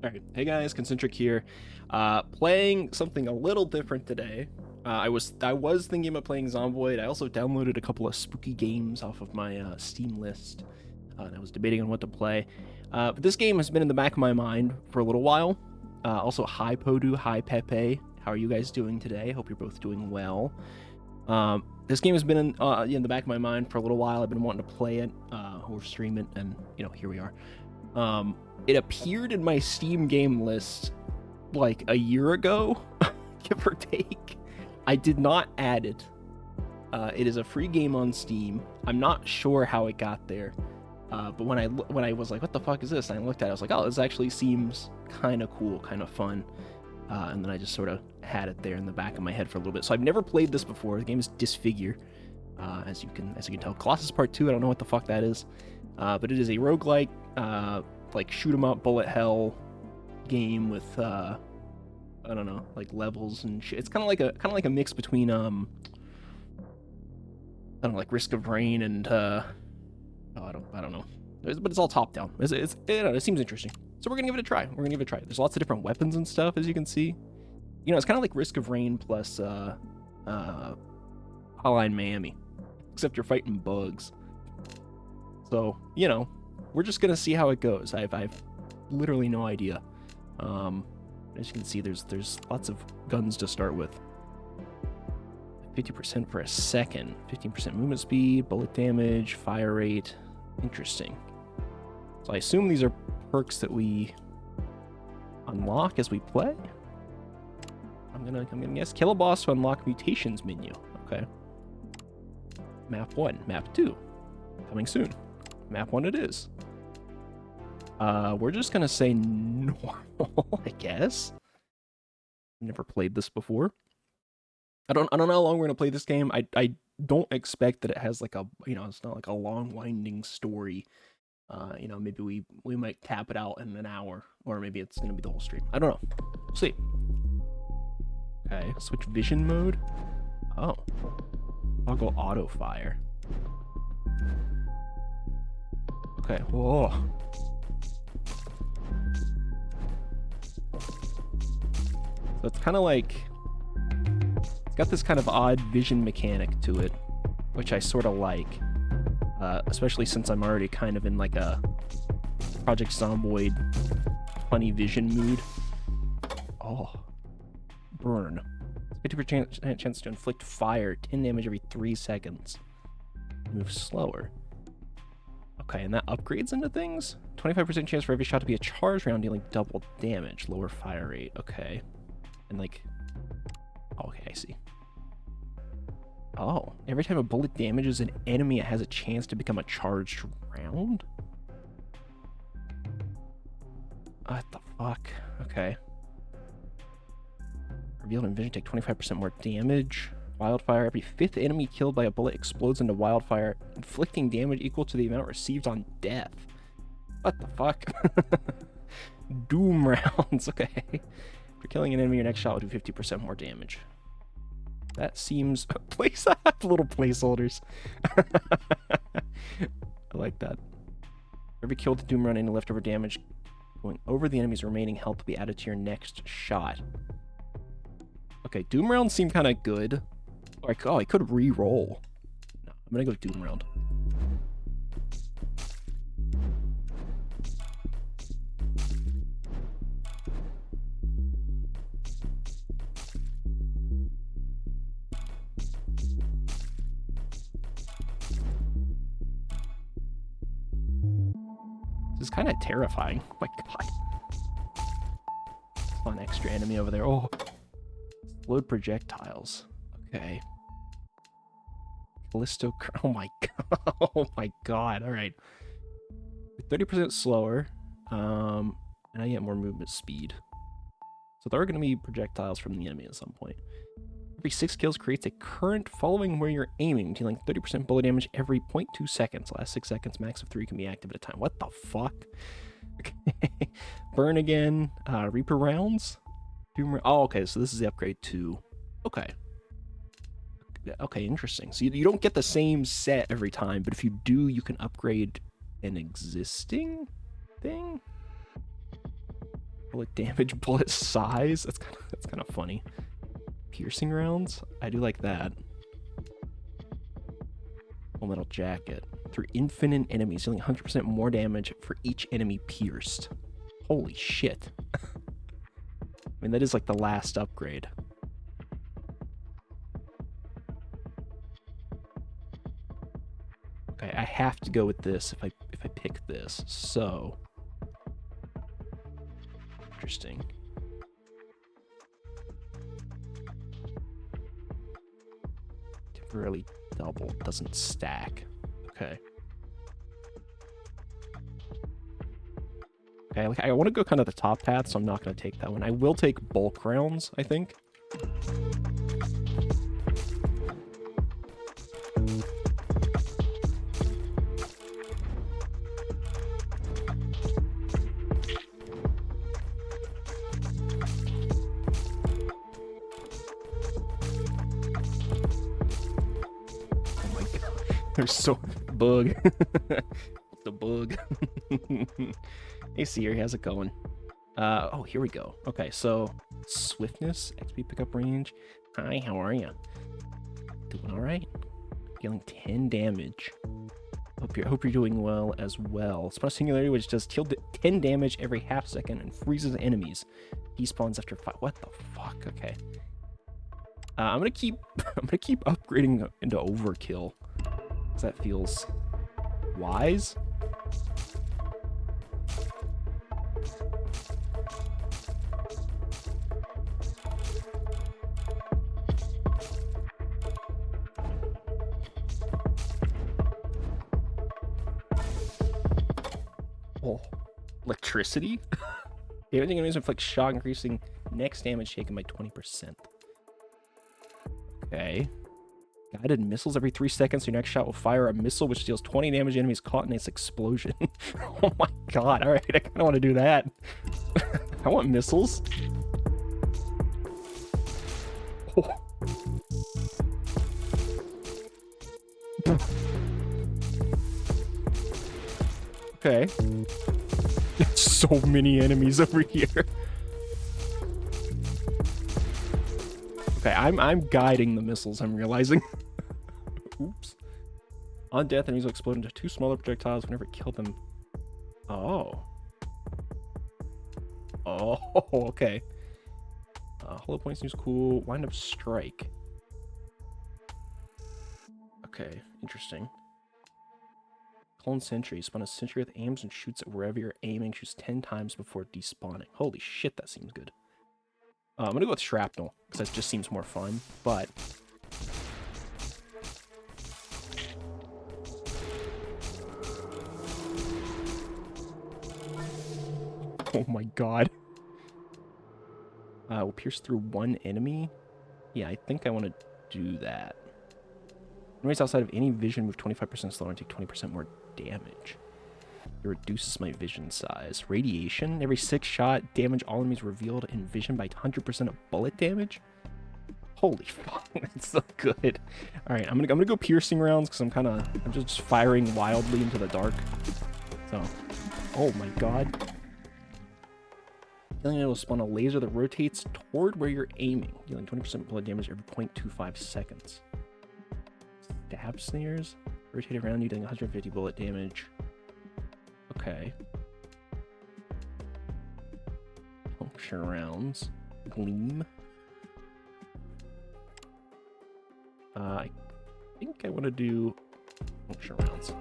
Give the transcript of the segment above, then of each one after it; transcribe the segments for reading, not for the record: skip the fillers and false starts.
Alright, hey guys, Concentric here. Playing something a little different today. I was thinking about playing Zomboid. I also downloaded a couple of spooky games off of my Steam list, and I was debating on what to play. But this game has been in the back of my mind for a little while. Also, hi Podu, hi Pepe. How are you guys doing today? Hope you're both doing well. This game has been in the back of my mind for a little while. I've been wanting to play it or stream it, and here we are. It appeared in my Steam game list like a year ago, give or take. I did not add it. It is a free game on Steam. I'm not sure how it got there, but when I was like, what the fuck is this? And I looked at it, I was like, oh, this actually seems kind of cool, kind of fun. And then I just sort of had it there in the back of my head for a little bit. So I've never played this before. The game is Disfigure, as you can tell. Colossus Part 2, I don't know what the fuck that is, but it is a roguelike, like shoot 'em up bullet hell game with I don't know, like levels and shit. It's kind of like a mix between I don't know, like Risk of Rain and I don't know, but it's all top down. It seems interesting, so we're gonna give it a try. There's lots of different weapons and stuff, as you can see. It's kind of like Risk of Rain plus Hotline Miami, except you're fighting bugs. So we're just gonna see how it goes. I've literally no idea. As you can see, there's lots of guns to start with. 50% for a second, 15% movement speed, bullet damage, fire rate. Interesting. So I assume these are perks that we unlock as we play. I'm gonna guess kill a boss to unlock mutations menu. Okay. Map 1, Map 2, coming soon. Map 1 it is. We're just gonna say normal, I guess. Never played this before. I don't know how long we're gonna play this game. I don't expect that it has like a it's not like a long winding story. Maybe we might tap it out in an hour, or maybe it's gonna be the whole stream. I don't know. We'll see. Okay, switch vision mode. Oh, toggle auto fire. Okay. Whoa. So it's kind of like, it's got this kind of odd vision mechanic to it, which I sort of like, especially since I'm already kind of in like a Project Zomboid funny vision mood. Oh, burn. 50% chance to inflict fire, 10 damage every 3 seconds. Move slower. Okay, and that upgrades into things? 25% chance for every shot to be a charge round, dealing double damage. Lower fire rate. Okay. And like... okay, I see. Oh, every time a bullet damages an enemy, it has a chance to become a charged round? What the fuck? Okay. Revealed and vision take 25% more damage. Wildfire. Every 5th enemy killed by a bullet explodes into wildfire, inflicting damage equal to the amount received on death. What the fuck? Doom rounds. Okay. For killing an enemy, your next shot will do 50% more damage. That seems... place little placeholders. I like that. For every kill with the Doom round, any leftover damage going over the enemy's remaining health will be added to your next shot. Okay, Doom rounds seem kind of good. Oh, I could re-roll. No, I'm gonna go Doom round. This is kind of terrifying. Oh my god. Fun extra enemy over there. Oh. Load projectiles. Okay. Callisto. Oh my god. Oh my god. All right. 30% slower. And I get more movement speed. So there are going to be projectiles from the enemy at some point. Every 6 kills creates a current following where you're aiming, dealing 30% bullet damage every 0.2 seconds. Last 6 seconds, max of 3 can be active at a time. What the fuck? Okay. Burn again. Reaper rounds. Oh, okay, so this is the upgrade to... okay. Okay, interesting. So you don't get the same set every time, but if you do, you can upgrade an existing thing? Bullet damage, bullet size. That's kind of funny. Piercing rounds. I do like that. Full metal jacket. Through infinite enemies, dealing 100% more damage for each enemy pierced. Holy shit. I mean, that is like the last upgrade. Okay, I have to go with this if I pick this. So interesting. Temporarily double, doesn't stack. Okay. Okay, like I want to go kind of the top path, so I'm not going to take that one. I will take bulk rounds, I think. There's so bug. The bug. Hey Siri, how's it going? Oh, here we go. Okay, so swiftness, XP pickup range. Hi, how are you? Doing all right. Dealing 10 damage. Hope you're doing well as well. Spawn singularity, which does 10 damage every half second and freezes enemies. Despawns after 5. What the fuck? Okay. I'm gonna keep upgrading into overkill. Because that feels wise. Oh, electricity? Damaging enemies inflict shock, increasing next damage taken by 20%. Okay. Guided missiles every 3 seconds. Your next shot will fire a missile which deals 20 damage to enemies caught in its explosion. Oh my god. Alright, I kind of want to do that. I want missiles. Oh. Okay. So many enemies over here. Okay, I'm guiding the missiles, I'm realizing. Oops. On death, enemies will explode into 2 smaller projectiles whenever it killed them. Oh. Oh, okay. Hollow point seems cool. Wind up strike. Okay, interesting. Clone sentry. Spawn a sentry with aims and shoots at wherever you're aiming. Shoots 10 times before despawning. Holy shit, that seems good. I'm gonna go with shrapnel, because that just seems more fun, but... Oh my god. Will pierce through 1 enemy? Yeah, I think I want to do that. Enemies outside of any vision move 25% slower and take 20% more damage. It reduces my vision size. Radiation. Every 6 shot, damage all enemies revealed in vision by 100% of bullet damage. Holy fuck, that's so good. All right, I'm gonna go piercing rounds because I'm just firing wildly into the dark. So, oh my god. Killing it will spawn a laser that rotates toward where you're aiming, dealing 20% bullet damage every 0.25 seconds. Stab snares. Rotate around you, dealing 150 bullet damage. Okay. Puncture rounds. Gleam. I think I want to do puncture rounds.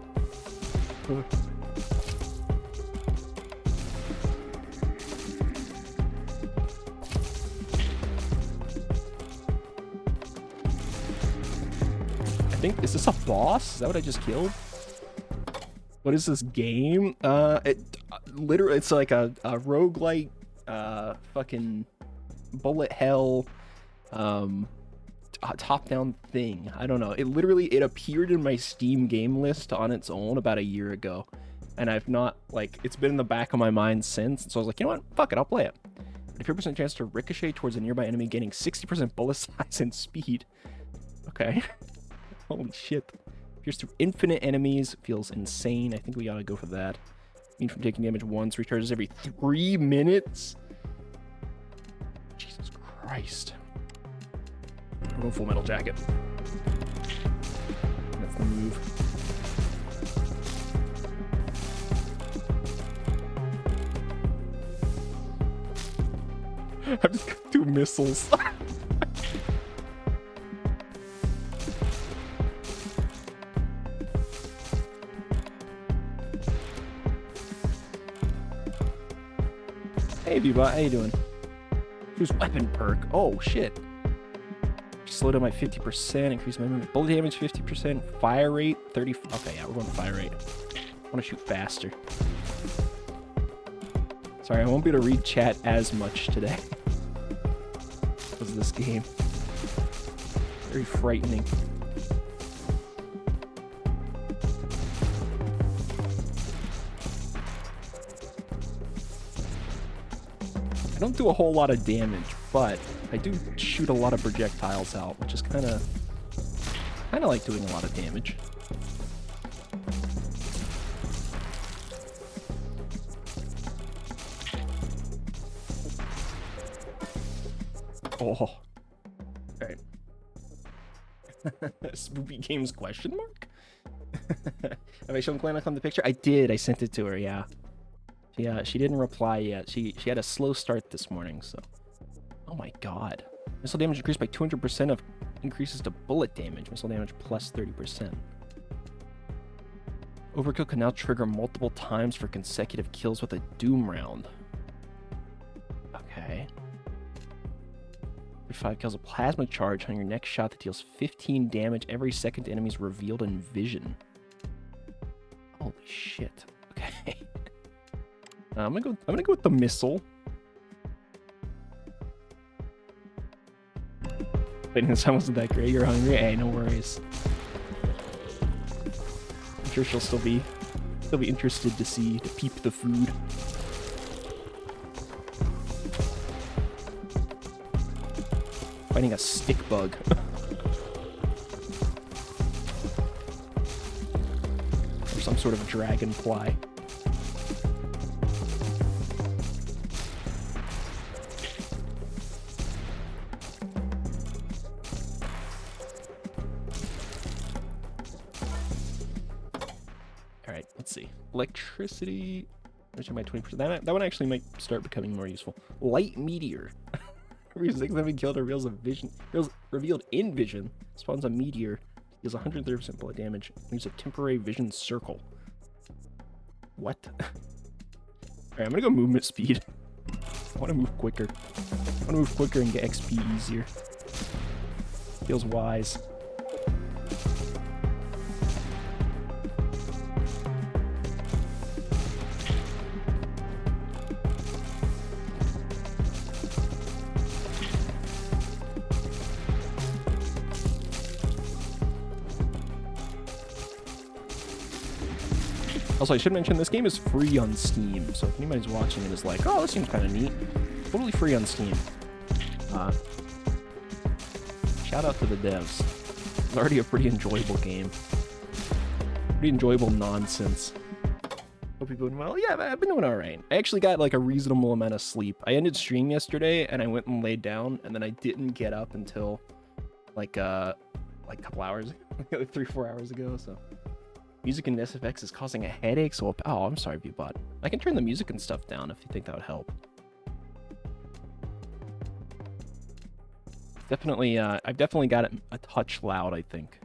Is this a boss? Is that what I just killed? What is this game? Literally, it's like a roguelike, fucking bullet hell, top-down thing. I don't know. It appeared in my Steam game list on its own about a year ago, and I've not, like, it's been in the back of my mind since. So I was like, you know what? Fuck it, I'll play it. 50% chance to ricochet towards a nearby enemy, gaining 60% bullet size and speed. Okay. Holy shit. Pierce through infinite enemies. Feels insane. I think we gotta go for that. Immune from taking damage once. Recharges every 3 minutes. Christ. I'm going Full Metal Jacket. That's the move. I've just got 2 missiles. Hey, Vbot, how you doing? Who's weapon perk? Oh, shit. Slow down by 50%, increase my movement. Bullet damage 50%, fire rate 30. Okay, yeah, we're going to fire rate. I want to shoot faster. Sorry, I won't be able to read chat as much today. Because of this game. Very frightening. I don't do a whole lot of damage, but I do shoot a lot of projectiles out, which is kind of like doing a lot of damage. Oh, all right. Spoopy Games question mark? Have I shown Clanic on the picture? I did. I sent it to her. Yeah. Yeah, she didn't reply yet. She had a slow start this morning, so. Oh my god. Missile damage increased by 200% of increases to bullet damage. Missile damage plus 30%. Overkill can now trigger multiple times for consecutive kills with a Doom round. Okay. 5 kills a plasma charge on your next shot that deals 15 damage every second to enemies revealed in vision. Holy shit. Okay. I'm gonna go with the missile. Wait, this time wasn't that great. You're hungry? Hey, no worries. I'm sure she'll still be interested to peep the food. Fighting a stick bug. Or some sort of dragonfly. Alright, let's see. Electricity. By 20%. That one actually might start becoming more useful. Light meteor. Every 6-7 killed revealed in vision spawns a meteor, deals 130% bullet damage, and uses a temporary vision circle. What? Alright, I'm gonna go movement speed. I want to move quicker. I want to move quicker and get XP easier. Feels wise. Also, I should mention, this game is free on Steam, so if anybody's watching it is like, oh, this seems kind of neat, totally free on Steam. Shout out to the devs. It's already a pretty enjoyable game. Pretty enjoyable nonsense. Hope you're doing well. Yeah, I've been doing alright. I actually got like a reasonable amount of sleep. I ended stream yesterday, and I went and laid down, and then I didn't get up until like a couple hours, like 3-4 hours ago, so. Music in SFX is causing a headache, so oh, I'm sorry, Vbot. I can turn the music and stuff down if you think that would help. Definitely, I've definitely got it a touch loud, I think.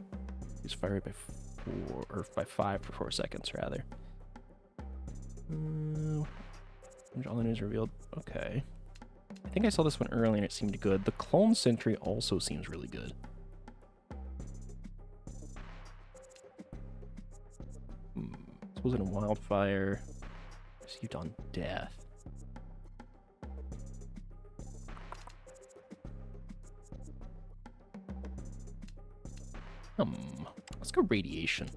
Use fire rate by 4, or by 5 for 4 seconds, rather. All enemies revealed. Okay. I think I saw this one earlier and it seemed good. The Clone Sentry also seems really good. Was in a wildfire. Received on death. Let's go radiation.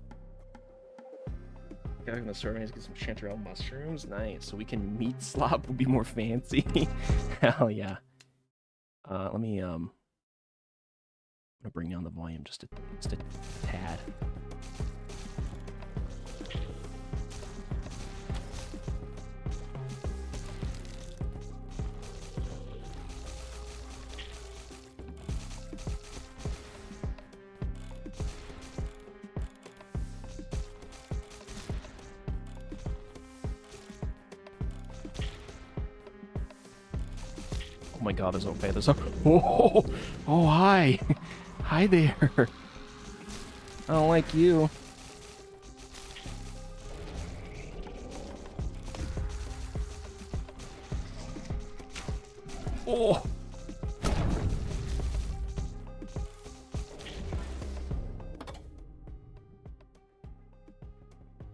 Gotta go to the store and get some chanterelle mushrooms. Nice. So we can meat slop will be more fancy. Hell yeah. Let me I'm gonna bring down the volume just a tad. my god, there's okay. There's a. Oh, oh, hi. Hi there. I don't like you. Oh.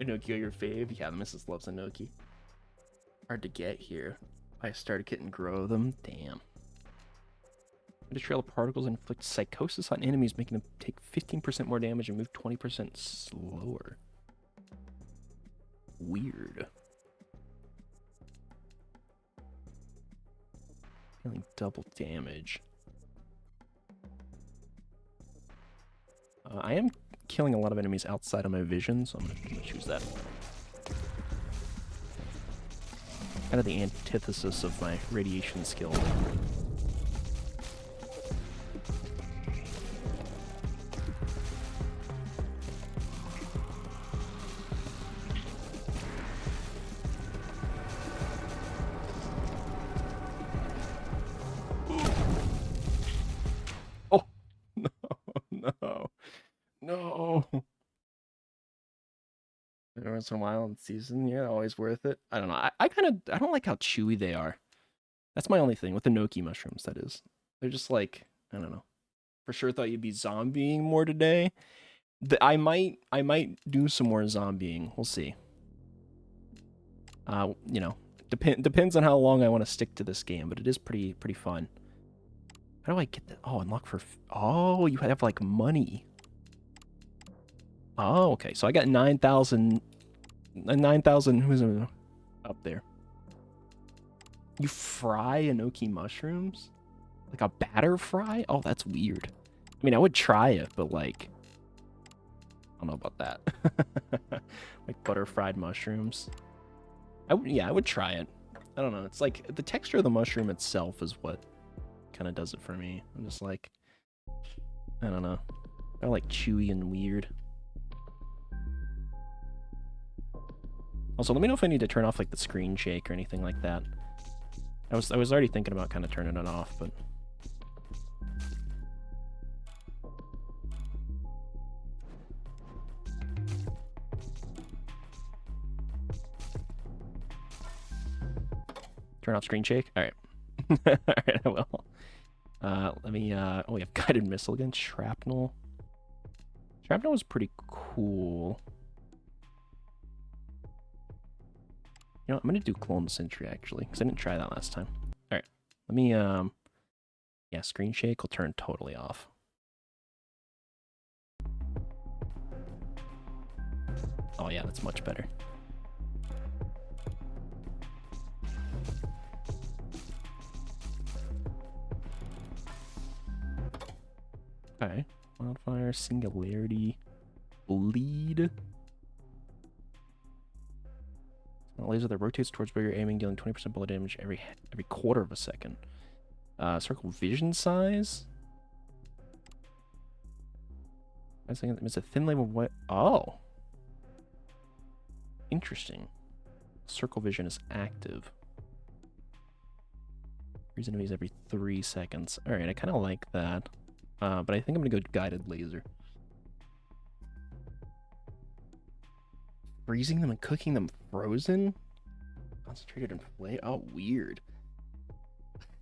Inoki, your fave? Yeah, the missus loves Inoki. Hard to get here. I started getting grow them. Damn. The trail of particles inflict psychosis on enemies, making them take 15% more damage and move 20% slower. Weird. Dealing double damage. I am killing a lot of enemies outside of my vision, so I'm gonna choose that. Kind of the antithesis of my radiation skill. Oh no, no, no. Every once in a while in season, yeah, always worth it. I don't know. I don't like how chewy they are. That's my only thing with the Noki mushrooms, that is. They're just like, I don't know. For sure thought you'd be zombieing more today. I might do some more zombieing. We'll see. You know, depends on how long I want to stick to this game, but it is pretty fun. How do I get that? Oh, unlock for... Oh, you have, like, money. Oh, okay. So I got 9,000... 9,000... Who's up there? You fry Inoki mushrooms? Like a batter fry? Oh, that's weird. I mean, I would try it, but, like... I don't know about that. Like butter fried mushrooms. Yeah, I would try it. I don't know. It's like the texture of the mushroom itself is what kind of does it for me. I'm just like, I don't know. They're like chewy and weird. Also, let me know if I need to turn off like the screen shake or anything like that. I was already thinking about kind of turning it off, but turn off screen shake. All right. All right, I will. Let me, oh, we have guided missile against shrapnel. Shrapnel was pretty cool. You know, I'm gonna do clone sentry actually, because I didn't try that last time. All right, let me, yeah, screen shake will turn totally off. Oh yeah, that's much better. Okay, wildfire, singularity, bleed. A laser that rotates towards where you're aiming, dealing 20% bullet damage every quarter of a second. Circle vision size. It's a thin layer of what? Oh, interesting. Circle vision is active. Freeze enemies every 3 seconds. All right, I kind of like that. But I think I'm gonna go guided laser. Freezing them and cooking them frozen? Concentrated and flay? Oh, weird.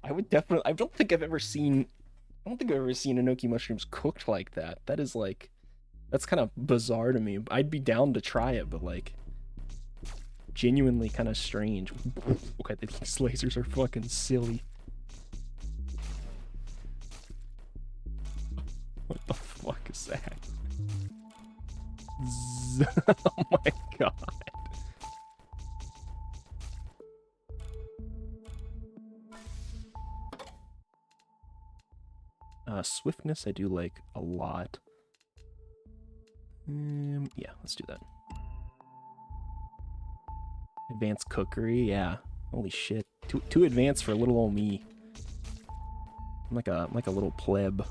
I would definitely... I don't think I've ever seen Inoki mushrooms cooked like that. That is like... That's kind of bizarre to me. I'd be down to try it, but like... Genuinely kind of strange. Okay, these lasers are fucking silly. What the fuck is that? Oh my god. Swiftness I do like a lot. Yeah, let's do that. Advanced cookery, yeah. Holy shit. Too advanced for little old me. I'm like a little pleb.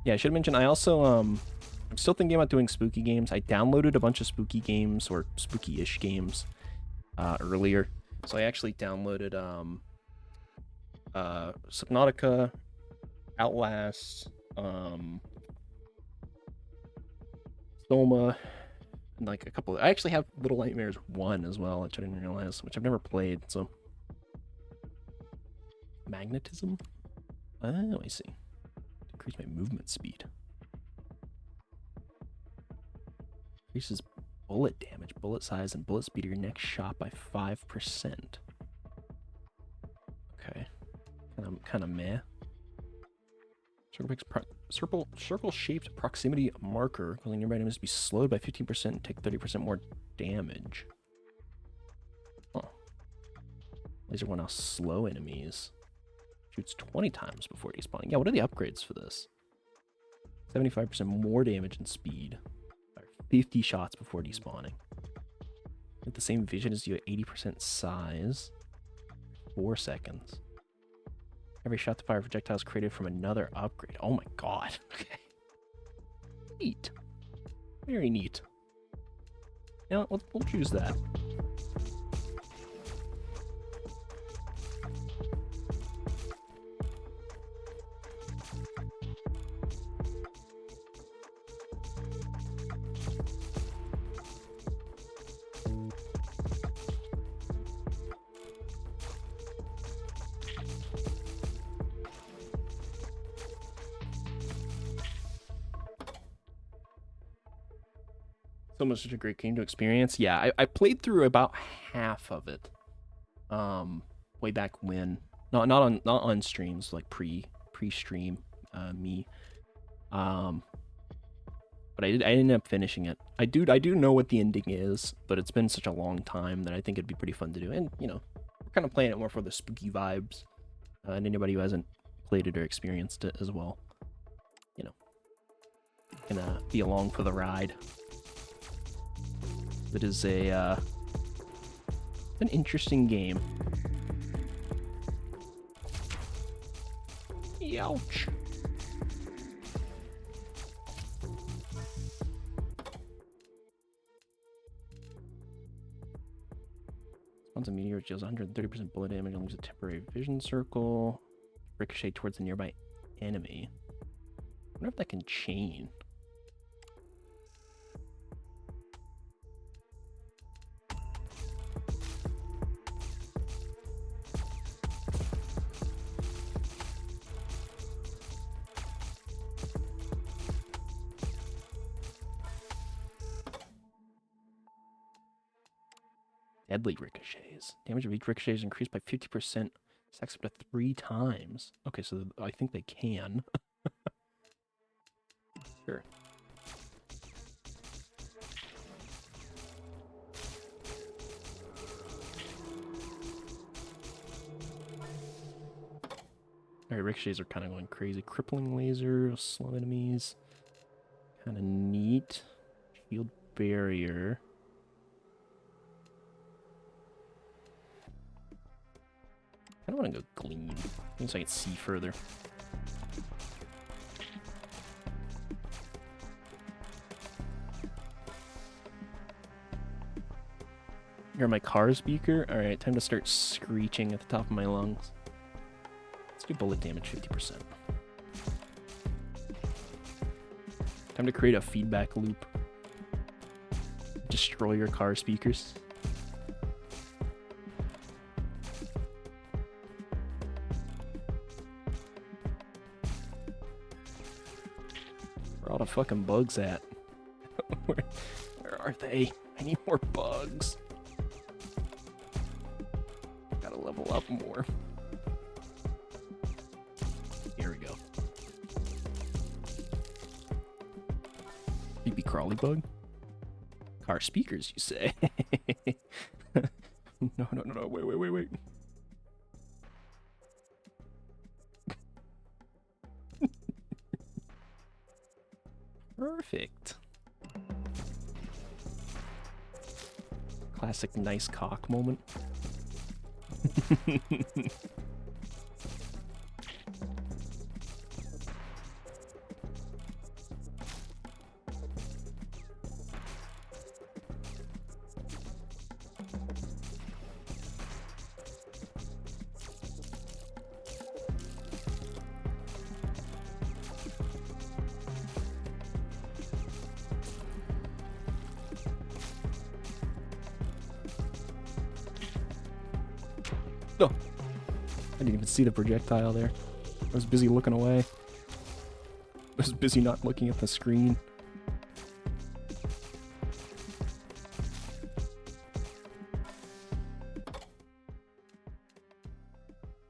Yeah, I should mention I also I'm still thinking about doing spooky games. I downloaded a bunch of spooky games, or spooky-ish games, earlier. So I actually downloaded Subnautica, Outlast, Soma, and like a couple. I actually have Little Nightmares 1 as well, which I didn't realize, which I've never played. So magnetism. Oh, I see. Increase my movement speed. Increases bullet damage, bullet size, and bullet speed of your next shot by 5%. Okay. Kind of meh. Circle-shaped proximity marker causing nearby enemies to be slowed by 15% and take 30% more damage. Huh. Laser will now slow enemies. Shoots 20 times before despawning. Yeah, what are the upgrades for this? 75% more damage and speed. 50 shots before despawning. With the same vision as you at 80% size. 4 seconds. Every shot to fire projectiles created from another upgrade. Oh my god. Okay. Neat. Very neat. You know, we'll choose that. Such a great game to experience. Yeah, I played through about half of it. Way back when. Not on streams, like pre-stream me. But I ended up finishing it. I do know what the ending is, but it's been such a long time that I think it'd be pretty fun to do. And you know, we're kind of playing it more for the spooky vibes. And anybody who hasn't played it or experienced it as well, you know, can be along for the ride. It is an interesting game. Ouch. Spawns a meteor which deals 130% bullet damage and leaves a temporary vision circle. Ricochet towards a nearby enemy. I wonder if that can chain. Deadly ricochets. Damage of each ricochet is increased by 50%. Stacks up to 3 times. Okay, so I think they can. Sure. Alright, ricochets are kind of going crazy. Crippling laser, slow enemies. Kind of neat. Shield barrier. I don't want to go gleam, so I can see further. You're my car speaker? Alright, time to start screeching at the top of my lungs. Let's do bullet damage 50%. Time to create a feedback loop. Destroy your car speakers. Where are all the fucking bugs at? where are they? I need more bugs. Gotta level up more. Here we go. Creepy crawly bug? Car speakers, you say? No, wait. Perfect. Classic nice cock moment. didn't even see the projectile there. I was busy looking away. I was busy not looking at the screen.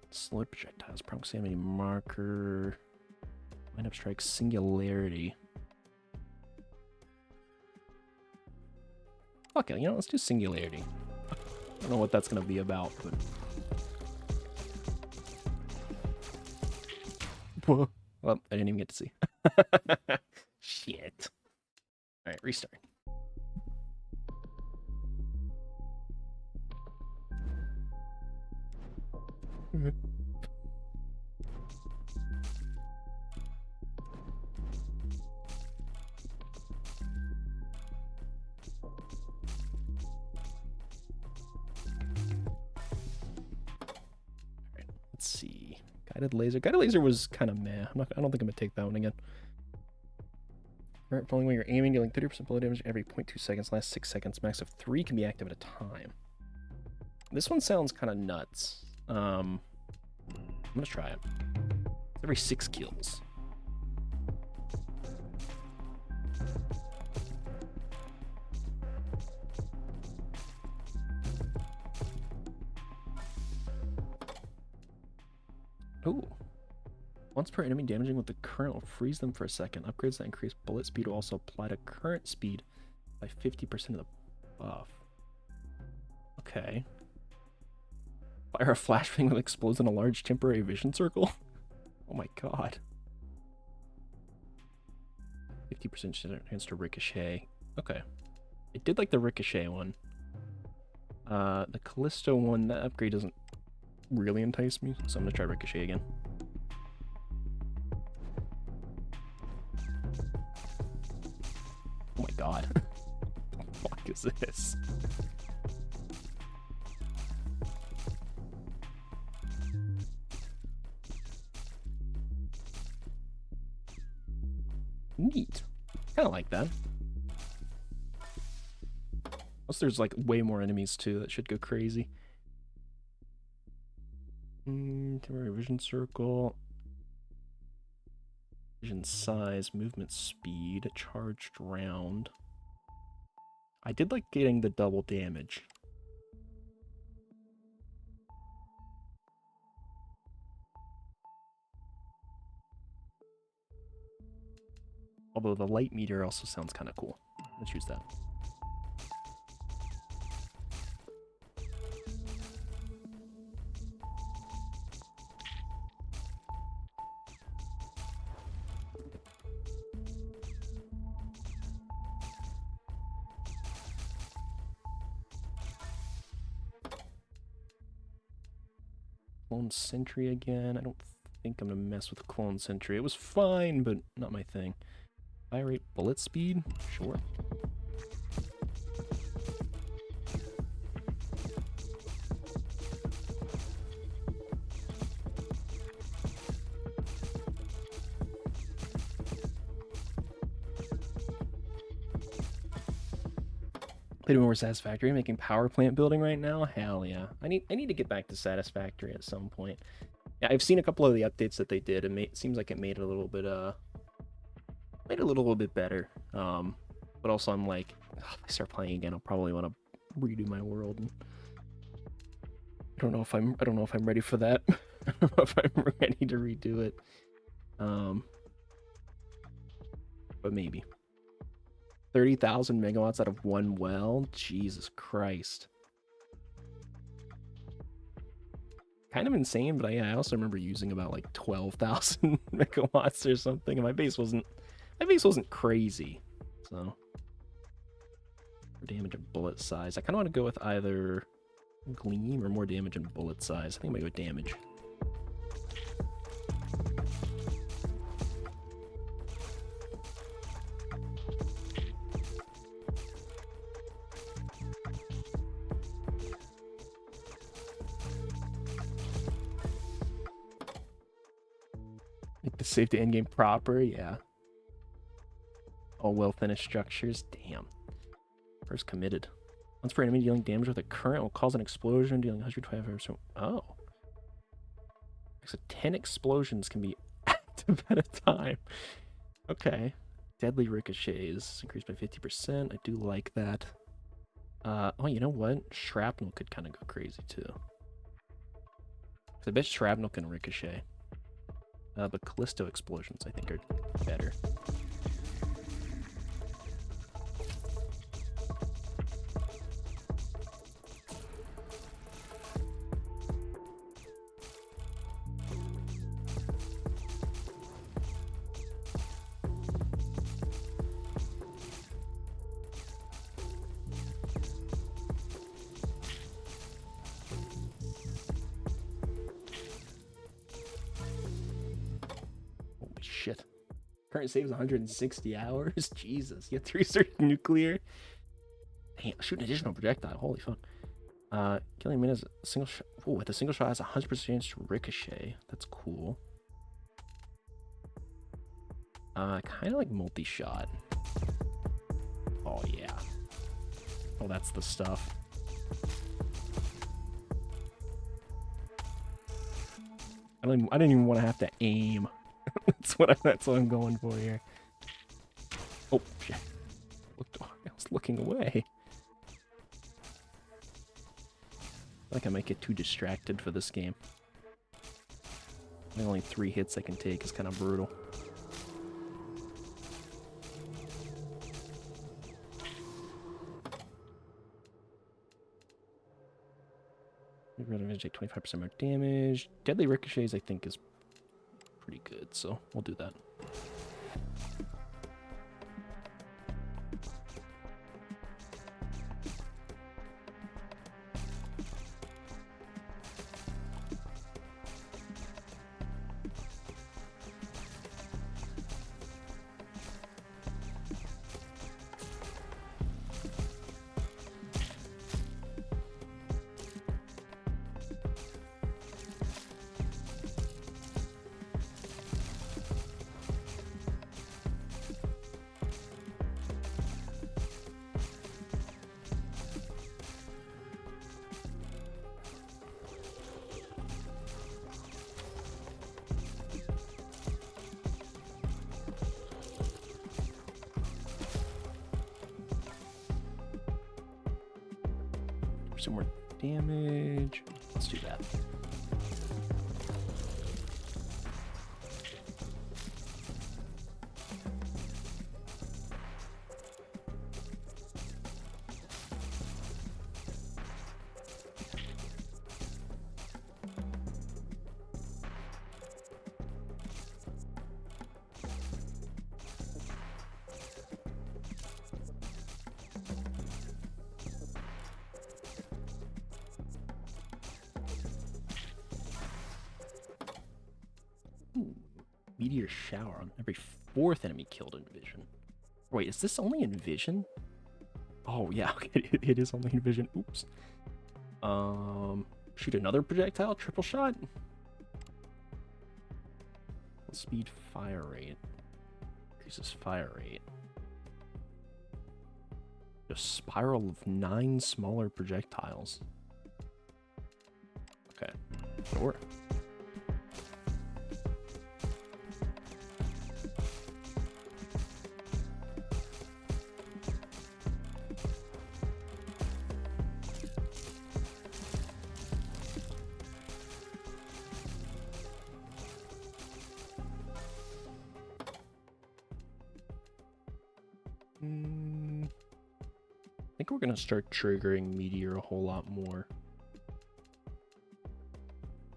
Slowed projectiles, proximity marker, wind up strike, singularity. Okay, you know, let's do singularity. I don't know what that's gonna be about, but. Whoa. Well, I didn't even get to see. Shit. Alright, restart. Let's see. Guided laser. Guided laser was kind of meh. I don't think I'm gonna take that one again. Alright, following when you're aiming, dealing 30% bullet damage every 0.2 seconds, last 6 seconds, max of 3 can be active at a time. This one sounds kind of nuts. I'm gonna try it. Every 6 kills. Ooh. Once per enemy damaging with the current will freeze them for a second. Upgrades that increase bullet speed will also apply to current speed by 50% of the buff. Okay. Fire a flashbang that explodes in a large temporary vision circle? Oh my god. 50% chance to ricochet. Okay. I did like the ricochet one. The Callisto one, that upgrade doesn't really entice me, so I'm gonna try ricochet again. Oh my god. What the fuck is this? Neat. Kind of like that. Plus there's like way more enemies too that should go crazy. Temporary vision circle. Vision size, movement speed, charged round. I did like getting the double damage. Although the light meter also sounds kind of cool. Let's use that. Clone Sentry again. I don't think I'm gonna mess with Clone Sentry. It was fine, but not my thing. Fire rate, bullet speed? Sure. Bit more Satisfactory. Making power plant building right now? Hell yeah. I need to get back to Satisfactory at some point. Yeah, I've seen a couple of the updates that they did, and it seems like it made it a little bit better. But also I'm like, if I start playing again, I'll probably want to redo my world. And I don't know if I'm ready for that. I don't know if I'm ready to redo it. But maybe. 30,000 megawatts out of one well? Jesus Christ. Kind of insane, but I also remember using about like 12,000 megawatts or something, and my base wasn't crazy. So, more damage and bullet size. I kind of want to go with either gleam or more damage and bullet size. I think I'm gonna go with damage. Make the save to endgame proper, yeah. All well-finished structures, damn. First committed. Once per enemy dealing damage with a current will cause an explosion, dealing 125%. Oh. So 10 explosions can be active at a time. Okay. Deadly ricochets increased by 50%. I do like that. Oh, you know what? Shrapnel could kind of go crazy too. I bet shrapnel can ricochet. But Callisto explosions, I think, are better. Shit. Current save is 160 hours. Jesus. You have to research nuclear. Damn, shoot an additional projectile. Holy fuck. Killing min is a single shot. Oh, with a single shot has a 100% chance to ricochet. That's cool. Kind of like multi-shot. Oh, yeah. Oh, that's the stuff. I didn't even want to have to aim. That's what I'm going for here. Oh shit! I was looking away. I think I might get too distracted for this game. The only 3 hits I can take is kind of brutal. Take 25% more damage. Deadly ricochets, I think, is pretty good, so we'll do that. Some more damage. Let's do that. Meteor shower on every 4th enemy killed in vision. Wait, is this only in vision? Oh yeah, okay, it is only in vision. Oops. Shoot another projectile, triple shot. Speed, fire rate. Increases fire rate. A spiral of 9 smaller projectiles. Okay, sure. I think we're gonna start triggering meteor a whole lot more,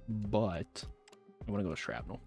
but I want to go with shrapnel.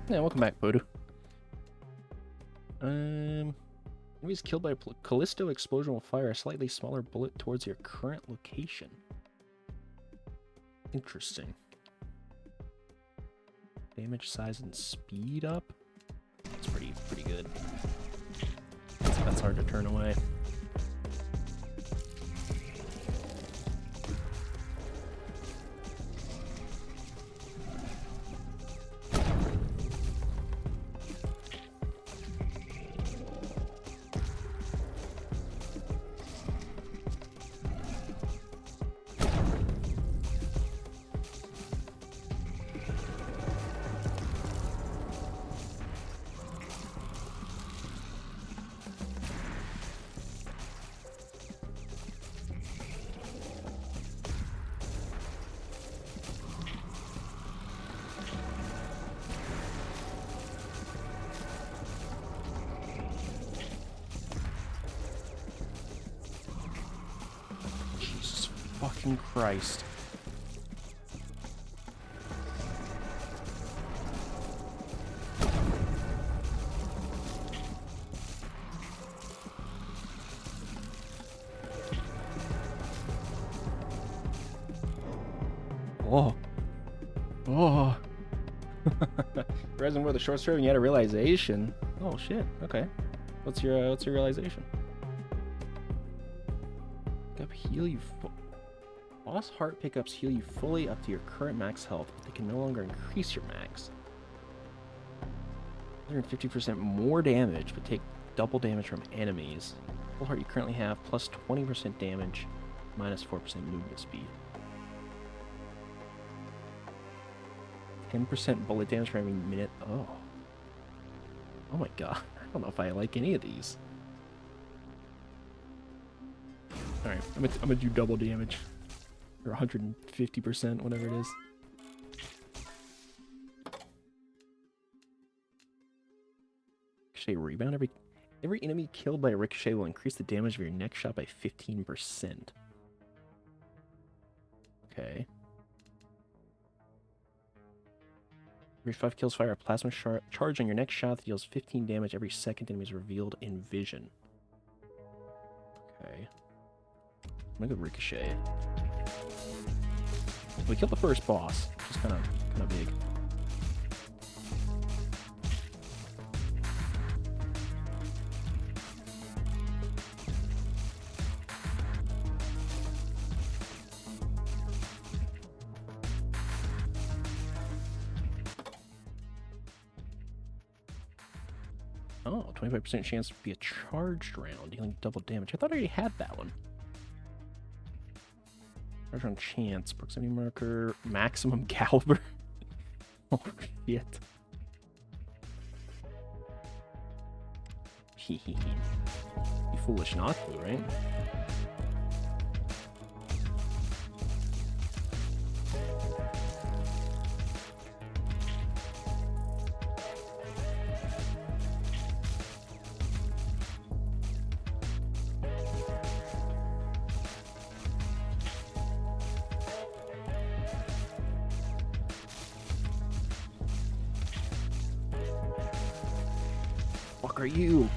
Yeah, welcome back, Voodoo. Enemies killed by a Callisto explosion will fire a slightly smaller bullet towards your current location. Interesting. Damage, size, and speed up. That's pretty good. That's hard to turn away. Fucking Christ. Oh. Oh. Realizing where the short sword and you had a realization. Oh shit. Okay. What's your realization? Up heal you. Boss heart pickups heal you fully up to your current max health, but they can no longer increase your max. 150% more damage, but take double damage from enemies. Full heart you currently have plus 20% damage, minus 4% movement speed. 10% bullet damage for every minute. Oh. Oh my god. I don't know if I like any of these. Alright, I'm gonna do double damage. Or 150%, whatever it is. Ricochet rebound. Every enemy killed by a ricochet will increase the damage of your next shot by 15%. Okay. Every 5 kills fire a plasma charge on your next shot that deals 15 damage every second enemy is revealed in vision. Okay. I'm gonna go ricochet. We killed the first boss, which is kind of big. Oh, 25% chance to be a charged round, dealing double damage. I thought I already had that one. Charge on chance, proximity marker, maximum caliber. Oh shit. You foolish not to, right? Are you?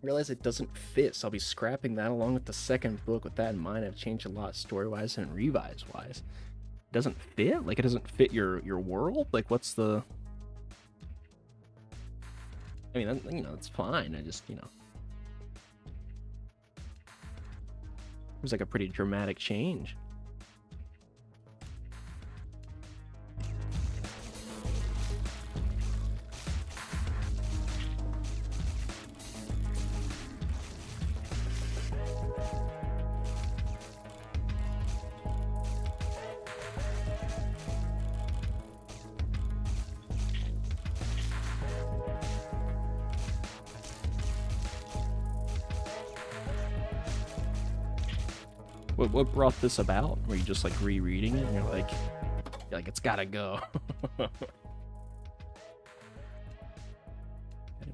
Realize it doesn't fit, so I'll be scrapping that along with the second book. With that in mind, I've changed a lot story-wise and revise-wise. It doesn't fit? Like, it doesn't fit your world? Like, what's the... I mean, you know, it's fine. I just, you know... It was like a pretty dramatic change. What brought this about? Were you just like rereading it and you're like it's gotta go?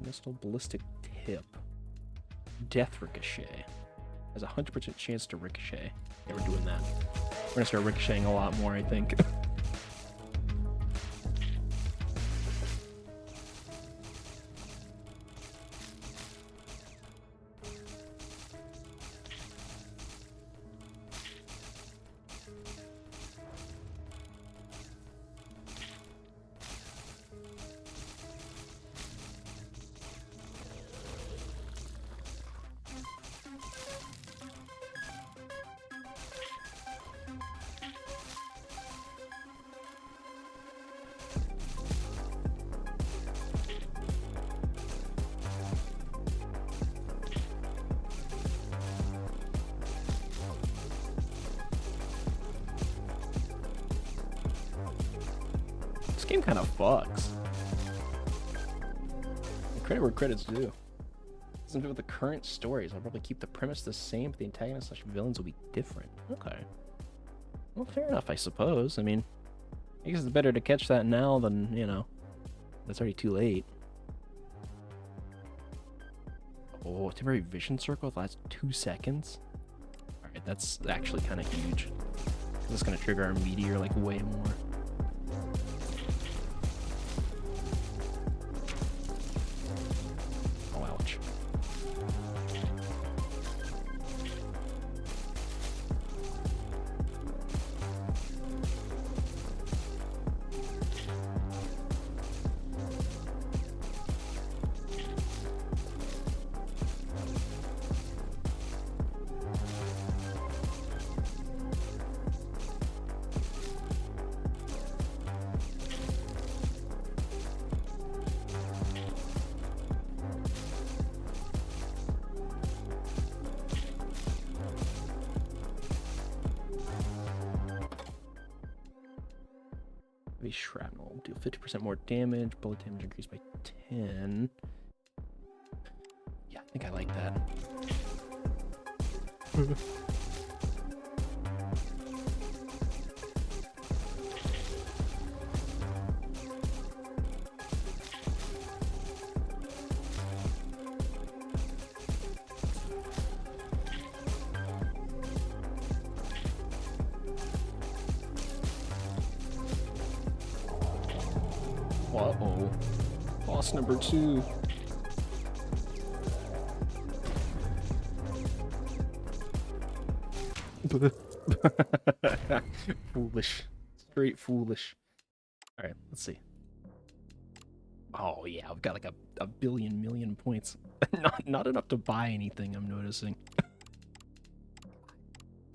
Missile, ballistic tip. Death ricochet. Has a 100% chance to ricochet. Yeah, we're doing that. We're gonna start ricocheting a lot more, I think. This game kind of fucks. Credit where credit's due. Doesn't fit with the current stories. I'll probably keep the premise the same, but the antagonists / villains will be different. Okay. Well, fair enough, I suppose. I mean, I guess it's better to catch that now than, you know, it's already too late. Oh, temporary vision circle lasts 2 seconds? Alright, that's actually kind of huge. This is going to trigger our meteor, like, way more. Shrapnel, deal 50% more damage, bullet damage increased by 10. Yeah, I think I like that. Uh-oh. Boss number 2. Foolish. Straight foolish. Alright, let's see. Oh yeah, I've got like a billion million points. Not enough to buy anything, I'm noticing.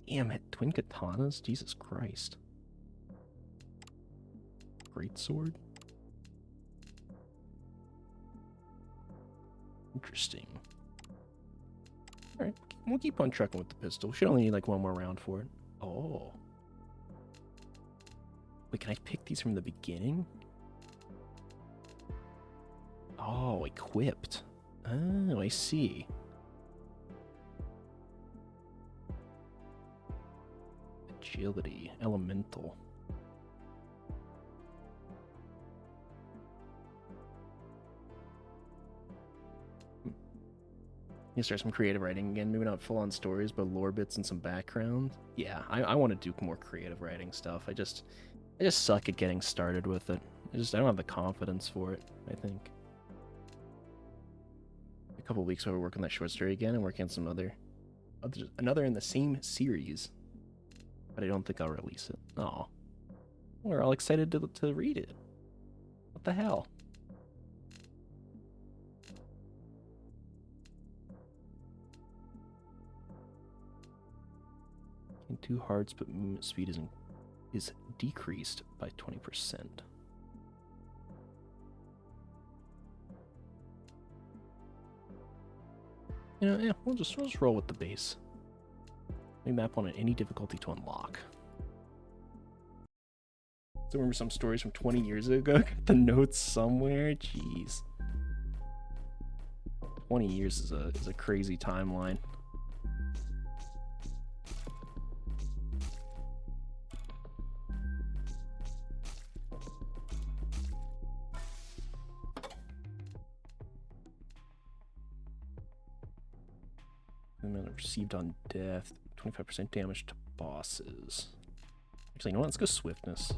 Damn it, twin katanas? Jesus Christ. Great sword? Interesting. Alright, we'll keep on trucking with the pistol. Should only need like one more round for it. Oh. Wait, can I pick these from the beginning? Oh, equipped. Oh, I see. Agility, elemental. You start some creative writing again, maybe not full-on stories, but lore bits and some background. Yeah, I want to do more creative writing stuff. I just suck at getting started with it. I don't have the confidence for it, I think. A couple weeks ago, we're working on that short story again and working on some another in the same series, but I don't think I'll release it. Oh, we're all excited to read it. What the hell? In 2 hearts, but movement speed is decreased by 20%. You know, yeah, we'll just roll with the base. We map on any difficulty to unlock. So remember some stories from 20 years ago? Got the notes somewhere? Jeez. 20 years is a crazy timeline. Amount received on death. 25% damage to bosses. Actually, you know what? Let's go swiftness.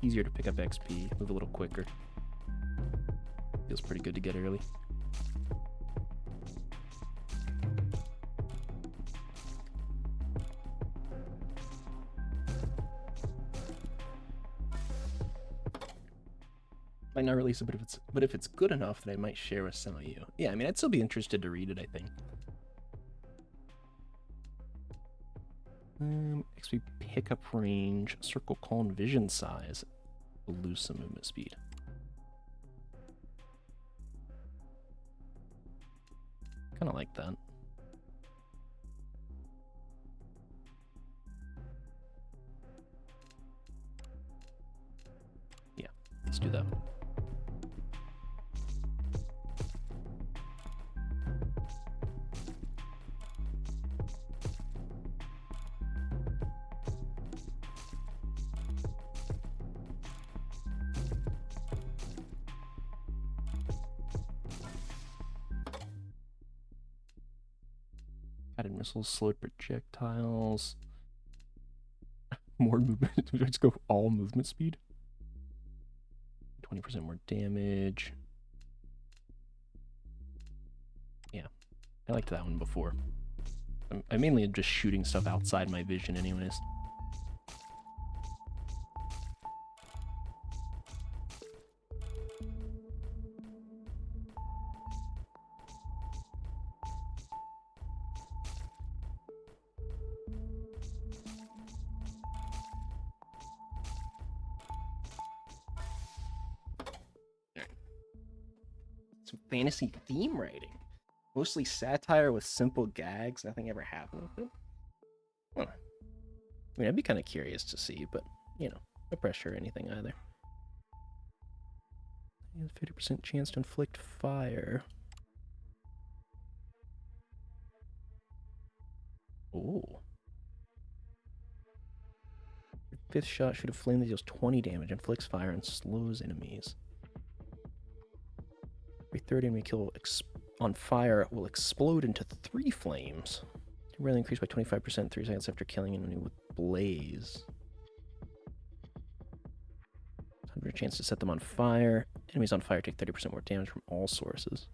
Easier to pick up XP. Move a little quicker. Feels pretty good to get early. Might not release it, but if it's good enough, that I might share with some of you. Yeah, I mean, I'd still be interested to read it, I think. XP pickup range, circle call and vision size. We'll lose some movement speed. Kind of like that. Yeah, let's do that. Guided missiles, slowed projectiles. More movement. Let's go all movement speed. 20% more damage. Yeah, I liked that one before. I mainly am just shooting stuff outside my vision anyways. Some fantasy theme writing. Mostly satire with simple gags. Nothing ever happened with it. Huh. I mean, I'd be kind of curious to see, but, you know, no pressure or anything either. 50% chance to inflict fire. Ooh. Fifth shot, shoot a flame that deals 20 damage, inflicts fire, and slows enemies. Every third enemy kill on fire will explode into 3 flames. Rarely increase by 25% 3 seconds after killing an enemy with blaze. 100 chance to set them on fire. Enemies on fire take 30% more damage from all sources.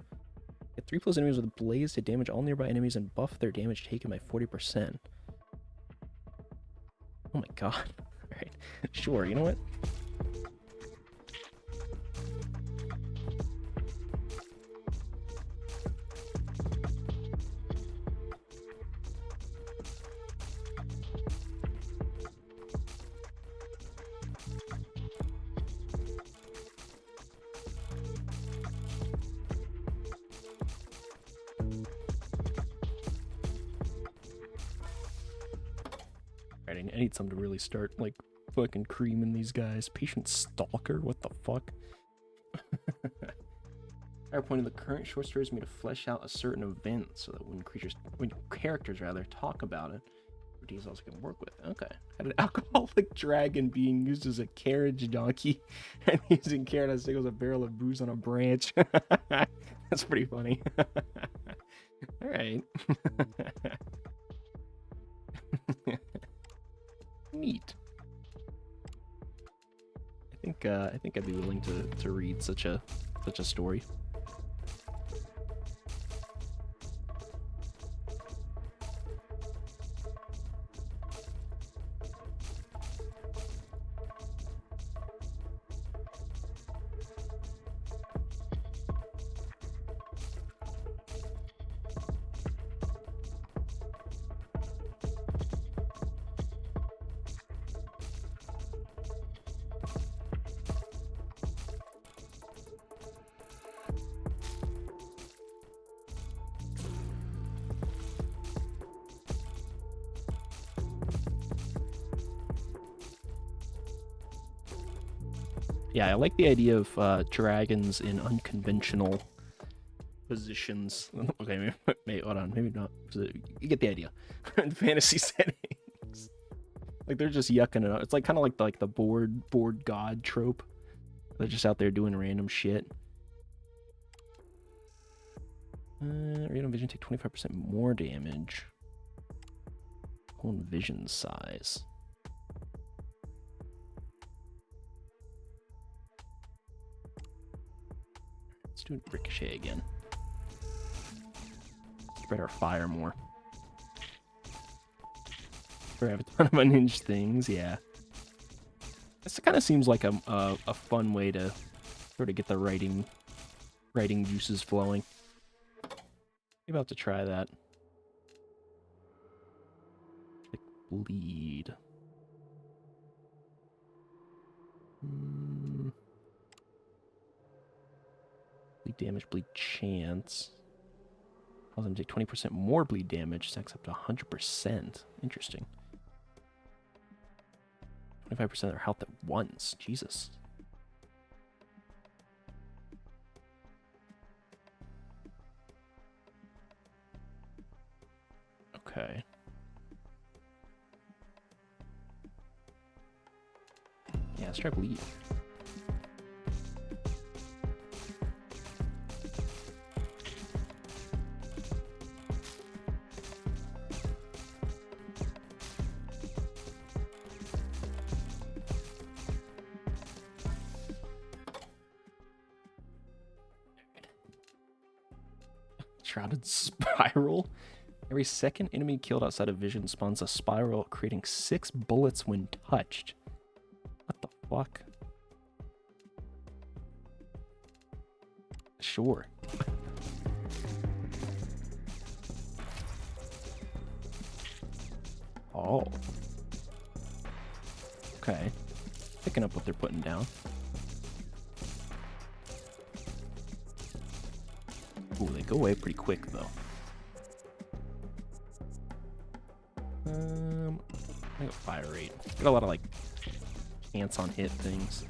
Get 3 plus enemies with a blaze to damage all nearby enemies and buff their damage taken by 40%. Oh my god. Alright. Sure, you know what? I need something to really start, like, fucking creaming these guys. Patient Stalker? What the fuck? Our point of the current short story is made to flesh out a certain event so that when characters talk about it, details can work with. Okay. Had an alcoholic dragon being used as a carriage donkey and using carrot as a barrel of booze on a branch. That's pretty funny. All right. Neat. I think I'd be willing to read such a story. Yeah, I like the idea of dragons in unconventional positions. Okay, maybe hold on, maybe not. You get the idea. In fantasy settings, like they're just yucking it up. It's like kind of like the bored god trope. They're just out there doing random shit. Random vision take 25% more damage. Own vision size. Let's do ricochet again. Spread our fire more. We have a ton of unhinged things, yeah. This kind of seems like a fun way to sort of get the writing juices flowing. Maybe I'll have to try that. Like bleed. Bleed damage, bleed chance. Allows them to take 20% more bleed damage, stacks up to 100%. Interesting. 25% of their health at once. Jesus. Okay. Yeah, let's try bleed. Shrouded spiral. Every second enemy killed outside of vision spawns a spiral, creating 6 bullets when touched. What the fuck? Sure. Oh. Okay. Picking up what they're putting down. Ooh, they go away pretty quick, though. I got fire rate. Got a lot of, like, chance on hit things.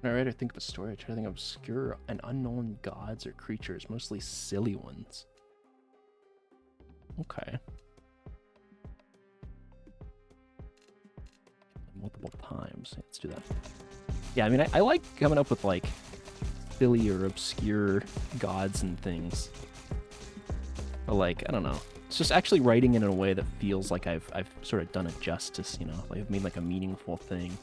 Alright, I think of a story. I try to think of obscure and unknown gods or creatures, mostly silly ones. Okay. Multiple times. Let's do that. Yeah, I mean, I like coming up with, like, silly or obscure gods and things. But, like, I don't know. It's just actually writing it in a way that feels like I've sort of done it justice, you know? Like, I've made, like, a meaningful thing.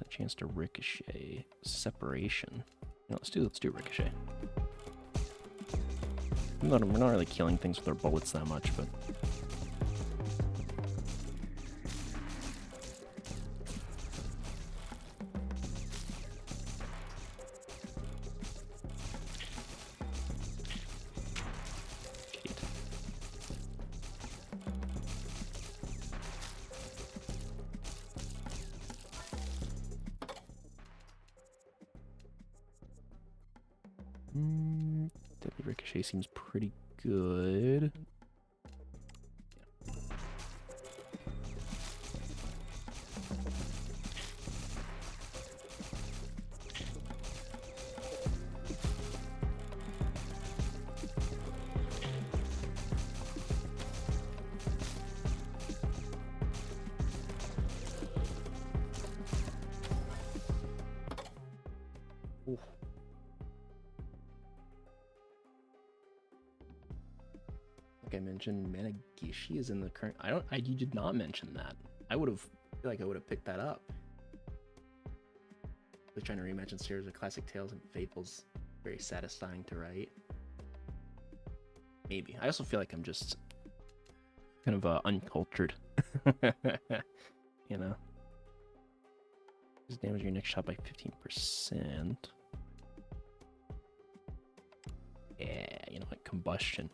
Chance to ricochet. Separation. No, let's do ricochet. We're not really killing things with our bullets that much, but deadly ricochet seems pretty good. Ooh. Like I mentioned, Managishi is in the current. You did not mention that. I feel like I would have picked that up. I was trying to reimagine series of classic tales and fables. Very satisfying to write. Maybe. I also feel like I'm just kind of uncultured. You know? Just damage your next shot by 15%. Yeah, you know, like combustion.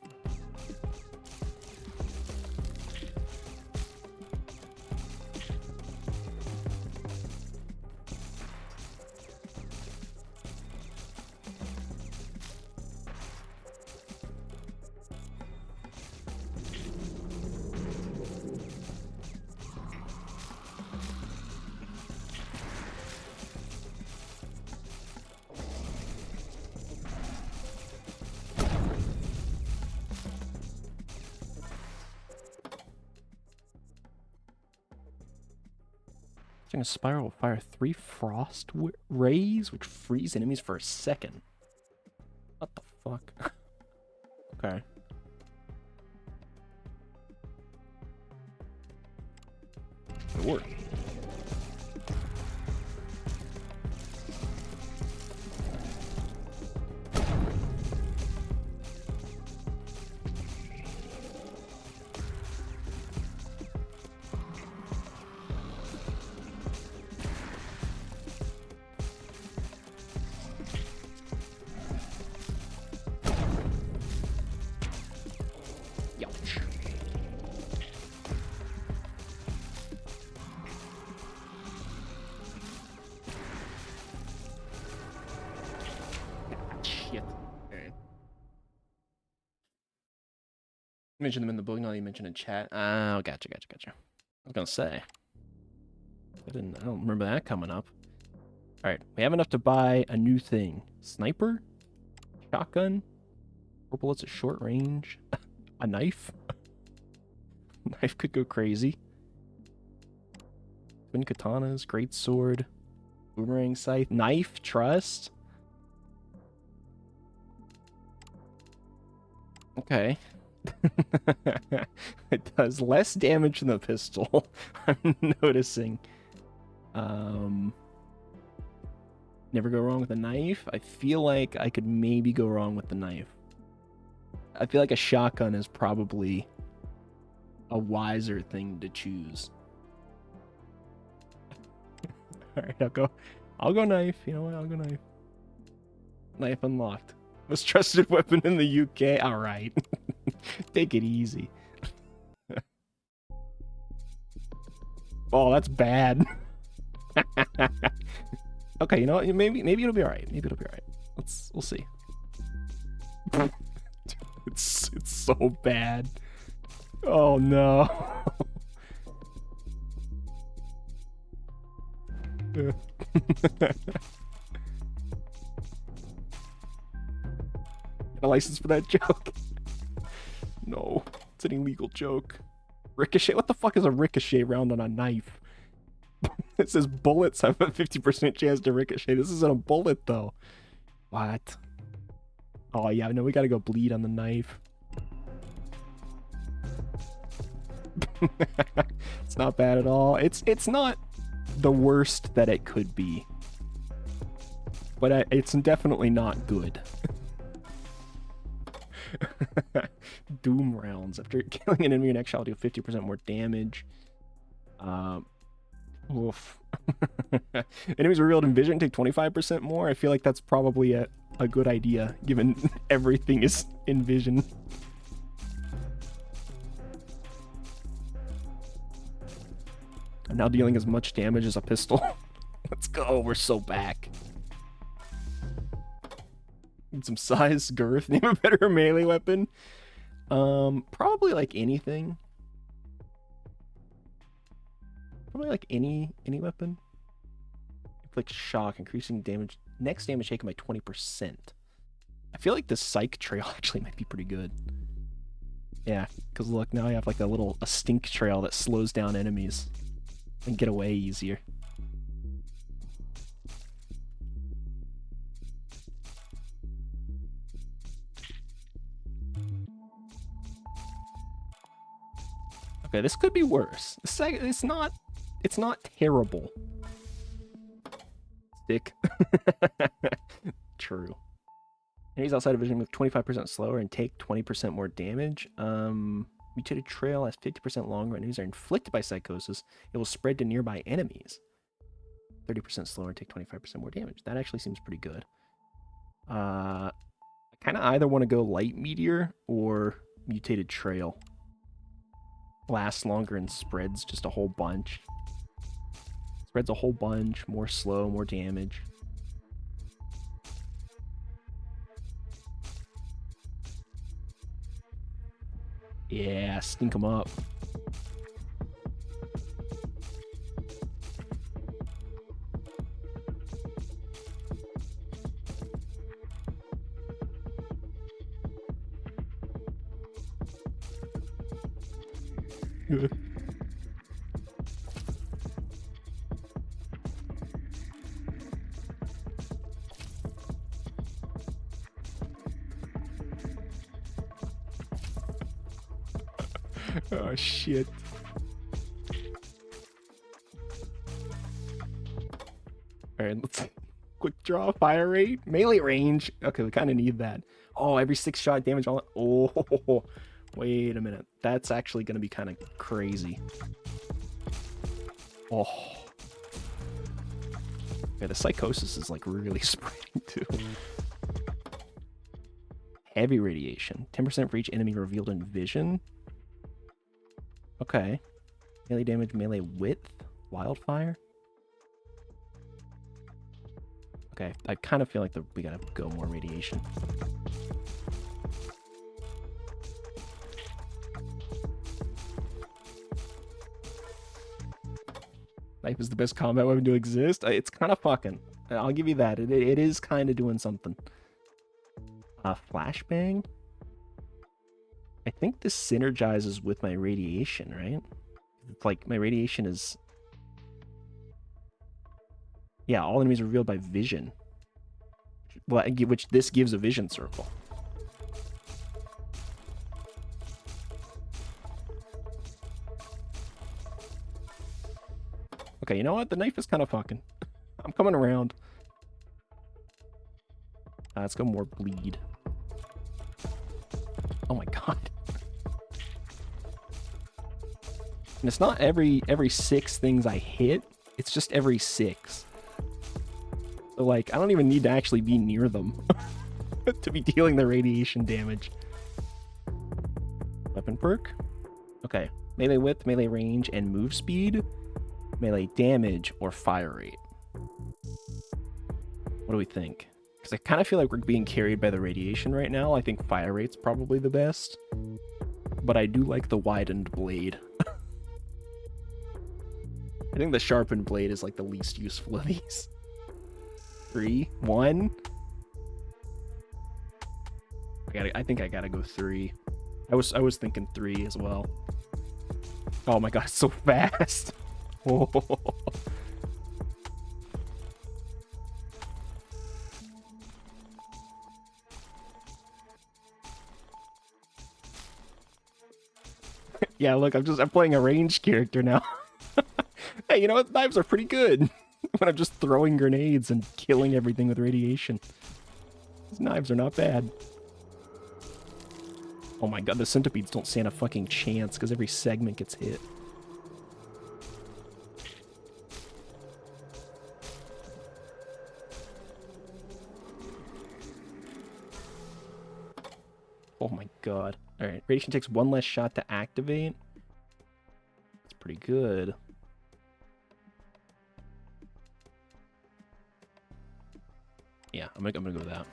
Casting a spiral will fire 3 frost rays, which freeze enemies for a second. What the fuck? Okay. It worked. Mention them in the book, not you mentioned in chat. Oh, gotcha. I was gonna say. I don't remember that coming up. Alright, we have enough to buy a new thing. Sniper? Shotgun? 4 bullets at short range? A knife? Knife could go crazy. Twin katanas, great sword, boomerang scythe, knife, trust. Okay. It does less damage than the pistol. I'm noticing. Never go wrong with a knife. I feel like I could maybe go wrong with the knife. I feel like a shotgun is probably a wiser thing to choose. Alright, I'll go knife. You know what? I'll go knife. Knife unlocked. Most trusted weapon in the UK. Alright. Take it easy. Oh, that's bad. Okay, you know what? Maybe it'll be alright. We'll see. It's so bad. Oh no. A license for that joke? No, it's an illegal joke. Ricochet? What the fuck is a ricochet round on a knife? It says bullets have a 50% chance to ricochet. This isn't a bullet though. What? Oh yeah, no, we gotta go bleed on the knife. It's not bad at all. It's not the worst that it could be. But it's definitely not good. Doom rounds. After killing an enemy, your next shot will do 50% more damage. Oof. Enemies revealed in vision take 25% more. I feel like that's probably a good idea, given everything is in vision. I'm now dealing as much damage as a pistol. Let's go, we're so back. Need some size, girth, name a better melee weapon. Probably like anything. Probably like any weapon. Like shock, increasing damage, next damage taken by 20%. I feel like the psych trail actually might be pretty good. Yeah, because look, now I have like a stink trail that slows down enemies and get away easier. Okay, this could be worse. It's not terrible. Stick. True. Enemies outside of vision move 25% slower and take 20% more damage. Mutated trail has 50% longer. Enemies are inflicted by psychosis. It will spread to nearby enemies. 30% slower and take 25% more damage. That actually seems pretty good. I kind of either want to go light meteor or mutated trail. Lasts longer and spreads just a whole bunch. Spreads a whole bunch, more slow, more damage. Yeah, stink them up. Oh shit. Alright, let's quick draw, fire rate, melee range. Okay, we kind of need that. Oh, every 6 shot damage on. Oh, wait a minute. That's actually going to be kind of crazy. Oh. Yeah, the psychosis is like really spreading too. Heavy radiation. 10% for each enemy revealed in vision. Okay. Melee damage, melee width, wildfire. Okay, I kind of feel like we gotta go more radiation. Knife is the best combat weapon to exist. It's kind of fucking. I'll give you that. It is kind of doing something. Flashbang? I think this synergizes with my radiation, right? It's like my radiation is... Yeah, all enemies are revealed by vision. Well, which this gives a vision circle. Okay, you know what? The knife is kind of fucking. I'm coming around. Let's go more bleed. Oh my god. And it's not every 6 things I hit. It's just every 6. So, like, I don't even need to actually be near them to be dealing the radiation damage. Weapon perk? Okay. Melee width, melee range, and move speed. Melee damage, or fire rate. What do we think? Because I kind of feel like we're being carried by the radiation right now. I think fire rate's probably the best. But I do like the widened blade. I think the sharpened blade is like the least useful of these. 3, 1. I think I gotta go 3. I was thinking 3 as well. Oh my god, it's so fast. Oh. Yeah, look, I'm playing a ranged character now. Hey, you know what? Knives are pretty good when I'm just throwing grenades and killing everything with radiation. These knives are not bad. Oh my god, the centipedes don't stand a fucking chance because every segment gets hit. Oh my god. Alright, radiation takes 1 less shot to activate. That's pretty good. Yeah, I'm gonna go with that.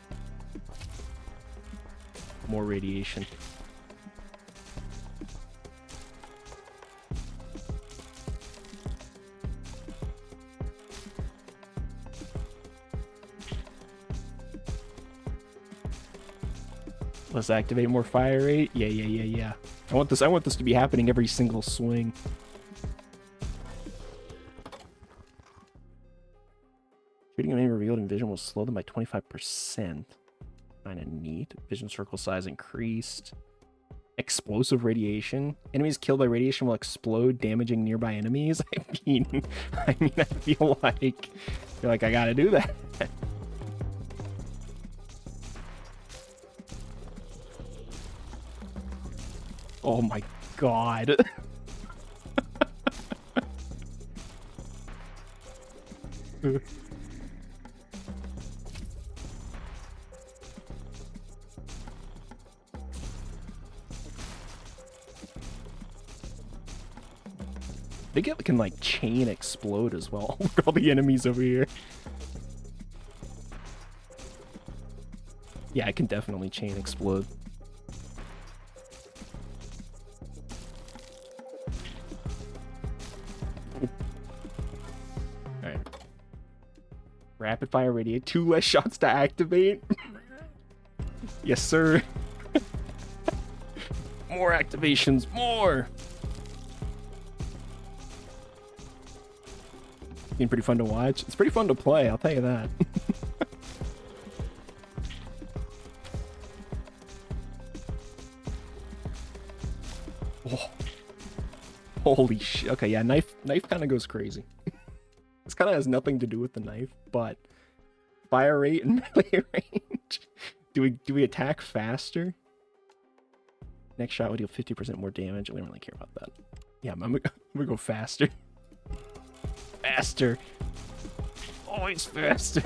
More radiation. Let's activate more fire rate. Yeah. I want this to be happening every single swing. Shooting an enemy revealed in vision will slow them by 25%. Kinda neat. Vision circle size increased. Explosive radiation. Enemies killed by radiation will explode, damaging nearby enemies. I feel like I gotta do that. Oh my god. They can like chain explode as well. Look at all the enemies over here. Yeah, I can definitely chain explode. Alright. Rapid fire radiate. 2 less shots to activate. Yes, sir. More activations. More. Being pretty fun to watch. It's pretty fun to play, I'll tell you that. Oh. Holy shit. Okay, yeah, knife kind of goes crazy. This kind of has nothing to do with the knife, but fire rate and melee range. Do we attack faster? Next shot would deal 50% more damage. We don't really care about that. Yeah, I'm gonna go faster. Faster. Always faster.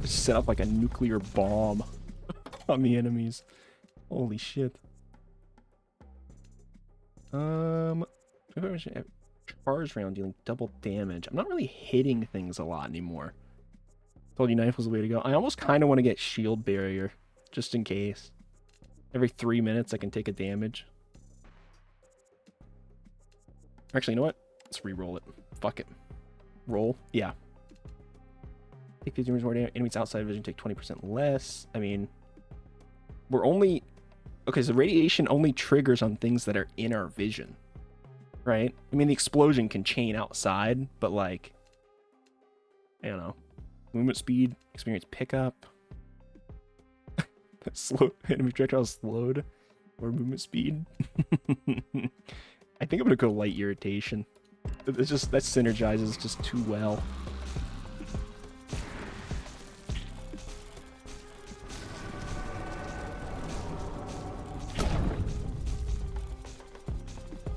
Set up like a nuclear bomb on the enemies. Holy shit. Charge round dealing double damage. I'm not really hitting things a lot anymore. Told you knife was the way to go. I almost kind of want to get shield barrier, just in case. Every 3 minutes I can take a damage. Actually, you know what? Let's re-roll it. Fuck it. Roll? Yeah. Take 50% more damage. Enemies outside vision take 20% less. I mean, we're only... Okay, so radiation only triggers on things that are in our vision. Right? I mean, the explosion can chain outside, but like... I don't know. Movement speed, experience pickup. Slow enemy projectiles slowed. Or movement speed. I think I'm gonna go light irritation. It's just that synergizes just too well.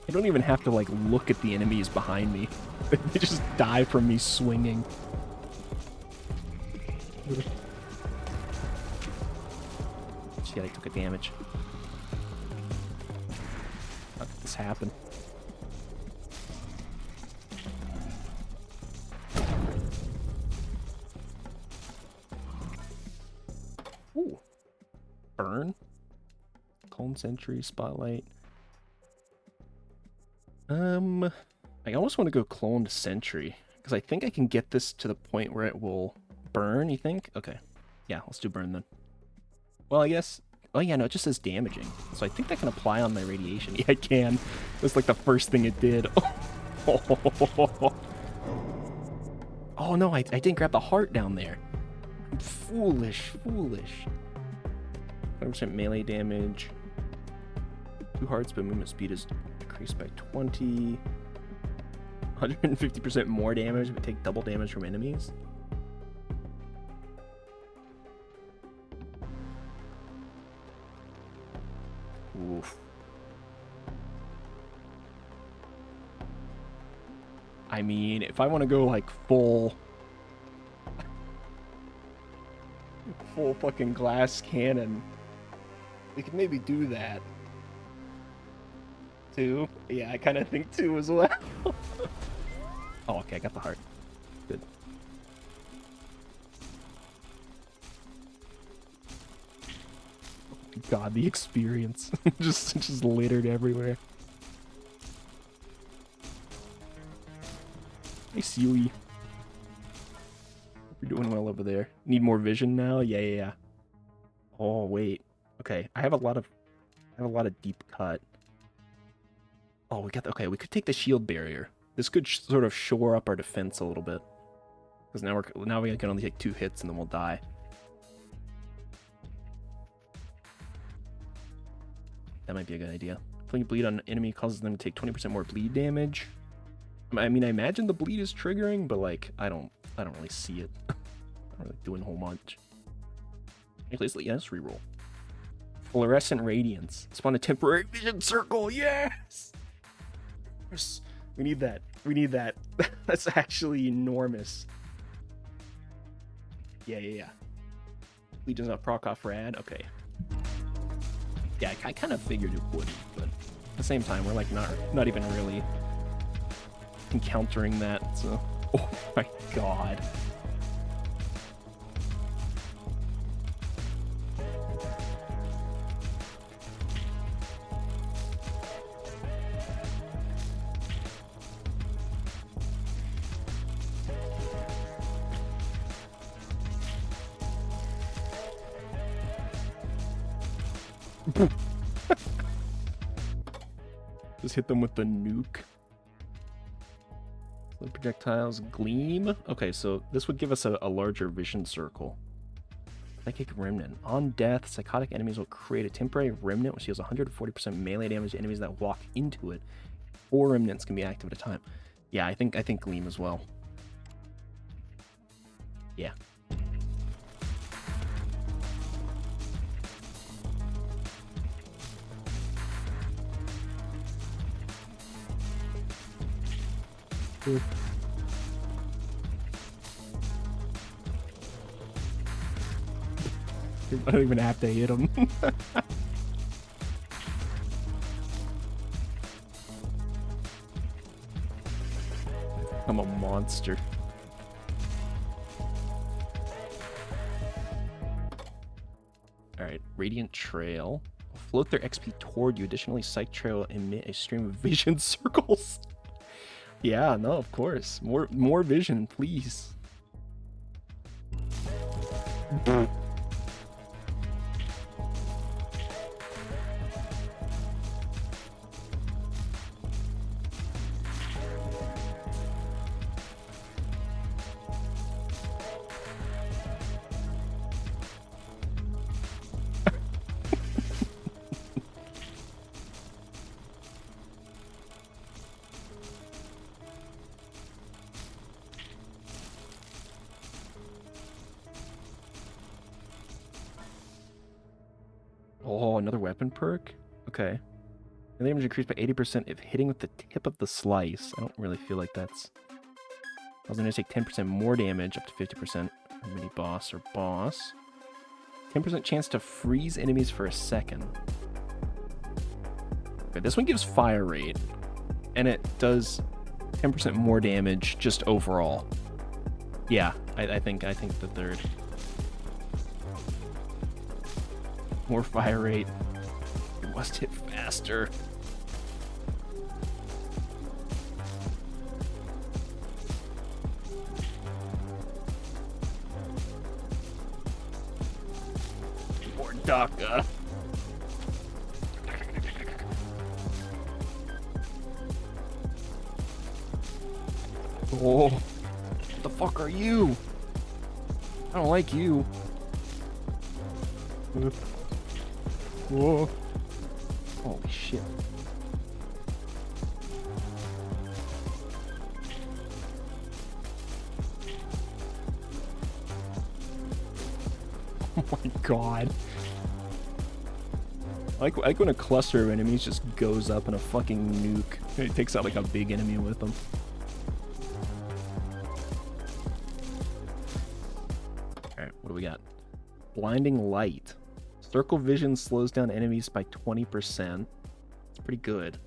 I don't even have to like look at the enemies behind me. They just die from me swinging. Shit, I took a damage. How did this happen? Ooh. Burn. Clone Sentry, Spotlight. I almost want to go Cloned Sentry, because I think I can get this to the point where it will burn, you think? Okay. Yeah, let's do burn then. Well, I guess... Oh yeah, no, it just says damaging. So I think that can apply on my radiation. Yeah, I can. That's like the first thing it did. Oh no, I didn't grab the heart down there. I'm foolish. 5% melee damage. 2 hearts, but movement speed is decreased by 20. 150% more damage, but take double damage from enemies. Oof. I mean, if I want to go like full fucking glass cannon, we could maybe do that. 2? Yeah, I kind of think 2 as well. Oh, okay, I got the heart. Good. God, the experience. just littered everywhere. Nice Yui. You're doing well over there. Need more vision now? Yeah. Oh, wait. Okay, I have a lot of deep cut. Oh, okay, we could take the shield barrier. This could sort of shore up our defense a little bit. Because now we can only take 2 hits and then we'll die. That might be a good idea. Inflicting bleed on an enemy causes them to take 20% more bleed damage. I mean, I imagine the bleed is triggering, but like, I don't really see it. I'm not really doing a whole bunch. Actually, let's reroll. Fluorescent Radiance. Spawn a temporary vision circle. Yes! We need that. That's actually enormous. Yeah. Bleed does not proc off rad. Okay. Yeah, I kind of figured it would, but at the same time, we're like not even really encountering that, so... Oh my god. Just hit them with the nuke. The projectiles gleam. Okay, so this would give us a larger vision circle. Psychic Remnant. On death, psychotic enemies will create a temporary remnant which deals 140% melee damage to enemies that walk into it. 4 remnants can be active at a time. Yeah, I think gleam as well. Yeah. Good. I don't even have to hit him. I'm a monster. Alright, Radiant Trail. Float their XP toward you. Additionally, Psych Trail will emit a stream of vision circles. Yeah, no, of course. More vision, please. Oh, another weapon perk? Okay. And damage increased by 80% if hitting with the tip of the slice. I don't really feel like that's... I was going to take 10% more damage, up to 50%. Mini boss or boss. 10% chance to freeze enemies for a second. Okay, this one gives fire rate. And it does 10% more damage just overall. Yeah, I think the third. More fire rate. You must hit faster. More DACA. Oh, what the fuck are you? I don't like you. Whoa. Holy shit. Oh my god. I like when a cluster of enemies just goes up in a fucking nuke. It takes out like a big enemy with them. Alright, what do we got? Blinding Light. Circle vision slows down enemies by 20%. It's pretty good.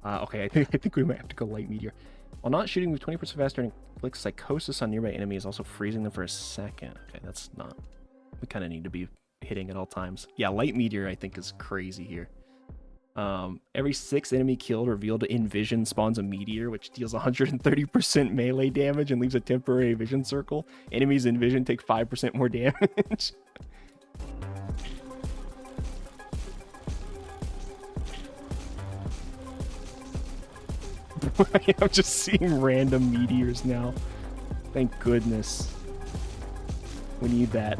Okay, I think we might have to go Light Meteor. While not shooting with 20% faster and inflicts psychosis on nearby enemies, also freezing them for a second. Okay, that's not... We kind of need to be hitting at all times. Yeah, Light Meteor I think is crazy here. Every 6 enemy killed revealed in vision spawns a meteor, which deals 130% melee damage and leaves a temporary vision circle. Enemies in vision take 5% more damage. I'm just seeing random meteors now. Thank goodness. We need that.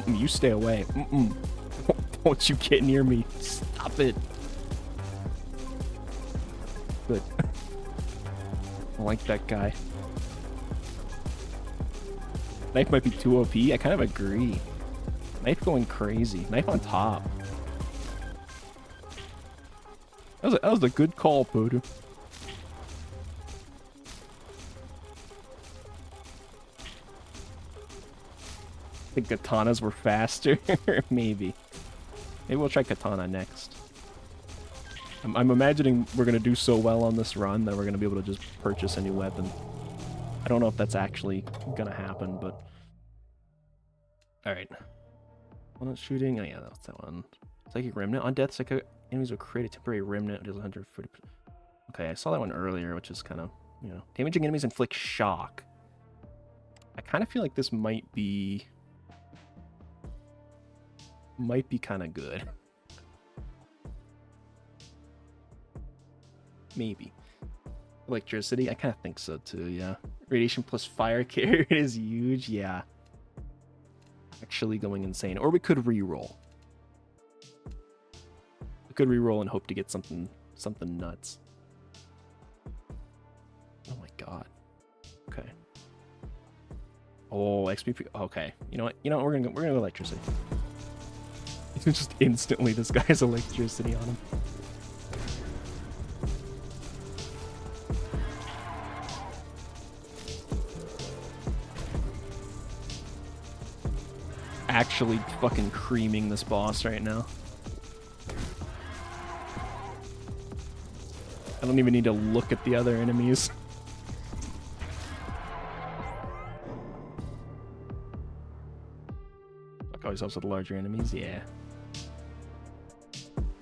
You stay away. Don't you get near me. Stop it. Good. I like that guy. Knife might be too OP. I kind of agree. Knife going crazy. Knife on top. That was a good call, Podu. I think katanas were faster. Maybe. Maybe we'll try katana next. I'm imagining we're going to do so well on this run that we're going to be able to just purchase a new weapon. I don't know if that's actually going to happen, but... Alright. One shooting. Oh yeah, that's that one. Psychic Remnant. On death, psychic enemies will create a temporary remnant. It does 140%. Okay, I saw that one earlier, which is kind of You know, damaging enemies inflict shock. I kind of feel like this might be kind of good. Maybe. Electricity, I kind of think so too, yeah. Radiation plus fire carrier is huge, yeah. Actually going insane. Or we could reroll. We could reroll and hope to get something nuts. Oh my god. Okay. Oh, XP. Okay. You know what? We're gonna go electricity. It's just instantly this guy has electricity on him. Actually fucking creaming this boss right now. I don't even need to look at the other enemies. Fuck always helps with larger enemies, yeah.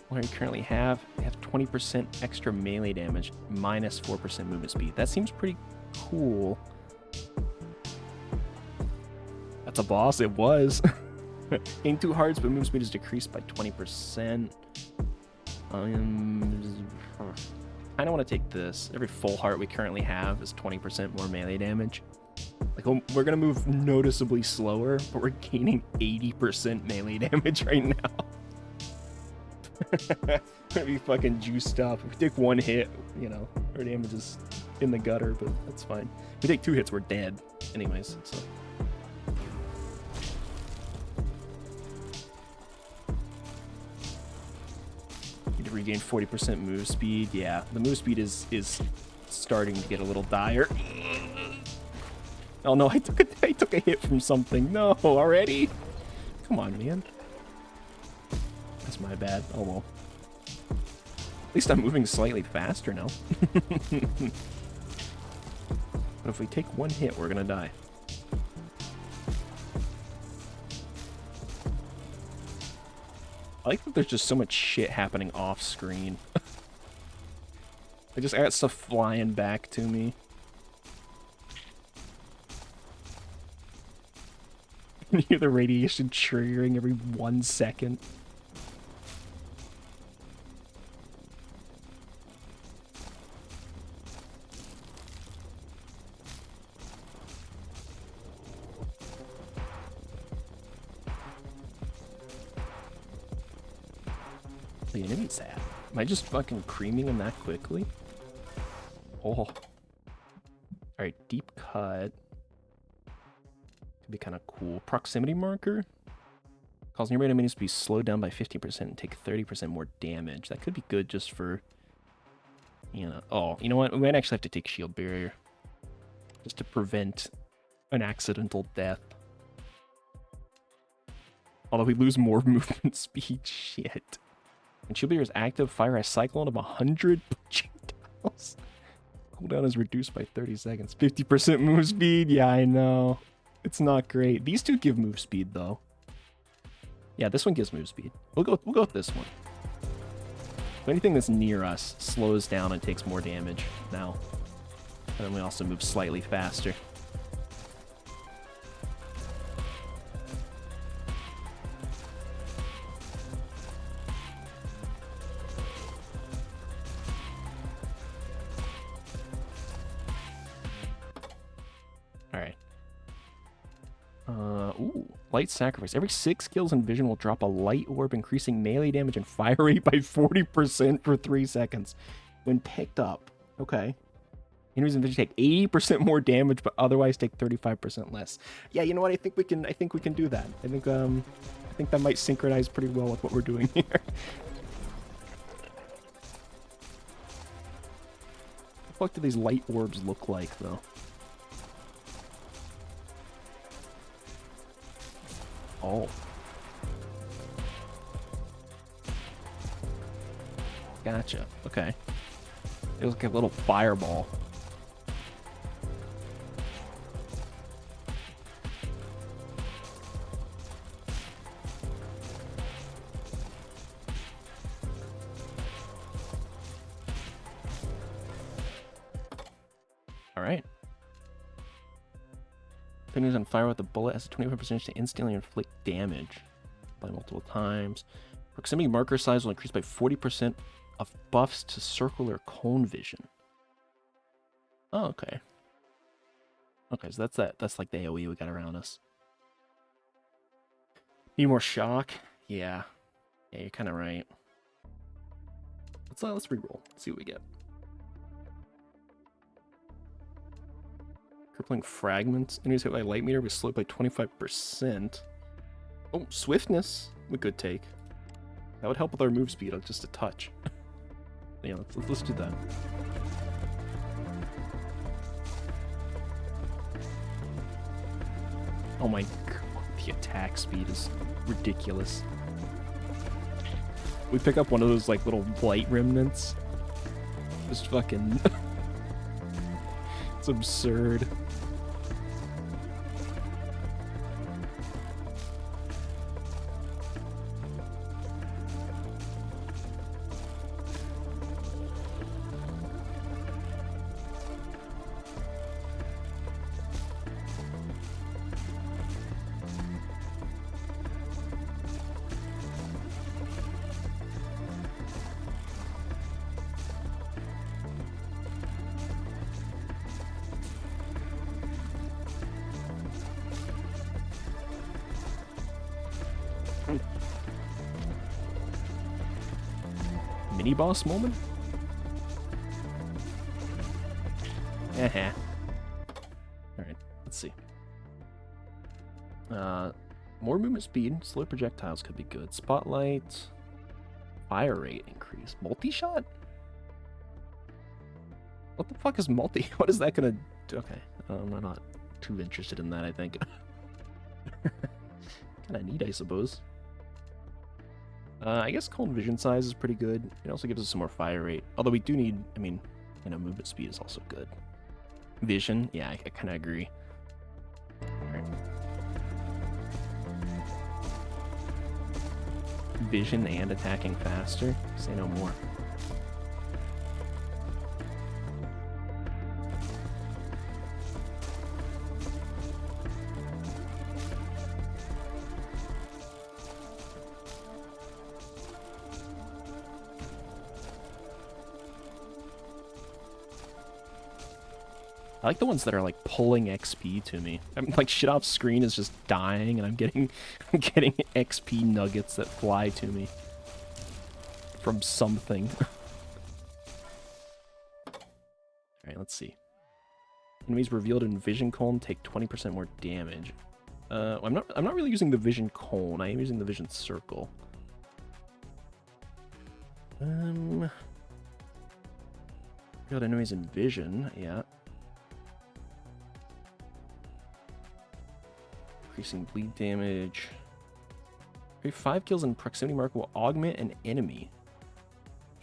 What do you currently have? We have 20% extra melee damage, minus 4% movement speed. That seems pretty cool. That's a boss, it was. Aim 2 hearts, but move speed is decreased by 20%. I kind of want to take this. Every full heart we currently have is 20% more melee damage. Like, we're going to move noticeably slower, but we're gaining 80% melee damage right now. We're going to be fucking juiced up. If we take one hit, you know, our damage is in the gutter, but that's fine. If we take 2 hits, we're dead anyways, so... Regain 40% move speed. Yeah, the move speed is starting to get a little dire. Oh no, I took a hit from something. No, already? Come on, man. That's my bad. Oh well. At least I'm moving slightly faster now. But if we take one hit, we're gonna die. I like that there's just so much shit happening off screen. I got stuff flying back to me. You can hear the radiation triggering every 1 second. The enemy's at. Am I just fucking creaming him that quickly? Oh. Alright, deep cut. Could be kind of cool. Proximity marker. Cause nearby enemies to be slowed down by 50% and take 30% more damage. That could be good just for... You know... Oh, you know what? We might actually have to take shield barrier. Just to prevent an accidental death. Although we lose more movement speed. Shit. When shield barrier is active, fire a cyclone of 100 projectiles. Cooldown is reduced by 30 seconds. 50% move speed? Yeah, I know. It's not great. These two give move speed, though. Yeah, this one gives move speed. We'll go with this one. Anything that's near us slows down and takes more damage now. And then we also move slightly faster. Alright. Ooh. Light sacrifice. Every 6 skills in vision will drop a light orb, increasing melee damage and fire rate by 40% for 3 seconds. When picked up. Okay. Enemies in vision take 80% more damage, but otherwise take 35% less. Yeah, you know what? I think we can do that. I think that might synchronize pretty well with what we're doing here. What the fuck do these light orbs look like, though? Oh. Gotcha. Okay. It was like a little fireball. Alright. Enemies on fire with the bullet has a 25% to instantly inflict damage by multiple times. Proximity marker size will increase by 40% of buffs to circle or cone vision. Oh, okay. Okay, so that's that. That's like the AoE we got around us. Need more shock? Yeah. Yeah, you're kind of right. Let's reroll. See what we get. Crippling fragments. Enemies hit by light meter will slow by 25%. Oh, swiftness. A good take. That would help with our move speed, just a touch. Yeah, let's do that. Oh my god, the attack speed is ridiculous. We pick up one of those like little blight remnants. Just fucking... It's absurd. Mini boss moment? Alright, let's see. More movement speed, slow projectiles could be good. Spotlight, fire rate increase. Multi-shot? What the fuck is multi? What is that gonna do? Okay, I'm not too interested in that, I think. Kinda neat, I suppose. I guess cone vision size is pretty good. It also gives us some more fire rate. Although we do need, I mean, you know, movement speed is also good. Vision, yeah, I kind of agree. Alright. Vision and attacking faster? Say no more. I like the ones that are like pulling XP to me. I'm like shit off screen is just dying and I'm getting XP nuggets that fly to me from something. Alright, let's see. Enemies revealed in Vision Cone take 20% more damage. I'm not really using the Vision Cone, I am using the Vision Circle. Revealed enemies in Vision, yeah. Increasing bleed damage. Every 5 kills in proximity marker will augment an enemy.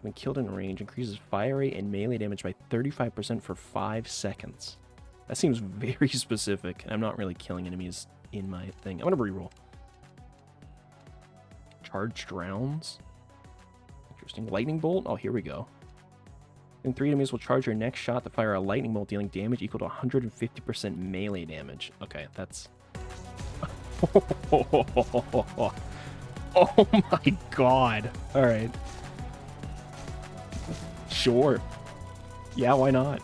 When killed in range, increases fire rate and melee damage by 35% for 5 seconds. That seems very specific, and I'm not really killing enemies in my thing. I'm gonna reroll. Charged rounds. Interesting. Lightning bolt. Oh, here we go. And 3 enemies will charge your next shot to fire a lightning bolt, dealing damage equal to 150% melee damage. Okay, that's... Oh my god. Alright. Sure. Yeah, why not?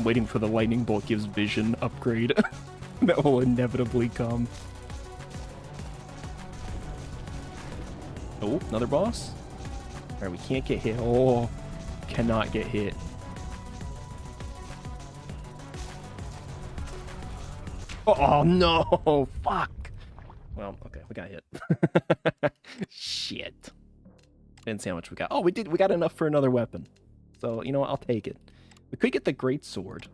Waiting for the lightning bolt gives vision upgrade. That will inevitably come. Oh, another boss? Alright, we can't get hit. Oh, cannot get hit. Oh no! Fuck! Well, okay, we got hit. Shit. Didn't see how much we got. Oh, we did. We got enough for another weapon. So, you know what? I'll take it. We could get the great sword.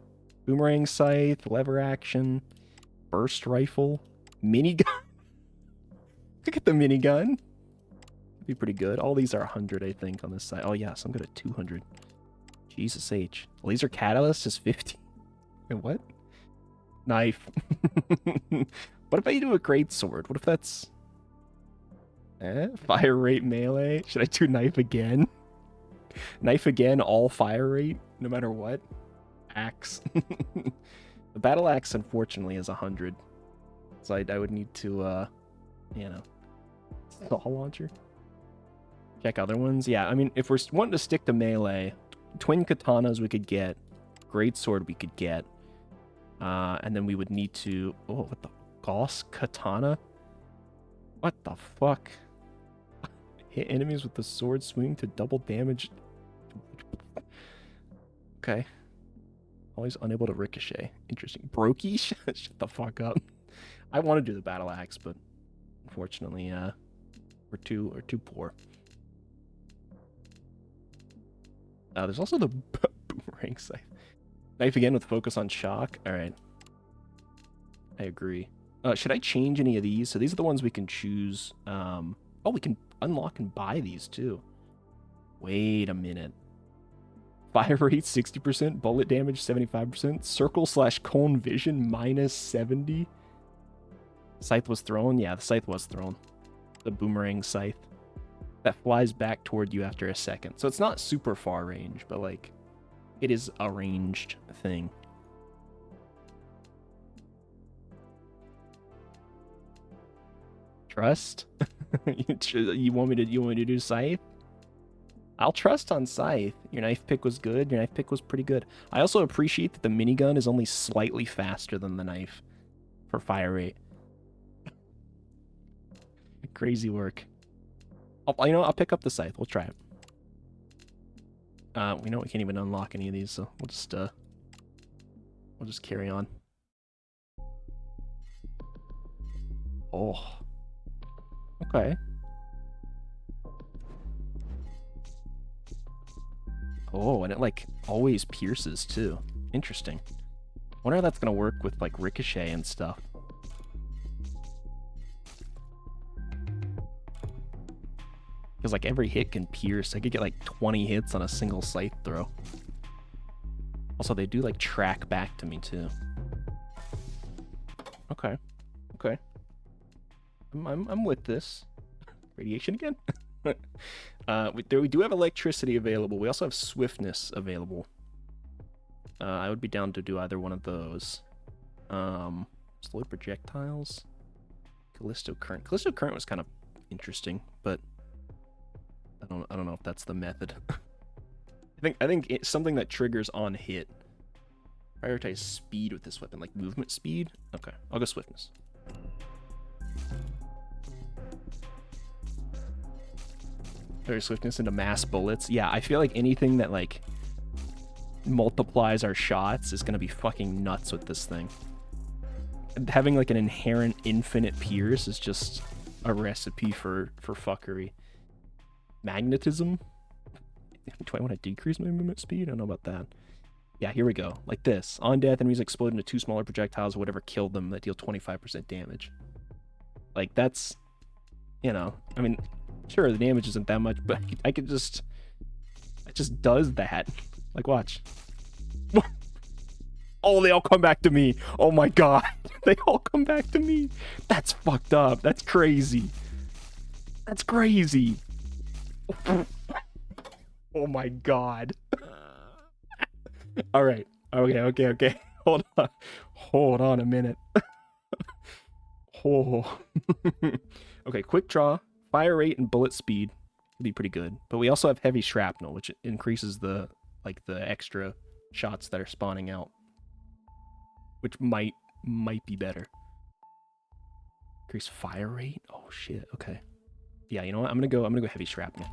Boomerang scythe, lever action, burst rifle, minigun. Look at the minigun. Be pretty good. All these are 100, I think, on this side. Oh, yeah, so I'm good at 200. Jesus H. Laser catalyst is 50. Wait, what? Knife. What if I do a great sword? What if that's... Fire rate melee? Should I do knife again? Knife again, all fire rate, no matter what? Axe. The battle axe, unfortunately, is 100. So I would need to, you know... Saw launcher? Check other ones. Yeah, I mean, if we're wanting to stick to melee, twin katanas we could get, great sword we could get, and then we would need to... Oh, what the... Gauss katana? What the fuck? Hit enemies with the sword swing to double damage. Okay. Always unable to ricochet. Interesting. Brokey? Shut the fuck up. I want to do the battle axe, but unfortunately, we're too poor. There's also the boomerang scythe. Knife again with focus on shock. All right. I agree. Should I change any of these? So these are the ones we can choose. Oh, we can unlock and buy these too. Wait a minute. Fire rate 60%, bullet damage 75%, circle/cone vision -70. Scythe was thrown? Yeah, the scythe was thrown. The boomerang scythe. That flies back toward you after a second. So it's not super far range, but like, it is a ranged thing. Trust? You want me to do scythe? I'll trust on scythe. Your knife pick was good. Your knife pick was pretty good. I also appreciate that the minigun is only slightly faster than the knife for fire rate. Crazy work. I'll pick up the scythe. We'll try it. We know we can't even unlock any of these, so we'll just carry on. Oh. Okay. Oh, and it like always pierces too. Interesting. Wonder how that's gonna work with like ricochet and stuff. Because like every hit can pierce. I could get like 20 hits on a single scythe throw. Also, they do like track back to me too. Okay. Okay. I'm with this. Radiation again? We do have electricity available. We also have swiftness available. I would be down to do either one of those. Slow projectiles. Callisto current. Callisto current was kind of interesting, but I don't know if that's the method. I think it's something that triggers on hit. Prioritize speed with this weapon, like movement speed. Okay, I'll go swiftness. Very swiftness into mass bullets. Yeah, I feel like anything that like multiplies our shots is gonna be fucking nuts with this thing. And having like an inherent infinite pierce is just a recipe for fuckery. Magnetism? Do I want to decrease my movement speed? I don't know about that. Yeah, here we go. Like this. On death, enemies explode into 2 smaller projectiles or whatever killed them that deal 25% damage. Like that's, you know, I mean, sure, the damage isn't that much, but I could just... It just does that. Like, watch. Oh, they all come back to me. Oh my god. They all come back to me. That's fucked up. That's crazy. That's crazy. Oh my god. Alright. Okay. Hold on a minute. Oh. Okay, quick draw. Fire rate and bullet speed would be pretty good. But we also have heavy shrapnel, which increases the extra shots that are spawning out. Which might be better. Increase fire rate? Oh shit, okay. Yeah, you know what? I'm gonna go heavy shrapnel.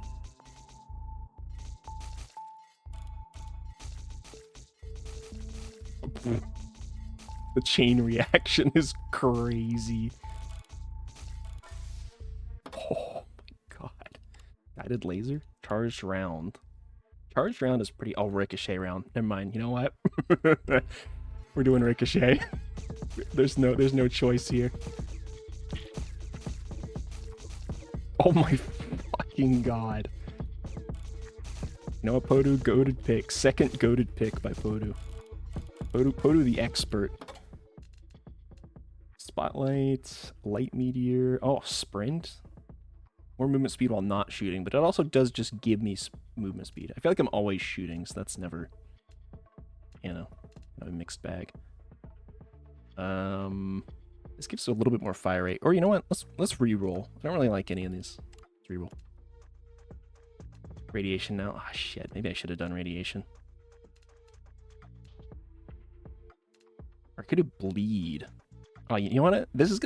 The chain reaction is crazy. Oh my god. Guided laser? Charged round. Charged round is pretty... Oh, ricochet round. Never mind. You know what? We're doing ricochet. There's no choice here. Oh my fucking god. You know what, Podu? Goated pick. Second goated pick by Podu. Podu the expert. Spotlight, light meteor. Oh, sprint. More movement speed while not shooting, but it also does just give me movement speed. I feel like I'm always shooting, so that's never, you know, a mixed bag. This gives a little bit more fire rate. Or you know what? Let's re-roll. I don't really like any of these. Let's re-roll. Radiation now. Ah, shit. Maybe I should have done radiation. Or could it bleed? Oh, you know what? This is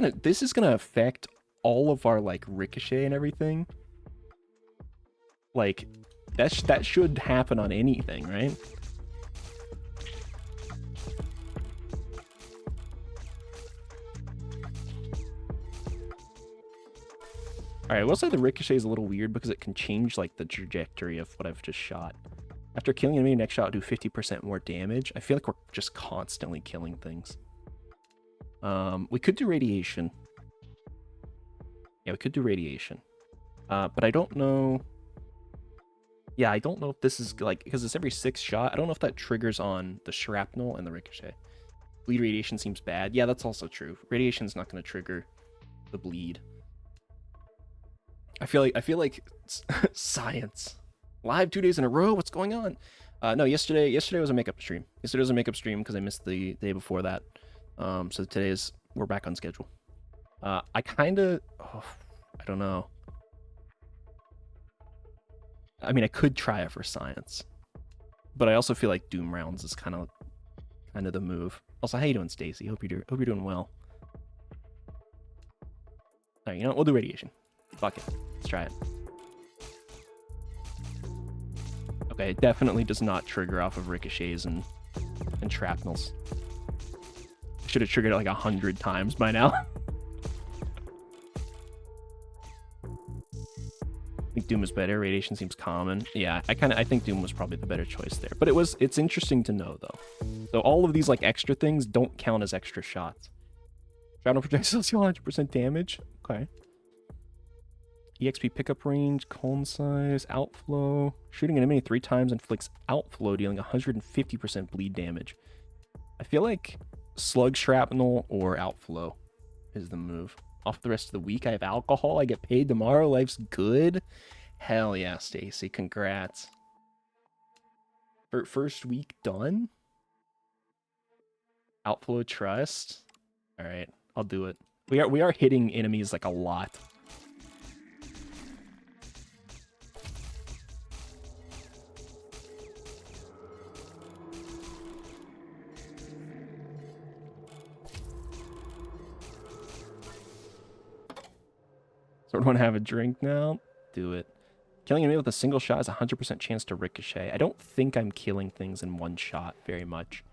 gonna affect all of our like ricochet and everything. Like that should happen on anything, right? Alright, I will say the ricochet is a little weird because it can change like the trajectory of what I've just shot. After killing an enemy, next shot will do 50% more damage. I feel like we're just constantly killing things. We could do radiation. Yeah, we could do radiation. But I don't know. Yeah, I don't know if this is like, because it's every 6th shot. I don't know if that triggers on the shrapnel and the ricochet. Bleed radiation seems bad. Yeah, that's also true. Radiation's not going to trigger the bleed. I feel like science. Live 2 days in a row. What's going on? No, yesterday was a makeup stream. Yesterday was a makeup stream because I missed the day before that. So we're back on schedule. I don't know. I mean, I could try it for science, but I also feel like Doom rounds is kind of the move. Also, how you doing, Stacy? Hope you're doing well. All right, you know what? We'll do radiation. Fuck it. Let's try it. Okay, it definitely does not trigger off of ricochets and shrapnels. I should have triggered it like 100 times by now. I think Doom is better. Radiation seems common. Yeah, I think Doom was probably the better choice there. But it's interesting to know though. So all of these like extra things don't count as extra shots. Shrapnel projectiles deal 100% damage. Okay. EXP pickup range, cone size, outflow. Shooting an enemy 3 times inflicts outflow, dealing 150% bleed damage. I feel like slug shrapnel or outflow is the move. Off the rest of the week, I have alcohol. I get paid tomorrow. Life's good. Hell yeah, Stacy. Congrats. First week done? Outflow trust. All right, I'll do it. We are hitting enemies like a lot. Sort of want to have a drink now? Do it. Killing an enemy with a single shot is a 100% chance to ricochet. I don't think I'm killing things in one shot very much.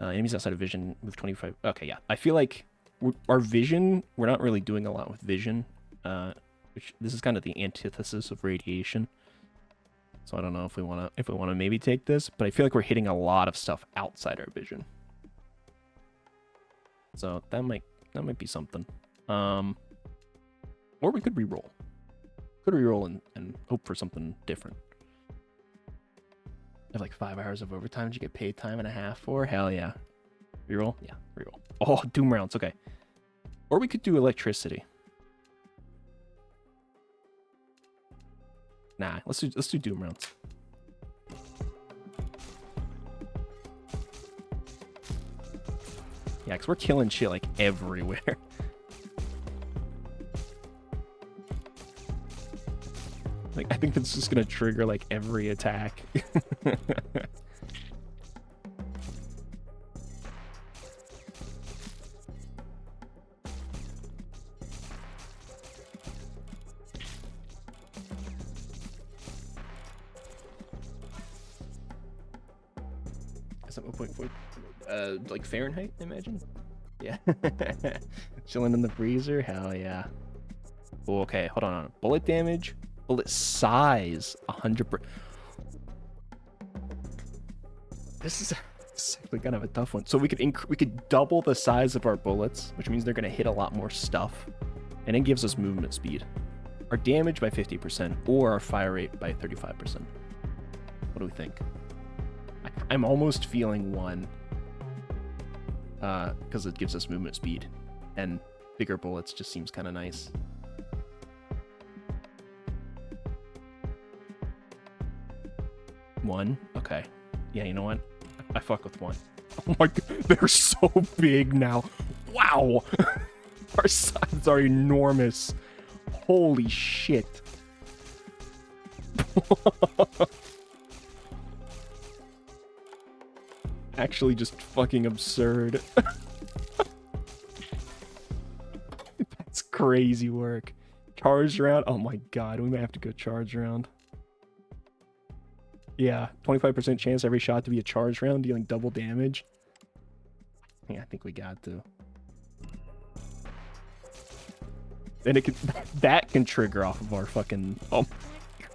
Enemies outside of vision move 25. Okay, yeah. I feel like our vision, we're not really doing a lot with vision. Which this is kind of the antithesis of radiation. So I don't know if we want to maybe take this, but I feel like we're hitting a lot of stuff outside our vision. So that might be something. Or we could reroll. Could reroll and hope for something different. I have like 5 hours of overtime. Did you get paid time and a half for? Hell yeah. Reroll? Yeah, reroll. Oh, Doom rounds. Okay. Or we could do electricity. Nah, let's do Doom rounds. Yeah, because we're killing shit like everywhere. Like, I think that's just gonna trigger like every attack. Like Fahrenheit, I imagine. Yeah. Chilling in the freezer. Hell yeah. Oh, okay, hold on. Bullet damage. Bullet size 100%. This is actually kind of a tough one. So we could double the size of our bullets, which means they're gonna hit a lot more stuff, and it gives us movement speed. our damage by 50% or our fire rate by 35%. What do we think? I'm almost feeling 1 because it gives us movement speed, and bigger bullets just seems kind of nice. One? Okay. Yeah, you know what? I fuck with 1. Oh my god, they're so big now. Wow! Our sides are enormous. Holy shit. Actually just fucking absurd. That's crazy work. Charge round? Oh my god, we might have to go charge round. Yeah, 25% chance every shot to be a charge round, dealing double damage. Yeah, I think we got to. Then it can, that can trigger off of our fucking... Oh my god.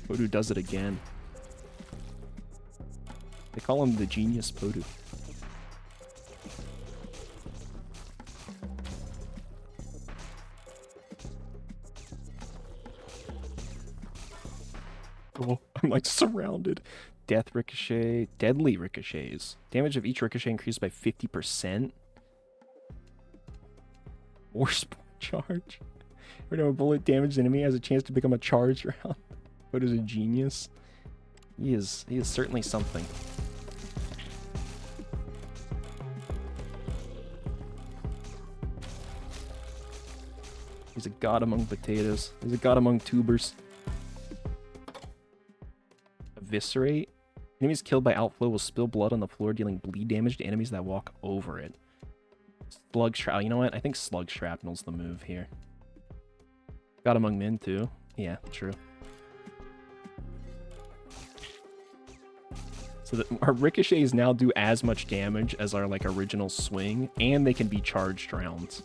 Podu does it again. They call him the genius Podu. Oh, I'm like surrounded. Death ricochet, deadly ricochets. Damage of each ricochet increased by 50%. Or sport charge. Every time a bullet damaged enemy has a chance to become a charge round. What is a genius? He is certainly something. He's a god among potatoes. He's a god among tubers. Eviscerate. Enemies killed by outflow will spill blood on the floor, dealing bleed damage to enemies that walk over it. Slug shrapnel. You know what? I think slug shrapnel's the move here. God among men too. Yeah, true. So that our ricochets now do as much damage as our like original swing, and they can be charged rounds.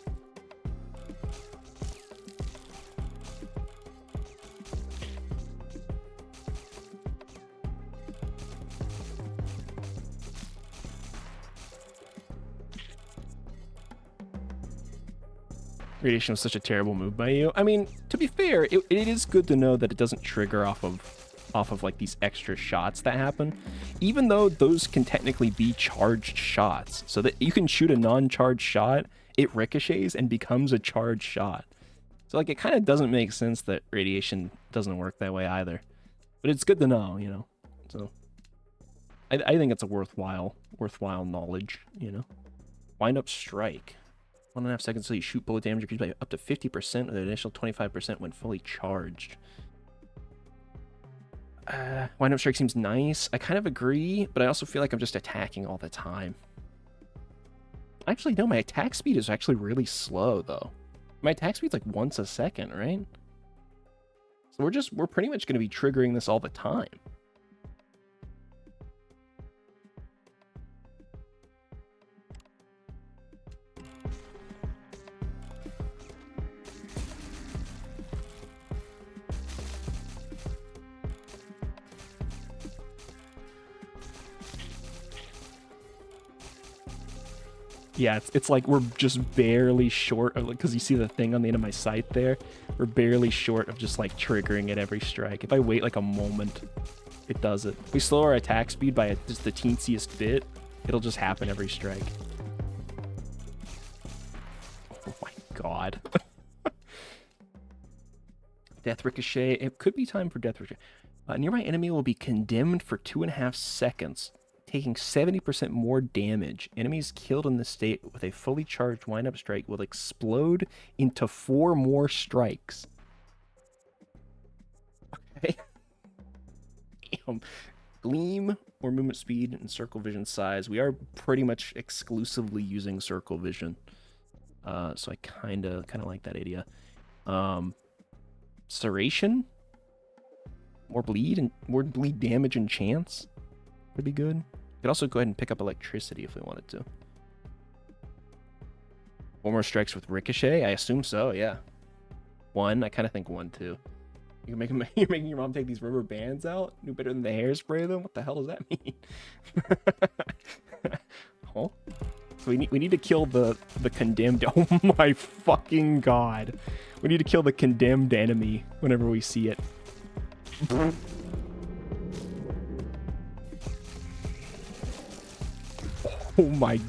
Radiation was such a terrible move by you. I mean, to be fair, it is good to know that it doesn't trigger off of like these extra shots that happen, even though those can technically be charged shots. So that you can shoot a non-charged shot, it ricochets and becomes a charged shot. So like it kind of doesn't make sense that radiation doesn't work that way either. But it's good to know, you know. So I think it's a worthwhile knowledge, you know. Wind up strike. 1.5 seconds until you shoot bullet damage increased by up to 50% with an additional 25% when fully charged. Wind up strike seems nice. I kind of agree, but I also feel like I'm just attacking all the time. Actually, no, my attack speed is actually really slow, though. My attack speed's like once a second, right? So we're pretty much going to be triggering this all the time. Yeah, it's like we're just barely short of, like, because you see the thing on the end of my sight there? We're barely short of just like triggering at every strike. If I wait like a moment, it does it. If we slow our attack speed by just the teensiest bit, it'll just happen every strike. Oh my god. Death ricochet. It could be time for death ricochet. A nearby enemy will be condemned for 2.5 seconds. Taking 70% more damage. Enemies killed in this state with a fully charged wind-up strike will explode into 4 more strikes. Okay. Damn. Gleam or movement speed and circle vision size. We are pretty much exclusively using circle vision. So I kind of like that idea. Serration. More bleed damage and chance. Would be good. We could also go ahead and pick up electricity if we wanted to. 4 more strikes with ricochet? I assume so, yeah. 1, I kind of think 1 too. You're making your mom take these rubber bands out? Do better than the hairspray them? What the hell does that mean? Oh? We need to kill the condemned. Oh my fucking god. We need to kill the condemned enemy whenever we see it. Oh my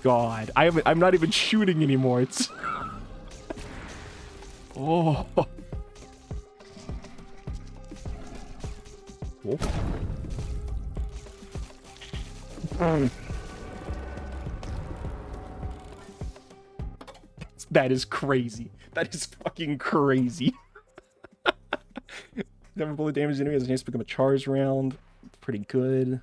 god. I'm not even shooting anymore. It's oh. Oh. That is crazy. That is fucking crazy. Never bullet damage enemy has a chance to become a charged round. Pretty good.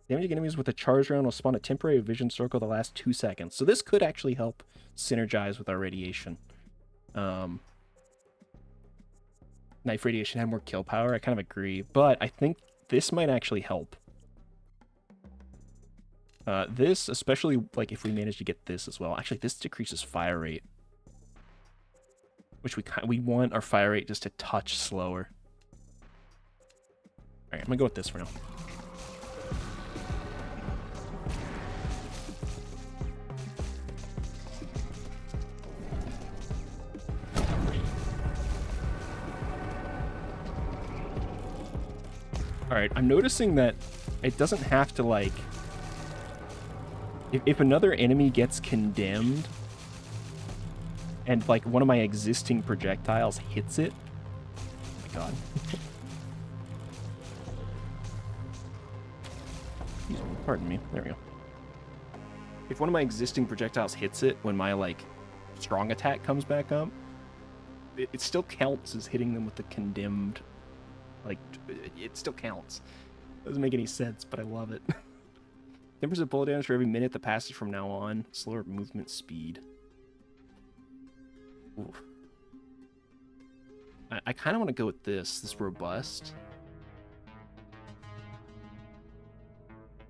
Damaging enemies with a charged round will spawn a temporary vision circle that lasts 2 seconds. So this could actually help synergize with our radiation. Knife radiation had more kill power. I kind of agree. But I think this might actually help. This, especially like if we manage to get this as well. Actually, this decreases fire rate. Which we want our fire rate just a touch slower. Alright, I'm gonna go with this for now. Alright, I'm noticing that it doesn't have to, like... If another enemy gets condemned, and, like, one of my existing projectiles hits it... Oh my god. Pardon me. There we go. If one of my existing projectiles hits it when my, like, strong attack comes back up, it still counts as hitting them with the condemned... Like, it still counts. Doesn't make any sense, but I love it. 10% bullet damage for every minute that passes from now on. Slower movement speed. Oof. I kind of want to go with this robust.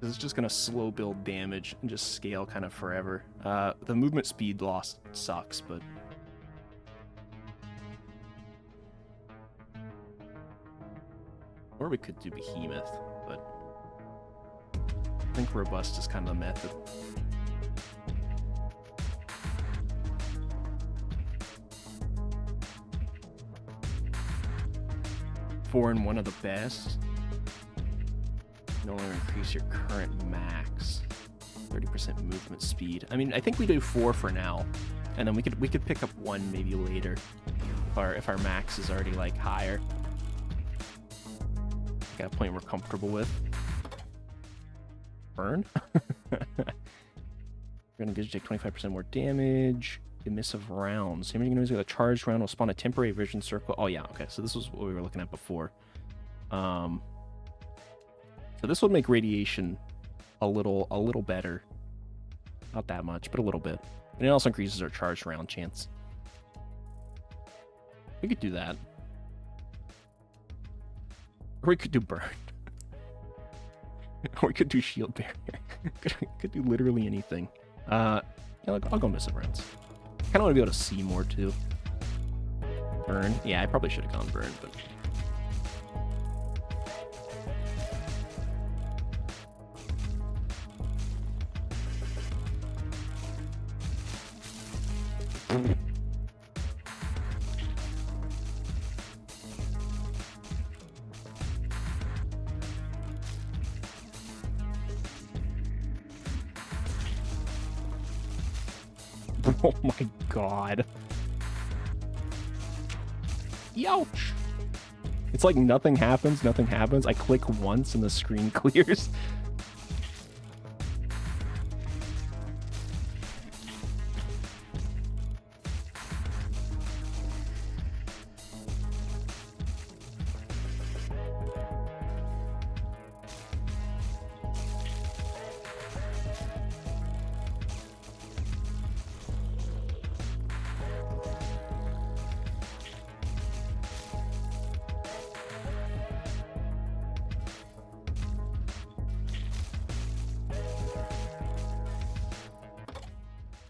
This is just going to slow build damage and just scale kind of forever. The movement speed loss sucks, but... Or we could do Behemoth, but... I think robust is kind of the method. Four and one of the best. No longer increase your current max. 30% movement speed. I mean, I think we do 4 for now, and then we could pick up 1 maybe later, if our max is already like higher. Got a point we're comfortable with. Burn. You're gonna take 25% more damage. Emissive rounds. Damaging enemies with a charged round will spawn a temporary vision circle. Oh yeah, okay. So this was what we were looking at before. So this would make radiation a little better. Not that much, but a little bit. And it also increases our charged round chance. We could do that. Or we could do burn. Or we could do shield barrier. could do literally anything. Yeah, I'll go missive rounds. I kind of want to be able to see more too. Burn. Yeah, I probably should have gone burn, but... Oh my god. Youch! It's like nothing happens. I click once and the screen clears.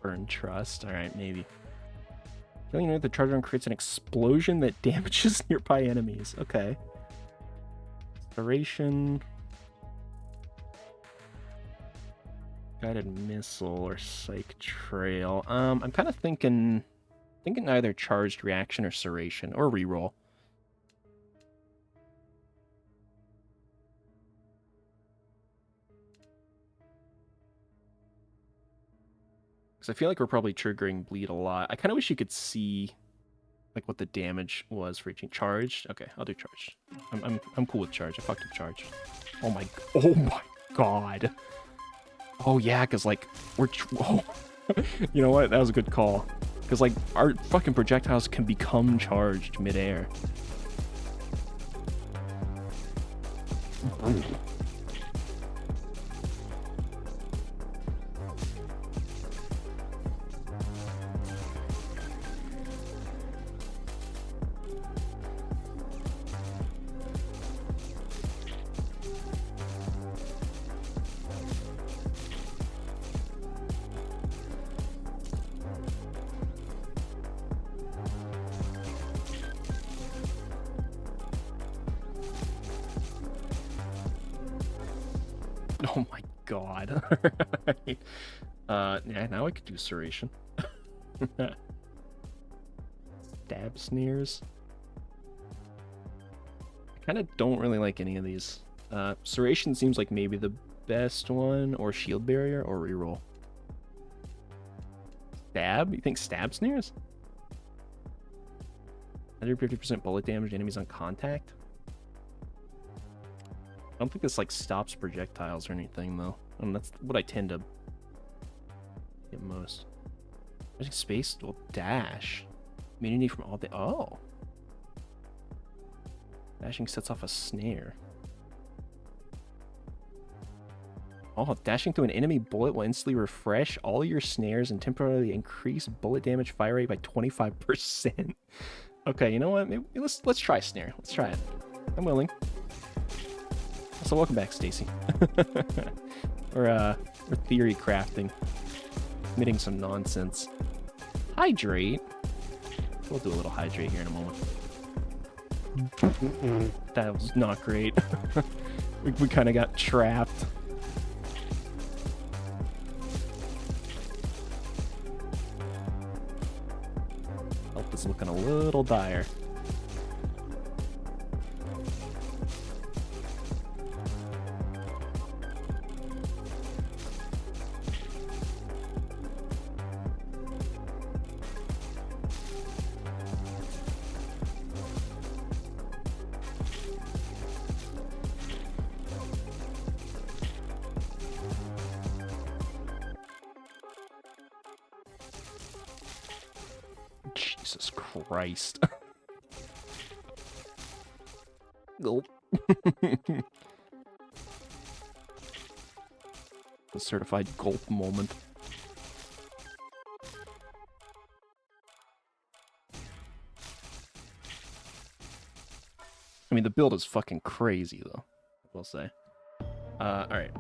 Burn trust. Alright, maybe. Killing with the charge round creates an explosion that damages nearby enemies. Okay. Inspiration. Guided missile or psych trail. I'm kind of thinking either charged reaction or serration or reroll. Because I feel like we're probably triggering bleed a lot. I kind of wish you could see like what the damage was for each charged. Okay, I'll do charged. I'm cool with charge. I fucked with charge. Oh my god. Oh yeah, because like we're you know what? That was a good call. Because like our fucking projectiles can become charged midair. Oh my god. Alright. Yeah, now I could do serration. Stab sneers. I kind of don't really like any of these. Serration seems like maybe the best one, or shield barrier, or reroll. Stab? You think stab sneers? 150% bullet damage to enemies on contact? I don't think this like stops projectiles or anything though. That's what I tend to get most. I think space will dash. Immunity from all the dashing sets off a snare. Oh, dashing through an enemy bullet will instantly refresh all your snares and temporarily increase bullet damage fire rate by 25%. Okay, you know what? Maybe let's try snare. Let's try it. I'm willing. So welcome back, Stacy. We're theory crafting, committing some nonsense. Hydrate. We'll do a little hydrate here in a moment. That was not great. we kind of got trapped. Health is looking a little dire. Jesus Christ. Gulp. The certified gulp moment. I mean, the build is fucking crazy, though, I will say. Alright.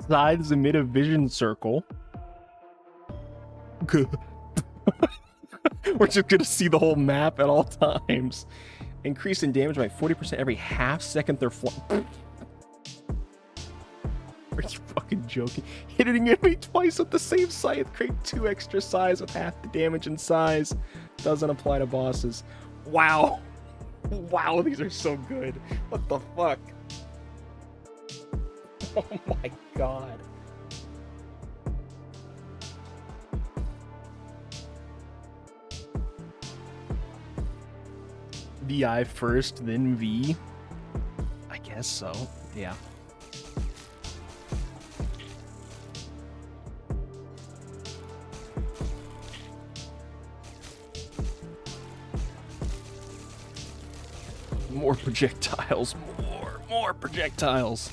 Sides emit a vision circle. Good. We're just gonna see the whole map at all times. Increase in damage by 40% every half second they're flying. Are you fucking joking? Hitting enemy twice with the same scythe, create 2 extra size with half the damage and size. Doesn't apply to bosses. Wow. Wow, these are so good. What the fuck? Oh my god. VI first, then V? I guess so, yeah. More projectiles, more projectiles.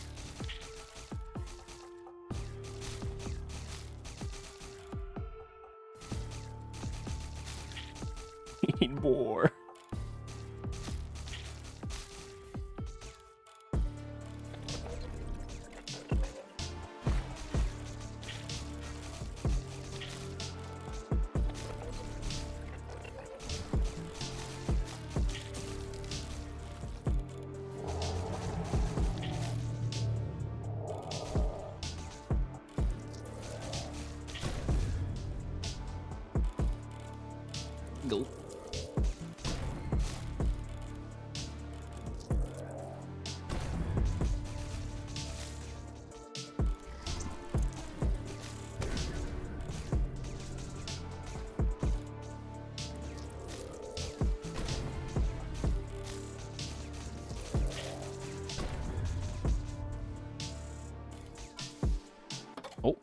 Need more. Go. Oh.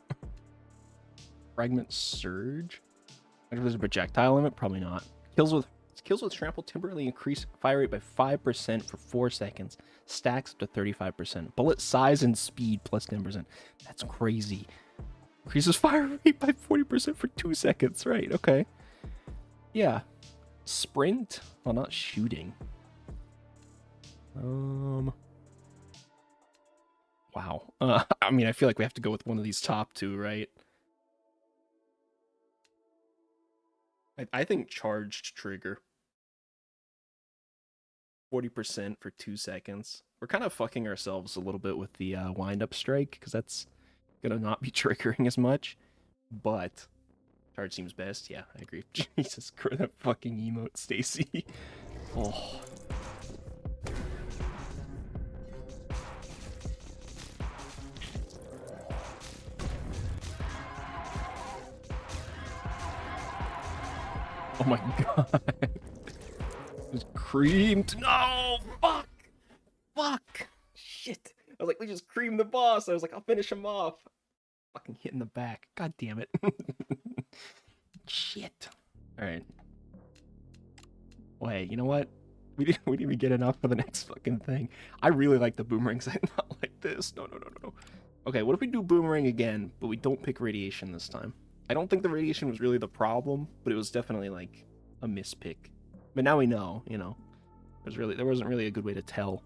Fragment Surge? I wonder if there's a projectile limit? Probably not. Kills with trample temporarily increase fire rate by 5% for 4 seconds. Stacks up to 35%. Bullet size and speed plus 10%. That's crazy. Increases fire rate by 40% for 2 seconds. Right, okay. Yeah. Sprint? Well, not shooting. Wow. I mean, I feel like we have to go with one of these top two, right? I think charged trigger. 40% for 2 seconds. We're kind of fucking ourselves a little bit with the wind-up strike, because that's gonna not be triggering as much. But charge seems best. Yeah, I agree. Jesus Christ, that fucking emote, Stacy. Oh. Oh my god. Just creamed. No! Fuck! Fuck! Shit. I was like, we just creamed the boss. I was like, I'll finish him off. Fucking hit in the back. God damn it. Shit. Alright. Wait, you know what? We didn't even get enough for the next fucking thing. I really like the boomerang side, not like this. No. Okay, what if we do boomerang again, but we don't pick radiation this time? I don't think the radiation was really the problem, but it was definitely like a mispick. But now we know, you know. There wasn't really a good way to tell.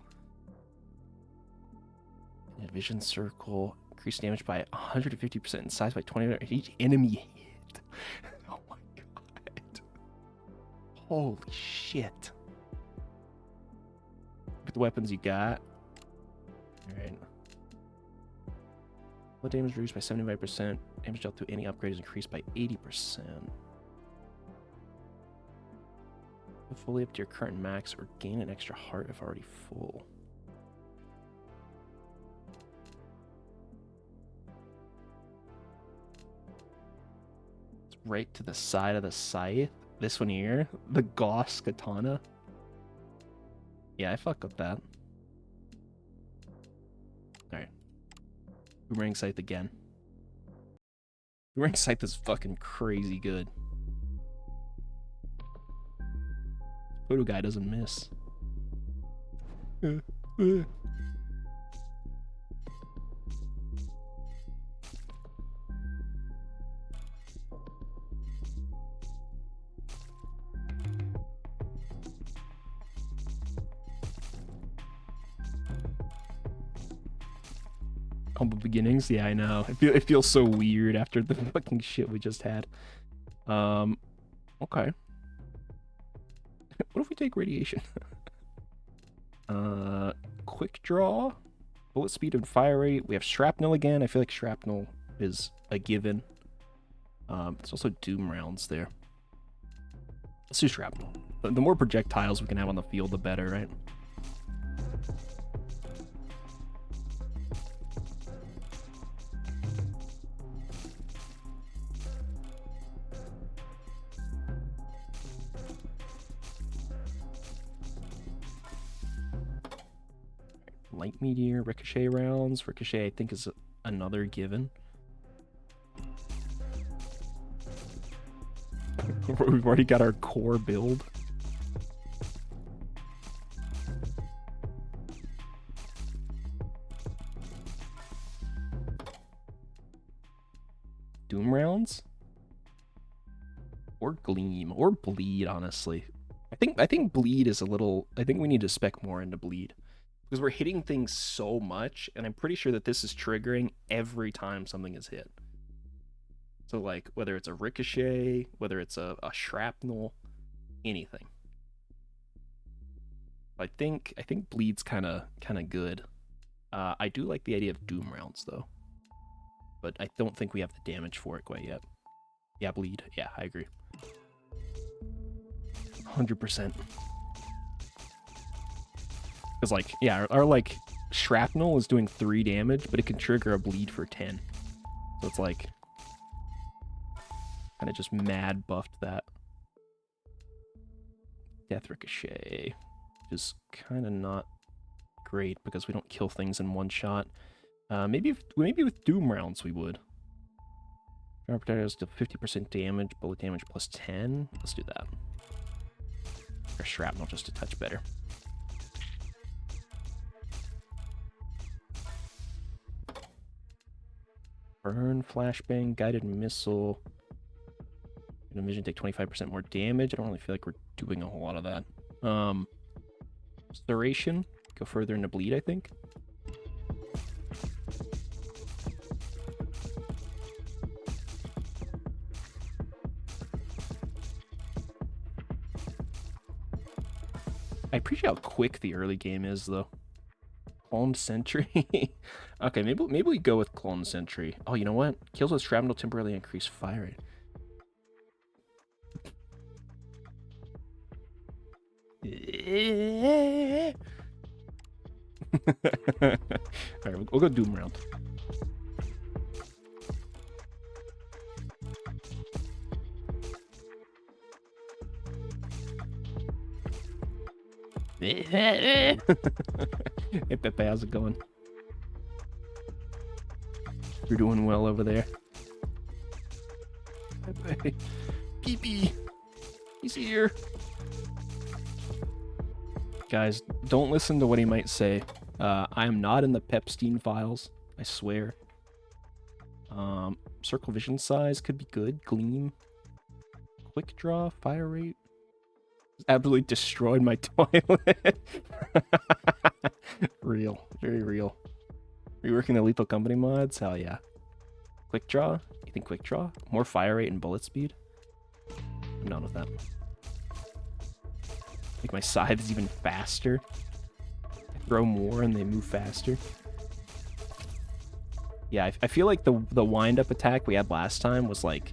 Vision circle, increase damage by 150% and size by 20% each enemy hit. Oh my god. Holy shit. Look at the weapons you got. Alright. What damage reduced by 75%. Damage dealt through any upgrade is increased by 80%. Go fully up to your current max or gain an extra heart if already full. It's right to the side of the scythe. This one here. The Goss Katana. Yeah, I fuck with that. Alright. Boomerang Scythe again. Boomerang Scythe is fucking crazy good. Photo guy doesn't miss. Humble beginnings? Yeah, I know. It feels so weird after the fucking shit we just had. Okay. What if we take radiation? Quick draw, bullet speed and fire rate. We have shrapnel again. I feel like shrapnel is a given. There's also doom rounds there. Let's do shrapnel. The more projectiles we can have on the field, the better, right? Light meteor, ricochet rounds. Ricochet, I think, is another given. We've already got our core build. Doom rounds? Or gleam. Or bleed, honestly. I think bleed is a little... I think we need to spec more into bleed. Because we're hitting things so much, and I'm pretty sure that this is triggering every time something is hit. So, like, whether it's a ricochet, whether it's a shrapnel, anything. I think bleed's kind of good. I do like the idea of doom rounds, though. But I don't think we have the damage for it quite yet. Yeah, bleed. Yeah, I agree. 100%. Because, like, yeah, our like, shrapnel is doing 3 damage, but it can trigger a bleed for 10. So it's like, kind of just mad buffed that. Death Ricochet, which is kind of not great because we don't kill things in one shot. Maybe with Doom rounds we would. Our projectiles do 50% damage, bullet damage plus 10. Let's do that. Or shrapnel just a touch better. Burn, flashbang, guided missile. And vision take 25% more damage. I don't really feel like we're doing a whole lot of that. Duration, go further into bleed, I think. I appreciate how quick the early game is, though. Clone Sentry. Okay, maybe we go with Clone Sentry. Oh, you know what? Kills with shrapnel temporarily increase fire rate. Alright, we'll go Doom round. Hey Pepe, how's it going? You're doing well over there. Pepe. Peepee. He's here. Guys, don't listen to what he might say. I am not in the Pepstein files, I swear. Circle vision size could be good. Gleam. Quick draw, fire rate. Absolutely destroyed my toilet. Real. Very real. Reworking the Lethal Company mods? Hell yeah. Quick draw? You think quick draw? More fire rate and bullet speed? I'm down with that. Make my scythes even faster. I throw more and they move faster. Yeah, I feel like the wind-up attack we had last time was, like,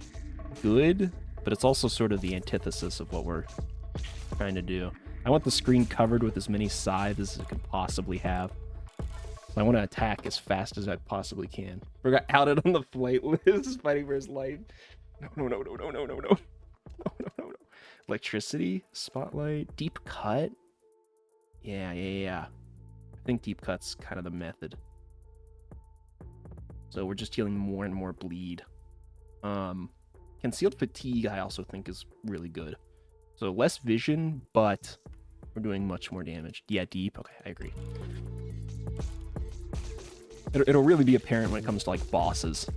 good, but it's also sort of the antithesis of what we're trying to do. I want the screen covered with as many scythes as it can possibly have. So I want to attack as fast as I possibly can. We got outed on the flight list, fighting for his life. No. Electricity, spotlight, deep cut. Yeah. I think deep cut's kind of the method. So we're just dealing more and more bleed. Concealed fatigue, I also think is really good. So less vision, but we're doing much more damage. Yeah, deep. Okay, I agree. It'll really be apparent when it comes to, like, bosses.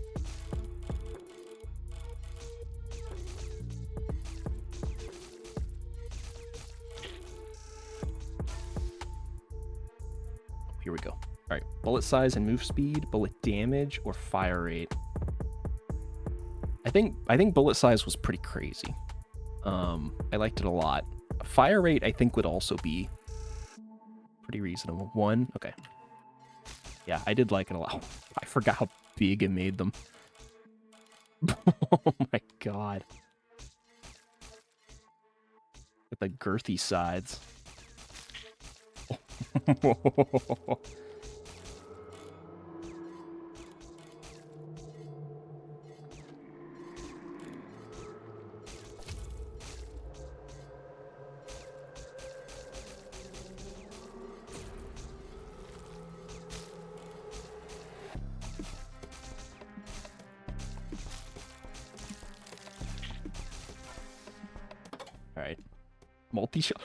Here we go. All right, bullet size and move speed, bullet damage, or fire rate. I think bullet size was pretty crazy. I liked it a lot. Fire rate, I think, would also be pretty reasonable. 1, okay. Yeah, I did like it a lot. I forgot how big it made them. Oh my god. With the girthy sides. All right, multi-shot.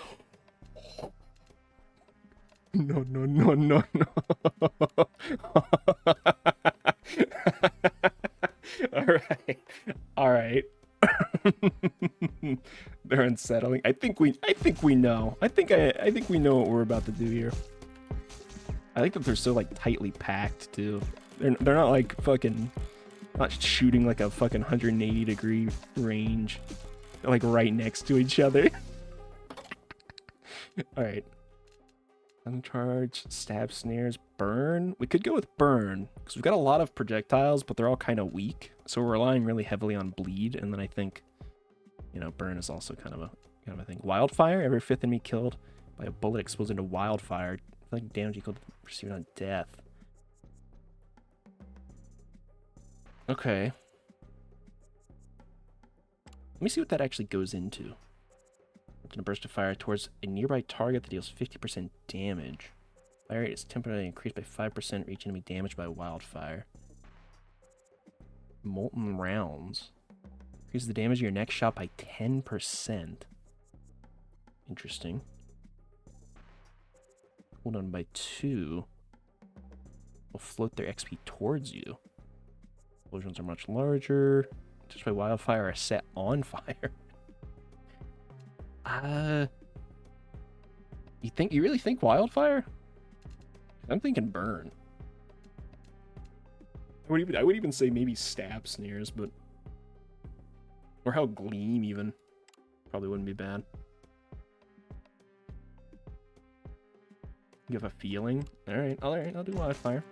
No. All right. They're unsettling. I think we know. I think we know what we're about to do here. I think that they're so, like, tightly packed too. They're not like fucking not shooting like a fucking 180-degree range. They're, like, right next to each other. All right. Uncharge, stab, snares, burn. We could go with burn because we've got a lot of projectiles, but they're all kind of weak. So we're relying really heavily on bleed, and then I think, you know, burn is also kind of kind of a thing. Wildfire. Every 5th enemy killed by a bullet explodes into wildfire. Like damage equal to received on death. Okay. Let me see what that actually goes into. Open a burst of fire towards a nearby target that deals 50% damage. Fire rate is temporarily increased by 5% for each enemy damaged by wildfire. Molten rounds. Increases the damage of your next shot by 10%. Interesting. Cooldown by 2. Will float their XP towards you. Explosions are much larger. Just by wildfire are set on fire. You really think wildfire? I'm thinking burn. I would even say maybe stab snares, but or how gleam even probably wouldn't be bad. You have a feeling? All right, I'll do wildfire.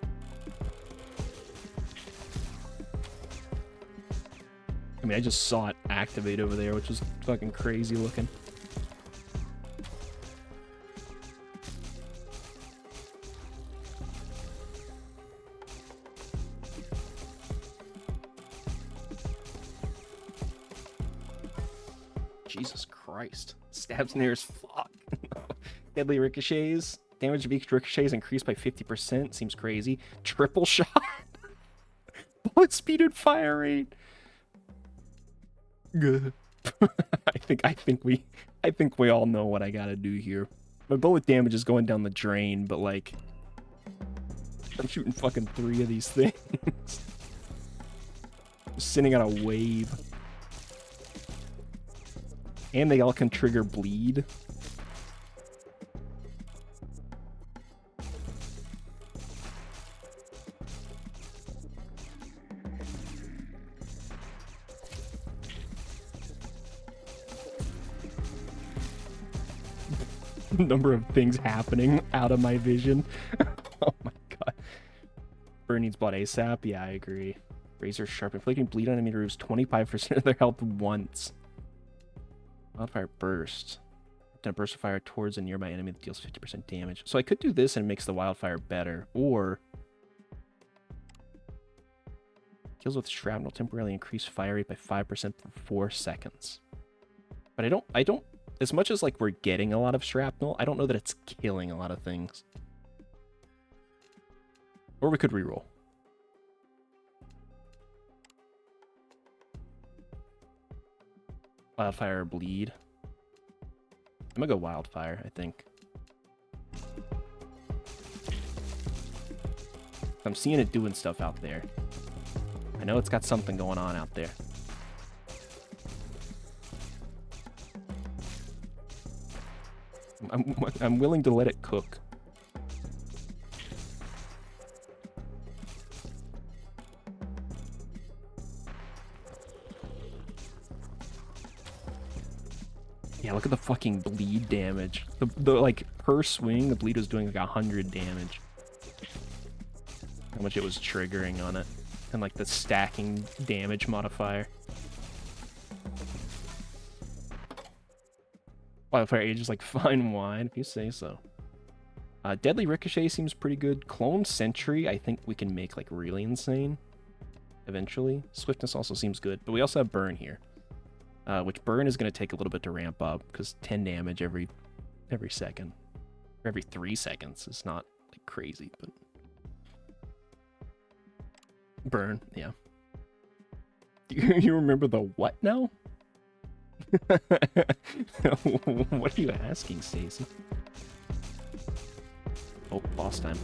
I mean, I just saw it activate over there, which was fucking crazy looking. Jesus Christ. Stab snares, fuck. Deadly ricochets. Damage of each ricochet is increased by 50%. Seems crazy. Triple shot. Bullet speed and fire rate. Good. I think we all know what I gotta do here. My bullet damage is going down the drain, but like I'm shooting fucking 3 of these things. Just sitting on a wave. And they all can trigger bleed. Number of things happening out of my vision. Oh my god. Burn needs blood ASAP. Yeah, I agree. Razor sharp. Inflicting bleed on enemy removes 25% of their health once. Wildfire burst. Then a burst of fire towards a nearby enemy that deals 50% damage. So I could do this and it makes the wildfire better. Or kills with shrapnel temporarily increase fire rate by 5% for 4 seconds. But I don't as much as like we're getting a lot of shrapnel, I don't know that it's killing a lot of things. Or we could reroll. Wildfire or bleed. I'm gonna go wildfire, I think. I'm seeing it doing stuff out there. I know it's got something going on out there. I'm willing to let it cook. Yeah, look at the fucking bleed damage. The like per swing, the bleed was doing like 100 damage. How much it was triggering on it, and like the stacking damage modifier. Wildfire age is like fine wine, if you say so. Deadly Ricochet seems pretty good. Clone Sentry, I think we can make like really insane eventually. Swiftness also seems good, but we also have Burn here. Which Burn is going to take a little bit to ramp up, because 10 damage every second. Or every 3 seconds is not like crazy, but... Burn, yeah. You remember the what now? What are you asking, Stacy? Oh, boss time.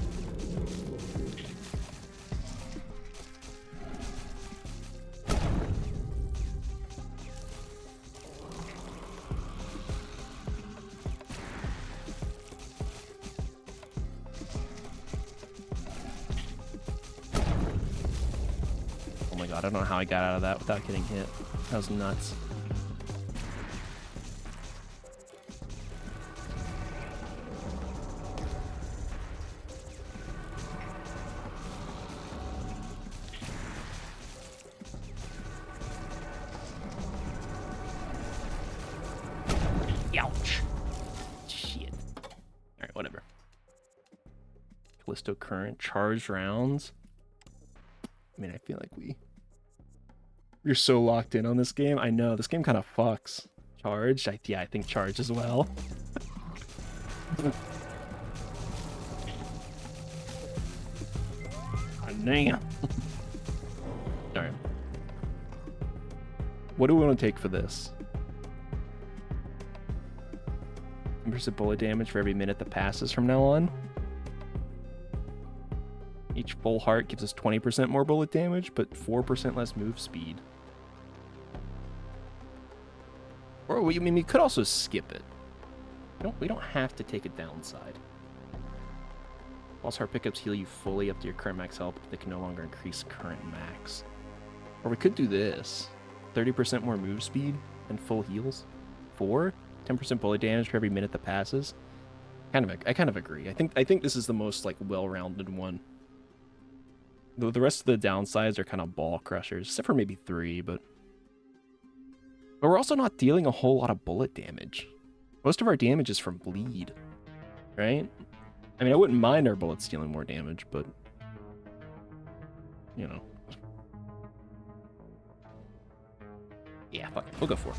Oh my god, I don't know how I got out of that without getting hit. That was nuts. Callisto Current, charged rounds. I mean, I feel like we're so locked in on this game. I know this game kind of fucks. Charged, yeah, I think charged as well. Damn. All right. What do we want to take for this? 10% bullet damage for every minute that passes from now on. Each full heart gives us 20% more bullet damage, but 4% less move speed. Or we could also skip it. We don't have to take a downside. Pulse heart pickups heal you fully up to your current max health, but they can no longer increase current max. Or we could do this. 30% more move speed and full heals. 10% bullet damage for every minute that passes. I kind of agree. I think this is the most like well-rounded one. The rest of the downsides are kind of ball crushers, except for maybe 3, but we're also not dealing a whole lot of bullet damage. Most of our damage is from bleed, right? I mean, I wouldn't mind our bullets dealing more damage, but you know. Yeah, fuck it. We'll go for it.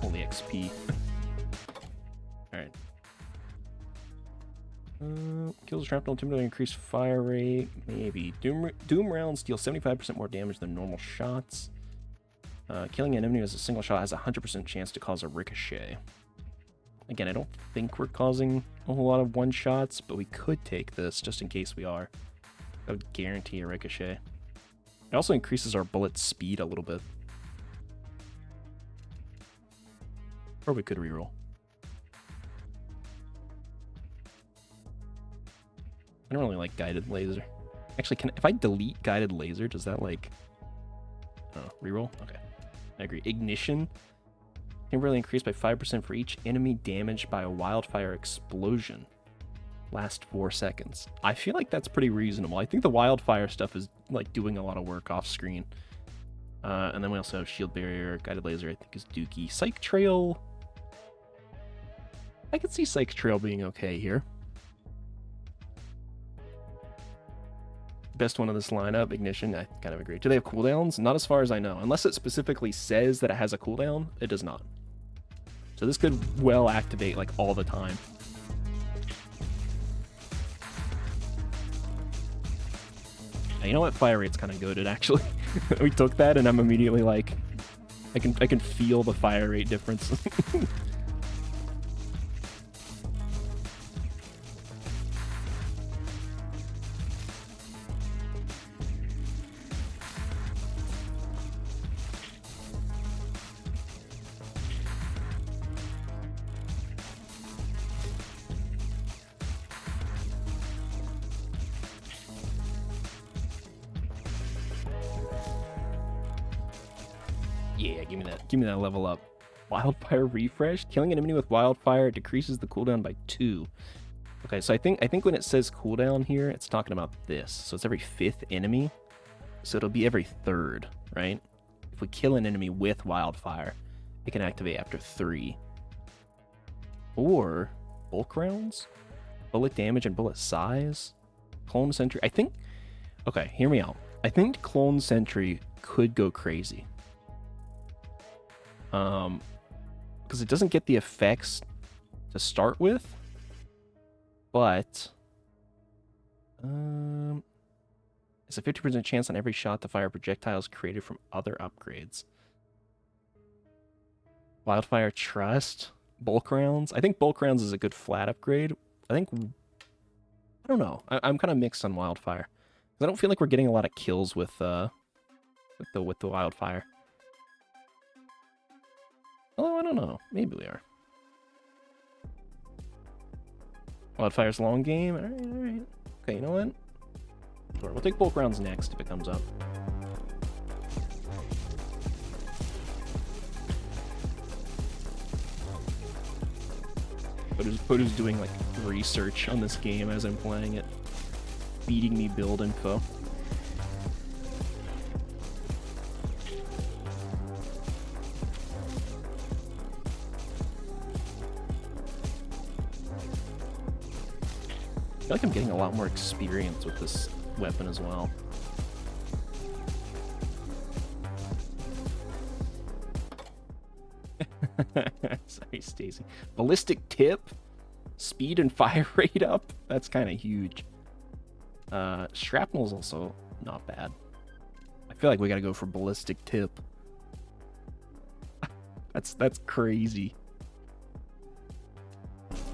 Only XP. Alright. Kills shrapnel, intimidating, increased fire rate. Maybe. Doom rounds deal 75% more damage than normal shots. Killing an enemy with a single shot has a 100% chance to cause a ricochet. Again, I don't think we're causing a whole lot of one-shots, but we could take this just in case we are. That would guarantee a ricochet. It also increases our bullet speed a little bit. Or we could reroll. I don't really like guided laser. Actually, if I delete guided laser, does that like... Oh, reroll? Okay. I agree. Ignition can really increase by 5% for each enemy damaged by a wildfire explosion. Last 4 seconds. I feel like that's pretty reasonable. I think the wildfire stuff is like doing a lot of work off screen. And then we also have shield barrier, guided laser, I think is dookie. Psych trail. I could see Psych trail being okay here. Best one of this lineup, Ignition, I kind of agree. Do they have cooldowns? Not as far as I know. Unless it specifically says that it has a cooldown, it does not. So this could well activate like all the time. You know what? Fire rate's kind of goated, actually. We took that and I'm immediately like, I can feel the fire rate difference. Yeah, give me that level up. Wildfire refresh. Killing an enemy with wildfire decreases the cooldown by 2. Okay, so I think when it says cooldown here, it's talking about this. So it's every 5th enemy. So it'll be every 3rd, right? If we kill an enemy with wildfire, it can activate after 3. Or bulk rounds, bullet damage and bullet size, clone sentry. I think, okay, hear me out. I think clone sentry could go crazy. Because it doesn't get the effects to start with, but it's a 50% chance on every shot to fire projectiles created from other upgrades. Wildfire Trust, bulk rounds. I think bulk rounds is a good flat upgrade. I don't know. I'm kind of mixed on wildfire. I don't feel like we're getting a lot of kills with the wildfire. Although, I don't know. Maybe we are. Wildfire's long game. All right. Okay, you know what? Sure, we'll take bulk rounds next if it comes up. Podu's doing like research on this game as I'm playing it, feeding me build info. feel like I'm getting a lot more experience with this weapon as well. Sorry, Stacy. Ballistic tip? Speed and fire rate up? That's kind of huge. Shrapnel's also not bad. I feel like we gotta go for ballistic tip. That's crazy.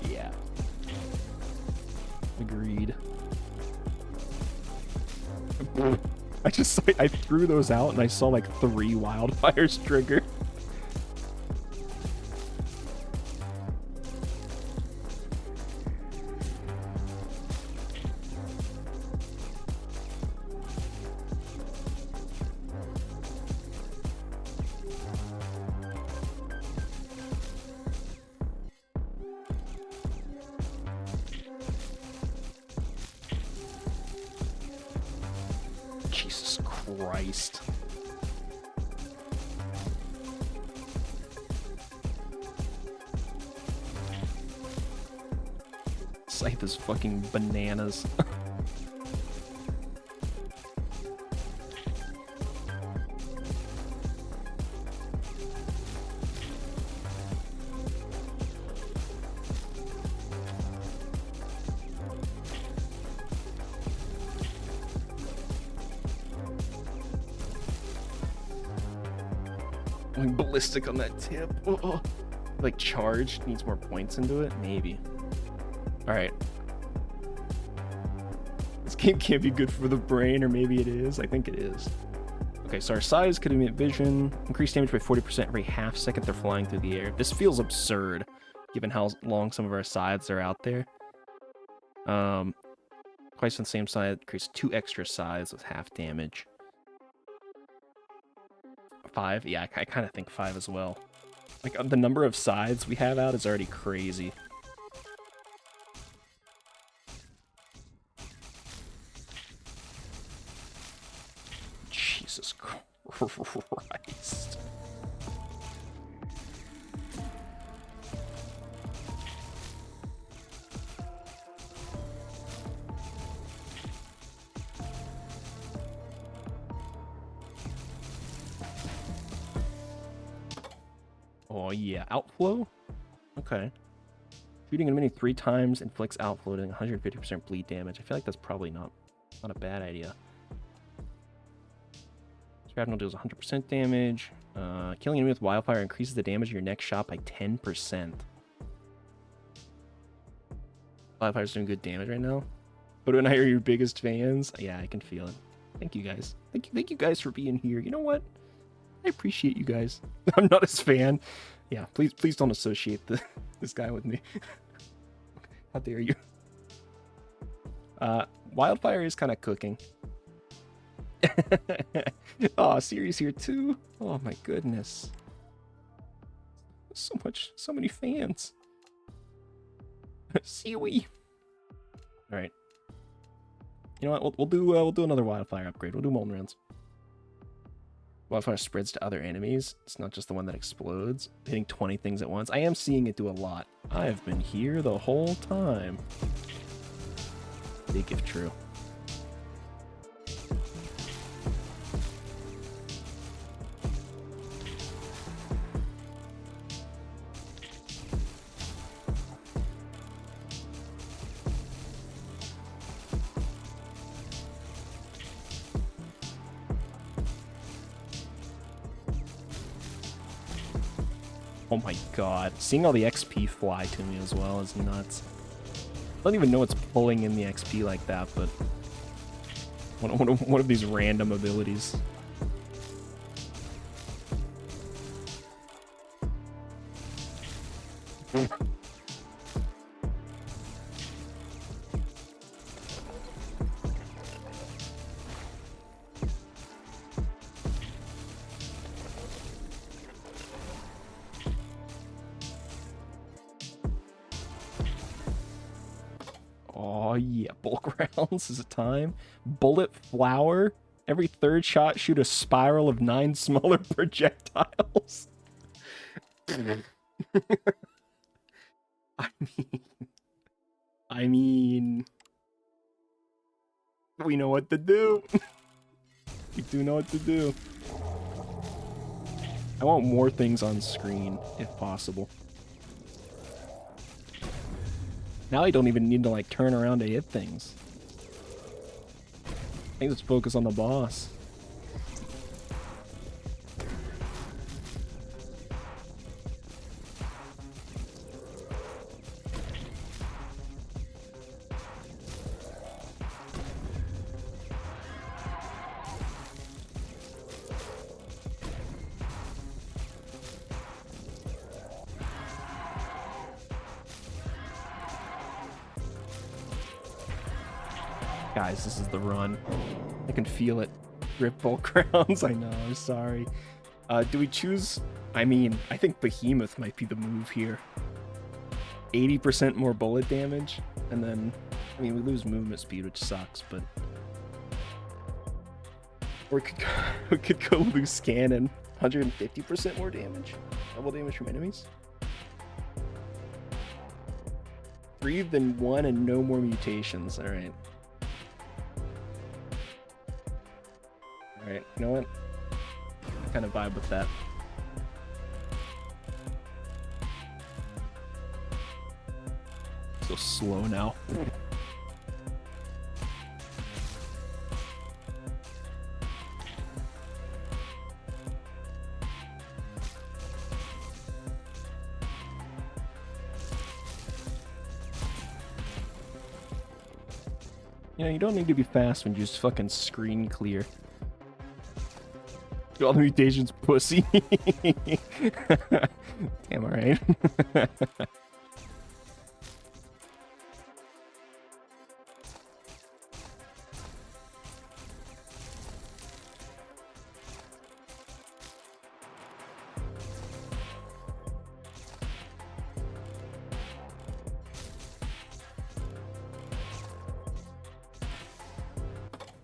Yeah. Agreed. I threw those out and I saw like 3 wildfires trigger. Jesus Christ. Scythe is fucking bananas. Going ballistic on that tip. Oh, like charged, needs more points into it? Maybe. Alright. This game can't be good for the brain, or maybe it is. I think it is. Okay, so our size could emit vision. Increase damage by 40% every half second they're flying through the air. This feels absurd, given how long some of our sides are out there. Twice on the same side, increase 2 extra sides with half damage. 5? Yeah, I kind of think 5 as well. Like, the number of sides we have out is already crazy. Jesus Christ. Oh yeah, outflow? Okay. Shooting an enemy 3 times inflicts outflow doing 150% bleed damage. I feel like that's probably not a bad idea. Shrapnel deals 100% damage. Killing an enemy with wildfire increases the damage of your next shot by 10%. Wildfire's doing good damage right now. But when I hear your biggest fans, yeah, I can feel it. Thank you guys. Thank you guys for being here. You know what? I appreciate you guys. I'm not his fan. Yeah, please don't associate this guy with me. How dare you? Wildfire is kind of cooking. Oh, Siri's here too. Oh my goodness. So many fans. Siwi. All right. You know what? We'll do another wildfire upgrade. We'll do molten rounds. Wildfire spreads to other enemies. It's not just the one that explodes. Hitting 20 things at once. I am seeing it do a lot. I have been here the whole time. Big if true. Oh my god. Seeing all the XP fly to me as well is nuts. I don't even know what's pulling in the XP like that, but one of these random abilities. Oh yeah, bulk rounds is a time. Bullet flower. Every 3rd shot, shoot a spiral of 9 smaller projectiles. I mean, We know what to do. We do know what to do. I want more things on screen, if possible. Now I don't even need to, like, turn around to hit things. I think let's focus on the boss. Guys, this is the run. I can feel it. Rip bulk crowns. I know, I'm sorry. Do we choose... I mean, I think Behemoth might be the move here. 80% more bullet damage, and then... I mean, we lose movement speed, which sucks, but... Or we could go loose cannon. 150% more damage. Double damage from enemies. 3 then 1 and no more mutations. Alright. Alright, you know what? I kind of vibe with that. So slow now. You know, you don't need to be fast when you just fucking screen clear. All the mutations, pussy. Damn, alright.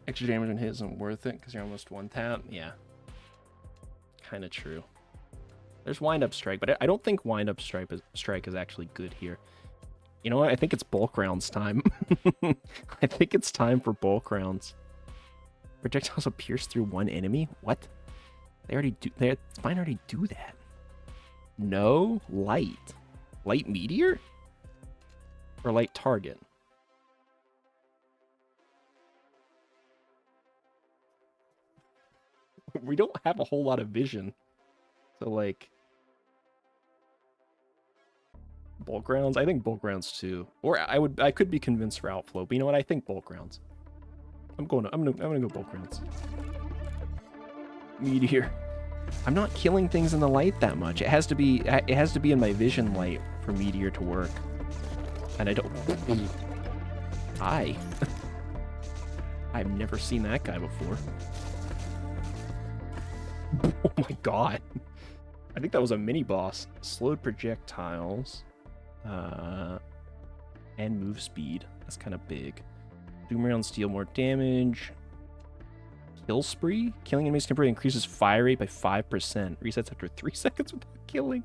Extra damage on hit isn't worth it because you're almost one tap. Yeah. Kind of true. There's wind up strike, but I don't think wind up strike is actually good here. You know what? I think it's bulk rounds time. I think it's time for bulk rounds. Projectiles will pierce through one enemy. What? They already do. Mine already do that. No light. Light meteor or light target. We don't have a whole lot of vision. So, like... bulk rounds? I think bulk rounds, too. Or I could be convinced for outflow, but you know what? I think bulk rounds. I'm gonna go bulk rounds. Meteor. I'm not killing things in the light that much. It has to be in my vision light for Meteor to work. And I don't... Hi. I've never seen that guy before. Oh my god. I think that was a mini boss. Slowed projectiles. And move speed. That's kind of big. Doom rounds deal more damage. Kill spree? Killing enemies temporarily increases fire rate by 5%. Resets after 3 seconds without killing.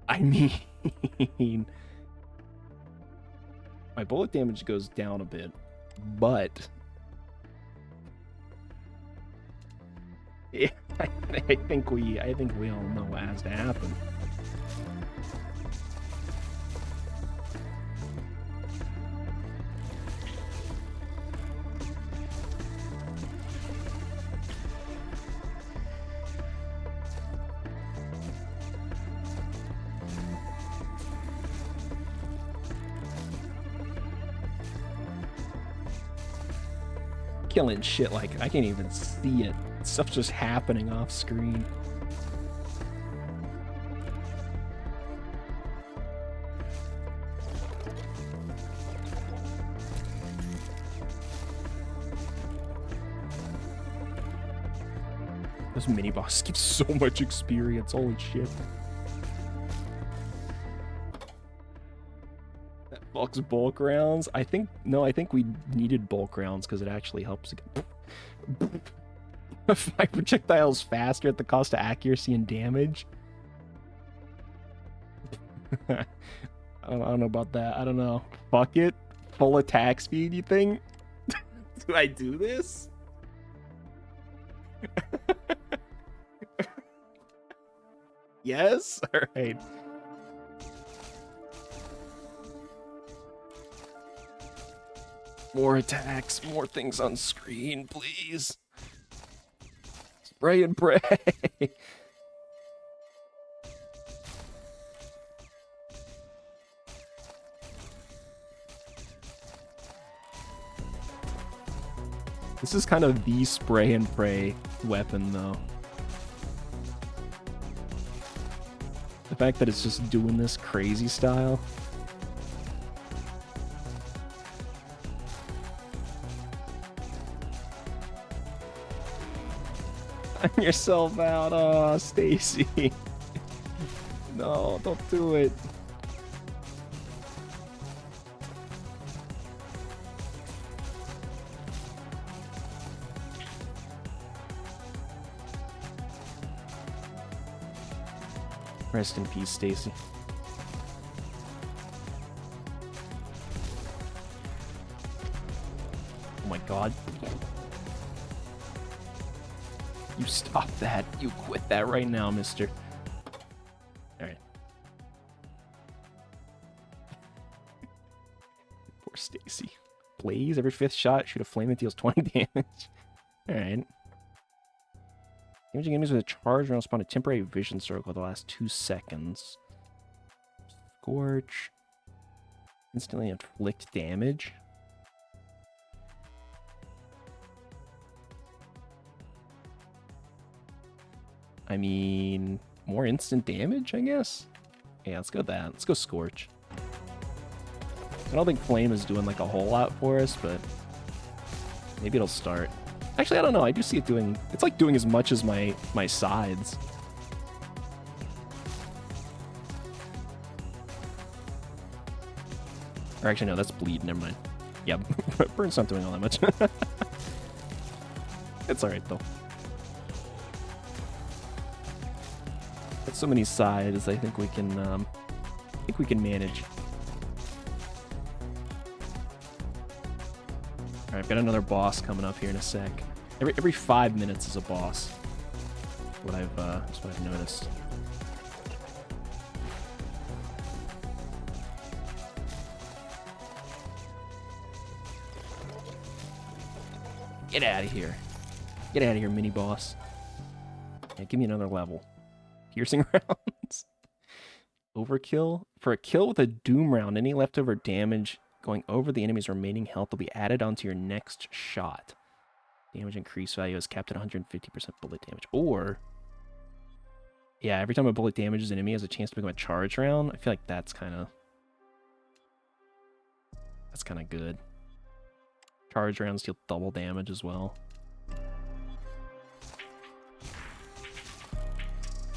I mean... my bullet damage goes down a bit, but... yeah, I think we all know what has to happen. Killing shit like I can't even see it. Stuff's just happening off screen. Those mini bosses give so much experience. Holy shit. Box bulk rounds. I think we needed bulk rounds because it actually helps. My projectiles faster at the cost of accuracy and damage. I don't know about that. I don't know. Fuck it. Full attack speed, you think? Do I do this? Yes? Alright. More attacks, more things on screen, please. Spray and pray. This is kind of the spray and pray weapon, though. The fact that it's just doing this crazy style. Time yourself out, oh, Stacy. No, don't do it. Rest in peace, Stacy. Oh my god. You stop that. You quit that right now, mister. Alright. Poor Stacy. Blaze, every 5th shot, shoot a flame that deals 20 damage. Alright. Damaging enemies with a charge round spawn a temporary vision circle the last 2 seconds. Scorch. Instantly inflict damage. I mean, more instant damage, I guess? Yeah, let's go with that. Let's go Scorch. I don't think Flame is doing like a whole lot for us, but maybe it'll start. Actually, I don't know. I do see it doing... It's like doing as much as my sides. Or actually, no, that's bleed. Never mind. Yeah, Burn's not doing all that much. It's alright, though. Got so many sides, I think we can manage. Alright, I've got another boss coming up here in a sec. Every 5 minutes is a boss. That's what I've noticed. Get out of here. Get out of here, mini boss. Yeah, give me another level. Piercing rounds. Overkill. For a kill with a doom round, any leftover damage going over the enemy's remaining health will be added onto your next shot. Damage increase value is capped at 150% bullet damage. Or, yeah, every time a bullet damages an enemy has a chance to become a charge round. I feel like that's kind of good. Charge rounds deal double damage as well.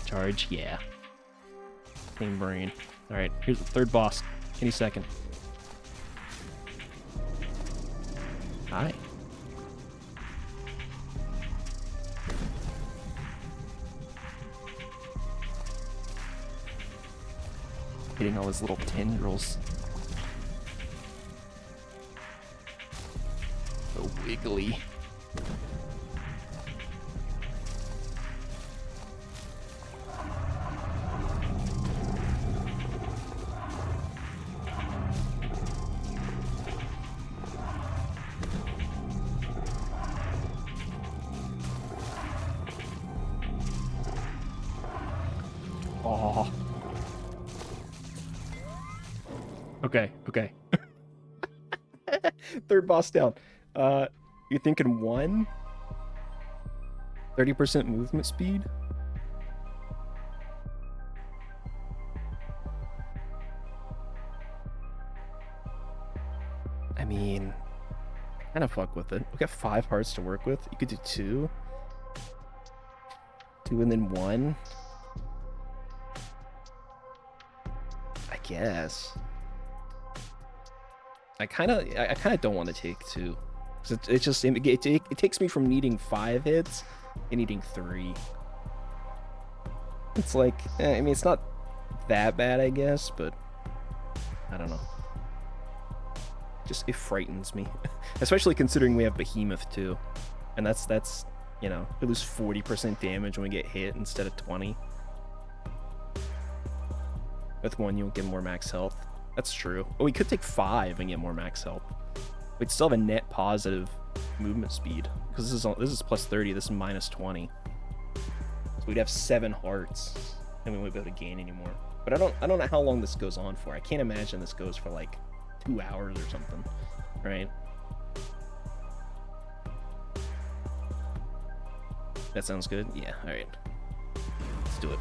Charge, yeah. Same brain. Alright, here's the third boss. Any second. Hi. Hitting all his little tendrils. So wiggly. Oh. Okay. Third boss down. You're thinking 1? 30% movement speed? I mean, kind of fuck with it. We got 5 hearts to work with. You could do 2. 2 and then 1. I guess. I kind of don't want to take 2. It takes me from needing 5 hits and needing 3. It's like, I mean, it's not that bad, I guess, but I don't know. Just, it frightens me. Especially considering we have Behemoth too. And that's, you know, we lose 40% damage when we get hit instead of 20. With one, you'll get more max health. That's true. Oh, we could take 5 and get more max health. We'd still have a net positive movement speed. Because this is plus 30, this is minus 20. So we'd have 7 hearts. And we wouldn't be able to gain anymore. But I don't know how long this goes on for. I can't imagine this goes for like 2 hours or something. Right? That sounds good? Yeah, alright. Let's do it.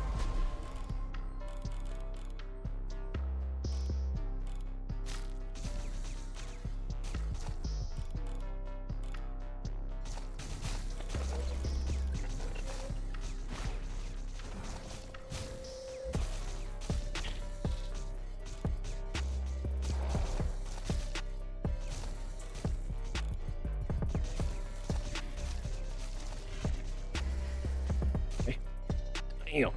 Damn.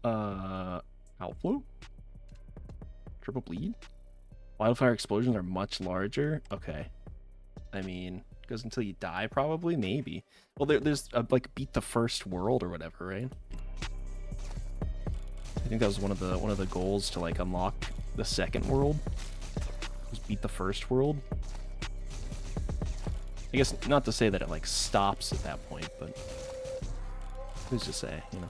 Alright. Outflow? Triple bleed? Wildfire explosions are much larger? Okay. I mean, goes until you die, probably? Maybe. Well, there's like beat the first world or whatever, right? I think that was one of the goals to like unlock the second world. Was beat the first world. I guess not to say that it like stops at that point, but who's to say, you know?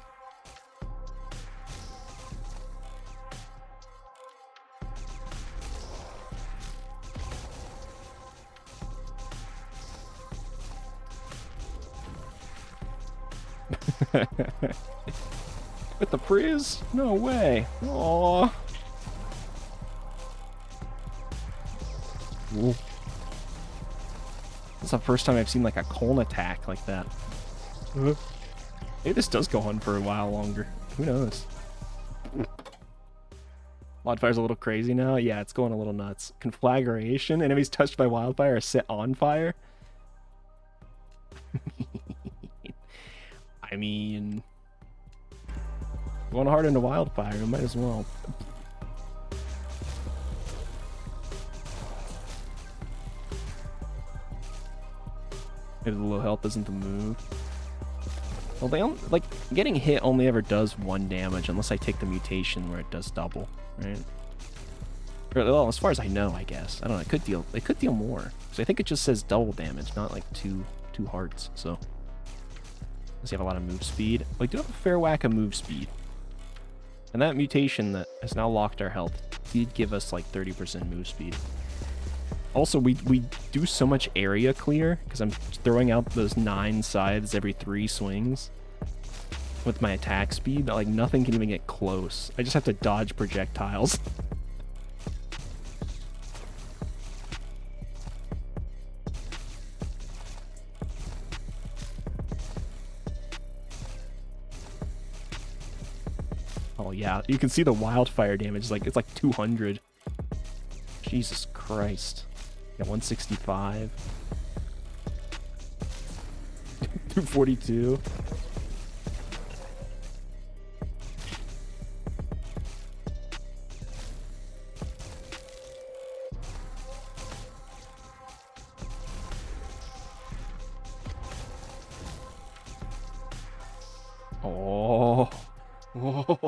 With the freeze? No way. Aww. Ooh. That's the first time I've seen like a cone attack like that. Maybe this does go on for a while longer. Who knows? Wildfire's a little crazy now. Yeah, it's going a little nuts. Conflagration. Enemies touched by wildfire are set on fire. I mean, going hard into wildfire, we might as well. Maybe the low health isn't the move. Well, they don't, like, getting hit only ever does 1 damage unless I take the mutation where it does double, right? Or, well, as far as I know, I guess. I don't know. It could deal more. So I think it just says double damage, not like two hearts. So unless you have a lot of move speed. We do have a fair whack of move speed. And that mutation that has now locked our health did give us like 30% move speed. Also, we do so much area clear because I'm throwing out those 9 scythes every 3 swings with my attack speed. Like, nothing can even get close. I just have to dodge projectiles. Oh yeah, you can see the wildfire damage. It's like 200. Jesus Christ. Yeah, 165. 242. Oh. Whoa.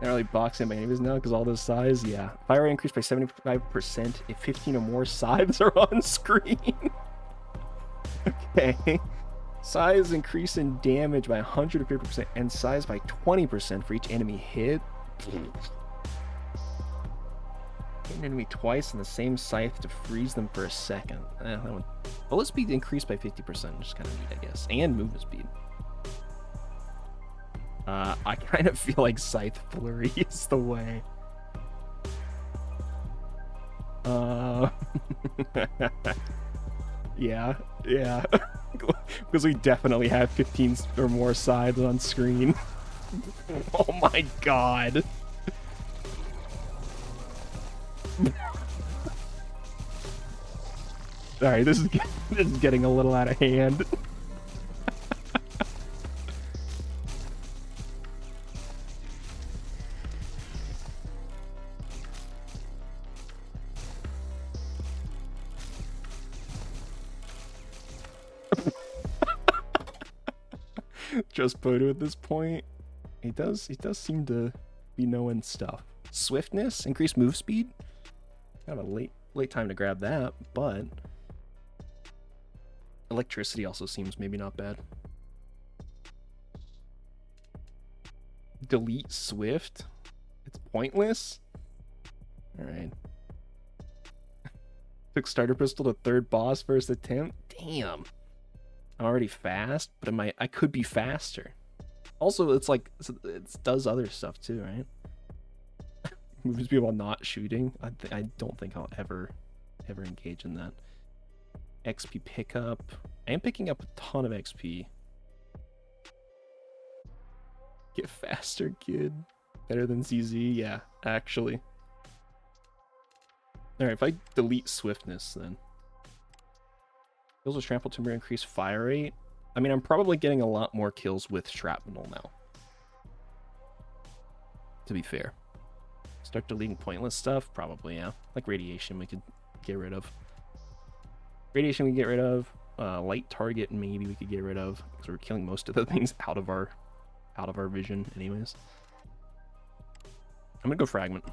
Not really boxing my enemies now because all those scythes. Yeah. Fire increased by 75% if 15 or more scythes are on screen. Okay. Scythes increase in damage by 150% and size by 20% for each enemy hit. Hit an enemy twice in the same scythe to freeze them for a second. That one. Bullet speed increased by 50%, which is kind of neat, I guess. And movement speed. I kind of feel like Scythe Flurry is the way. Yeah. Because we definitely have 15 or more scythes on screen. Oh my god. Alright, this is getting a little out of hand. Just Podu at this point. He does seem to be knowing stuff. Swiftness, increased move speed. Kind of a late time to grab that, but electricity also seems maybe not bad. Delete Swift. It's pointless. All right. Took starter pistol to third boss first attempt. Damn. I'm already fast, but I could be faster. Also, it's like it does other stuff too, right? Moves people not shooting. I don't think I'll ever engage in that. XP pickup. I am picking up a ton of XP. Get faster, kid. Better than CZ? Yeah, actually. Alright, if I delete swiftness, then. Kills with trample timber increase fire rate. I mean, I'm probably getting a lot more kills with shrapnel now. To be fair. Start deleting pointless stuff? Probably, yeah. Like radiation we could get rid of. Radiation we can get rid of. Light target maybe we could get rid of. Because we're killing most of the things out of our vision anyways. I'm gonna go fragment.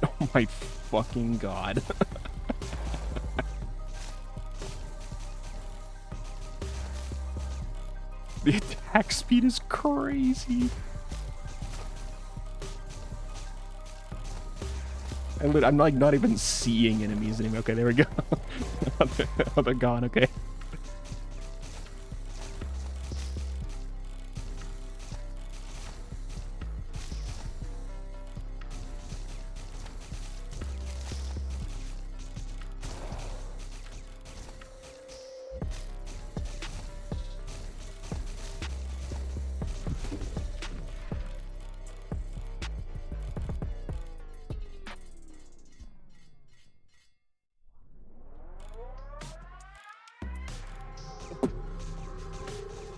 Oh my fucking god. The attack speed is crazy. I'm like not even seeing enemies anymore. Okay, there we go. Oh, they're gone. Okay.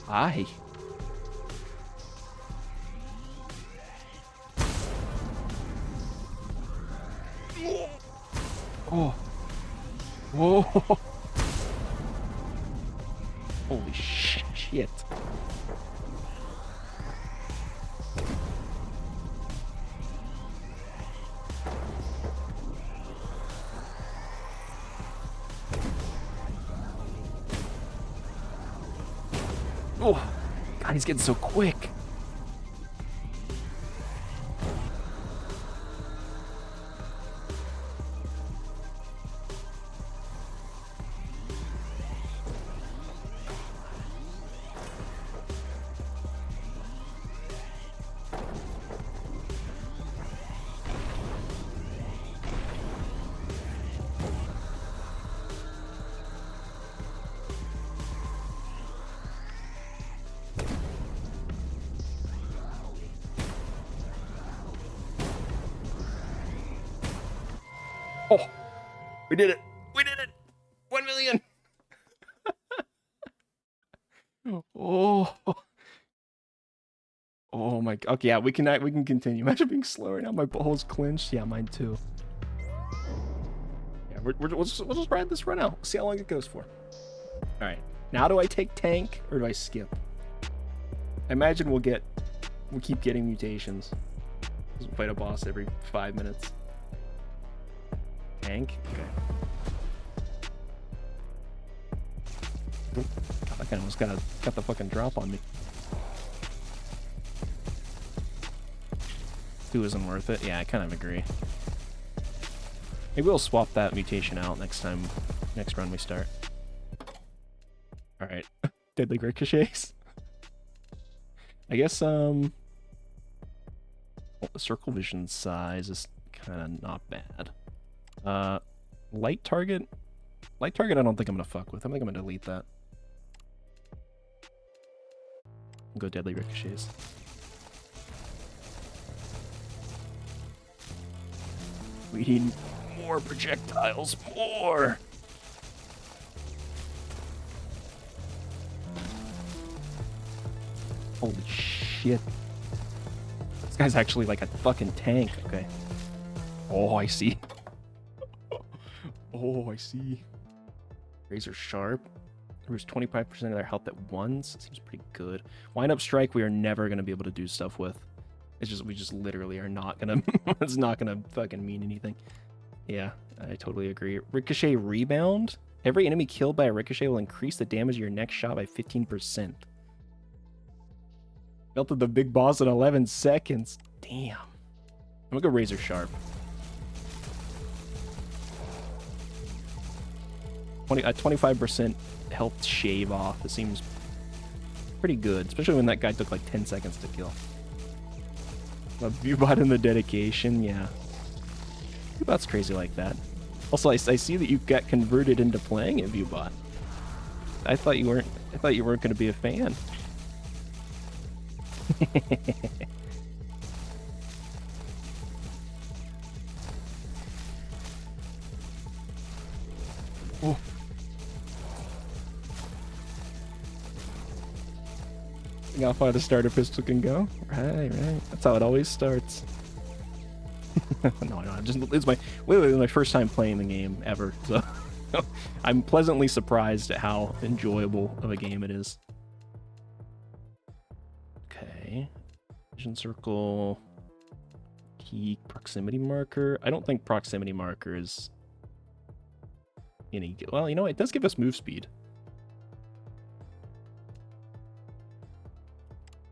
Hi. Oh. Whoa. Holy shit. Oh, God, he's getting so quick. Oh, we did it. We did it. 1 million. Oh. Oh my god. Okay, yeah, we can continue. Imagine being slow right now. My balls clenched. Yeah, mine too. Yeah, we'll just ride this run out. See how long it goes for. All right. Now do I take tank or do I skip? I imagine we'll keep getting mutations. We'll fight a boss every 5 minutes. Tank? Okay. God, that guy almost got the fucking drop on me. 2 isn't worth it. Yeah, I kind of agree. Maybe we'll swap that mutation out next run we start. Alright. Deadly ricochets. I guess, well, the circle vision size is kind of not bad. Light target? Light target I don't think I'm gonna fuck with. I think I'm gonna delete that. Go deadly ricochets. We need more projectiles. More! Holy shit. This guy's actually like a fucking tank. Okay. Oh, I see. Oh, I see. Razor Sharp. Lose 25% of their health at once. Seems pretty good. Wind Up Strike, we are never going to be able to do stuff with. It's just, we just literally are not going to, it's not going to fucking mean anything. Yeah, I totally agree. Ricochet Rebound. Every enemy killed by a ricochet will increase the damage of your next shot by 15%. Melted the big boss in 11 seconds. Damn. I'm going to go Razor Sharp. 25% health shave off. It seems pretty good, especially when that guy took like 10 seconds to kill. A viewbot in the dedication, yeah. Viewbot's crazy like that. Also, I see that you got converted into playing a viewbot. I thought you weren't going to be a fan. Oh. See how far the starter pistol can go? Right. That's how it always starts. No, it's my first time playing the game ever, so I'm pleasantly surprised at how enjoyable of a game it is. Okay. Vision circle. Key proximity marker. I don't think proximity marker is any... Well, you know, it does give us move speed.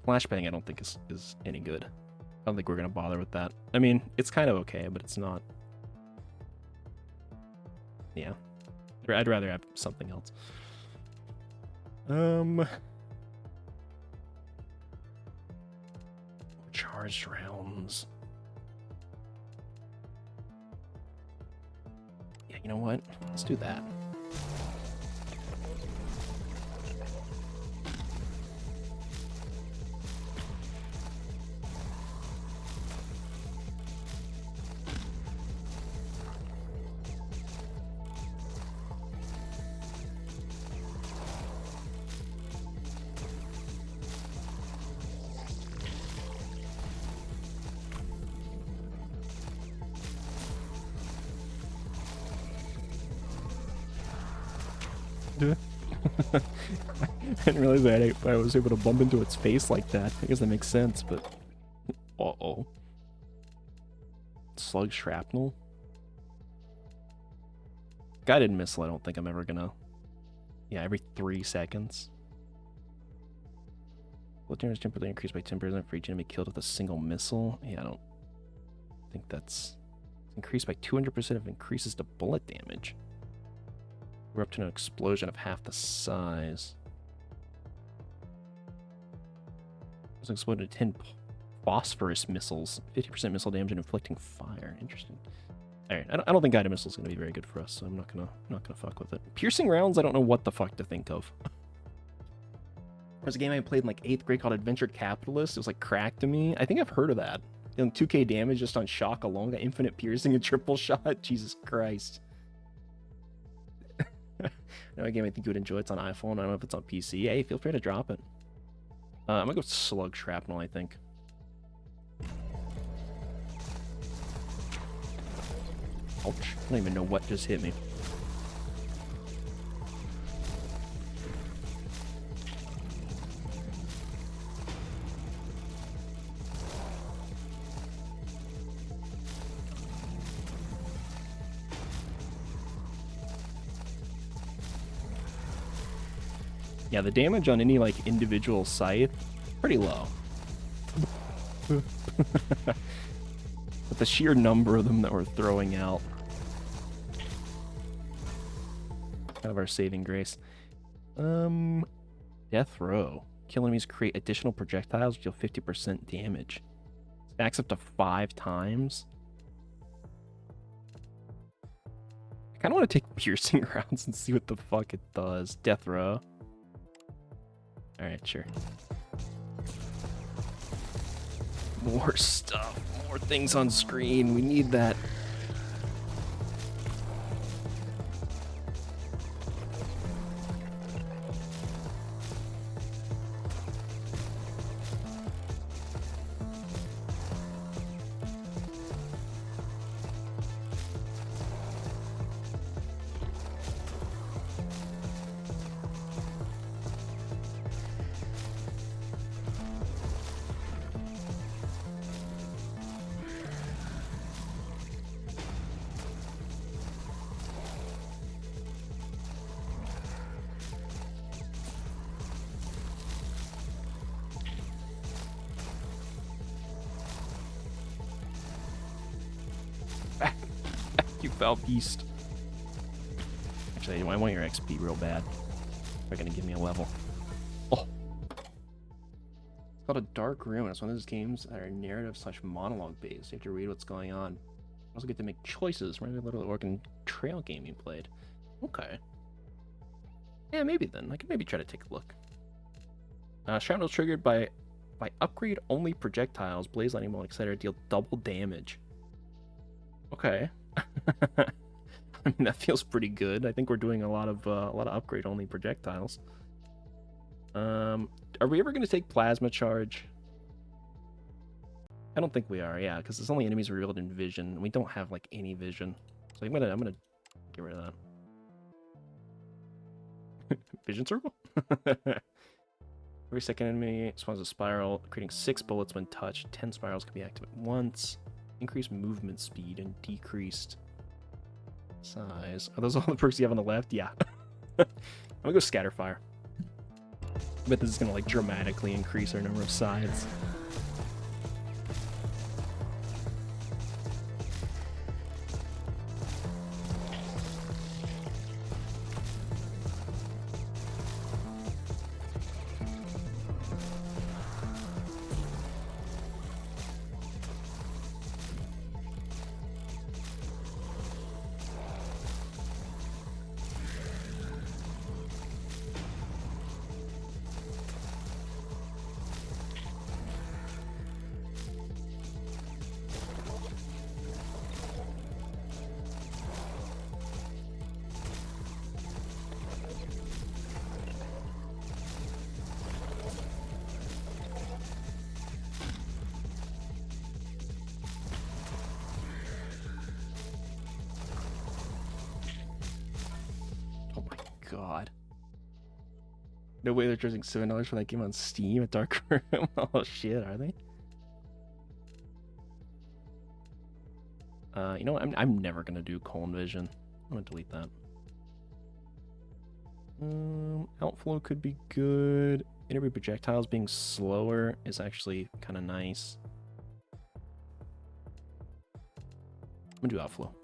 Flashbang I don't think is any good. I don't think we're going to bother with that. I mean, it's kind of okay, but it's not... Yeah. I'd rather have something else. Charged rounds. Yeah, you know what? Let's do that. I didn't realize that I was able to bump into its face like that. I guess that makes sense, but... Uh-oh. Slug shrapnel? Guided missile, I don't think I'm ever gonna... Yeah, every 3 seconds. Bullet damage temporarily increased by 10% for each enemy killed with a single missile. Yeah, I don't think that's... Increased by 200% if it increases to bullet damage. We're up to an explosion of half the size. It's exploded 10 phosphorus missiles, 50% missile damage and inflicting fire. Interesting. All right, I don't think guided missile is going to be very good for us, so I'm not gonna fuck with it. Piercing rounds, I don't know what the fuck to think of. There's a game I played in like 8th grade called Adventure Capitalist. It was like crack to me. I think I've heard of that. Dealing 2k damage just on shock alone, got infinite piercing and triple shot. Jesus Christ. Another game I think you would enjoy. It's on iPhone. I don't know if it's on PC. Hey, feel free to drop it. I'm gonna go slug shrapnel, I think. Ouch. I don't even know what just hit me. Yeah, the damage on any, like, individual scythe, pretty low. But the sheer number of them that we're throwing out. Kind of our saving grace. Death Row. Kill enemies, create additional projectiles, deal 50% damage. Stacks up to 5 times. I kind of want to take piercing rounds and see what the fuck it does. Death Row. Alright, sure. More stuff. More things on screen. We need that. Foul Beast. Actually, I want your XP real bad. They're gonna give me a level. Oh. It's called a Dark Room. It's one of those games that are narrative/monologue based. You have to read what's going on. You also get to make choices. Remember the little Oregon Trail game you played? Okay. Yeah, maybe then. I could maybe try to take a look. Shrapnel triggered by upgrade-only projectiles, blaze lightning bolt, etc. deal double damage. Okay. I mean, that feels pretty good. I think we're doing a lot of upgrade-only projectiles. Are we ever going to take plasma charge? I don't think we are. Yeah, because it's only enemies revealed in vision. We don't have like any vision, so I'm gonna get rid of that. Vision circle. Every second enemy spawns a spiral, creating 6 bullets when touched. 10 spirals can be active at once. Increased movement speed and decreased size. Are those all the perks you have on the left? Yeah. I'm gonna go Scatterfire. I bet this is gonna like dramatically increase our number of sides. God. No way they're charging $7 for that game on Steam at Dark Room. Oh shit, are they? You know what? I'm never gonna do Colon Vision. I'm gonna delete that. Outflow could be good. Enemy projectiles being slower is actually kind of nice. I'm gonna do Outflow.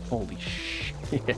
Holy shit.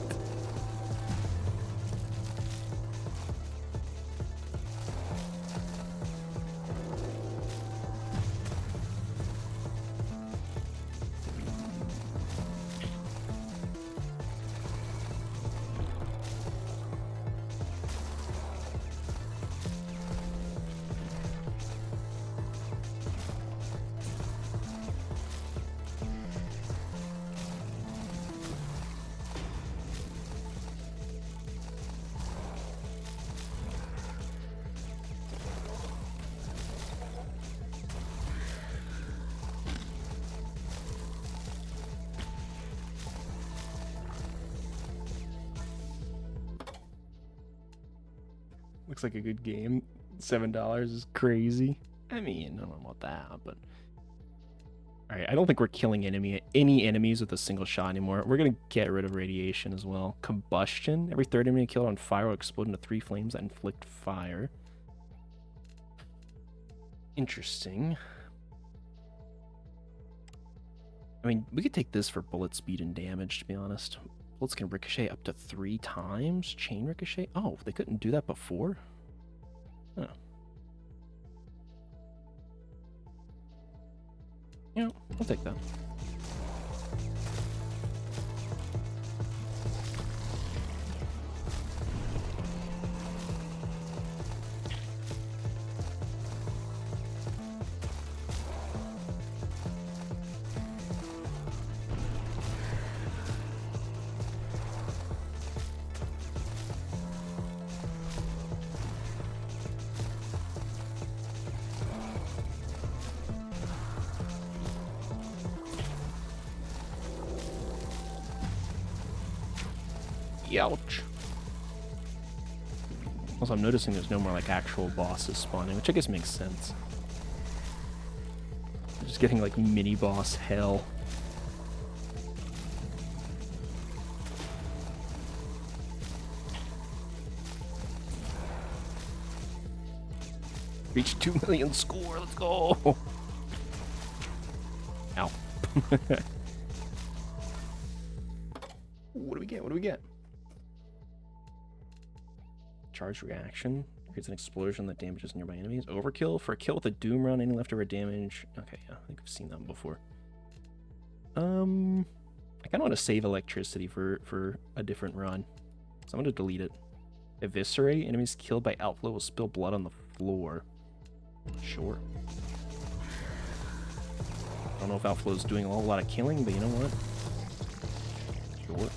Looks like a good game. $7 is crazy. I mean, I don't know about that, but... Alright, I don't think we're killing any enemies with a single shot anymore. We're gonna get rid of radiation as well. Combustion. Every third enemy killed on fire will explode into 3 flames that inflict fire. Interesting. I mean, we could take this for bullet speed and damage, to be honest. Bullets can ricochet up to 3 times. Chain ricochet? Oh, they couldn't do that before? Huh. Yeah, I'll take that. Ouch. Also, I'm noticing there's no more like actual bosses spawning, which I guess makes sense. I'm just getting like mini boss hell. Reach 2 million score. Let's go. Ow. What do we get? What do we get? Charge reaction. Creates an explosion that damages nearby enemies. Overkill. For a kill with a doom run, any leftover damage. Okay, yeah. I think I've seen that before. I kind of want to save electricity for a different run. So I'm going to delete it. Eviscerate. Enemies killed by outflow will spill blood on the floor. Sure. I don't know if outflow is doing a whole lot of killing, but you know what? Sure.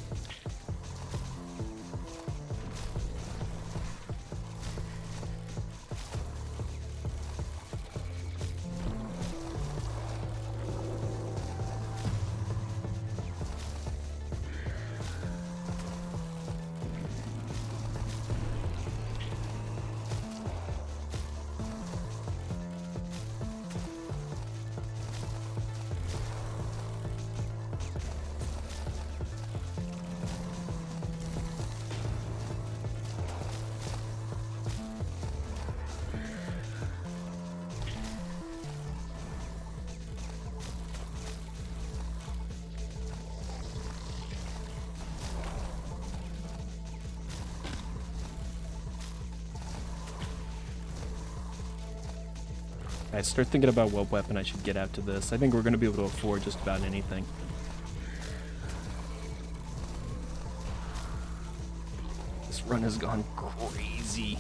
I start thinking about what weapon I should get after this. I think we're going to be able to afford just about anything. This run has gone crazy.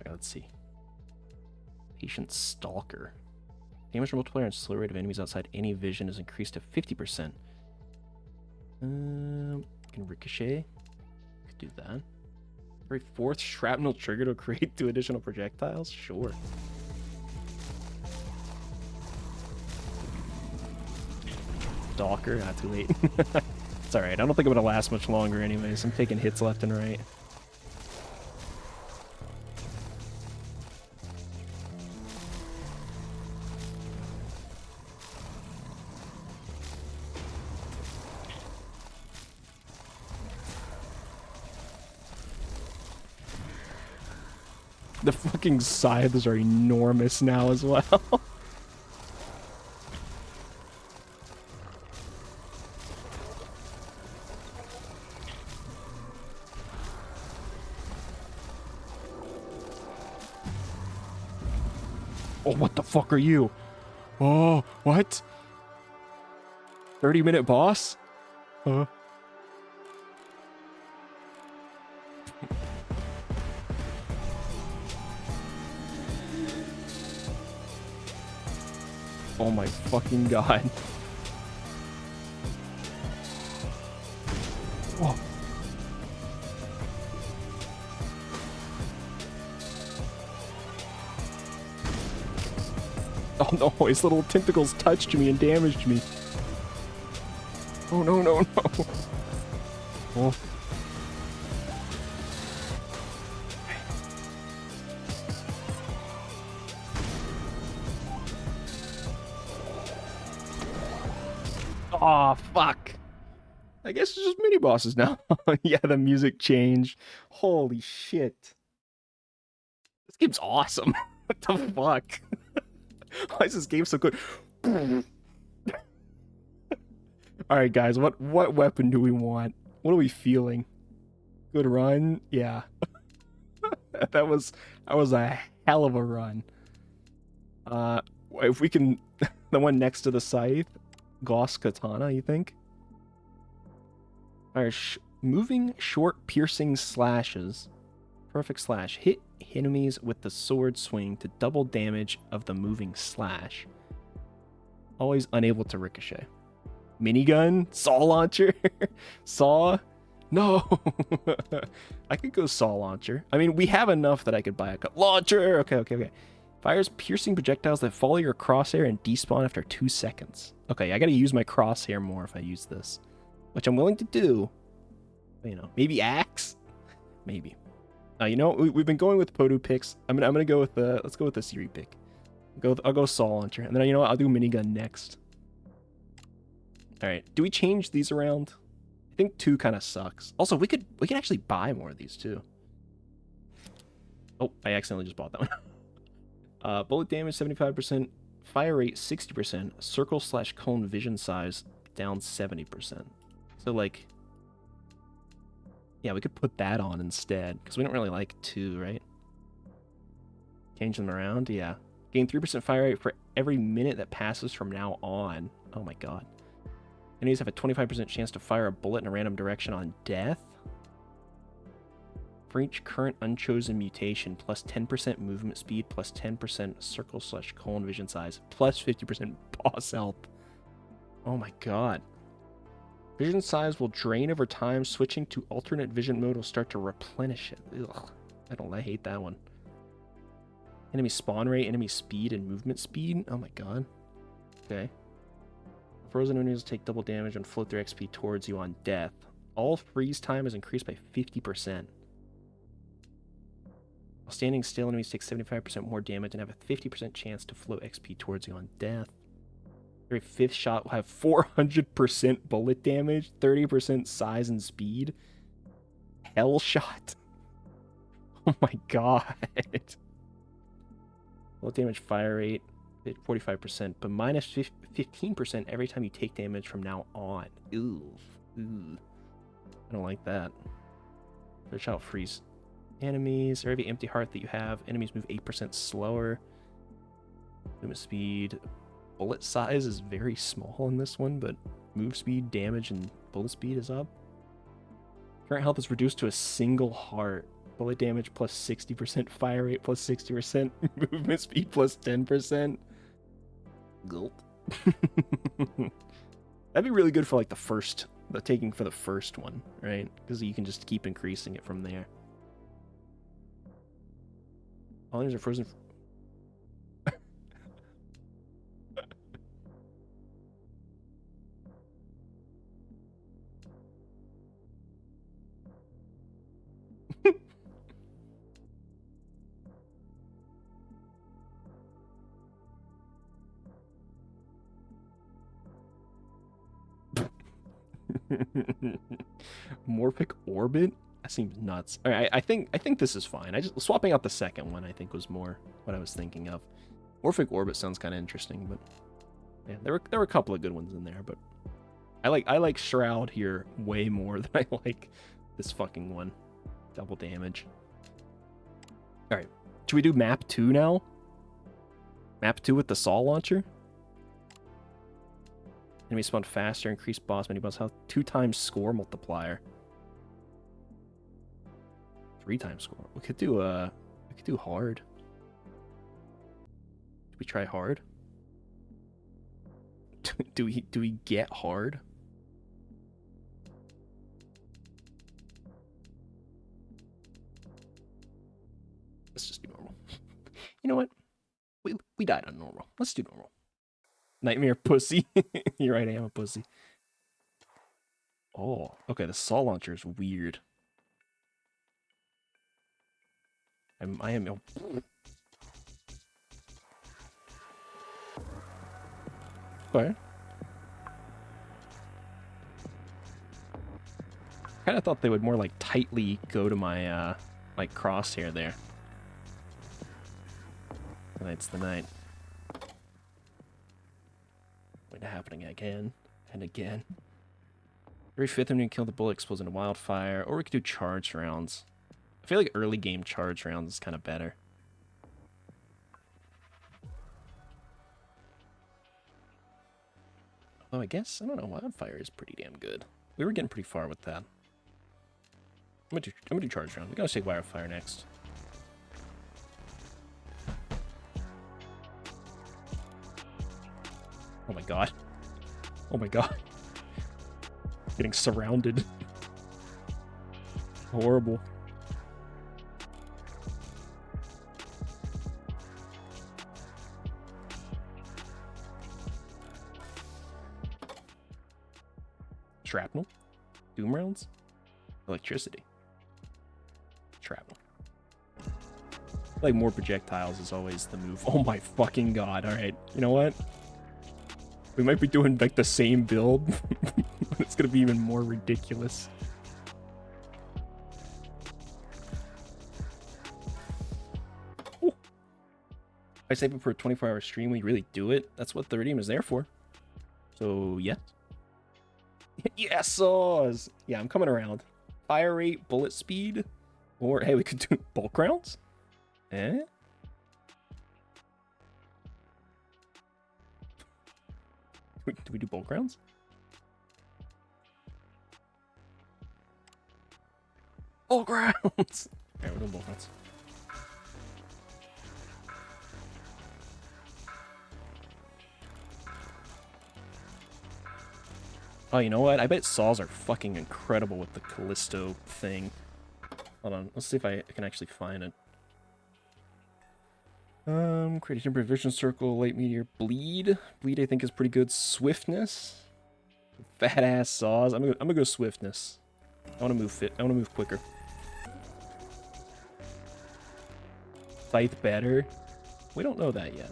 Okay, let's see. Patient Stalker. Damage multiplier and slow rate of enemies outside any vision is increased to 50%. Can ricochet. Do that. Every fourth shrapnel trigger to create 2 additional projectiles? Sure. Stalker? Not too late. It's alright. I don't think I'm gonna last much longer anyways. I'm taking hits left and right. The fucking scythes are enormous now as well. Oh, what the fuck are you? Oh, what? 30-minute boss? Oh my fucking god. Whoa. Oh no, his little tentacles touched me and damaged me. Oh no, no, no. Oh. Aw, fuck. I guess it's just mini bosses now. Yeah, the music changed. Holy shit. This game's awesome. What the fuck? Why is this game so good? Alright guys, what weapon do we want? What are we feeling? Good run? Yeah. that was a hell of a run. If we can the one next to the scythe, Gauss Katana, you think? Alright, moving short piercing slashes. Perfect slash. Hit enemies with the sword swing to double damage of the moving slash. Always unable to ricochet. Minigun? Saw launcher? Saw? No! I could go saw launcher. I mean, we have enough that I could buy a launcher! Okay. Fires piercing projectiles that follow your crosshair and despawn after 2 seconds. Okay, I gotta use my crosshair more if I use this. Which I'm willing to do. You know, maybe axe? Maybe. You know, we've been going with Podu picks. I'm gonna go with the, let's go with the Siri pick. I'll go saw launcher. And then, you know what, I'll do minigun next. Alright, do we change these around? I think 2 kind of sucks. Also, we could actually buy more of these too. Oh, I accidentally just bought that one. Bullet damage 75%, fire rate 60%, circle/cone vision size down 70%. So like, yeah, we could put that on instead because we don't really like 2, right? Change them around, yeah. Gain 3% fire rate for every minute that passes from now on. Oh my god. Enemies have a 25% chance to fire a bullet in a random direction on death. For each current unchosen mutation, plus 10% movement speed, plus 10% circle/cone vision size, plus 50% boss health. Oh my god. Vision size will drain over time. Switching to alternate vision mode will start to replenish it. Ugh. I hate that one. Enemy spawn rate, enemy speed, and movement speed. Oh my god. Okay. Frozen enemies will take double damage and float their XP towards you on death. All freeze time is increased by 50%. While standing still, enemies take 75% more damage and have a 50% chance to float XP towards you on death. Every 5th shot will have 400% bullet damage, 30% size and speed. Hell shot. Oh my god. Bullet damage fire rate, 45%, but minus 15% every time you take damage from now on. Ooh. I don't like that. Search out freeze enemies. For every empty heart that you have, enemies move 8% slower. Movement speed. Bullet size is very small in this one, but move speed, damage, and bullet speed is up. Current health is reduced to a single heart. Bullet damage plus 60%, fire rate plus 60%, movement speed plus 10%. Gulp. That'd be really good for like the taking for the first one, right? Because you can just keep increasing it from there. All enemies are frozen. Morphic orbit? That seems nuts. All right, I think this is fine. Swapping out the second one I think was more what I was thinking of. Morphic orbit sounds kind of interesting, but yeah, there were a couple of good ones in there, but I like Shroud here way more than I like this fucking one. Double damage. All right, should we do map 2 now? Map 2 with the saw launcher? Enemy spawn faster, increase boss mini boss health, 2 times score multiplier. 3 times score. We could do hard. Do we try hard? do we get hard? Let's just do normal. You know what? We died on normal. Let's do normal. Nightmare pussy. You're right, I am a pussy. Oh, okay, the saw launcher is weird. I am... Okay. Kind of thought they would more like tightly go to my like crosshair there. Tonight's the night. Wait, happening again and again. Every 5th enemy kill the bullet explodes into wildfire, or we could do charge rounds. I feel like early game charge rounds is kind of better. Oh, I guess, I don't know, wildfire is pretty damn good. We were getting pretty far with that. I'm gonna do charge round. We gotta say wildfire next. Oh my god. Oh my god. Getting surrounded. Horrible. Shrapnel? Doom rounds? Electricity. Shrapnel. Like more projectiles is always the move. Oh my fucking god. Alright. You know what? We might be doing like the same build It's gonna be even more ridiculous. Ooh. I save up for a 24-hour stream. We really do it. That's what the Iridium is there for. So yes. Yes, saws. Yeah, I'm coming around. Fire rate, bullet speed, or hey, we could do bulk rounds. Eh? Do we do bulk rounds? Bulk rounds. Alright, we're doing bulk rounds. Oh, you know what? I bet saws are fucking incredible with the Callisto thing. Hold on, let's see if I can actually find it. Create a temporary vision circle, light meteor, bleed. Bleed I think is pretty good. Swiftness. Fat ass saws. I'm gonna go swiftness. I wanna move fit. I wanna move quicker. Scythe better. We don't know that yet.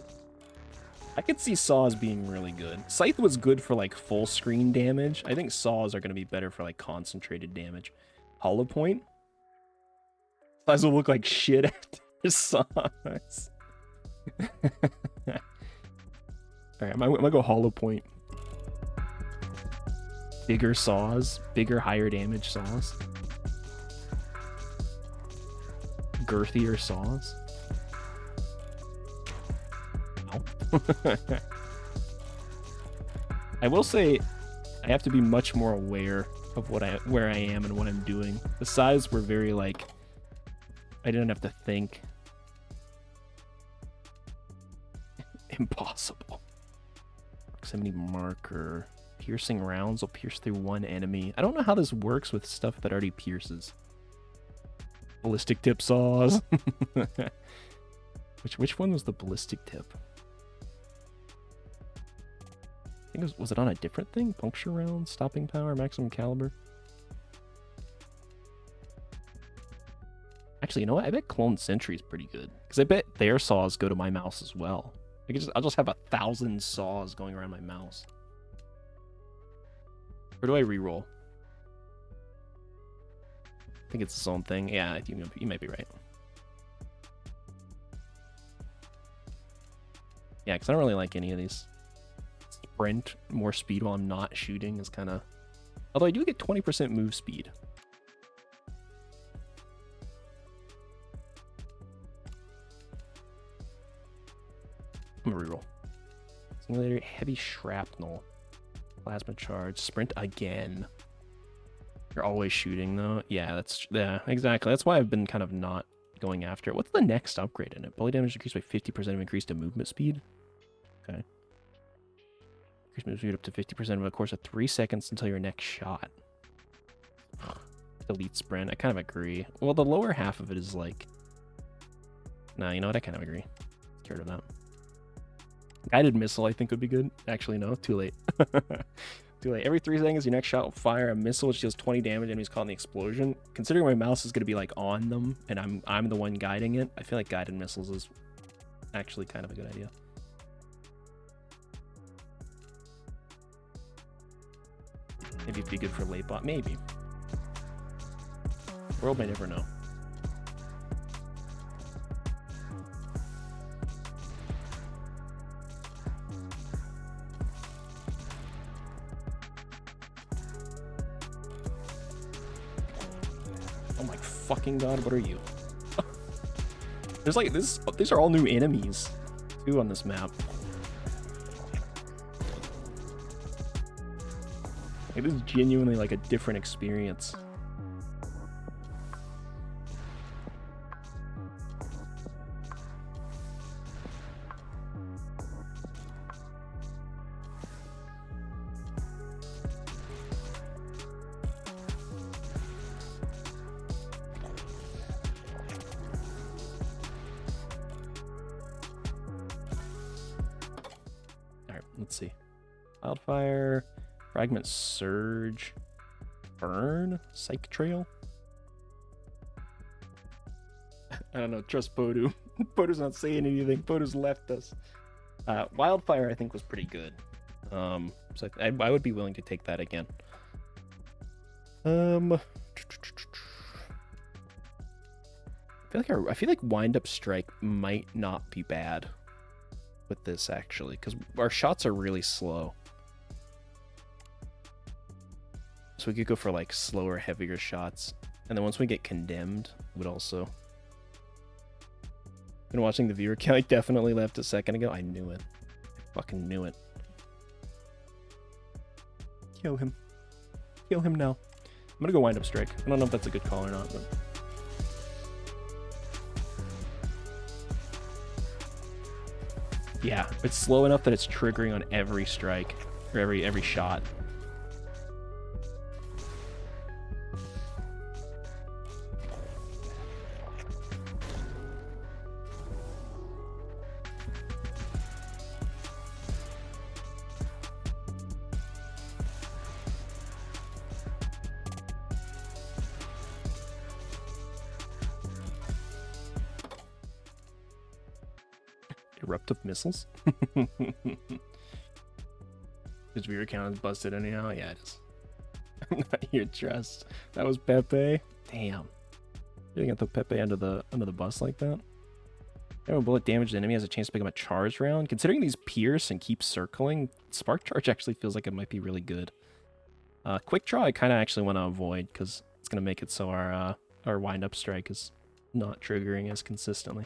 I could see saws being really good. Scythe was good for like full screen damage. I think saws are gonna be better for like concentrated damage. Hollow point. Saws will look like shit after saws. Alright, I'm gonna go hollow point. Bigger saws, bigger, higher damage saws. Girthier saws. Ow. I will say I have to be much more aware of where I am and what I'm doing. The sides were very like I didn't have to think. Impossible. Proximity marker. Piercing rounds will pierce through one enemy. I don't know how this works with stuff that already pierces. Ballistic tip saws. Which one was the ballistic tip? I think was it on a different thing? Puncture round, stopping power, maximum caliber. Actually, you know what? I bet Clone Sentry is pretty good. Because I bet their saws go to my mouse as well. I'll just have 1,000 saws going around my mouse. Or do I reroll? I think it's its own thing. Yeah, I think you might be right. Yeah, because I don't really like any of these. Sprint, more speed while I'm not shooting is kind of... Although I do get 20% move speed. I'm gonna reroll. Simulator, heavy shrapnel. Plasma charge, sprint again. You're always shooting though. Yeah, exactly. That's why I've been kind of not going after it. What's the next upgrade in it? Bullet damage increased by 50% of increase to movement speed. Okay. Increase movement speed up to 50% over the course of 3 seconds until your next shot. Delete sprint. I kind of agree. Well, the lower half of it is like... Nah, you know what? I kind of agree. Get rid of that. Guided missile, I think, would be good. Actually, no. Too late. Too late. Every 3 seconds, your next shot will fire a missile which deals 20 damage and enemies caught in the explosion. Considering my mouse is going to be like on them and I'm the one guiding it, I feel like guided missiles is actually kind of a good idea. Maybe it'd be good for late bot. Maybe. The world may never know. Oh my fucking god, what are you? There's like this. These are all new enemies too on this map. It is genuinely like a different experience. Let's see. Wildfire, Fragment Surge, Burn, Psych Trail. I don't know, trust Podu. Podu's not saying anything. Podu's left us. Wildfire, I think, was pretty good. So I would be willing to take that again. I feel like wind up strike might not be bad with this actually, because our shots are really slow. So we could go for like slower, heavier shots, and then once we get condemned, would also. Been watching the viewer count. I definitely left a second ago. I knew it. I fucking knew it. Kill him. Kill him now. I'm gonna go wind up strike. I don't know if that's a good call or not, but. Yeah, it's slow enough that it's triggering on every strike, or every shot. Eruptive missiles? His viewer count is busted anyhow? Yeah, it is. I'm not your trust. That was Pepe. Damn. You didn't get the Pepe under the bus like that? Every bullet damaged enemy has a chance to pick up a charge round. Considering these pierce and keep circling, Spark Charge actually feels like it might be really good. Quick Draw I kind of actually want to avoid because it's going to make it so our wind up strike is not triggering as consistently.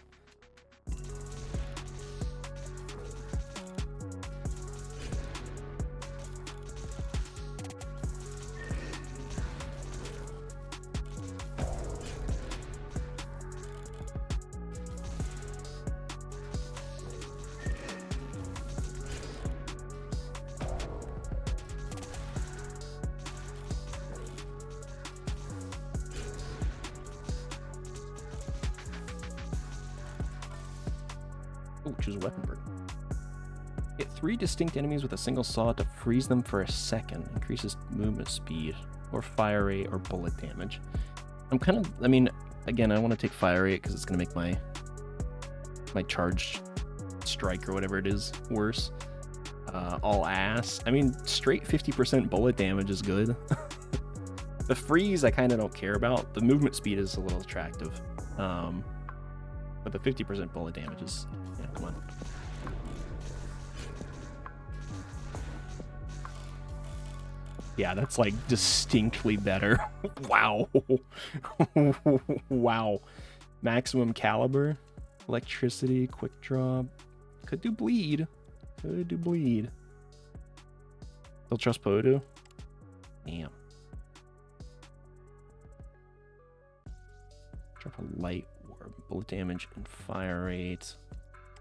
Choose a weapon burn. Hit 3 distinct enemies with a single saw to freeze them for a second. Increases movement speed, or fire rate, or bullet damage. I mean, again, I want to take fire rate because it's going to make my charge strike or whatever it is worse. All ass. I mean, straight 50% bullet damage is good. The freeze I kind of don't care about. The movement speed is a little attractive. But the 50% bullet damage is... Yeah, come on. Yeah, that's like distinctly better. Wow. Wow. Maximum caliber. Electricity. Quick draw. Could do bleed. Could do bleed. Still trust Podu? Damn. Drop a light orb. Bullet damage and fire rate.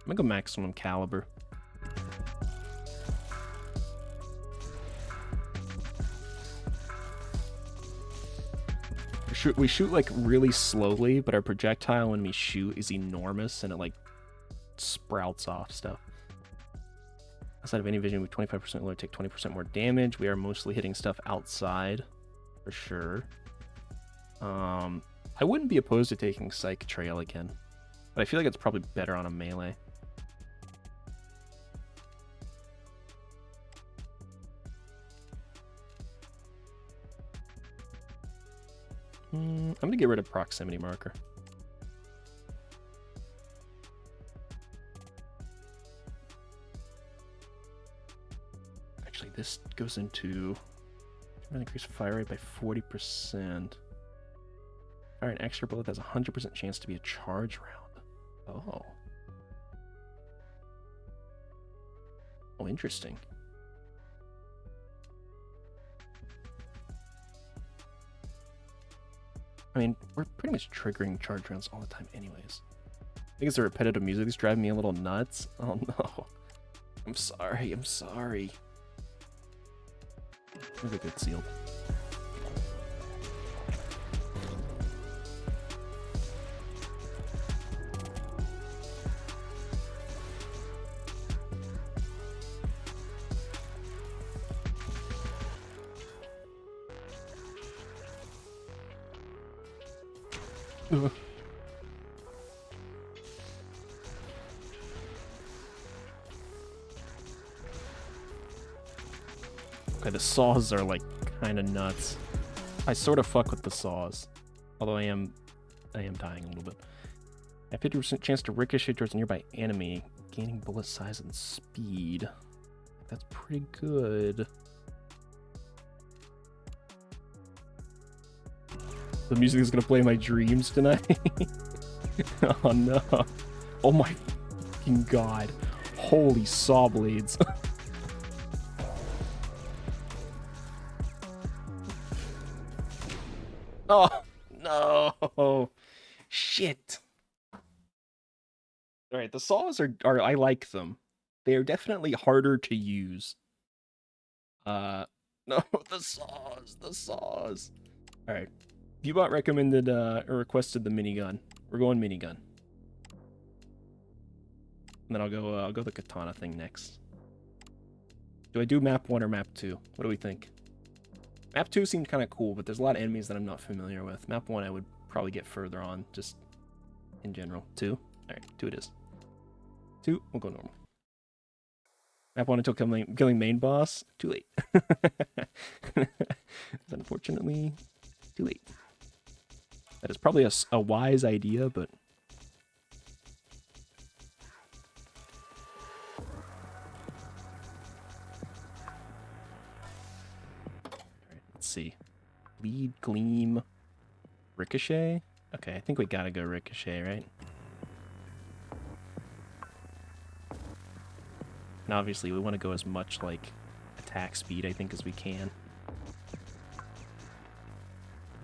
I'm gonna go maximum caliber. We shoot like really slowly, but our projectile when we shoot is enormous and it like sprouts off stuff. Outside of any vision with 25% lower, take 20% more damage. We are mostly hitting stuff outside for sure. I wouldn't be opposed to taking Psych Trail again, but I feel like it's probably better on a melee. I'm gonna get rid of proximity marker. Actually, this goes into increase fire rate by 40%. Fire an extra bullet has a 100% chance to be a charge round. Oh. Oh, interesting. I mean, we're pretty much triggering charge rounds all the time anyways. I think it's the repetitive music that's driving me a little nuts. Oh no. I'm sorry, I'm sorry. Look at good sealed. Okay, the saws are like kind of nuts. I sort of fuck with the saws. Although I am dying a little bit. I have 50% chance to ricochet towards a nearby enemy, gaining bullet size and speed. That's pretty good. The music is gonna play in my dreams tonight. Oh no. Oh my fucking god. Holy saw blades. Oh no. Shit. Alright, the saws are I like them. They are definitely harder to use. No, the saws. Alright. Viewbot recommended or requested the minigun. We're going minigun. And then I'll go the katana thing next. Do I do map 1 or map 2? What do we think? Map 2 seemed kind of cool, but there's a lot of enemies that I'm not familiar with. Map 1 I would probably get further on, just in general. 2? Alright, 2 it is. 2, we'll go normal. Map 1 until killing main boss. Too late. Unfortunately, too late. That is probably a wise idea, but... Alright, let's see. Bleed, gleam, ricochet? Okay, I think we gotta go ricochet, right? And obviously we want to go as much, like, attack speed, I think, as we can.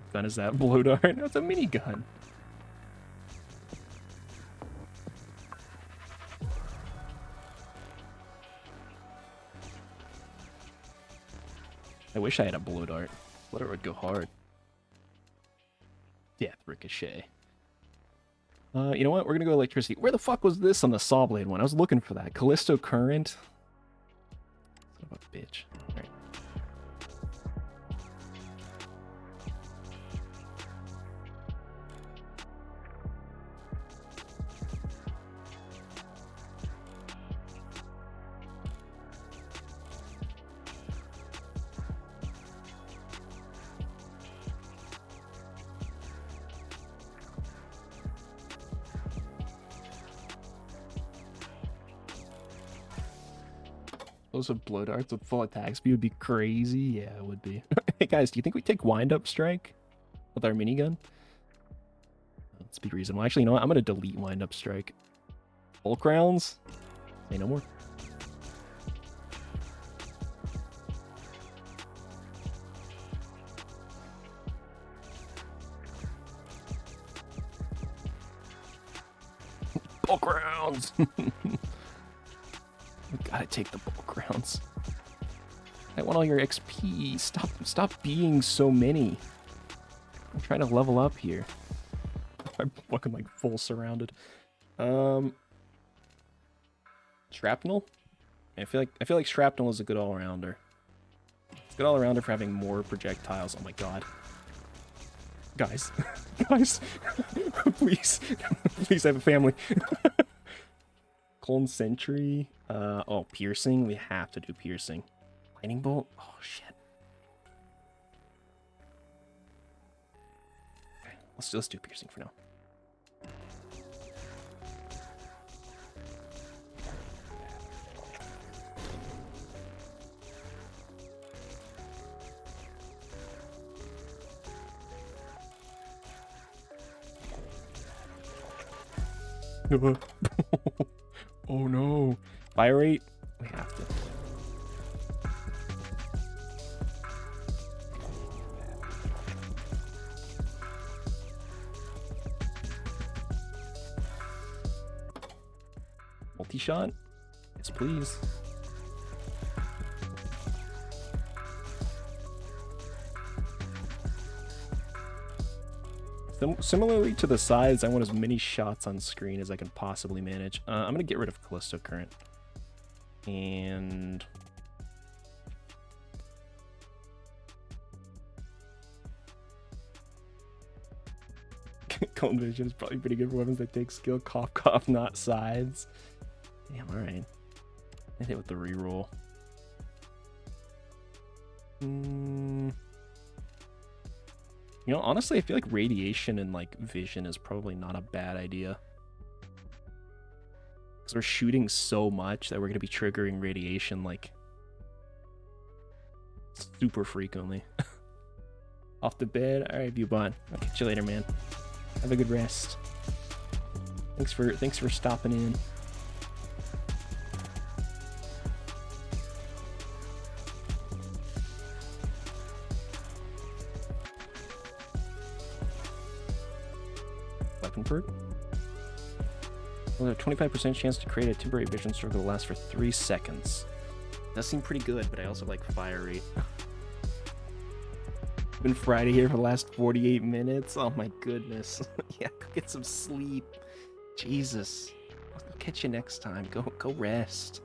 What gun is that? Blow dart? No, it's a minigun. I wish I had a blow dart. Blow dart would go hard. Death ricochet. You know what? We're gonna go electricity. Where the fuck was this on the saw blade one? I was looking for that. Callisto current? Son of a bitch. Alright. Those with blow darts with full attack speed would be crazy. Yeah, it would be. Hey guys, do you think we take wind up strike with our minigun? Let's be reasonable. Actually, you know what? I'm gonna delete wind up strike. Bulk rounds? Say no more. Bulk rounds. We gotta take the bulk rounds. I want all your XP. Stop being so many. I'm trying to level up here. I'm fucking like full surrounded. Shrapnel? I feel like shrapnel is a good all-rounder. It's a good all-rounder for having more projectiles. Oh my god. Guys. Guys. Please. Please have a family. Clone Sentry. Oh, piercing. We have to do piercing. Lightning bolt. Oh shit. Okay, let's do piercing for now. Oh no. Fire rate? We have to. Multi-shot? Yes, please. Similarly to the sides, I want as many shots on screen as I can possibly manage. I'm going to get rid of Callisto Current. And... Cone Vision is probably pretty good for weapons that take skill. Cough, cough, not sides. Damn, alright. I hit with the reroll. You know, honestly, I feel like radiation and like vision is probably not a bad idea. Because we're shooting so much that we're going to be triggering radiation like super frequently. Off the bed. All right, Bubon. I'll catch you later, man. Have a good rest. Thanks for stopping in. Weapon perk. Well, there's a 25% chance to create a temporary vision circle that lasts for 3 seconds. That seems pretty good, but I also like fire rate. Been Friday here for the last 48 minutes. Oh my goodness. Yeah, go get some sleep. Jesus. I'll catch you next time. Go rest.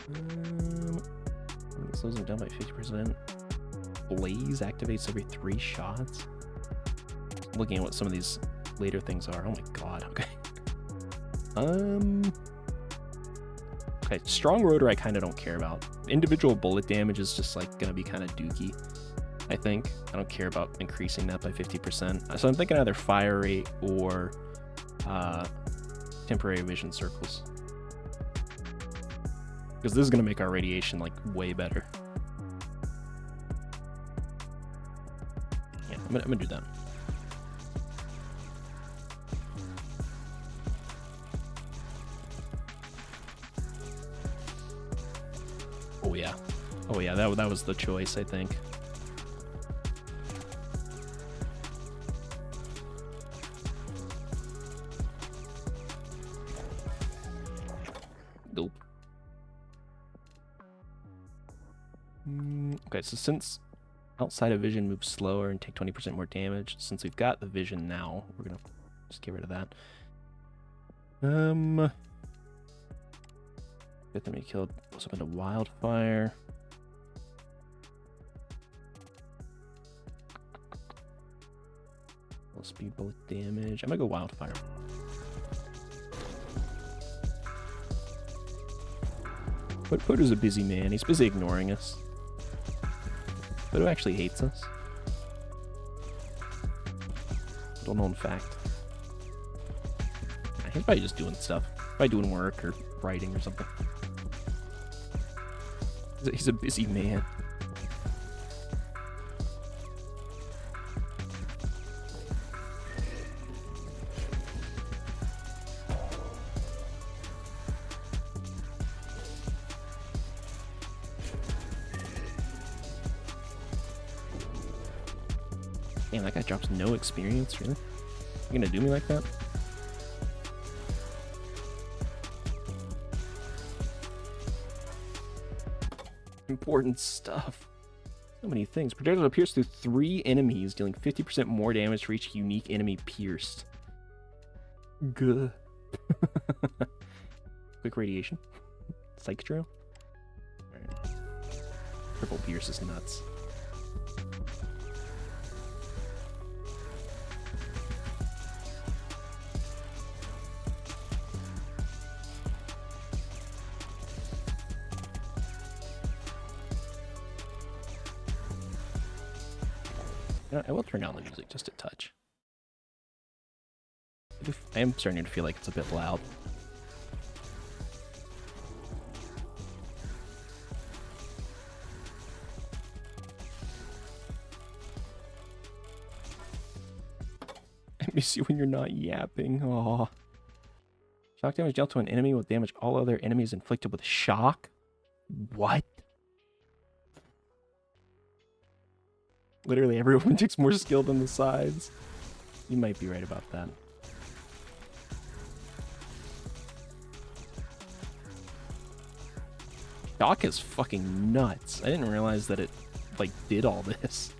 It slows them down by 50%. Blaze activates every 3 shots. Looking at what some of these later things are. Oh my god. Okay. Okay, strong rotor I kind of don't care about. Individual bullet damage is just like gonna be kind of dookie, I think. I don't care about increasing that by 50%. So I'm thinking either fire rate or temporary vision circles. Because this is gonna make our radiation like way better. Yeah, I'm gonna do that. Oh yeah, that was the choice, I think. Nope. Okay, so since outside of vision moves slower and take 20% more damage, since we've got the vision now, we're gonna just get rid of that. Get them killed. Goes up into wildfire. Low speed bullet damage. I'm gonna go wildfire. Poto's a busy man. He's busy ignoring us. Poto actually hates us. Little known fact. He's probably just doing stuff. Probably doing work or writing or something. He's a busy man. Damn, that guy drops no experience, really? You gonna do me like that? Important stuff. So many things. Projectile pierce through 3 enemies, dealing 50% more damage for each unique enemy pierced. Good. Quick radiation. Psych drill. Alright. Triple pierce is nuts. I will turn down the music just a touch. I am starting to feel like it's a bit loud. I miss you when you're not yapping. Aw. Shock damage dealt to an enemy will damage all other enemies inflicted with shock? What? Literally everyone takes more skill than the sides. You might be right about that. Shock is fucking nuts. I didn't realize that it, like, did all this.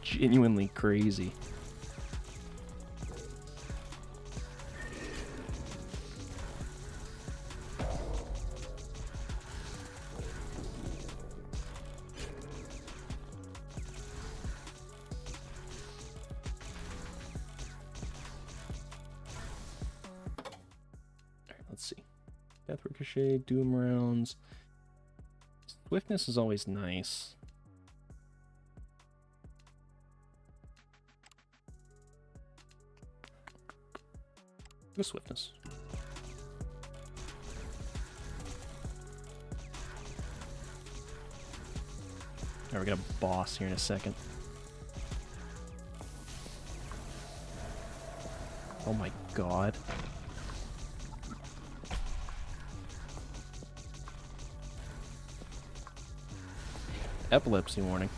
Genuinely crazy. Let's see. Death Ricochet, Doom rounds. Swiftness is always nice. Go swiftness. Alright, we got a boss here in a second. Oh my god. Epilepsy warning.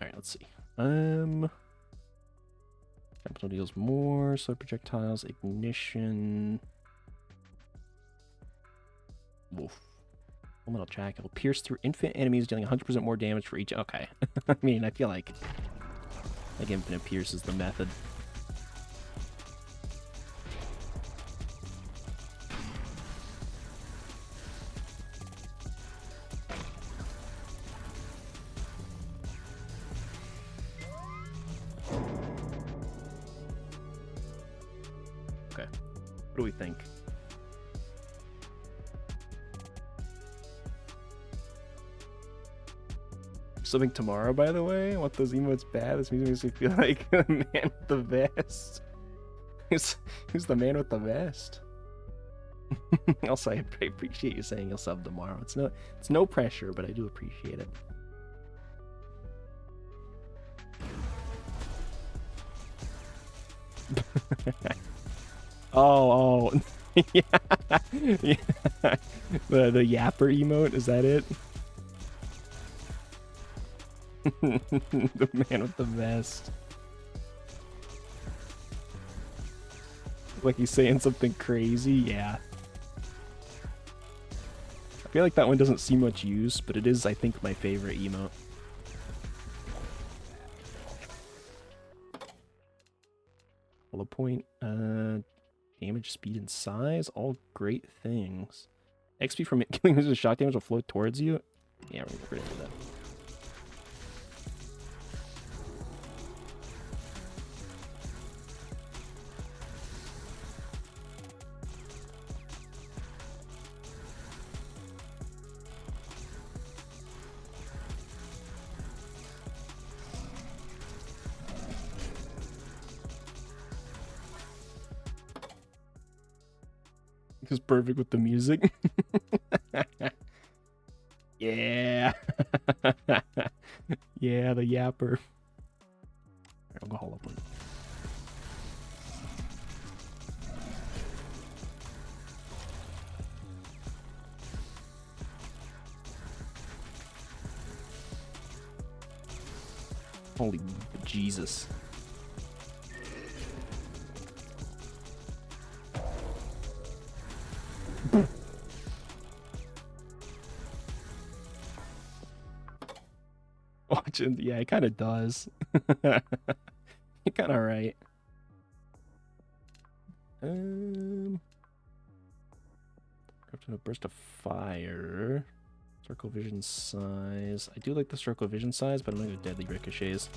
Alright, let's see. Capital deals more, slow projectiles, ignition. Woof. Elemental jacket will pierce through infinite enemies, dealing 100% more damage for each. Okay. I mean, I feel like infinite pierce is the method. Okay. What do we think? Something tomorrow, by the way. I want those emotes bad. This music makes me feel like the man with the vest. Who's the man with the vest? Also, I appreciate you saying you'll sub tomorrow. It's no pressure, but I do appreciate it. oh, yeah, yeah. The yapper emote, is that it? The man with the vest. Like he's saying something crazy, yeah. I feel like that one doesn't see much use, but it is, I think, my favorite emote. Bullet point, damage, speed, and size, all great things. XP from killing with shock damage will flow towards you. Yeah, we're gonna do that. It's perfect with the music. Yeah. Yeah, the yapper. Right, I'll go haul up one. Holy Jesus. Watching, yeah, it kind of does. You're kind of right. Crafting a burst of fire. Circle vision size. I do like the circle vision size, but I'm gonna go deadly ricochets.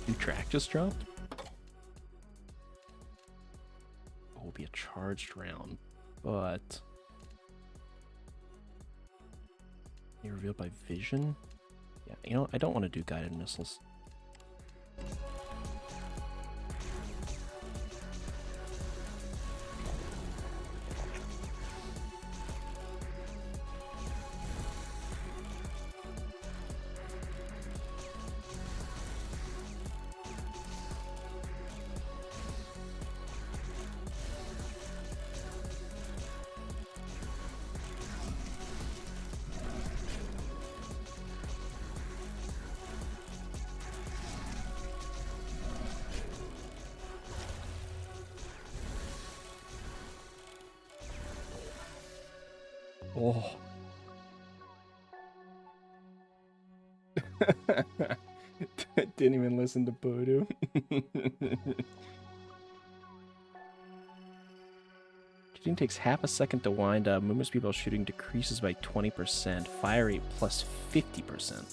New track just dropped? Oh, will be a charged round, but you're revealed by vision? Yeah, you know, I don't want to do guided missiles. Oh. Didn't even listen to Bodo. Shooting takes half a second to wind up. Movement speed while shooting decreases by 20%. Fire rate plus 50%.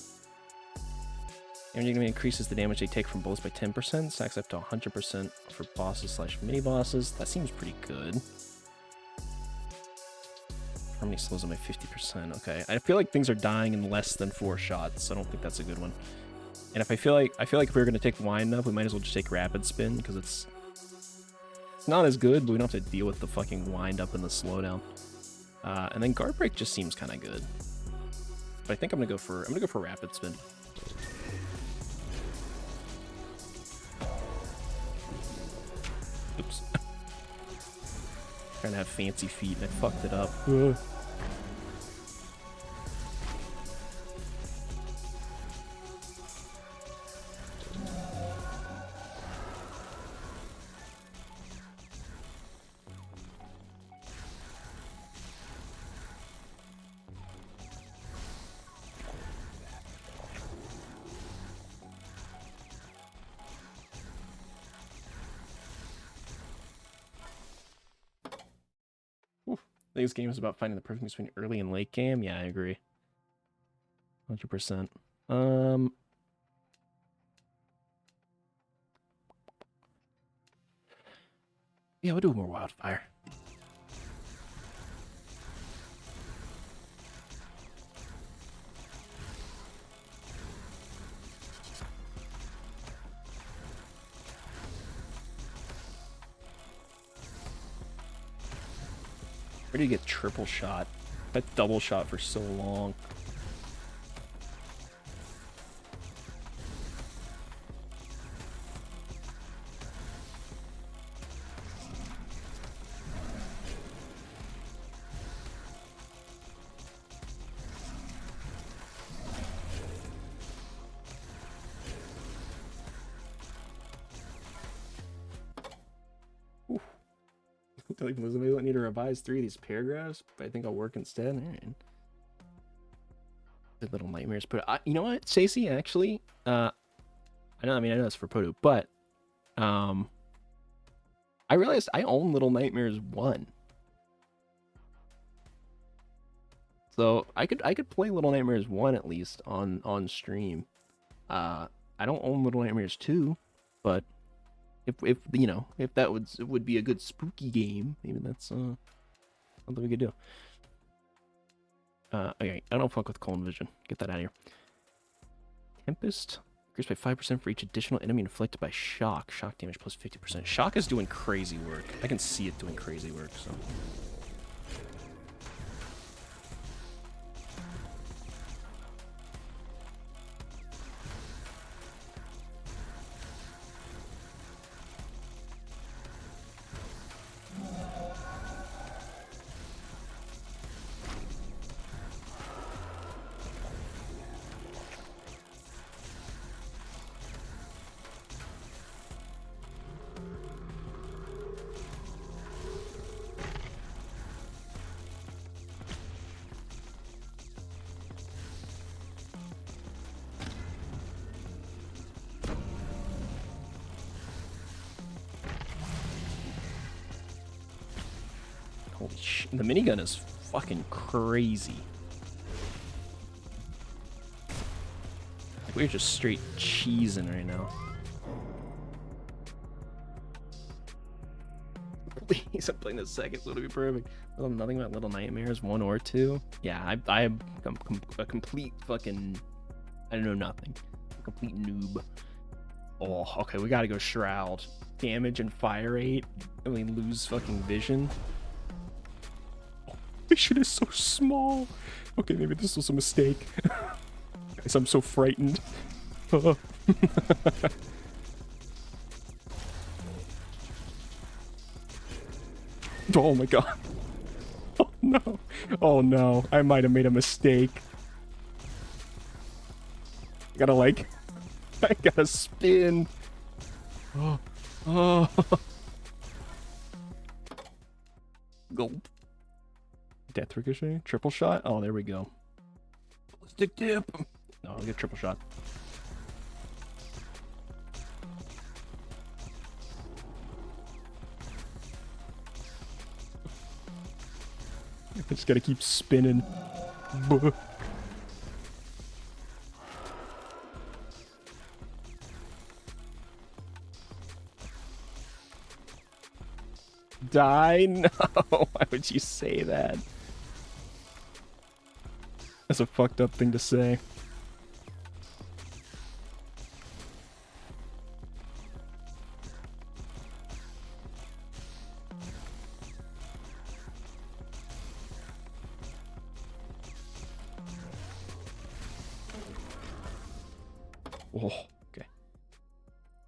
Damage enemy increases the damage they take from bullets by 10%. Stacks up to 100% for bosses / mini bosses. That seems pretty good. Harmony slows them by 50%. Okay, I feel like things are dying in less than 4 shots, so I don't think that's a good one. And if I feel like if we were gonna take wind up, we might as well just take rapid spin because it's not as good, but we don't have to deal with the fucking wind up and the slowdown. And then guard break just seems kind of good. But I think I'm gonna go for rapid spin. Oops. Trying to have fancy feet and I fucked it up. Ugh. I think this game is about finding the perfect mix between early and late game. Yeah, I agree. 100%. Yeah, we'll do more wildfire. Where do you get triple shot? That double shot for so long. Like, Elizabeth, I need to revise 3 of these paragraphs, but I think I'll work instead. All right. Good little nightmares. But you know what, Stacey? Actually, I know it's for Podu, but I realized I own Little Nightmares 1, so I could play Little Nightmares 1 at least on stream. I don't own Little Nightmares 2, but if you know, if that would be a good spooky game, maybe that's something we could do. Okay, I don't fuck with Colon Vision. Get that out of here. Tempest increased by 5% for each additional enemy inflicted by shock. Shock damage plus 50%. Shock is doing crazy work. I can see it doing crazy work. So. Holy shit, the minigun is fucking crazy. Like, we're just straight cheesing right now. Please, I'm playing the second, so it'll be perfect. Nothing about Little Nightmares 1 or 2. Yeah, I'm a complete fucking... I know nothing. A complete noob. Oh, okay, we gotta go Shroud. Damage and fire rate, and we lose fucking vision. Vision is so small. Okay, maybe this was a mistake. Guys, I'm so frightened. Oh my god. Oh no. Oh no. I might have made a mistake. I gotta spin. Oh. Oh. Gulp. Death ricochet? Triple shot? Oh, there we go. Ballistic dip! No, I'll get triple shot. I just gotta keep spinning. Die? No! Why would you say that? That's a fucked up thing to say. Oh, okay.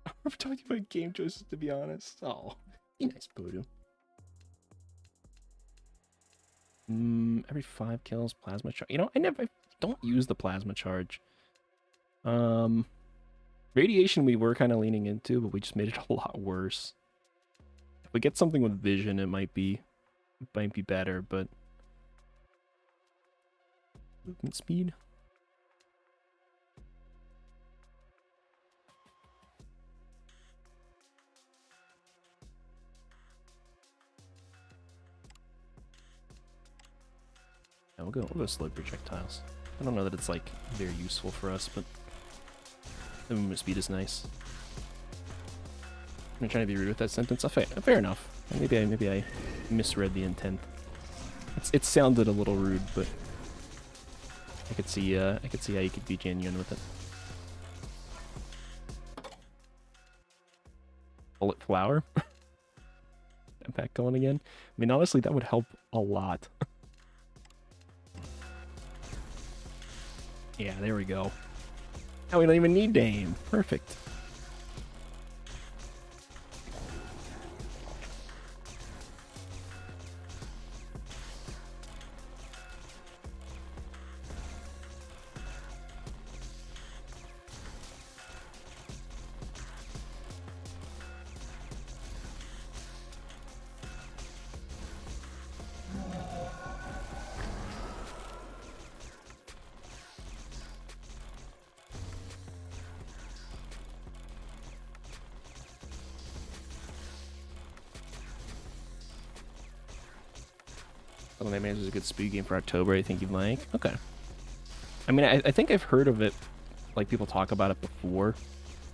I'm talking about game choices, to be honest. Oh, be nice, Voodoo. Every 5 kills, plasma charge. You know, I don't use the plasma charge. Radiation we were kind of leaning into, but we just made it a lot worse. If we get something with vision, it might be better, but movement speed. Yeah, we'll go slow projectiles. I don't know that it's like very useful for us, but the movement speed is nice. I'm trying to be rude with that sentence. Fair enough. Maybe I misread the intent. It sounded a little rude, but I could see how you could be genuine with it. Bullet flower. Back going again. I mean, honestly, that would help a lot. Yeah, there we go. Now we don't even need to aim. Perfect. Nightmares is a good speed game for October. I think you'd like. Okay. I mean, I think I've heard of it, like people talk about it before.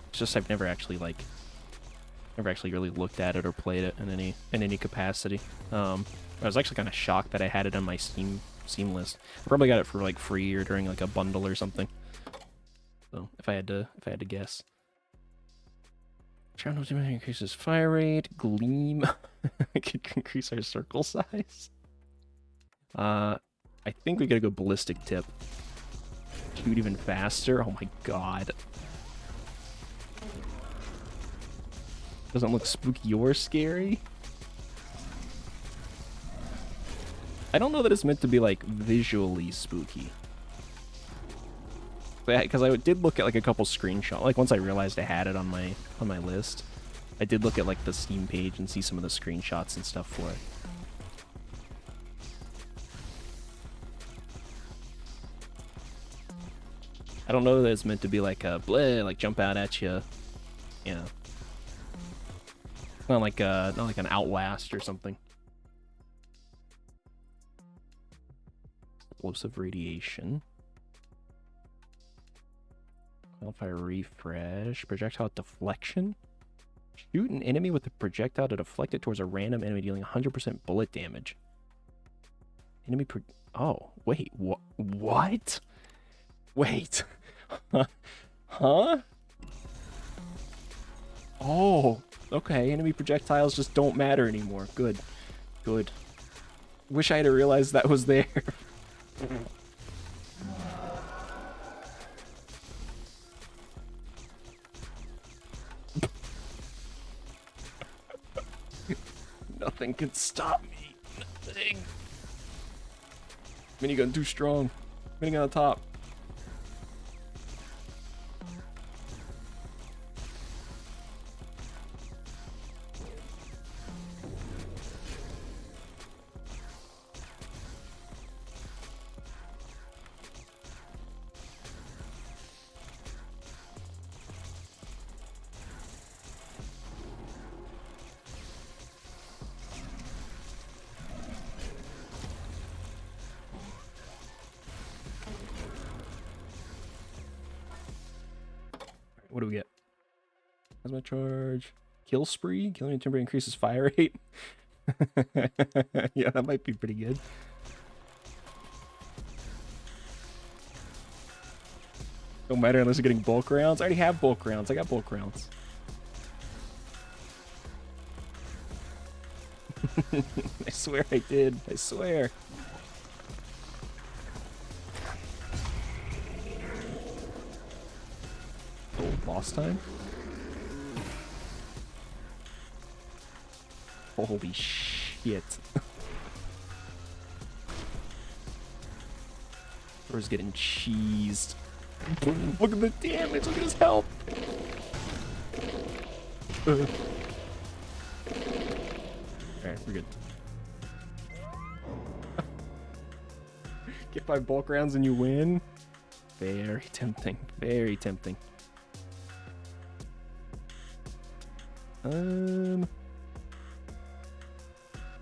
It's just I've never actually really looked at it or played it in any capacity. I was actually kind of shocked that I had it on my Steam list. I probably got it for like free or during like a bundle or something. So if I had to guess. Channel increases fire rate. Gleam. It could increase our circle size. I think we gotta go ballistic tip. Shoot even faster. Oh my god. Doesn't look spooky or scary. I don't know that it's meant to be like visually spooky. Because I did look at like a couple screenshots. Like once I realized I had it on my list, I did look at like the Steam page and see some of the screenshots and stuff for it. I don't know that it's meant to be like a bleh, like jump out at you. Yeah. Not like an Outlast or something. Explosive radiation. Wildfire refresh. Projectile deflection. Shoot an enemy with a projectile to deflect it towards a random enemy, dealing 100% bullet damage. Enemy oh, wait, what? Wait. Huh? Oh, okay. Enemy projectiles just don't matter anymore. Good. Good. Wish I had realized that was there. Nothing can stop me. Nothing. Minigun too strong. Minigun on top. What do we get? Plasma charge. Kill spree. Killing a timber increases fire rate. Yeah, that might be pretty good. Don't matter unless you're getting bulk rounds. I already have bulk rounds. I got bulk rounds. I swear I did. I swear. Oh, boss time? Holy shit. Thor's getting cheesed. Look at the damage. Look at his health. Alright, we're good. Get 5 bulk rounds and you win. Very tempting. Very tempting.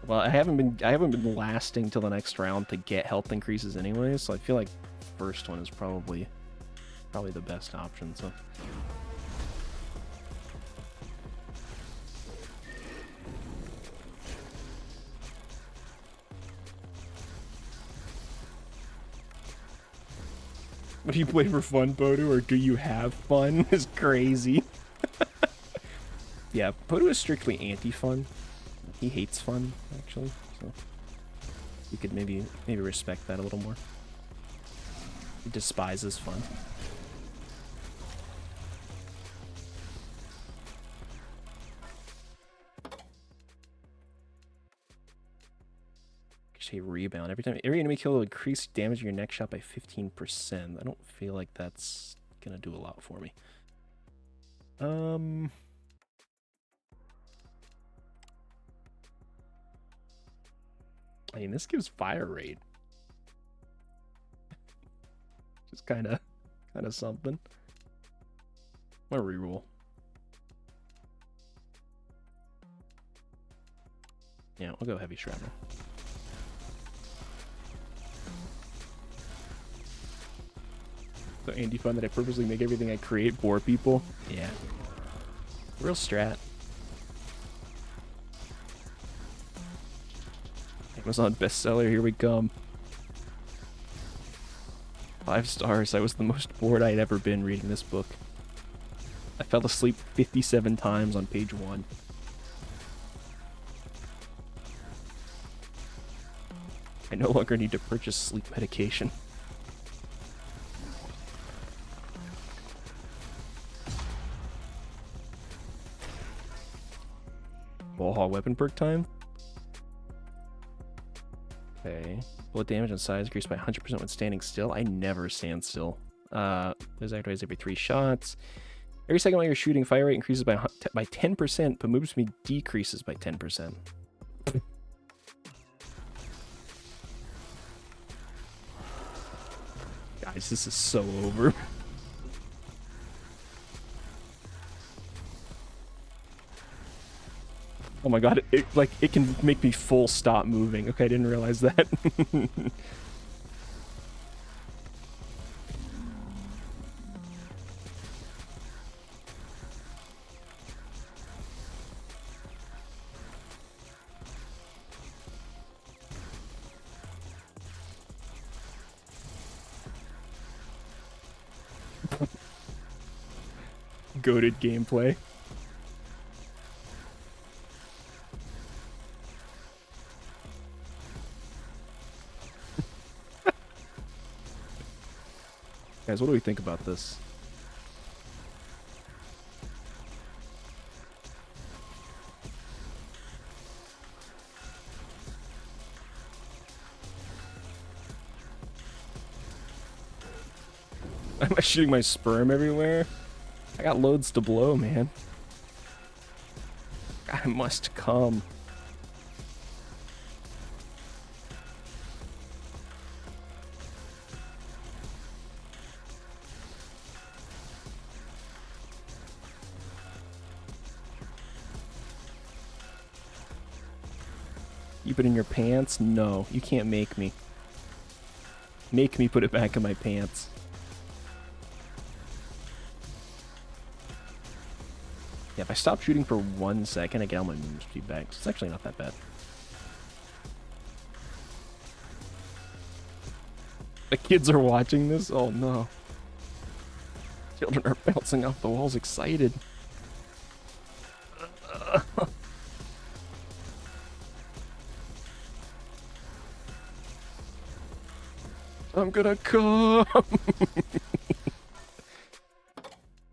Well, I haven't been lasting till the next round to get health increases anyway, so I feel like first one is probably the best option. So what do you play for fun, Podu, or do you have fun? Is crazy. Yeah, Podu is strictly anti-fun. He hates fun, actually, so you could maybe respect that a little more. He despises fun. Actually, rebound. Every enemy kill will increase damage in your next shot by 15%. I don't feel like that's gonna do a lot for me. I mean, this gives fire rate. Just kind of something. I'm gonna reroll. Yeah, I'll go heavy shrapnel. So anti-fun that I purposely make everything I create bore people. Yeah. Real strat. Amazon bestseller, here we come. 5 stars. I was the most bored I'd ever been reading this book. I fell asleep 57 times on page 1. I no longer need to purchase sleep medication. Ballhaul weapon perk time? Okay. Bullet damage and size increased by 100% when standing still. I never stand still. Those activates every 3 shots. Every second while you're shooting, fire rate increases by 10%, but movement speed decreases by 10%. Guys, this is so over. Oh my god, it can make me full stop moving. Okay, I didn't realize that. Goated gameplay. Guys, what do we think about this? Am I shooting my sperm everywhere? I got loads to blow, man. I must come. Keep it in your pants? No, you can't make me. Make me put it back in my pants. Yeah, if I stop shooting for 1 second, I get all my move speed back. So it's actually not that bad. The kids are watching this? Oh no. Children are bouncing off the walls excited. I'm gonna come.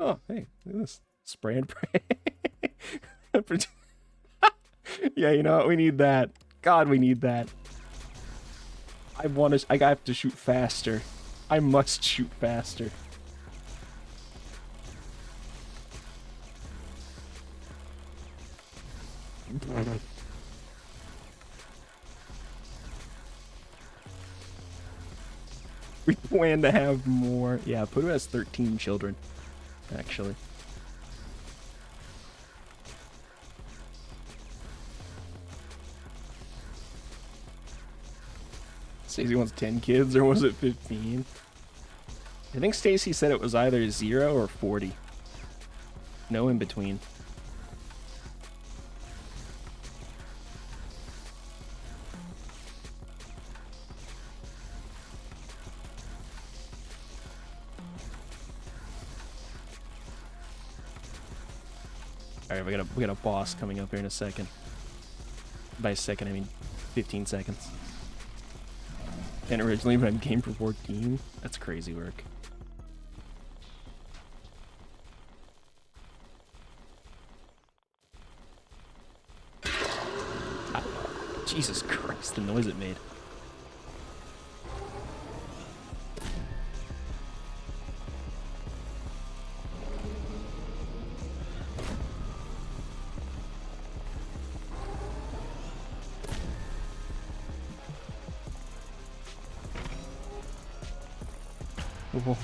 Oh, hey, look at this. Spray and pray. Yeah, you know what? We need that. God, we need that. I have to shoot faster. I must shoot faster. We plan to have more. Yeah, Pudu has 13 children, actually. Stacey wants 10 kids, or was it 15? I think Stacy said it was either 0 or 40. No in between. Alright, we got a boss coming up here in a second. By a second, I mean 15 seconds. And originally when I came for 14, that's crazy work. Jesus Christ, the noise it made. Whoa.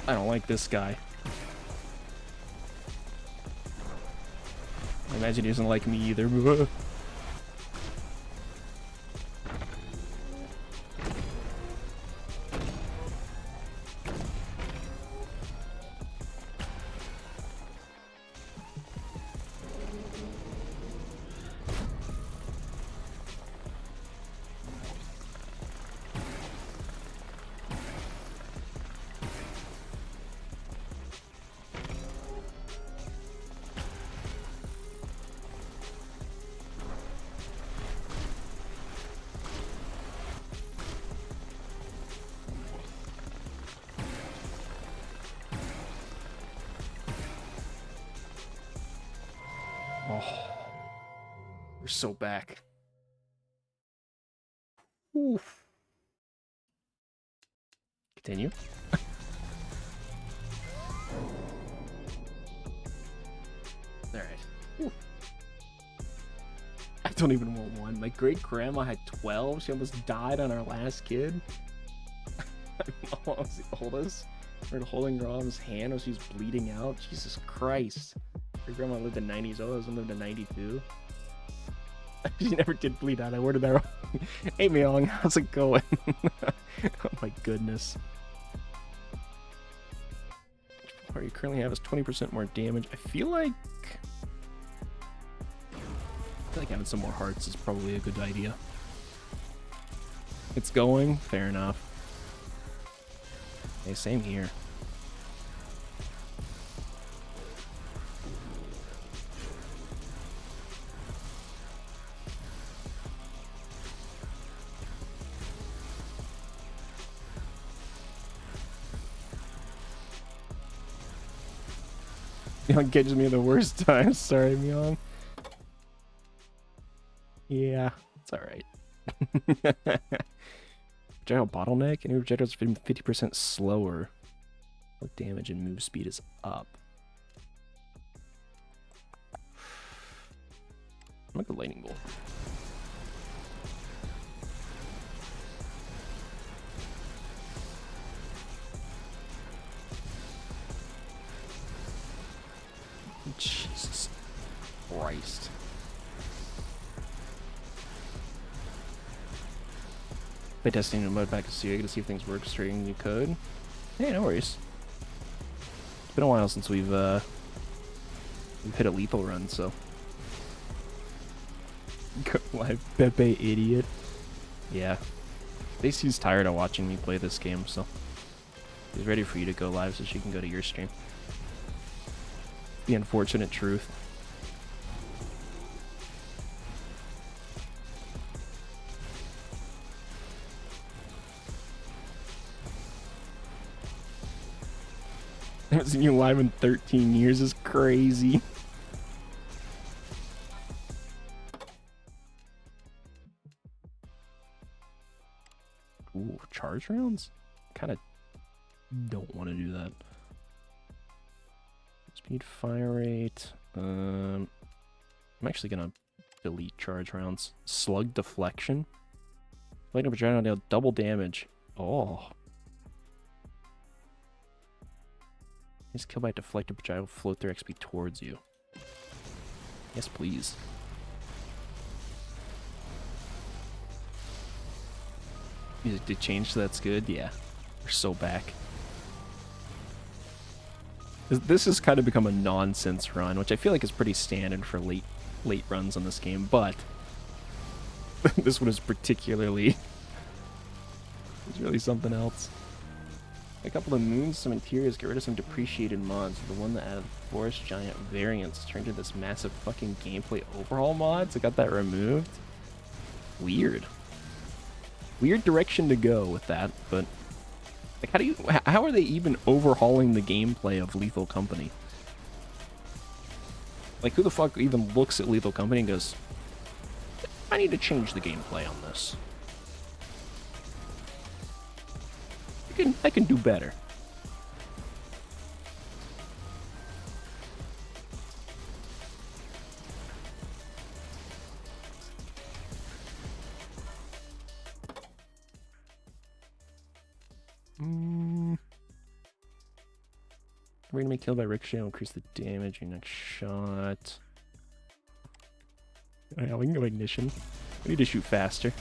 I don't like this guy. I imagine he doesn't like me either. We're so back. Oof. Continue. Alright. I don't even want one. My great grandma had 12. She almost died on our last kid. My mom was the oldest. We were holding her mom's hand when she was bleeding out. Jesus Christ. Your grandma lived to 90 years old. I was lived to 92. She never did bleed out. I worded that wrong. Hey, Myong, how's it going? Oh my goodness. What you currently have is 20% more damage. I feel like having some more hearts is probably a good idea. It's going. Fair enough. Okay, same here. Myong catches me at the worst time. Sorry, Myong. Yeah, it's alright. Projectile bottleneck? Any projectiles are 50% slower. What damage and move speed is up? I'm gonna go lightning bolt. Jesus Christ. By testing the mode back to see to see if things work straight in new code. Hey, no worries. It's been a while since we've hit a lethal run, so. Go live, Pepe idiot. Yeah. Stacey's tired of watching me play this game, so she's ready for you to go live so she can go to your stream. The unfortunate truth. I haven't seen you live in 13 years is crazy. Ooh, charge rounds? Kind of don't want to do that. Speed, fire rate. I'm actually gonna delete charge rounds. Slug deflection. Light up a giant deal double damage. Oh. Just kill by deflected projectile, float their XP towards you. Yes, please. Music did change, so that's good. Yeah, we're so back. This has kind of become a nonsense run, which I feel like is pretty standard for late runs on this game, but this one is particularly it's really something else. A couple of moons, some interiors, get rid of some depreciated mods. The one that added forest giant variants turned into this massive fucking gameplay overhaul mod. So got that removed. Weird. Weird direction to go with that, but like how are they even overhauling the gameplay of Lethal Company? Like who the fuck even looks at Lethal Company and goes, I need to change the gameplay on this. I can do better. We're gonna be killed by ricochet and increase the damage your next shot. Oh, yeah, we can go ignition. We need to shoot faster.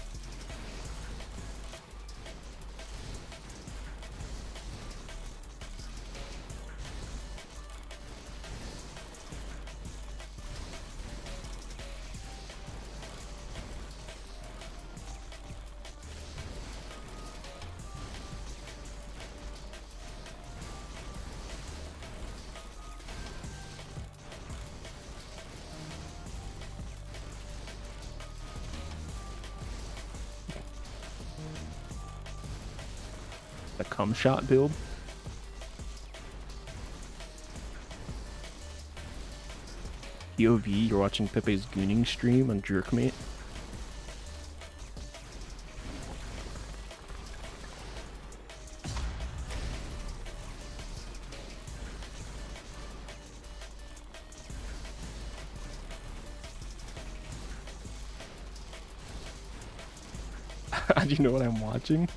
The cum shot build. POV, you're watching Pepe's gooning stream on Jerkmate. How do you know what I'm watching?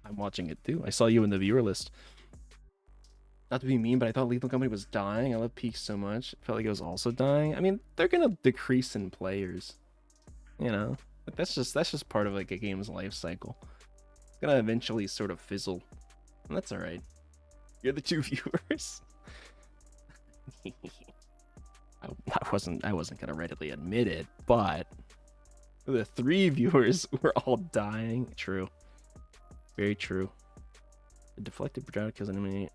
I'm watching it too. I saw you in the viewer list. Not to be mean, but I thought Lethal Company was dying. I love Peak so much. I felt like it was also dying. I mean, they're gonna decrease in players. You know? Like that's just part of like a game's life cycle. It's gonna eventually sort of fizzle. And that's alright. You're the two viewers. I wasn't gonna readily admit it, but the three viewers were all dying. True. Very true. The deflected projectile kills an enemy.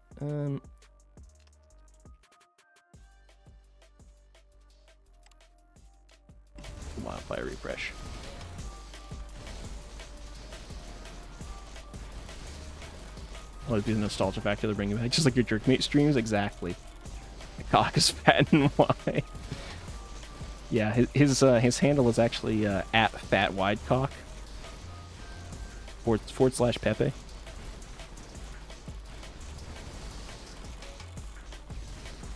Wildfire refresh. Always be the nostalgia factor to bring you back, just like your Jerkmate streams. Exactly. The cock is fat and wide. Yeah, his handle is actually at fat wide cock. / Pepe.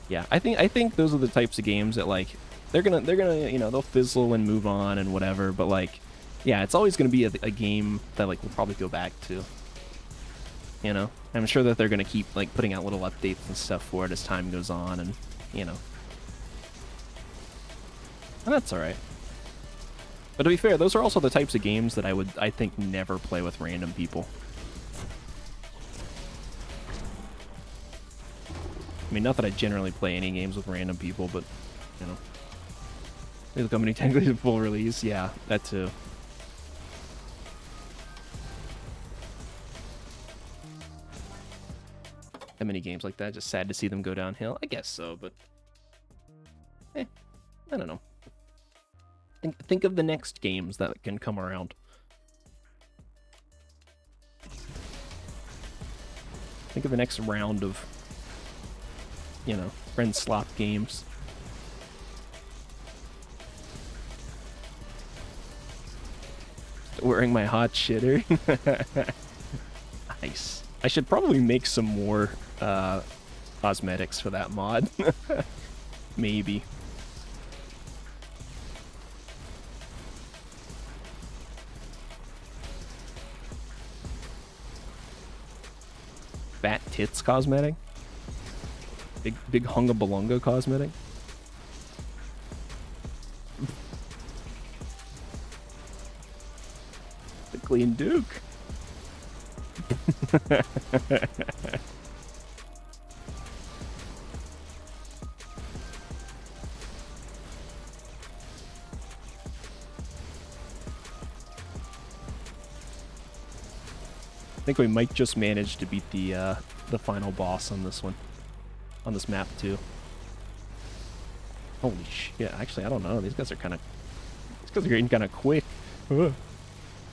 Yeah, I think those are the types of games that like they're gonna you know they'll fizzle and move on and whatever, but like yeah, it's always gonna be a game that like we'll probably go back to. You know, I'm sure that they're gonna keep like putting out little updates and stuff for it as time goes on, and you know, and that's all right. But to be fair, those are also the types of games that I think never play with random people. I mean, not that I generally play any games with random people, but you know, the company technically full release, yeah, that too. How many games like that? Just sad to see them go downhill. I guess so, but I don't know. Think of the next games that can come around. Think of the next round of, you know, friend slop games. Wearing my hot shitter. Nice. I should probably make some more cosmetics for that mod. Maybe. Fat tits cosmetic? Big hunga balunga cosmetic? The clean Duke. I think we might just manage to beat the final boss on this one, on this map too. Holy shit! Actually, I don't know. These guys are getting kind of quick. I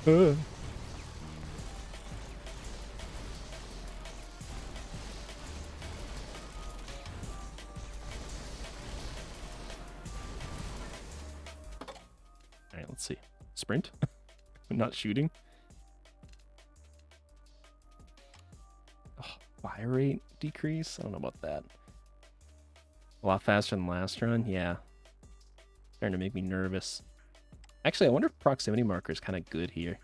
Alright, let's see. Sprint? Not shooting? Oh, fire rate decrease? I don't know about that. A lot faster than last run? Yeah. Starting to make me nervous. Actually, I wonder if proximity marker is kind of good here.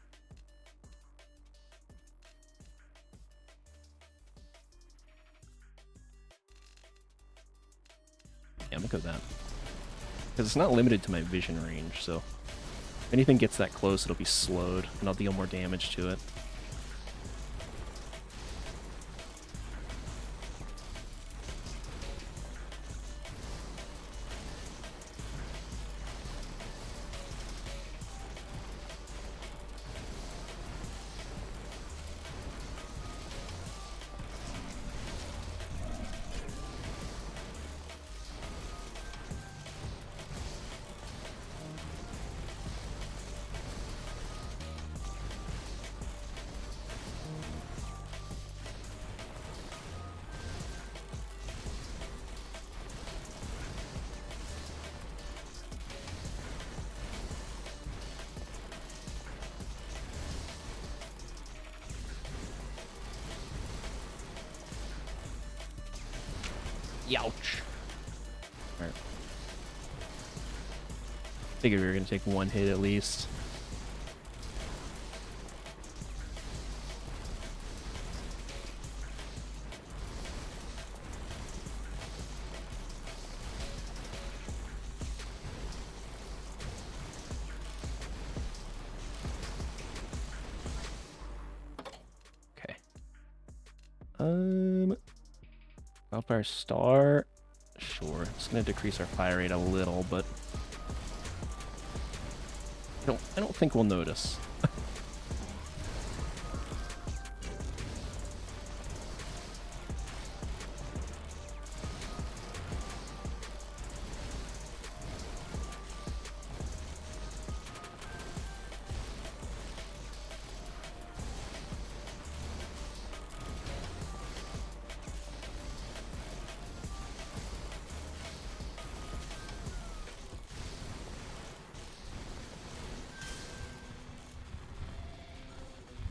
Yeah, I'm gonna go with that. Because it's not limited to my vision range, so if anything gets that close, it'll be slowed, and I'll deal more damage to it. Youch. Alright. Figured we were gonna take one hit at least. Okay. Wildfire Star. Sure. It's gonna decrease our fire rate a little, but I don't think we'll notice.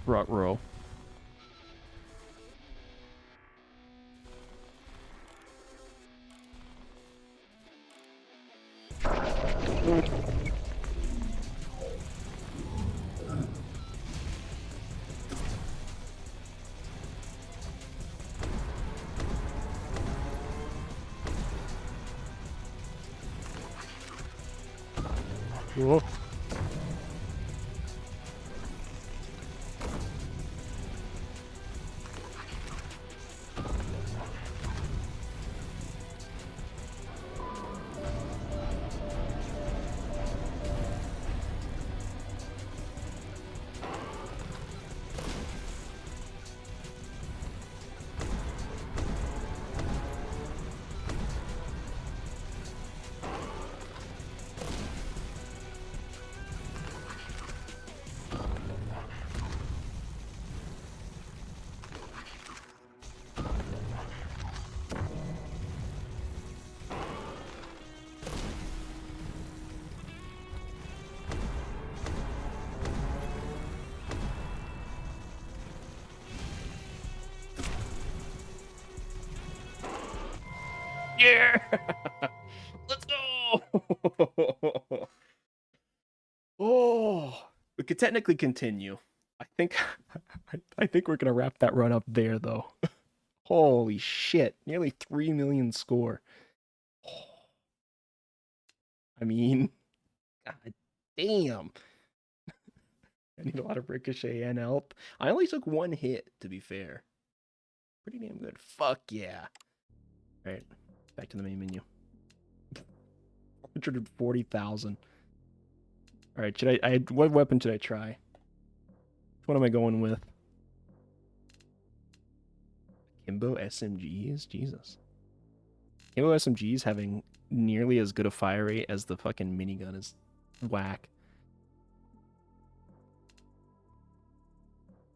Rock roll. Whoa. Yeah! Let's go! Oh, we could technically continue. I think I think we're gonna wrap that run up there though. Holy shit, nearly 3 million score. I mean, god damn. I need a lot of ricochet and health. I only took one hit, to be fair. Pretty damn good. Fuck yeah. Alright, back to the main menu. 140,000. Alright, what weapon should I try? What am I going with? Kimbo SMGs? Jesus. Kimbo SMGs having nearly as good a fire rate as the fucking minigun is whack.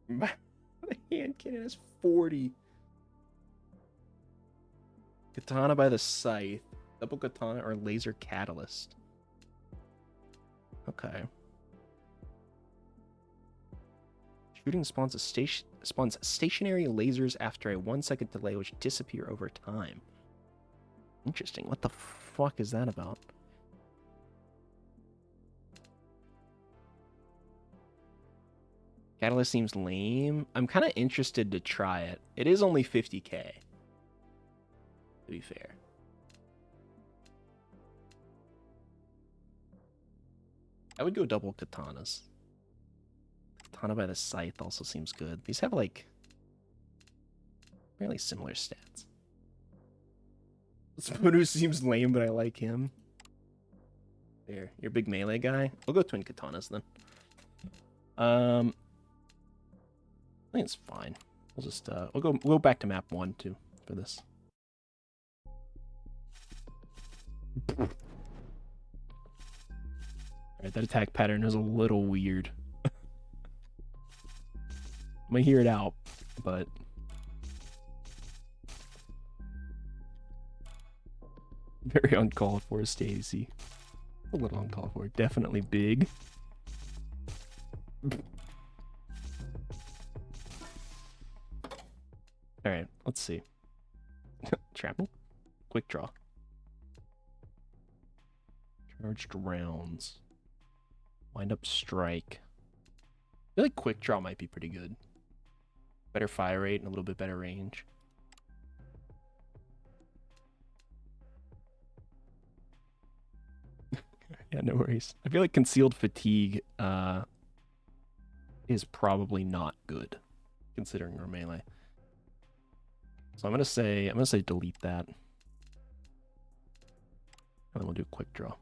The hand cannon is 40. Katana by the scythe. Double katana or laser catalyst. Okay. Shooting spawns stationary lasers after a 1-second delay, which disappear over time. Interesting. What the fuck is that about? Catalyst seems lame. I'm kind of interested to try it. It is only 50k. To be fair. I would go double katanas. Katana by the scythe also seems good. These have like fairly similar stats. Spooner seems lame, but I like him. There, you're a big melee guy. We'll go twin katanas then. I think it's fine. We'll just we'll go back to map 1 too for this. Alright, that attack pattern is a little weird. I'm gonna hear it out, but very uncalled for, Stacy. A little uncalled for. Definitely big. Alright, let's see. Trample? Quick draw. Charged rounds. Wind up strike. I feel like quick draw might be pretty good. Better fire rate and a little bit better range. Yeah, no worries. I feel like concealed fatigue is probably not good, considering we're melee. So I'm gonna say delete that. And then we'll do a quick draw.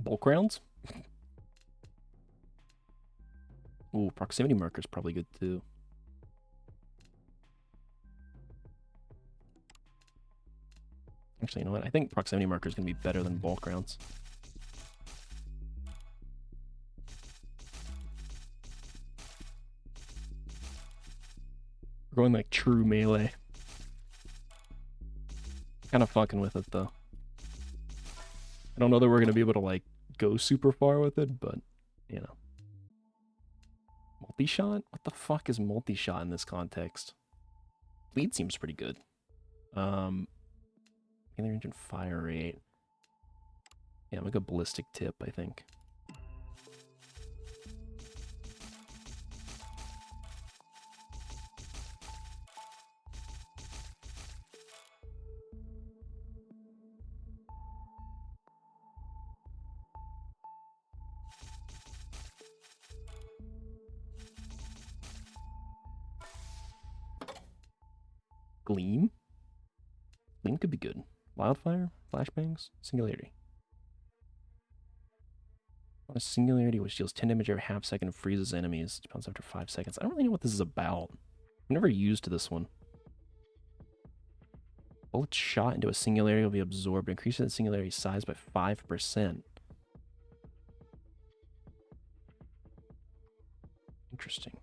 Bulk rounds? Ooh, proximity marker's probably good too. Actually, you know what? I think proximity marker is going to be better than bulk rounds. We're going like true melee. Kind of fucking with it though. I don't know that we're going to be able to like go super far with it, but you know. Multi-shot? What the fuck is multi-shot in this context? Lead seems pretty good. Hand Melee range and fire rate. Yeah, I'm gonna go ballistic tip, I think. Gleam? Gleam could be good. Wildfire? Flashbangs? Singularity. On a singularity which deals 10 damage every half second and freezes enemies. Spawns after 5 seconds. I don't really know what this is about. I've never used this one. Bullets shot into a singularity will be absorbed. Increases the singularity size by 5%. Interesting.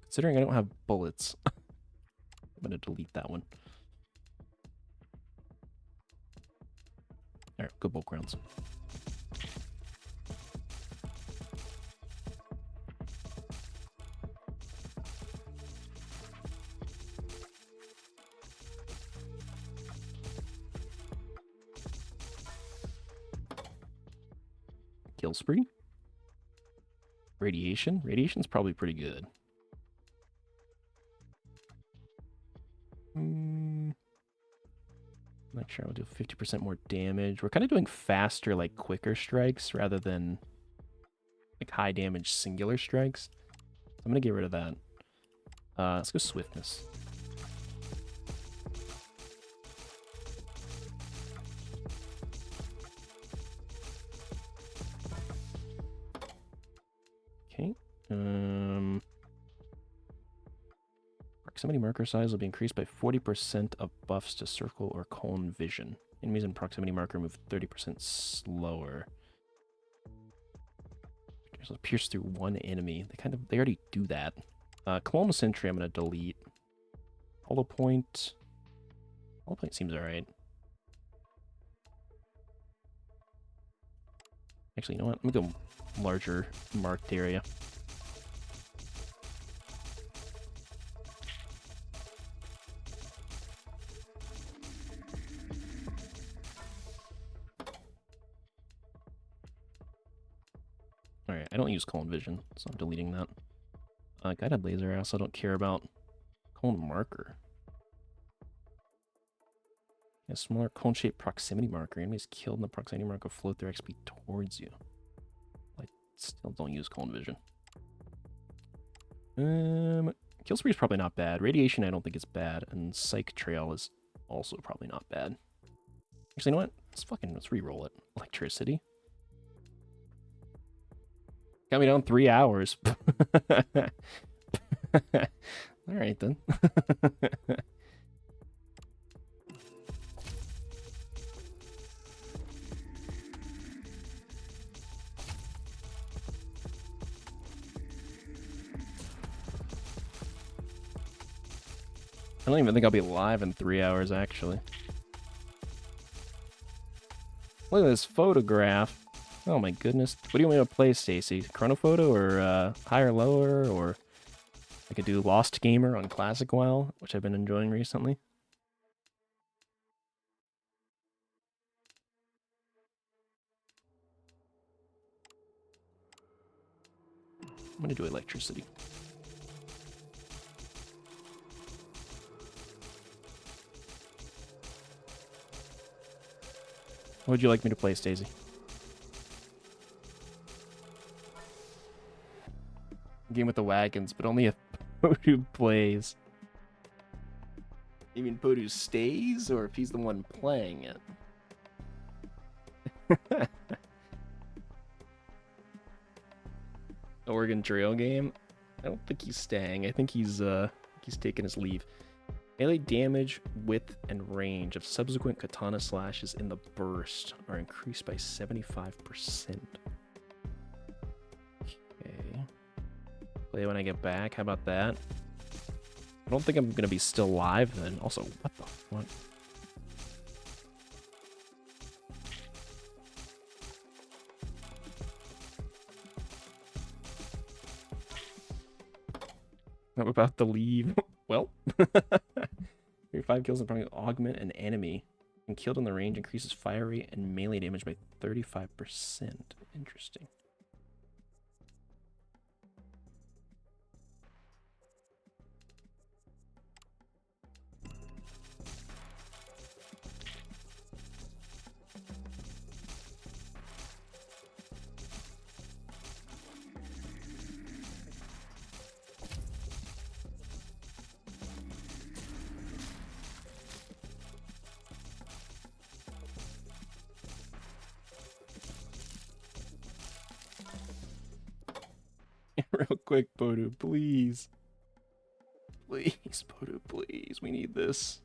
Considering I don't have bullets, I'm going to delete that one. Alright, go bulk rounds. Kill spree? Radiation? Radiation's probably pretty good. Not sure. I'll do 50% more damage. We're kind of doing faster, like quicker strikes rather than like high damage singular strikes. I'm gonna get rid of that. Let's go swiftness. Okay. Proximity marker size will be increased by 40% of buffs to circle or cone vision. Enemies in proximity marker move 30% slower. So pierce through one enemy. They already do that. Colonal Sentry I'm gonna delete. Hollow Point. Hollow Point seems alright. Actually, you know what? I'm gonna go larger marked area. Alright, I don't use cone vision, so I'm deleting that. Guided laser I also don't care about. Cone marker. A smaller cone-shaped proximity marker. Enemies killed in the proximity marker float their XP towards you. I still don't use cone vision. Kill spree is probably not bad. Radiation I don't think is bad, and Psych Trail is also probably not bad. Actually, you know what? Let's re-roll it. Electricity. Got me down 3 hours. Alright then. I don't even think I'll be live in 3 hours, actually. Look at this photograph. Oh my goodness. What do you want me to play, Stacy? Chronophoto or higher lower? Or I could do Lost Gamer on Classic WoW, which I've been enjoying recently. I'm going to do electricity. What would you like me to play, Stacey? Game with the wagons, but only if Podu plays. You mean Podu stays, or if he's the one playing it? Oregon Trail game? I don't think he's staying. I think he's taking his leave. Melee damage, width, and range of subsequent katana slashes in the burst are increased by 75%. Okay. Play when I get back. How about that? I don't think I'm going to be still live then. Also, what the fuck? I'm about to leave. Well, 5 kills and probably augment an enemy. When killed in the range, increases fire rate and melee damage by 35%. Interesting. Real quick, Bodu, please. Please, Bodu, please. We need this.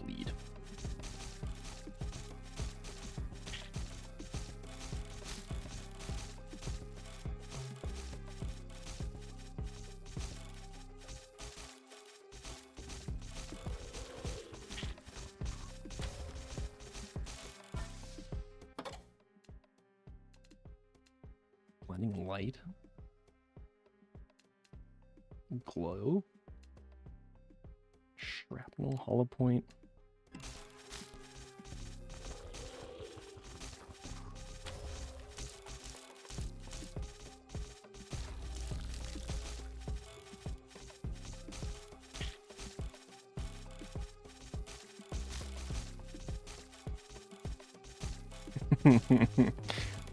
Bleed. Blinding light. Glow. Shrapnel, hollow point. I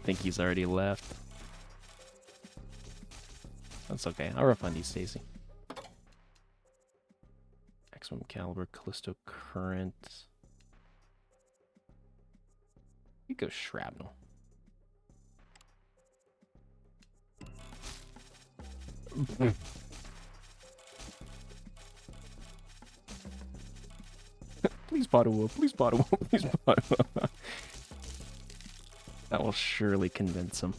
think he's already left. That's okay. I'll refund you, Stacy. Maximum caliber, Callisto Current. You go Shrapnel. Please bottle whoop, please bottle whoop, please bottle whoop. That will surely convince him.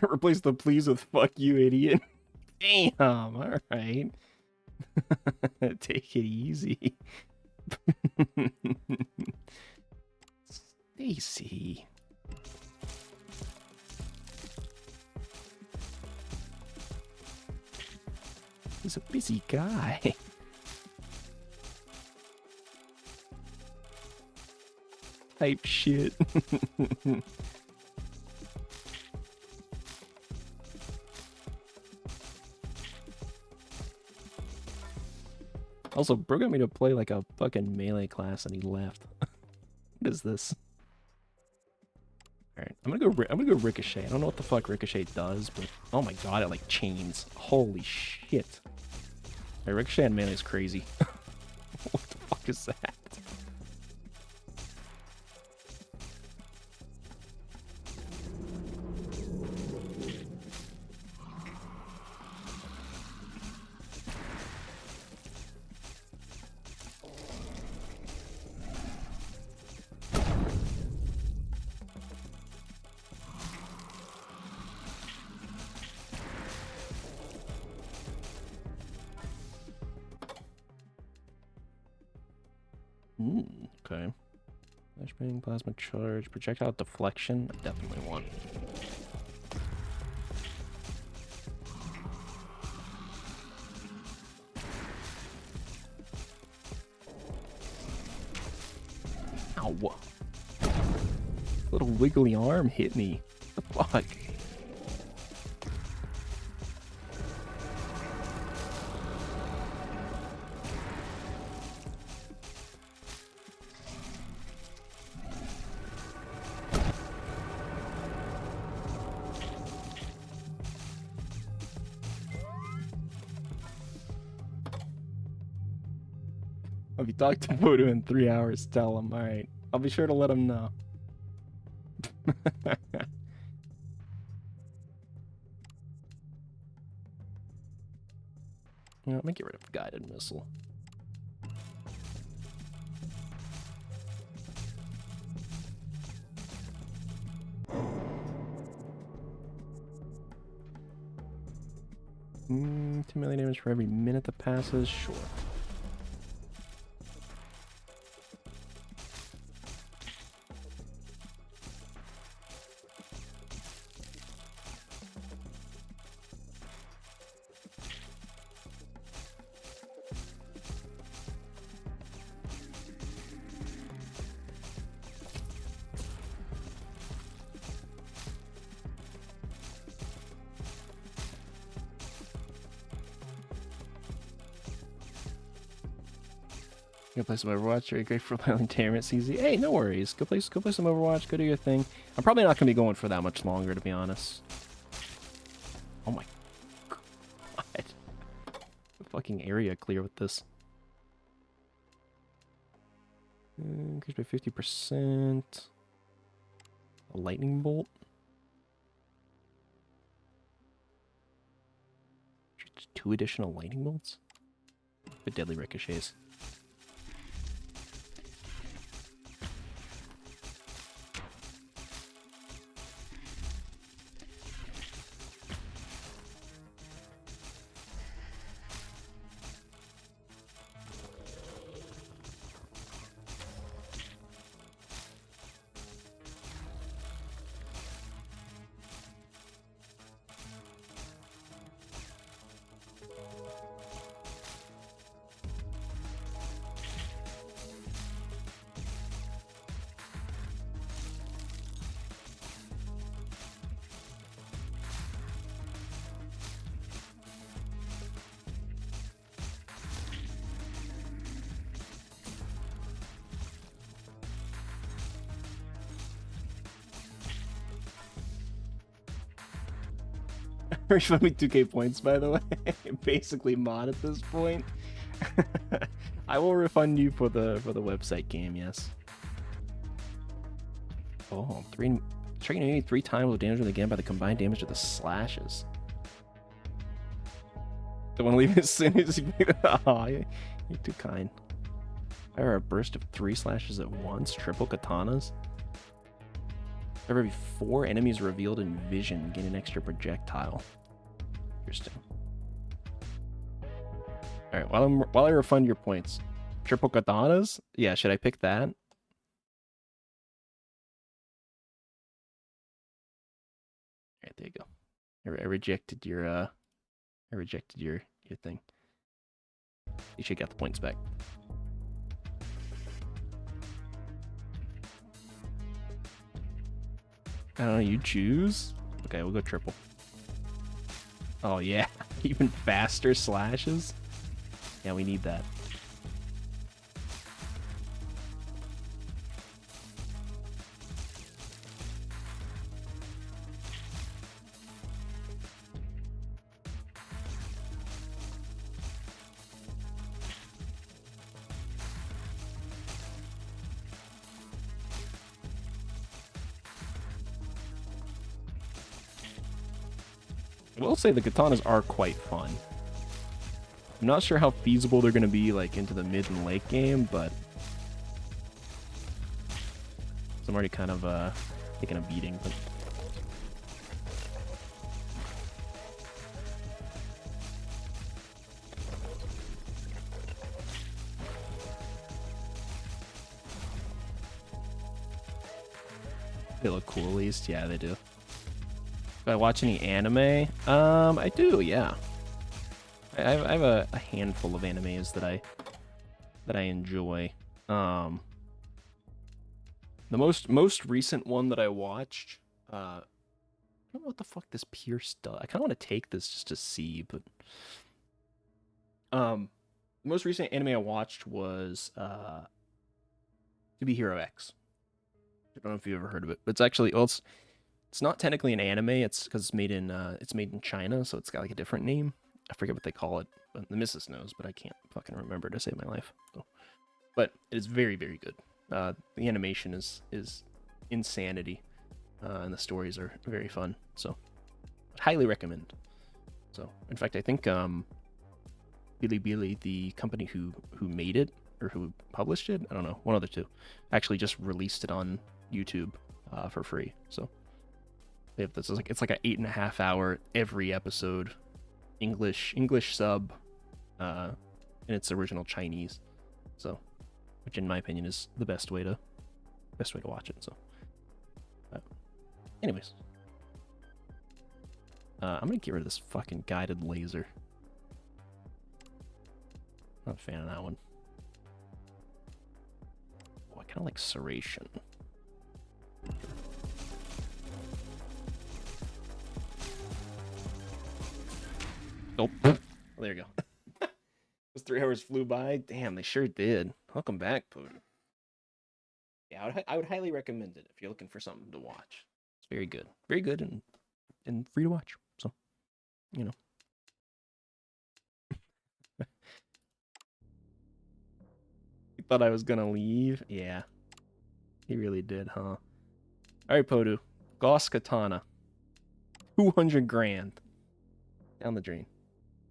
Replace the please with fuck you, idiot. Damn, alright. Take it easy. Stacy. He's a busy guy. Type shit. Also, bro got me to play like a fucking melee class and he left. What is this? Alright, I'm gonna go Ricochet. I don't know what the fuck Ricochet does, but oh my god, it like chains. Holy shit. Alright, Ricochet and melee is crazy. What the fuck is that? Okay. Flashbang, plasma charge, projectile deflection. I definitely want. Ow! Little wiggly arm hit me. What the fuck? If you talk to Voodoo in 3 hours, tell him. Alright. I'll be sure to let him know. You know, let me get rid of guided missile. 2 melee damage for every minute that passes? Sure. Go play some Overwatch. Very great for leveling Tamer. It's easy. Hey, no worries. Go play some Overwatch. Go do your thing. I'm probably not gonna be going for that much longer, to be honest. Oh my god! The fucking area clear with this. Increased by 50%. A lightning bolt. Just 2 additional lightning bolts. With deadly ricochets. Refund me 2k points, by the way. Basically mod at this point. I will refund you for the website game, yes. Oh, trigger enemy 3 times with damage again by the combined damage of the slashes. Don't want to leave as soon as you pick it up. Oh, you're too kind. Fire a burst of 3 slashes at once. Triple katanas. Every 4 enemies revealed in vision gain an extra projectile. Interesting. All right, while I refund your points, triple katanas. Yeah, should I pick that? All right, there you go. I rejected your thing. You should get the points back. I don't know, you choose? Okay, we'll go triple. Oh yeah, even faster slashes? Yeah, we need that. I will say the katanas are quite fun. I'm not sure how feasible they're going to be like into the mid and late game, but I'm already kind of taking a beating. But they look cool at least. Yeah, they do. Do I watch any anime? I do, yeah. I have a handful of animes that I enjoy. The most recent one that I watched, I don't know what the fuck this Pierce does. I kind of want to take this just to see, but the most recent anime I watched was To Be Hero X. I don't know if you ever heard of it, but it's actually it's not technically an anime. It's because it's made in China, so it's got like a different name. I forget what they call it. But the missus knows, but I can't fucking remember to save my life. So. But it is very, very good. The animation is insanity, and the stories are very fun. So, I'd highly recommend. So, in fact, I think Bilibili, the company who made it or who published it, I don't know, one of the two, actually just released it on YouTube for free. So. They have this, it's like an 8.5 hour every episode English sub in its original Chinese. So, which in my opinion is the best way to watch it. So, anyways, I'm gonna get rid of this fucking guided laser. Not a fan of that one. Oh, I kind of like serration. Oh, there you go. Those 3 hours flew by. Damn, they sure did. Welcome back, Putin. Yeah, I would highly recommend it if you're looking for something to watch. It's very good, and free to watch. So, you know. You thought I was gonna leave? Yeah, he really did, huh? All right, Podu, Gauss Katana, 200 grand down the drain.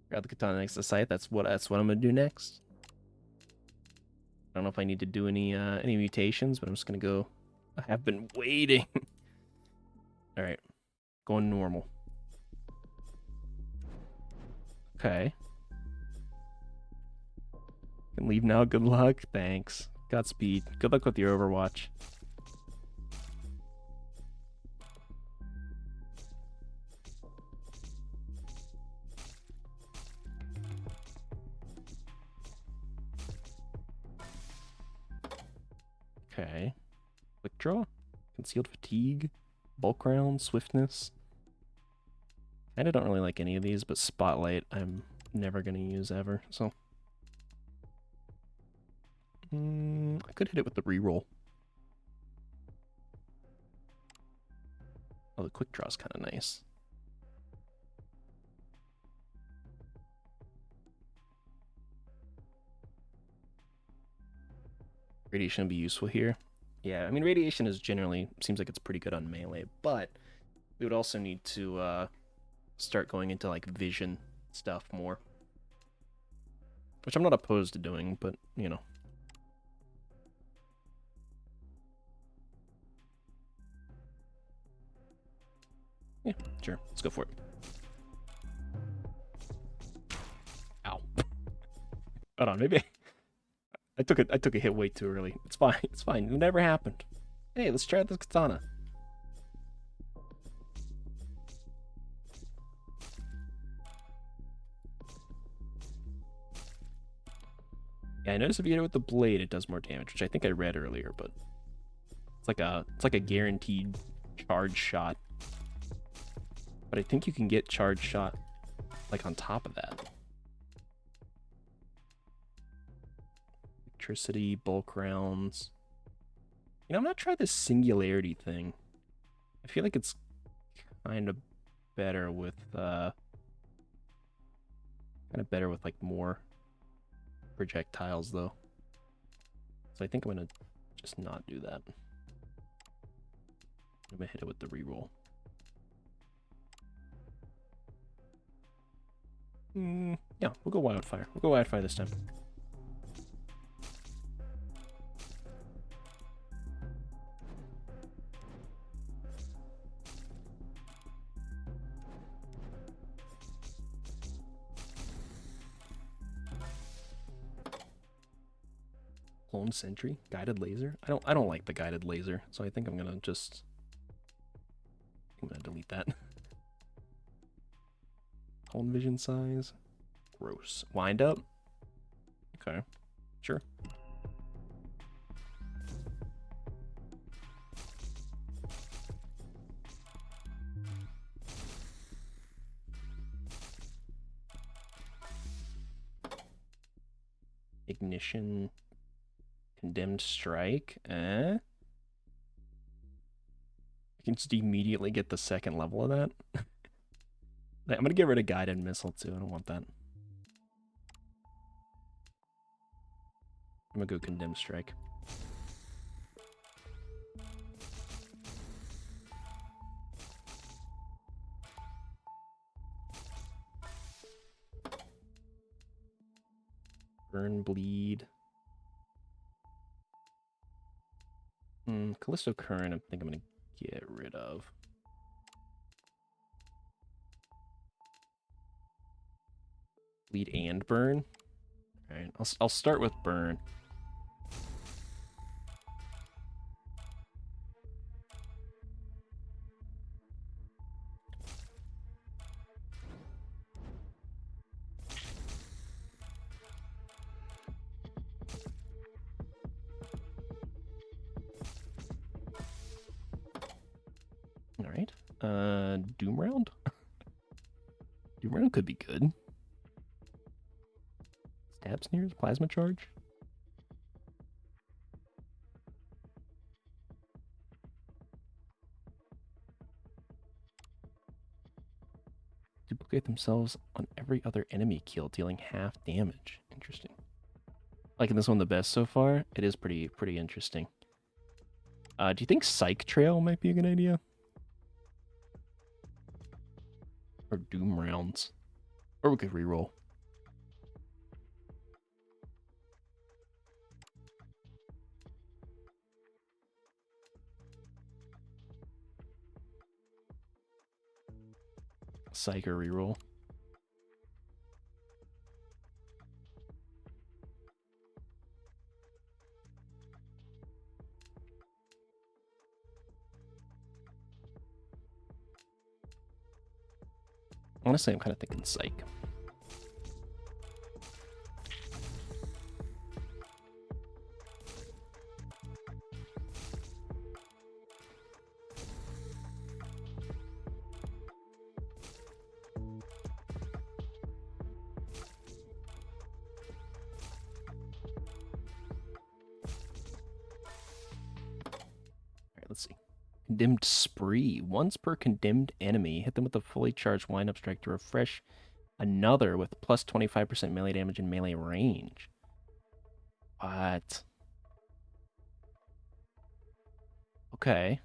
Grab the katana next to the site. That's what I'm gonna do next. I don't know if I need to do any mutations, but I'm just gonna go. I have been waiting. All right, going normal. Okay. Can leave now. Good luck. Thanks. Godspeed. Good luck with your Overwatch. Okay. Quick draw. Concealed fatigue. Bulk round. Swiftness. I don't really like any of these, but Spotlight I'm never going to use ever, so. I could hit it with the reroll. Oh, the quick draw's kind of nice. Radiation would be useful here. Yeah, I mean, radiation is generally, seems like it's pretty good on melee, but we would also need to start going into, like, vision stuff more. Which I'm not opposed to doing, but, you know. Yeah, sure. Let's go for it. Ow. Hold on, maybe I took a hit way too early. It's fine. It's fine. It never happened. Hey, let's try out this katana. Yeah, I noticed if you hit it with the blade, it does more damage, which I think I read earlier, but it's like a guaranteed charge shot. But I think you can get charge shot like on top of that. Electricity, bulk rounds. You know, I'm not trying this singularity thing. I feel like it's kind of better with like more projectiles though. So I think I'm gonna just not do that. I'm gonna hit it with the reroll. Yeah, we'll go wildfire. We'll go wildfire this time. Clone sentry, guided laser. I don't like the guided laser, so I think I'm gonna delete that. Clone vision size. Gross. Wind up. Okay. Sure. Ignition. Condemned strike. I can just immediately get the second level of that. I'm gonna get rid of guided missile too. I don't want that. I'm gonna go condemned strike. Burn, bleed. Callisto Current, I think I'm gonna get rid of. Bleed and burn. All right, I'll start with burn. All right. Doom round. Doom round could be good. Stab sneers, plasma charge. Duplicate themselves on every other enemy kill, dealing half damage. Interesting. Liking this one the best so far. It is pretty interesting. Do you think Psych Trail might be a good idea? Or Doom rounds. Or we could reroll. Psych or reroll. Honestly, I'm kind of thinking Psych. Let's see. Condemned Spree. Once per condemned enemy, hit them with a fully charged wind-up strike to refresh another with plus 25% melee damage and melee range. What? Okay.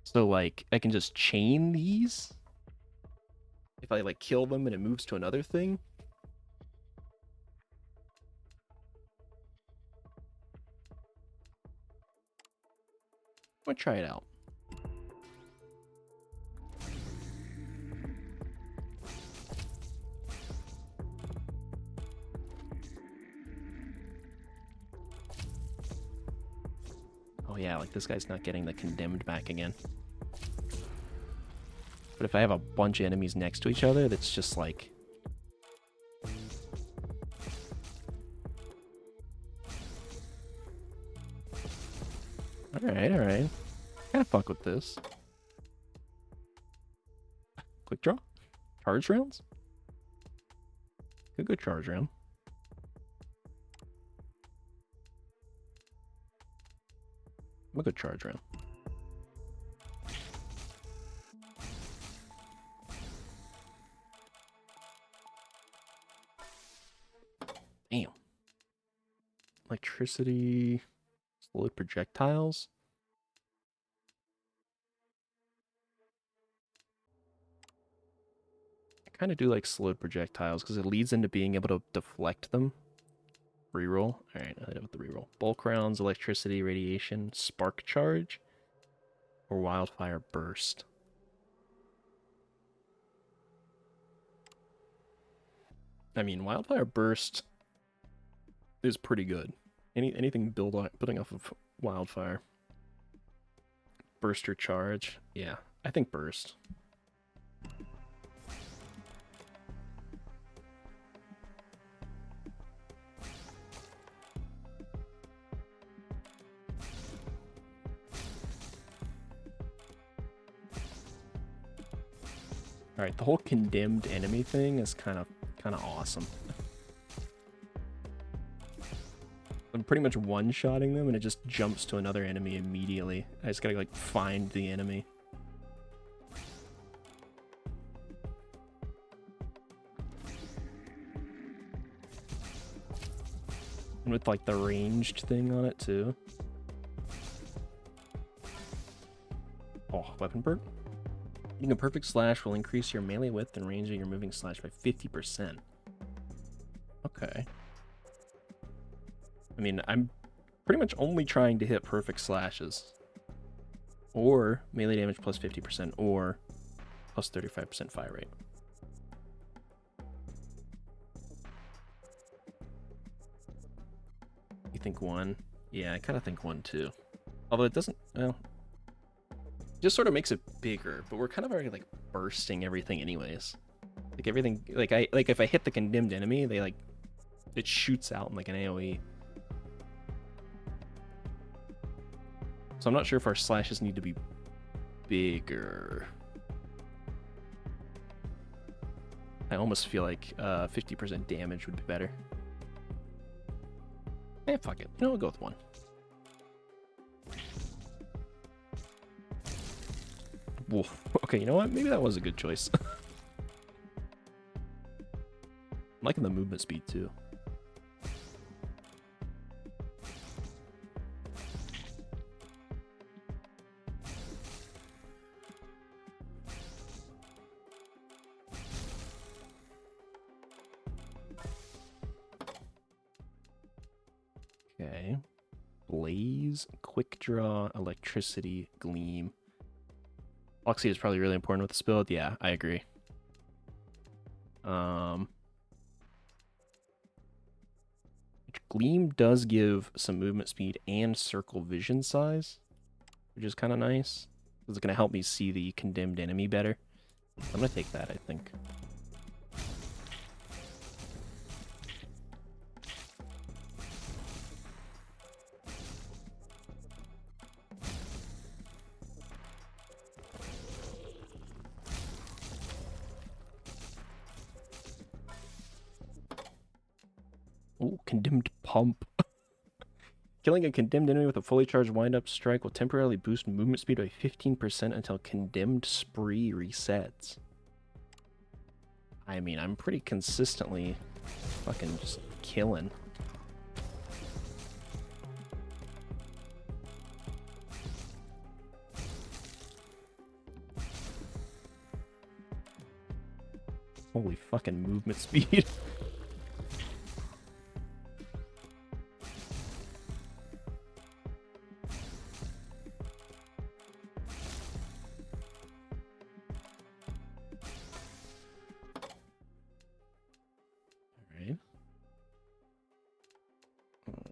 So, like, I can just chain these? If I, like, kill them and it moves to another thing? I'm gonna try it out. Oh yeah, like this guy's not getting the condemned back again. But if I have a bunch of enemies next to each other, that's just like... Alright, alright. Kinda fuck with this. Quick draw? Charge rounds? Could go charge round. I'm gonna go charge round. Damn. Electricity. Slowed projectiles. I kind of do like slowed projectiles because it leads into being able to deflect them. Reroll. Alright, I hit it with the reroll. Bulk rounds, electricity, radiation, spark charge, or wildfire burst. I mean, wildfire burst is pretty good. Anything building off of wildfire. Burst or charge? Yeah, I think burst. Alright, the whole condemned enemy thing is kind of awesome. I'm pretty much one-shotting them and it just jumps to another enemy immediately. I just gotta like find the enemy. And with like the ranged thing on it too. Oh, weapon perk? Hitting a perfect slash will increase your melee width and range of your moving slash by 50%. Okay. I mean, I'm pretty much only trying to hit perfect slashes. Or melee damage plus 50%, or plus 35% fire rate. You think 1? Yeah, I kind of think 1 too. Although it doesn't, well, it just sort of makes it bigger, but we're kind of already like bursting everything anyways. Like everything, like if I hit the condemned enemy, they like, it shoots out in like an AoE. So I'm not sure if our slashes need to be bigger. I almost feel like 50% damage would be better. Eh, fuck it. You know, we'll go with 1. Whoa. Okay, you know what? Maybe that was a good choice. I'm liking the movement speed too. Okay. Blaze, quick draw, electricity, gleam. Oxy is probably really important with this build. Yeah, I agree. Gleam does give some movement speed and circle vision size, which is kind of nice. It's going to help me see the condemned enemy better. I'm going to take that, I think. Oh, condemned pump. Killing a condemned enemy with a fully charged wind-up strike will temporarily boost movement speed by 15% until condemned spree resets. I mean, I'm pretty consistently fucking just killing. Holy fucking movement speed.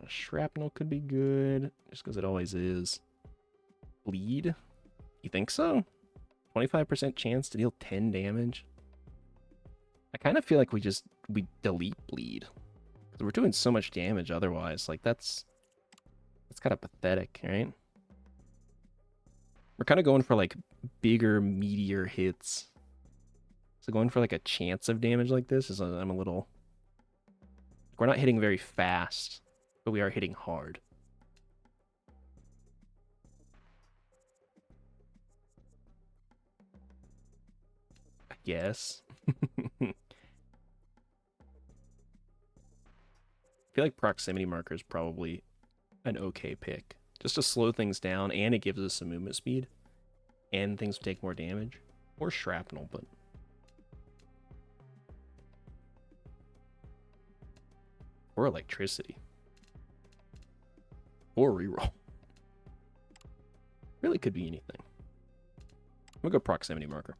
Shrapnel could be good, just because it always is. Bleed? You think so? 25% chance to deal 10 damage? I kind of feel like we delete bleed. Because we're doing so much damage otherwise. Like, that's kind of pathetic, right? We're kind of going for, like, bigger, meatier hits. So going for, like, a chance of damage like this is, I'm a little... We're not hitting very fast, but we are hitting hard. I guess. I feel like proximity marker is probably an okay pick. Just to slow things down, and it gives us some movement speed. And things take more damage. Or shrapnel, but... Or electricity. Or reroll. Really could be anything. We'll go proximity marker.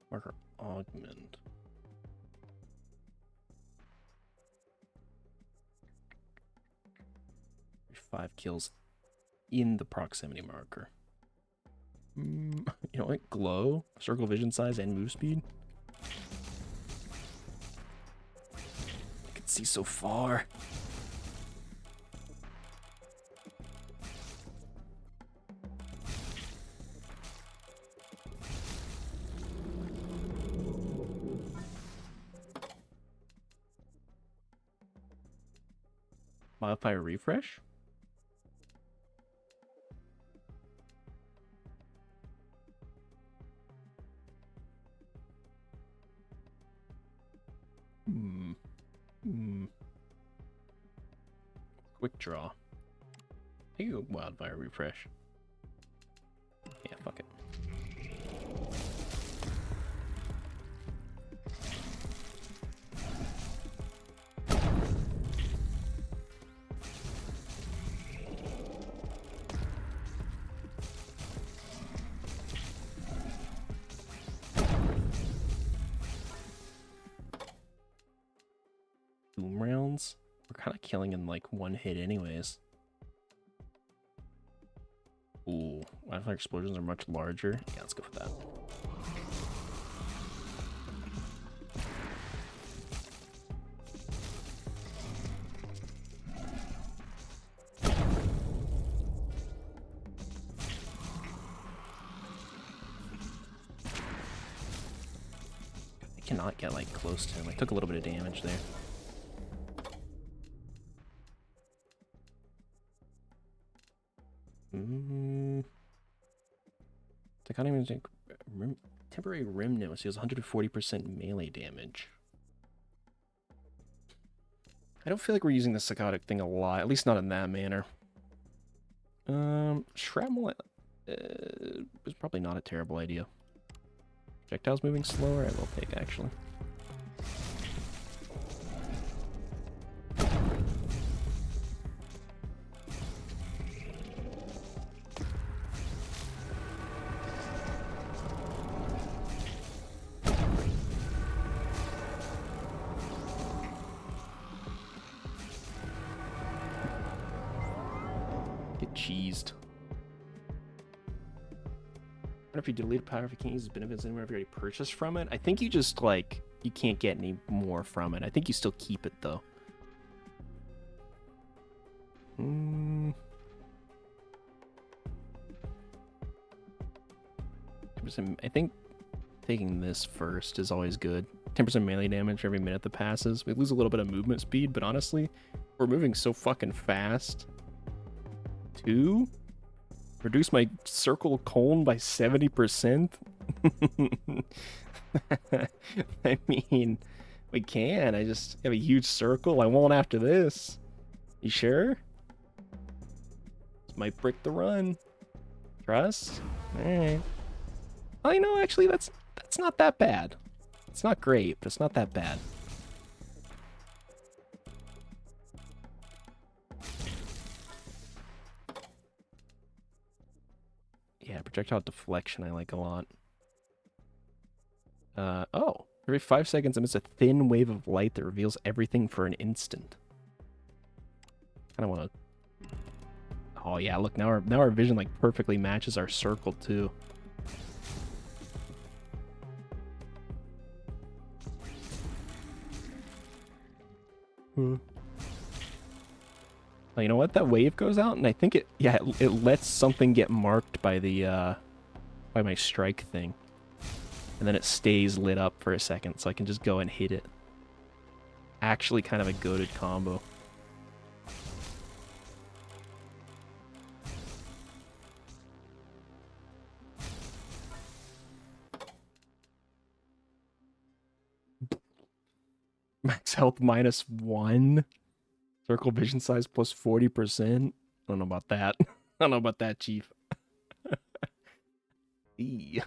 Marker augment. 5 kills in the proximity marker. You know what? Glow, circle vision size, and move speed. I can see so far. Modifier refresh? Quick draw. Hey, wildfire refresh. Yeah, fuck it. 2 rounds. We're kind of killing in like one hit anyways. Ooh, wildfire explosions are much larger. Yeah, let's go for that. I cannot get like close to him. I took a little bit of damage there. I can't even think. Temporary remnant, which deals 140% melee damage. I don't feel like we're using the psychotic thing a lot, at least not in that manner. Shrapnel is probably not a terrible idea. Projectiles moving slower, I will take actually. Get cheesed. I wonder if you delete a power if you can't use its benefits anywhere if you already purchased from it. I think you just like you can't get any more from it. I think you still keep it though. I think taking this first is always good. 10% melee damage every minute that passes. We lose a little bit of movement speed, but honestly, we're moving so fucking fast. 2? Reduce my circle cone by 70%? I mean, we can. I just have a huge circle. I won't after this. You sure? This might break the run. Trust? Alright. Oh, you know, actually, that's not that bad. It's not great, but it's not that bad. Yeah, projectile deflection I like a lot. Oh, every 5 seconds emits a thin wave of light that reveals everything for an instant. Kind of want to... Oh yeah, look, now our vision like perfectly matches our circle too. Oh, you know what? That wave goes out, and I think it lets something get marked by the by my strike thing, and then it stays lit up for a second, so I can just go and hit it. Actually, kind of a goated combo. Max health -1. Circle vision size plus 40%. I don't know about that. I don't know about that, Chief. E.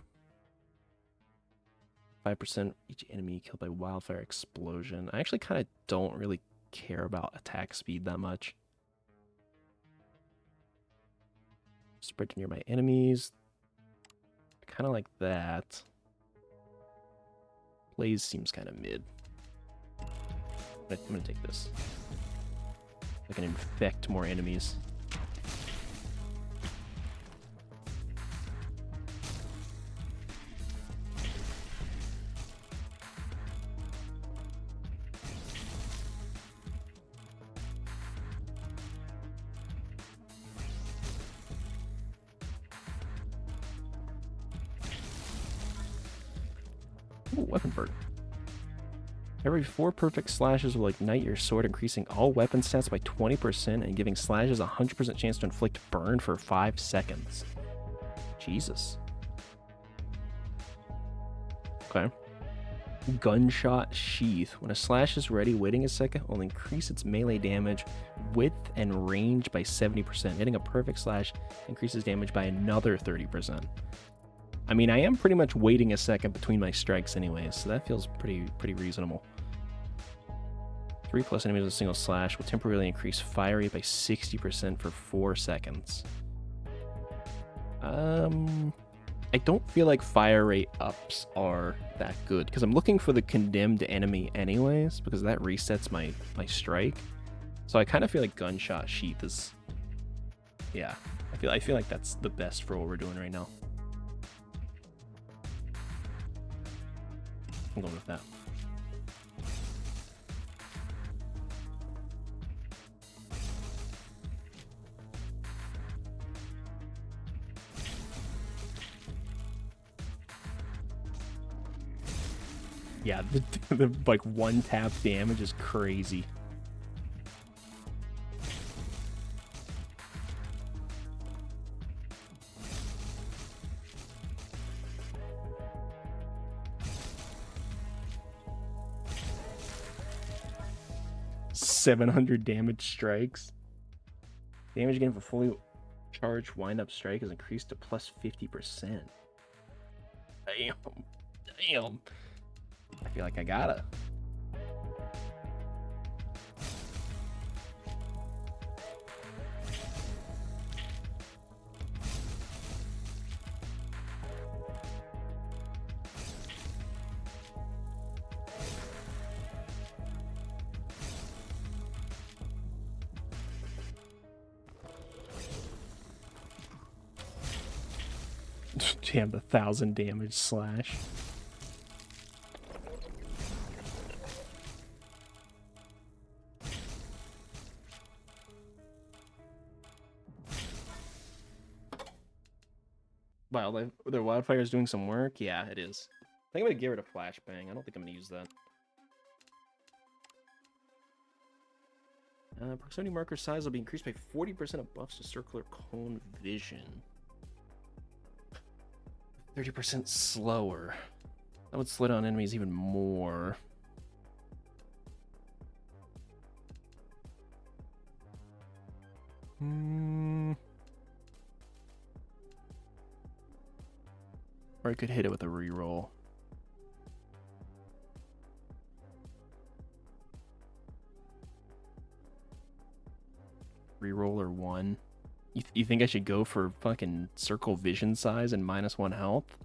5% each enemy killed by wildfire explosion. I actually kind of don't really care about attack speed that much. Spread to near my enemies. Kind of like that. Blaze seems kind of mid. I'm gonna take this. I can infect more enemies. Ooh, weapon bird. Every 4 perfect slashes will ignite your sword, increasing all weapon stats by 20% and giving slashes a 100% chance to inflict burn for 5 seconds. Jesus. Okay. Gunshot Sheath. When a slash is ready, waiting a second will increase its melee damage, width, and range by 70%. Hitting a perfect slash increases damage by another 30%. I mean, I am pretty much waiting a second between my strikes anyways, so that feels pretty reasonable. 3+ enemies with a single slash will temporarily increase fire rate by 60% for 4 seconds. I don't feel like fire rate ups are that good, because I'm looking for the condemned enemy anyways, because that resets my strike. So I kind of feel like Gunshot Sheath is... yeah, I feel like that's the best for what we're doing right now. I'm going with that. Yeah, the like one tap damage is crazy. $700 damage strikes. Damage gained for fully charged wind-up strike is increased to plus 50%. Damn. I feel like I gotta. Damn, the 1,000 damage slash. Wow, their wildfire is doing some work? Yeah, it is. I think I'm gonna get rid of Flashbang. I don't think I'm gonna use that. Proximity marker size will be increased by 40% of buffs to circular cone vision. 30% slower. That would slow down enemies even more. Or I could hit it with a reroll. Reroll or 1. You think I should go for fucking circle vision size and -1 health?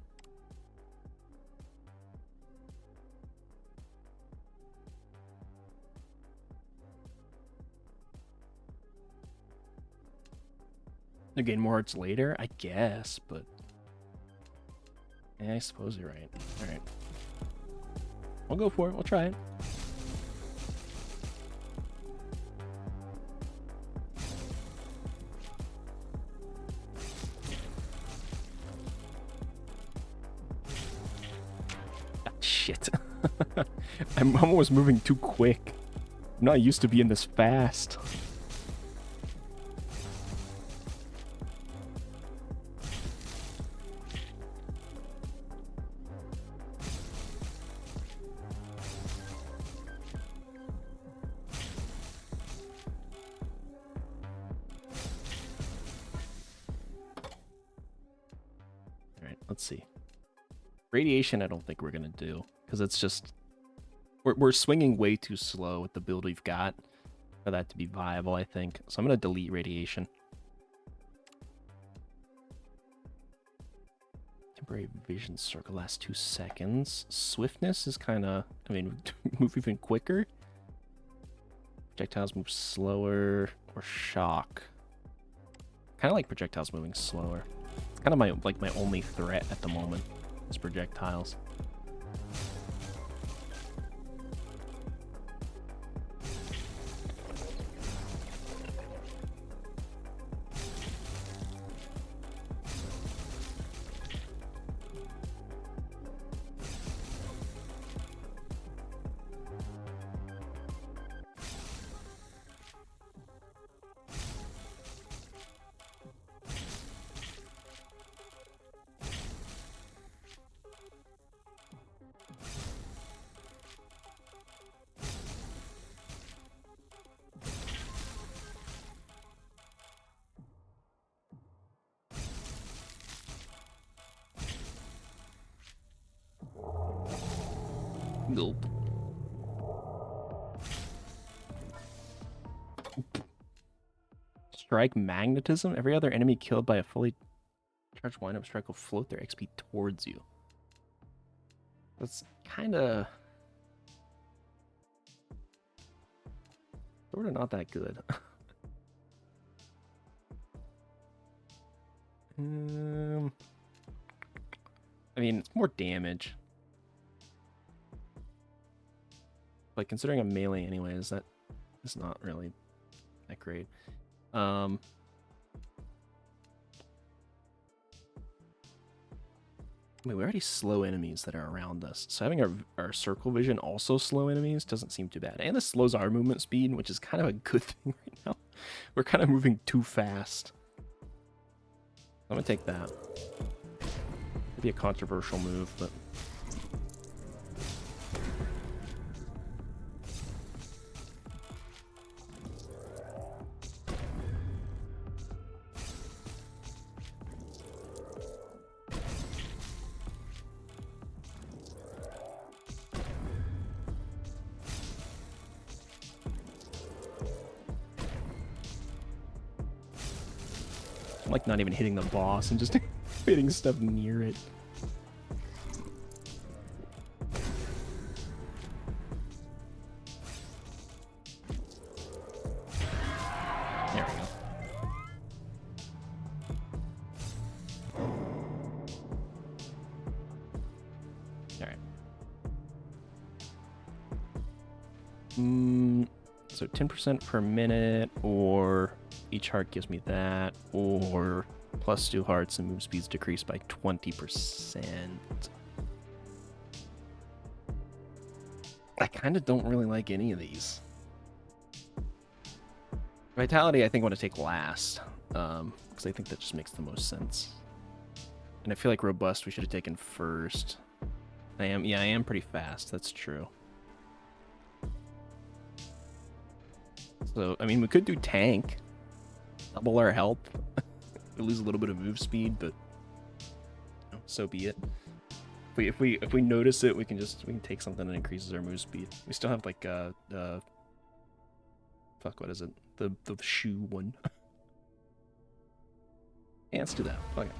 To gain more hearts later? I guess, but... yeah, I suppose you're right. Alright. I'll go for it. We'll try it. Ah, shit. I'm almost moving too quick. I'm not used to being this fast. Let's see. Radiation, I don't think we're gonna do, because it's just we're swinging way too slow with the build we've got for that to be viable, I think. So I'm gonna delete radiation. Temporary vision circle lasts 2 seconds. Swiftness is kind of, I mean, move even quicker. Projectiles move slower, or shock. Kind of like projectiles moving slower. It's kind of my only threat at the moment is projectiles. Gulp. Strike magnetism. Every other enemy killed by a fully charged wind-up strike will float their XP towards you. That's kind of sort of not that good. I mean, it's more damage. But considering I'm melee anyways, that is not really that great. I mean, we already slow enemies that are around us. So having our circle vision also slow enemies doesn't seem too bad. And this slows our movement speed, which is kind of a good thing right now. We're kind of moving too fast. I'm going to take that. It'd be a controversial move, but... I'm like not even hitting the boss and just hitting stuff near it. There we go. Alright. So 10% per minute, or each heart gives me that, or plus 2 hearts and move speeds decreased by 20%. I kind of don't really like any of these. Vitality, I think I want to take last, because I think that just makes the most sense. And I feel like robust we should have taken first. I am pretty fast, that's true. So, I mean, we could do tank. Double our health. We lose a little bit of move speed, but you know, so be it. If we notice it, we can take something that increases our move speed. We still have like fuck, what is it? The shoe one. Yeah, let's do that. Fuck it.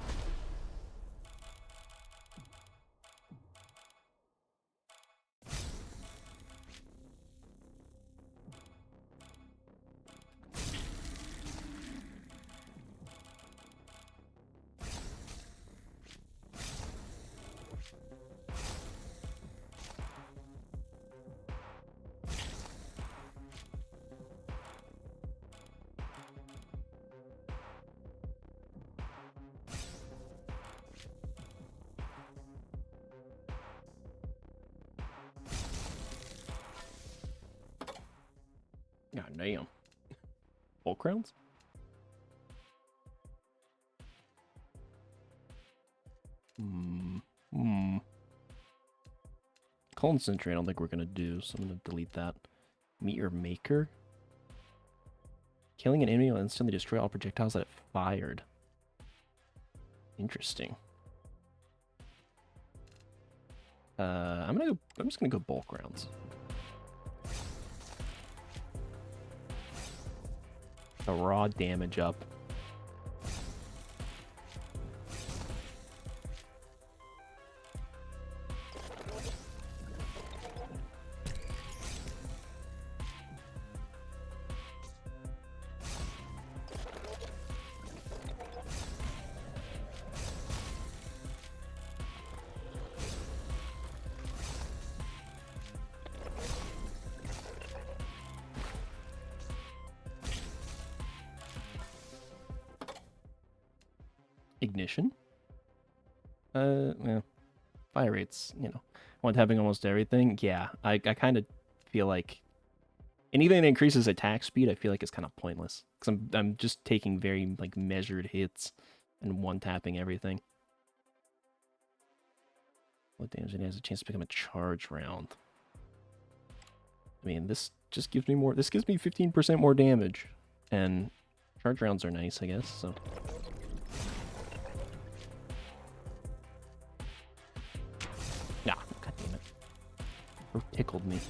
God damn. Bulk rounds? Concentrate, I don't think we're gonna do, so I'm gonna delete that. Meet your maker. Killing an enemy will instantly destroy all projectiles that it fired. Interesting. I'm just gonna go bulk rounds. The raw damage up. Ignition. Yeah. Fire rates, you know. One tapping almost everything. Yeah, I kind of feel like anything that increases attack speed, I feel like is kind of pointless. Because I'm just taking very like measured hits and one tapping everything. What damage it has a chance to become a charge round. I mean, this just gives me more. This gives me 15% more damage, and charge rounds are nice, I guess. So. Yeah, god damn it. Or tickled me.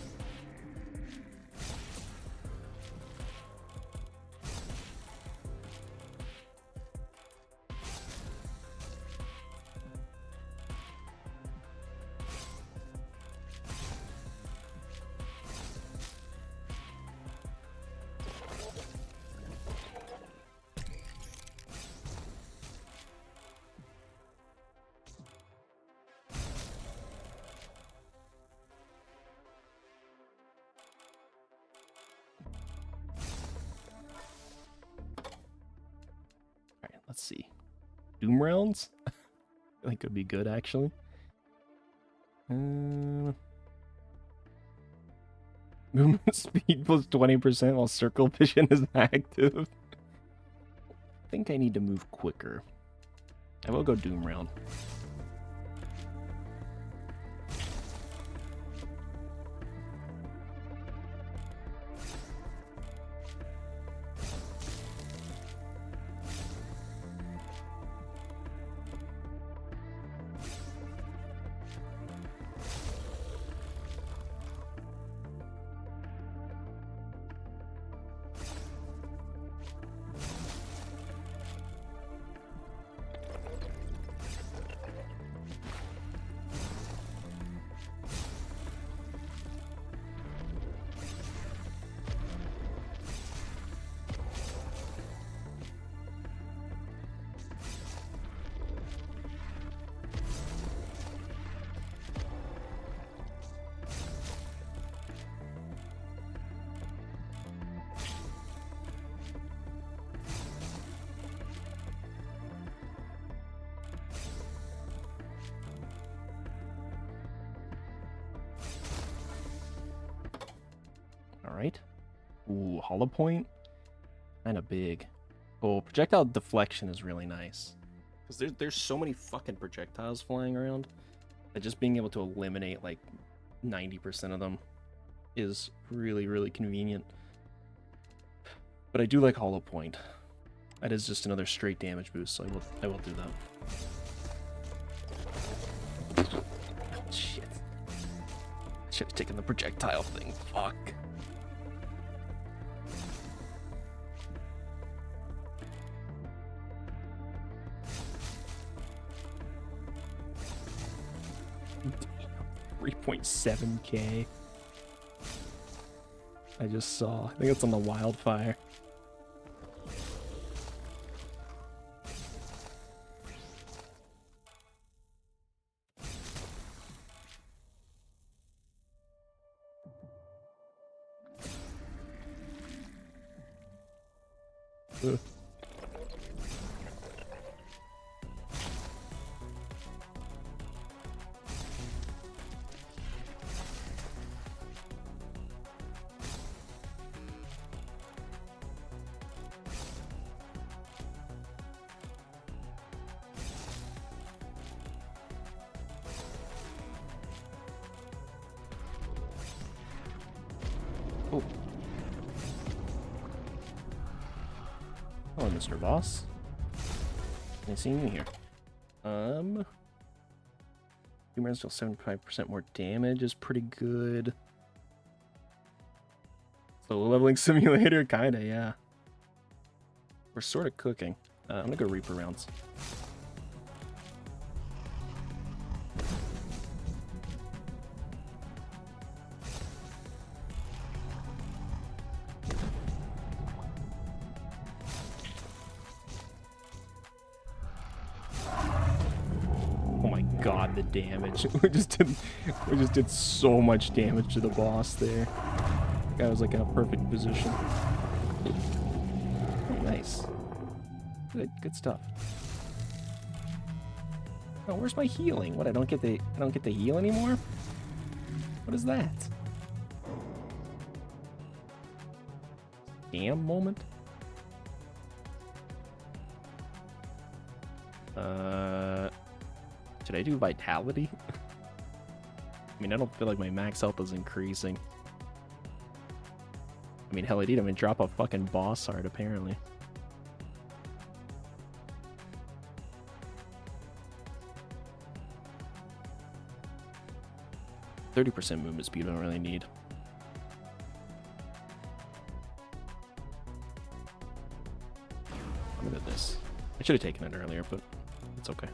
Let's see. Doom rounds? I feel like could be good, actually. Movement speed plus 20% while circle vision is active. I think I need to move quicker. I will go Doom round. Alright. Ooh, hollow point? Kinda big. Oh, projectile deflection is really nice. Because there's so many fucking projectiles flying around that just being able to eliminate like 90% of them is really, really convenient. But I do like hollow point. That is just another straight damage boost, so I will do that. Oh, shit. Should have taken the projectile thing. Fuck. Damn, 3.7k. I just saw. I think it's on the wildfire. Ugh. Oh. Hello, Mr. Boss. Nice seeing you here. Doom rounds deal 75% more damage is pretty good. Solo leveling simulator, kinda, yeah. We're sort of cooking. I'm gonna go Reaper rounds. God, the damage. we just did so much damage to the boss there. Guy was like in a perfect position. Nice. Good stuff. Oh, where's my healing? What, I don't get to heal anymore? What is that? Damn moment? Should I do vitality? I mean, I don't feel like my max health is increasing. I mean, hell, I didn't even drop a fucking boss art, apparently. 30% movement speed I don't really need. Look at this. I should have taken it earlier, but it's okay.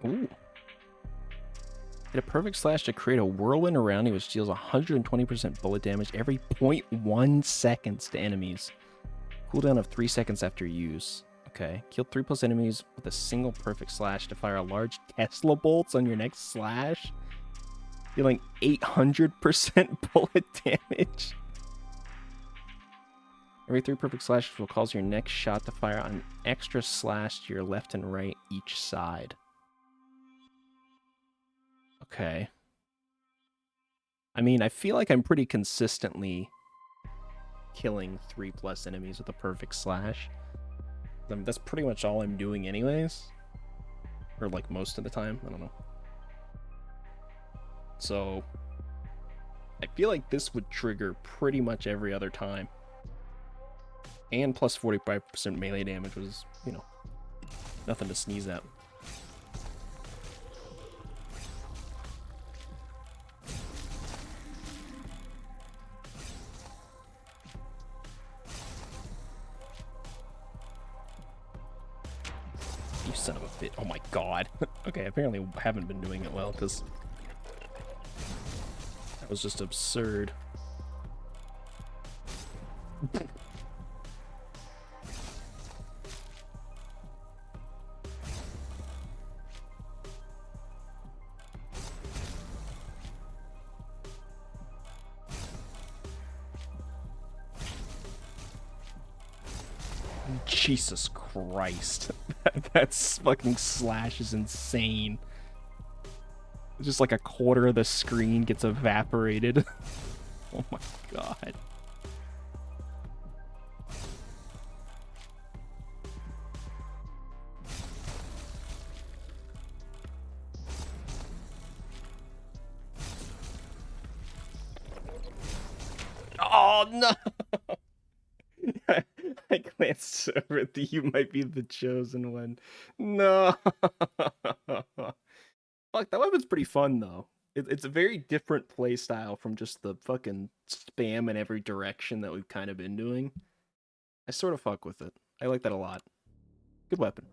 Ooh. Hit a perfect slash to create a whirlwind around you, which deals 120% bullet damage every 0.1 seconds to enemies. Cooldown of 3 seconds after use. Okay. Kill 3+ enemies with a single perfect slash to fire a large Tesla bolts on your next slash. Dealing 800% bullet damage. Every 3 perfect slashes will cause your next shot to fire an extra slash to your left and right each side. Okay. I mean, I feel like I'm pretty consistently killing 3+ enemies with a perfect slash. I mean, that's pretty much all I'm doing anyways. Or like most of the time, I don't know. So I feel like this would trigger pretty much every other time. And plus 45% melee damage was, you know, nothing to sneeze at. You son of a bitch. Oh my god. Okay, apparently I haven't been doing it well, because that was just absurd. Jesus Christ. That fucking slash is insane. Just like a quarter of the screen gets evaporated. Oh my god. Oh no! I glanced over at the "you might be the chosen one." No. Fuck, that weapon's pretty fun though. It's a very different play style from just the fucking spam in every direction that we've kind of been doing. I sort of fuck with it. I like that a lot. Good weapon.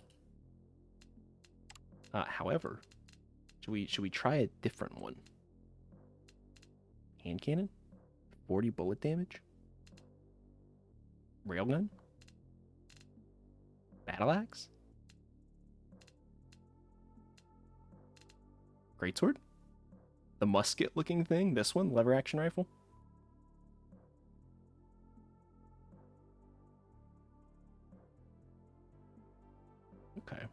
However, should we try a different one? Hand cannon? 40 bullet damage? Railgun? Battle axe? Greatsword? The musket looking thing? This one? Lever action rifle? Okay.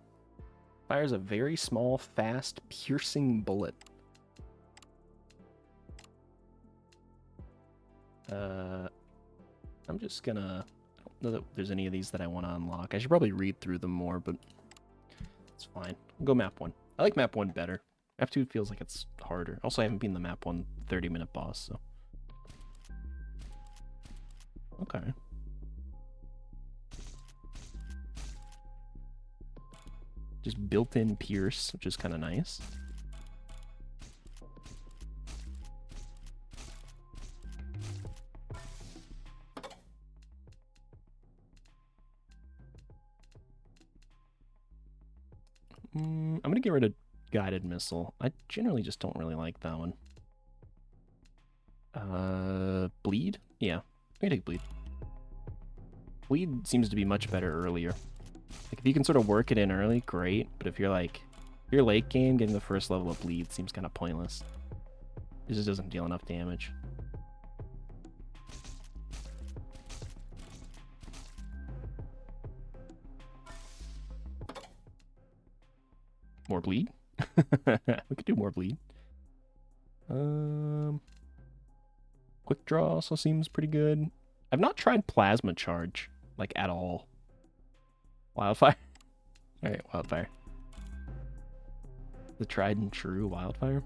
Fires a very small, fast, piercing bullet. I'm just gonna... I don't know that there's any of these that I want to unlock. I should probably read through them more, but it's fine. I'll go map 1. I like map 1 better. Map 2 feels like it's harder. Also, I haven't been the map 1 30-minute boss, so... Okay. Just built-in pierce, which is kind of nice. I'm gonna get rid of guided missile. I generally just don't really like that one. Bleed? Yeah, I'm gonna take bleed. Bleed seems to be much better earlier. Like if you can sort of work it in early, great. But if you're like, if you're late game, getting the first level of bleed seems kind of pointless. It just doesn't deal enough damage. More bleed? We could do more bleed. Quick draw also seems pretty good. I've not tried plasma charge, like, at all. Wildfire. Alright, wildfire. The tried and true wildfire.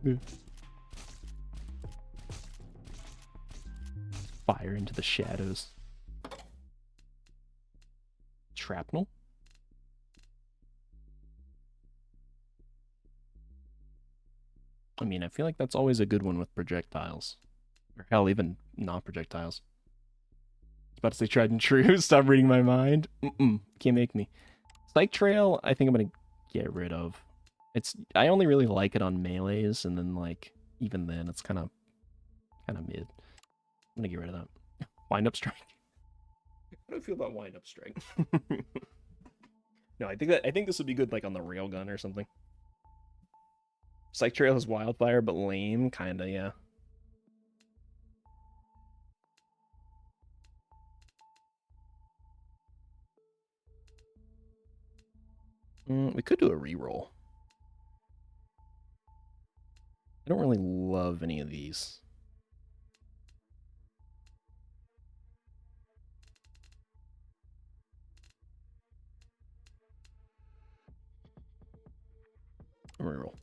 Yeah. Fire into the shadows. Shrapnel? I mean, I feel like that's always a good one with projectiles. Or hell, even non-projectiles. I was about to say tried and true. Stop reading my mind. Can't make me. Psych Trail, I think I'm gonna get rid of. I only really like it on melees, and then like even then it's kind of mid. I'm gonna get rid of that. Wind up strike. How do I feel about wind up strike? No, I think this would be good like on the railgun or something. Psych Trail is wildfire, but lame, kinda, yeah. We could do a reroll. I don't really love any of these. Reroll.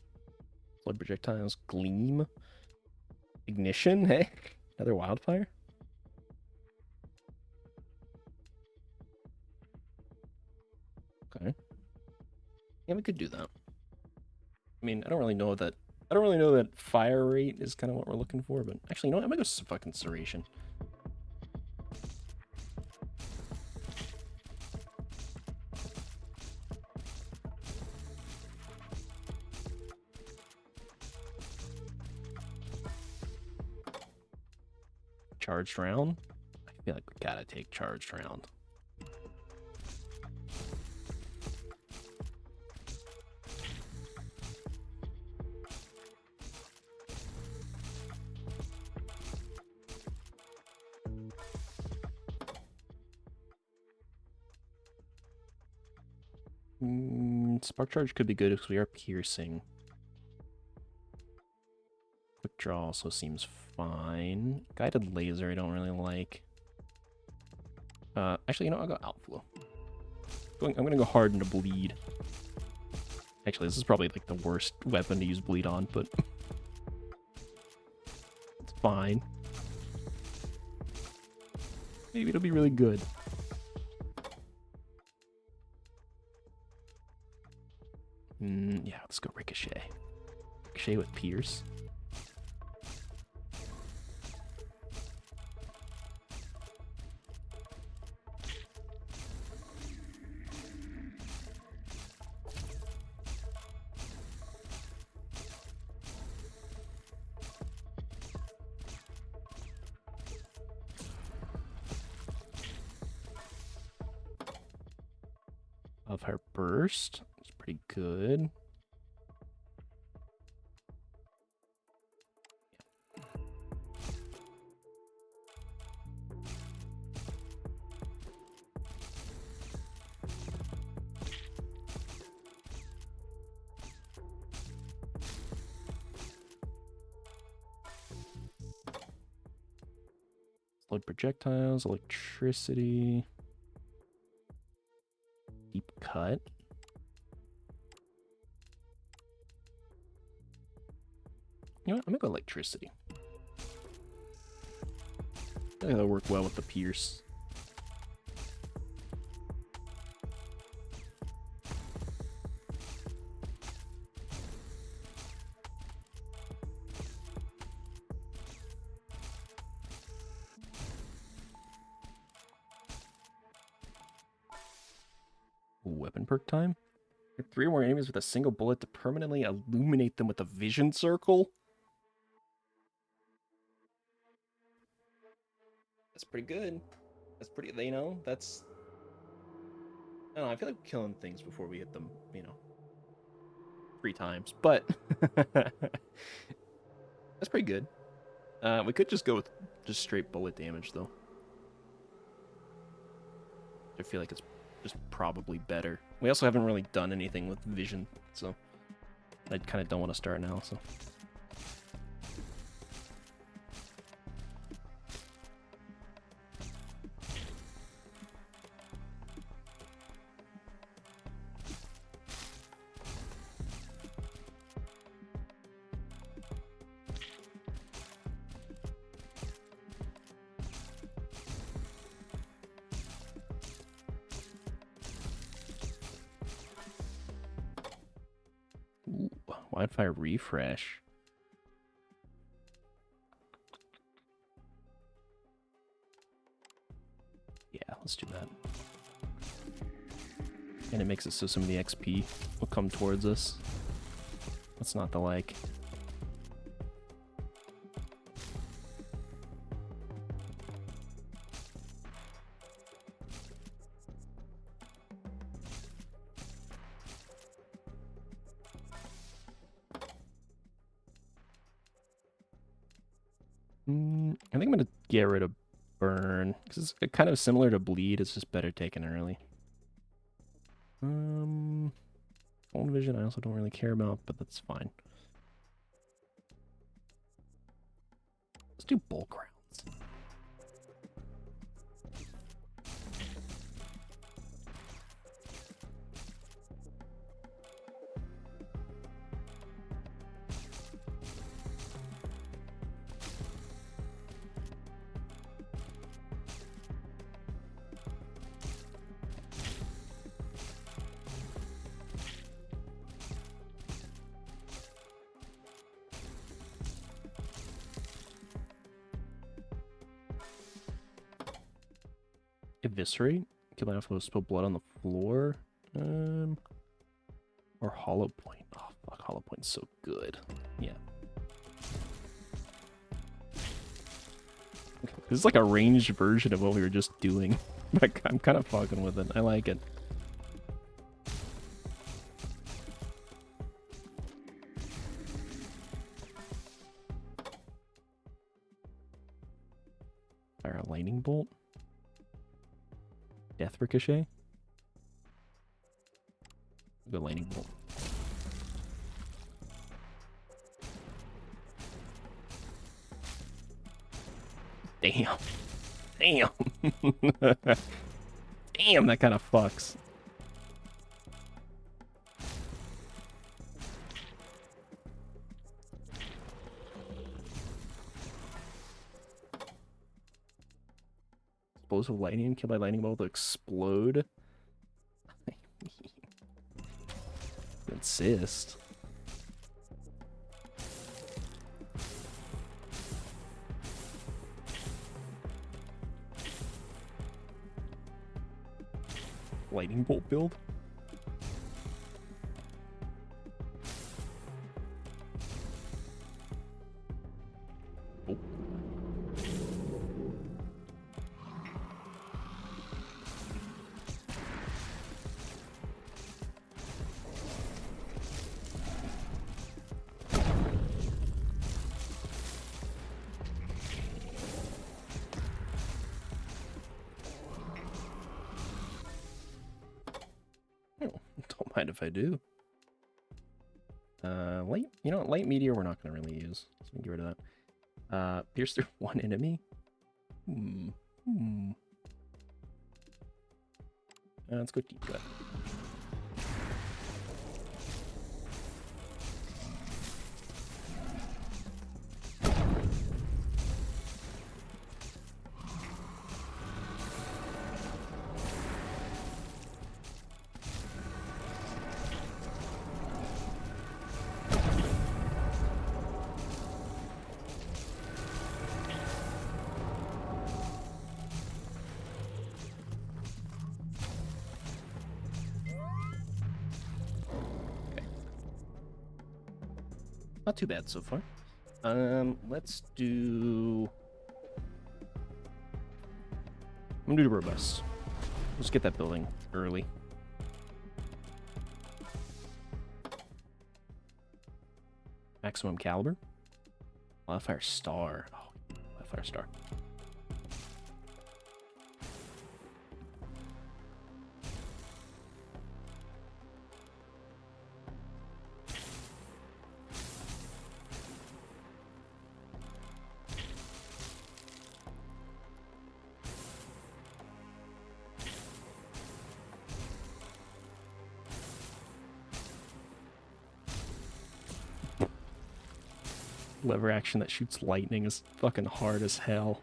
Flood projectiles, gleam, ignition. Hey, another wildfire. Okay. Yeah, we could do that. I mean, I don't really know that fire rate is kind of what we're looking for, but actually, you know what? I'm gonna go fucking Serration. Charged round? I feel like we gotta take charged round. Spark charge could be good because we are piercing. Quick draw also seems fine. Guided laser I don't really like. Actually, you know, I'll go outflow. I'm gonna go hard into bleed. Actually, this is probably like the worst weapon to use bleed on, but it's fine. Maybe it'll be really good. Yeah, let's go Ricochet. Ricochet with Pierce. Of her burst. It's pretty good. Slowed projectiles, electricity. Deep cut. You know what? I'm gonna go electricity. I think that'll work well with the Pierce. weapon perk time. Hit 3 or more enemies with a single bullet to permanently illuminate them with a vision circle. That's pretty good. That's pretty, you know, that's... I don't know, I feel like killing things before we hit them, you know, 3 times, but that's pretty good. We could just go with just straight bullet damage, though. I feel like it's just probably better. We also haven't really done anything with vision, so I kind of don't want to start now, so... Ooh, wildfire refresh. Yeah, let's do that. And it makes it so some of the XP will come towards us. That's not the like. I think I'm going to get rid of burn, because it's kind of similar to bleed. It's just better taken early. Own vision I also don't really care about, but that's fine. Let's do bulk rounds. Eviscerate. Kill outflow, spill blood on the floor. Or hollow point. Oh fuck, hollow point's so good. Yeah. This is like a ranged version of what we were just doing. Like, I'm kind of fucking with it. I like it. Fire a lightning bolt. Death ricochet. The lightning bolt. Damn. Damn. Damn, that kind of fucks. Explosive lightning, killed by lightning bolt to explode. Insist. Lightning bolt build. Oh. Don't mind if I do. Light, you know what? Light meteor we're not going to really use. So we can get rid of that. Pierce through one enemy. Let's go deep cut. Not too bad so far. Let's do... I'm gonna do the robust. Let's get that building early. Maximum caliber. Wildfire star. Oh, wildfire star. Lever action that shoots lightning is fucking hard as hell.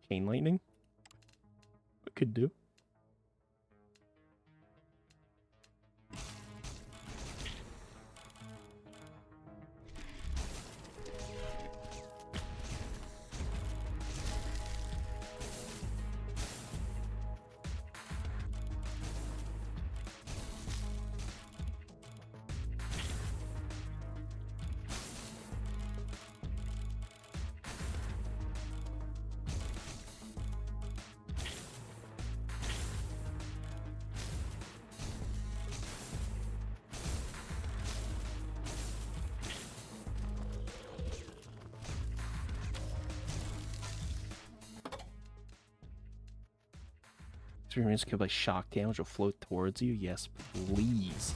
Chain lightning? What could do? Three remains killed by shock damage will float towards you. Yes, please.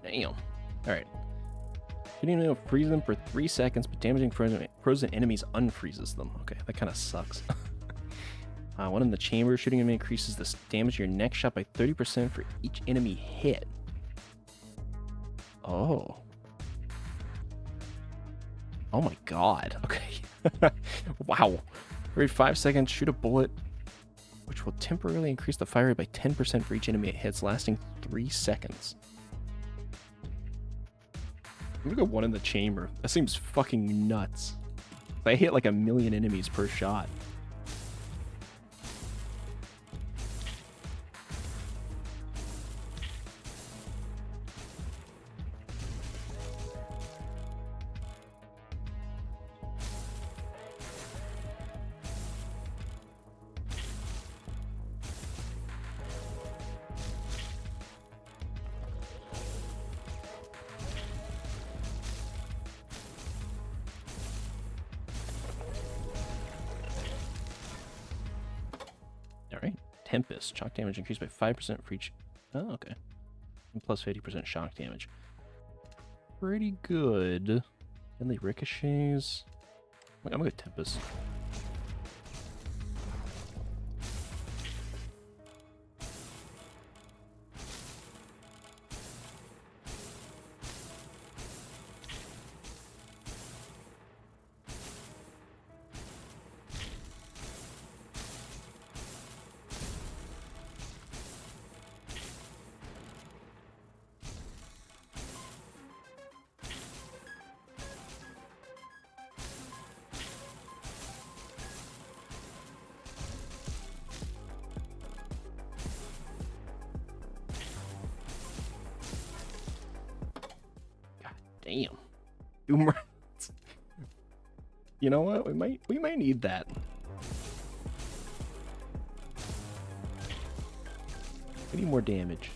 Damn. Alright. Hitting them, freeze them for 3 seconds, but damaging frozen enemies unfreezes them. Okay, that kind of sucks. One in the chamber, shooting enemy increases the damage of your next shot by 30% for each enemy hit. Oh. Oh my god. Okay. Wow. Every 5 seconds, shoot a bullet, which will temporarily increase the fire rate by 10% for each enemy it hits, lasting 3 seconds. I'm gonna go one in the chamber. That seems fucking nuts. I hit like 1 million enemies per shot. Alright. Tempest. Shock damage increased by 5% for each... Oh, okay. And plus 50% shock damage. Pretty good. Deadly ricochets. I'm gonna go Tempest. Damn. Doom rats. You know what? We might need that. We need more damage.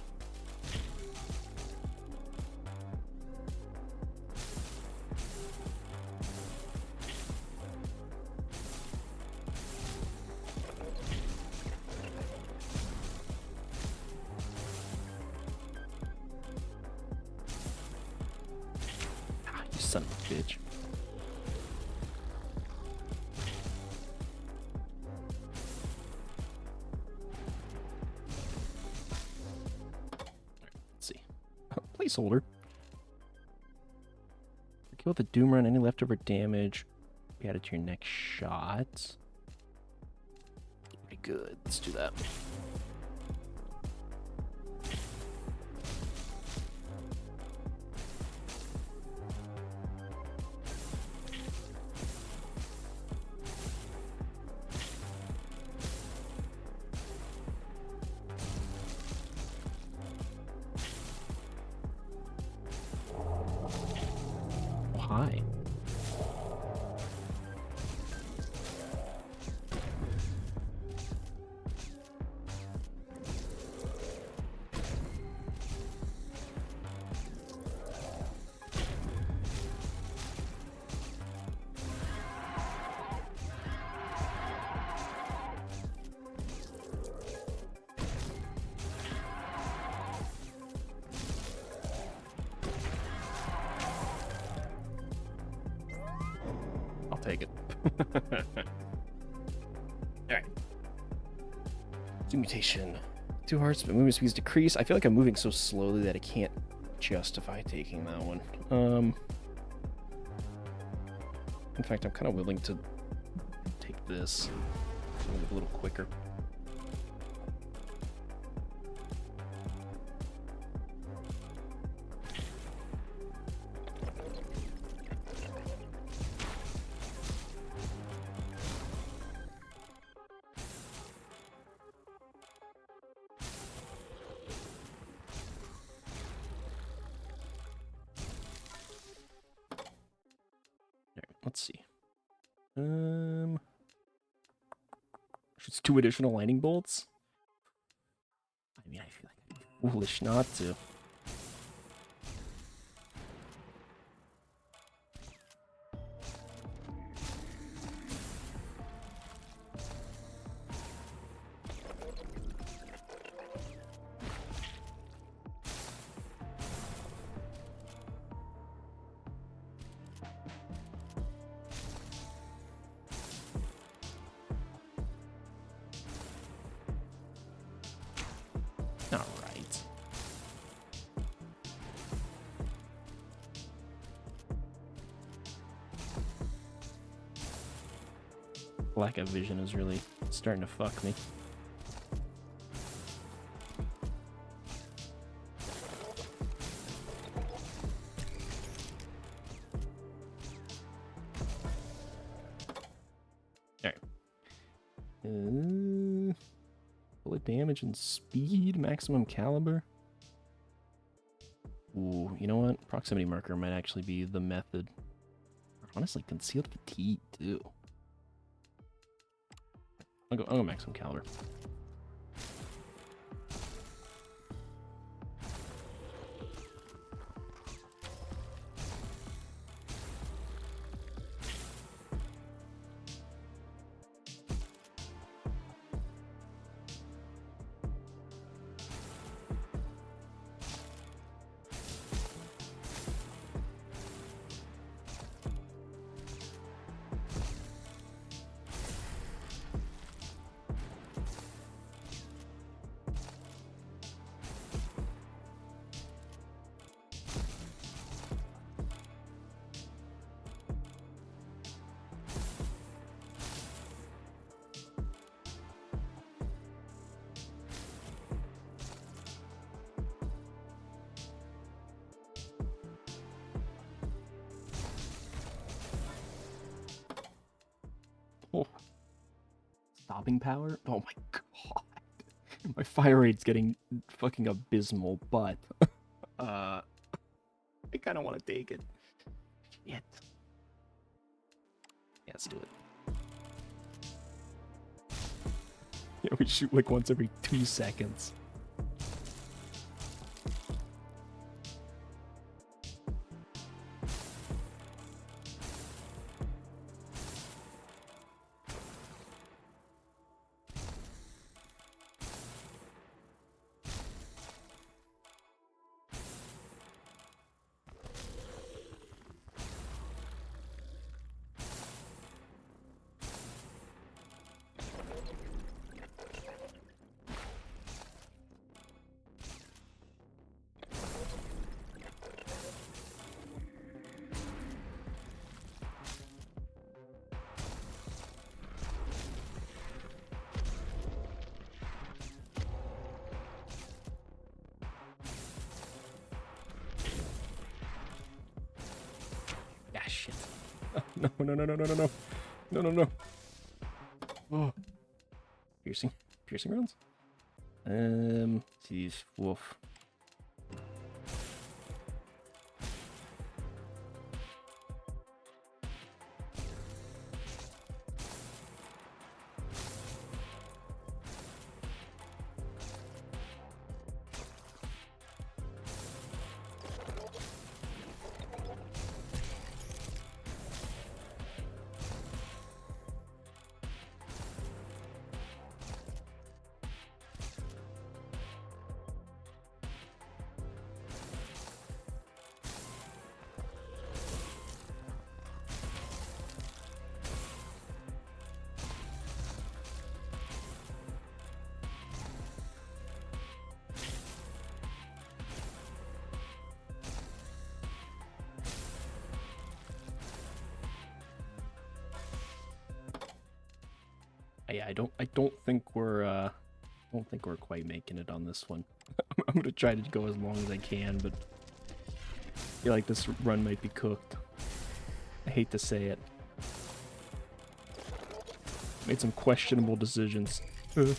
bitch. Let's see. Placeholder. Kill with the Doom Run, any leftover damage. Be added to your next shot. Pretty good. Let's do that. Oh, hi. I'll take it. Alright. Mutation. 2 hearts, but movement speeds decrease. I feel like I'm moving so slowly that I can't justify taking that one. In fact, I'm kind of willing to take this. Move a little quicker. Let's see. Shoots 2 additional lightning bolts. I mean, I feel like I'd be foolish not to. All right. Lack of vision is really starting to fuck me. All right. Bullet damage and speed, maximum caliber. Ooh, you know what? Proximity marker might actually be the method. Or honestly, concealed fatigue too. I'll go maximum caliber. Oh. Stopping power? Oh my god. My fire rate's getting fucking abysmal, but I kind of want to take it. Shit. Yeah, let's do it. Yeah, we shoot like once every 2 seconds. No, no, no, no, no, no, no. No, no, no. Oh. Piercing runes? Jeez, woof. Yeah, I don't think we're quite making it on this one. I'm gonna try to go as long as I can, but I feel like this run might be cooked. I hate to say it. Made some questionable decisions. Okay.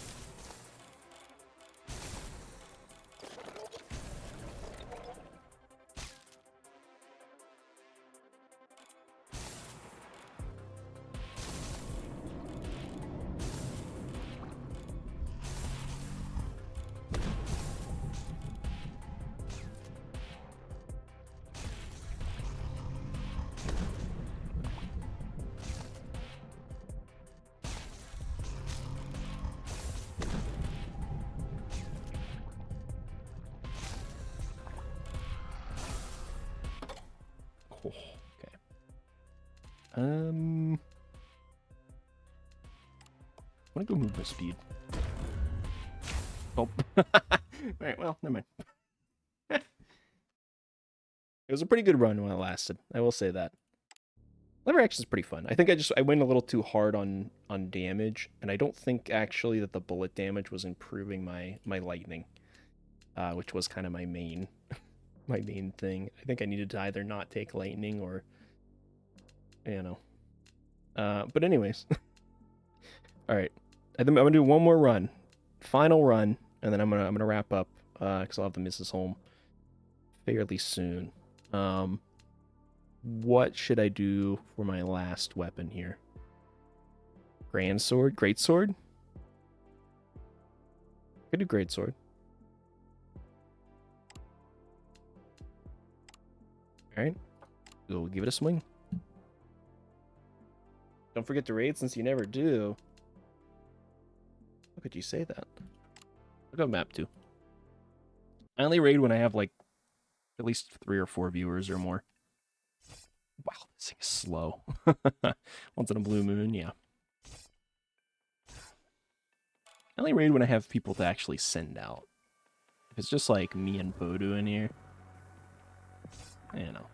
I'm gonna go movement speed. Oh. Alright, well, never mind. It was a pretty good run when it lasted. I will say that. Lever action is pretty fun. I think I went a little too hard on damage, and I don't think actually that the bullet damage was improving my lightning, which was kind of my main thing. I think I needed to either not take lightning or, you know. But anyways, all right. I'm gonna do one more run, final run, and then I'm gonna wrap up because I'll have the missus home fairly soon. What should I do for my last weapon here? Grand sword, great sword. Could do great sword. All right, we'll give it a swing. Don't forget to raid since you never do. How could you say that? Look at map 2. I only raid when I have like at least 3 or 4 viewers or more. Wow, this thing is slow. Once in a blue moon, yeah. I only raid when I have people to actually send out. If it's just like me and Bodu in here, you know.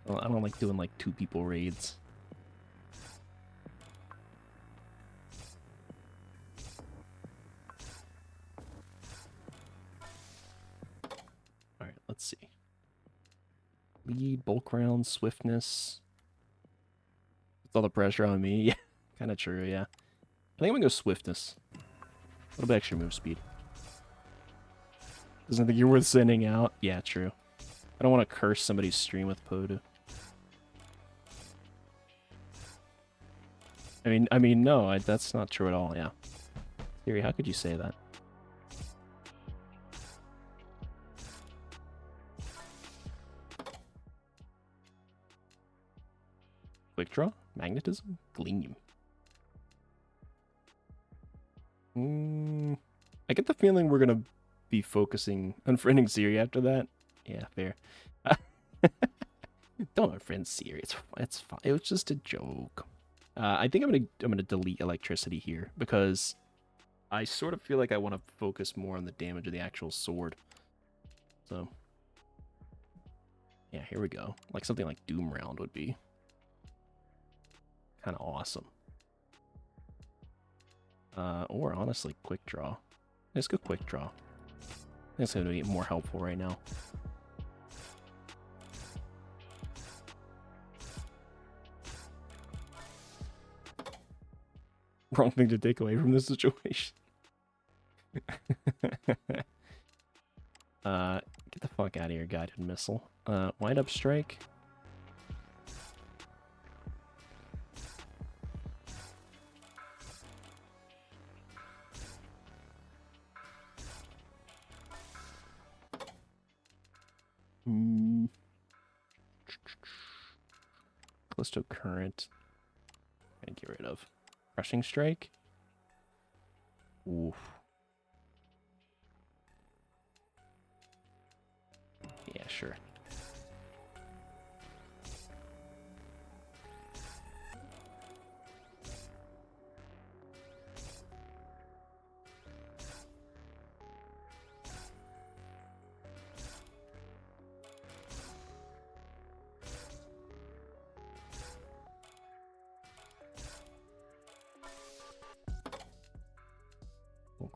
Well, I don't like doing like 2 people raids. Alright, let's see. Lead, bulk round, swiftness. It's all the pressure on me. Yeah, kind of true, yeah. I think I'm gonna go swiftness. A little bit extra move speed. Doesn't think you're worth sending out? Yeah, true. I don't want to curse somebody's stream with Podu. I mean, no, that's not true at all, yeah. Theory, how could you say that? Quick draw? Magnetism? Gleam. I get the feeling we're gonna be focusing unfriending Siri after that. Yeah, fair. Don't unfriend Siri. It's fine. It was just a joke. I think I'm gonna delete electricity here because I sort of feel like I want to focus more on the damage of the actual sword. So yeah, here we go. Like something like Doom Round would be kind of awesome. Or honestly, Quick Draw. Let's go Quick Draw. I think it's going to be more helpful right now. wrong thing to take away from this situation. Get the fuck out of here, guided missile. Wind up strike. Callisto Current. Gonna get rid of. Crushing Strike. Oof. Yeah, sure.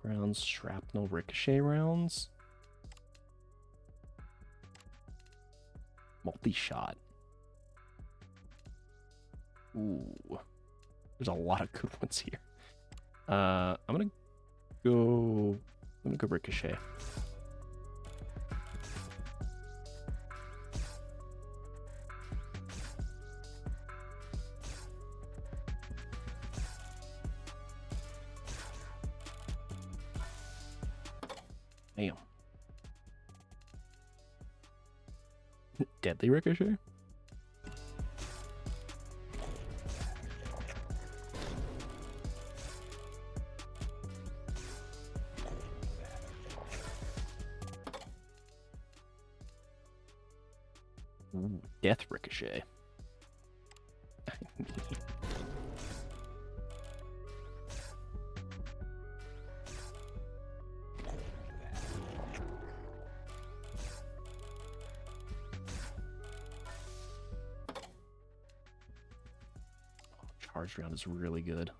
Rounds, shrapnel, ricochet rounds. Multi-shot. Ooh. There's a lot of good ones here. I'm gonna go ricochet. Damn. Deadly ricochet? Ooh, death ricochet. Charge round is really good.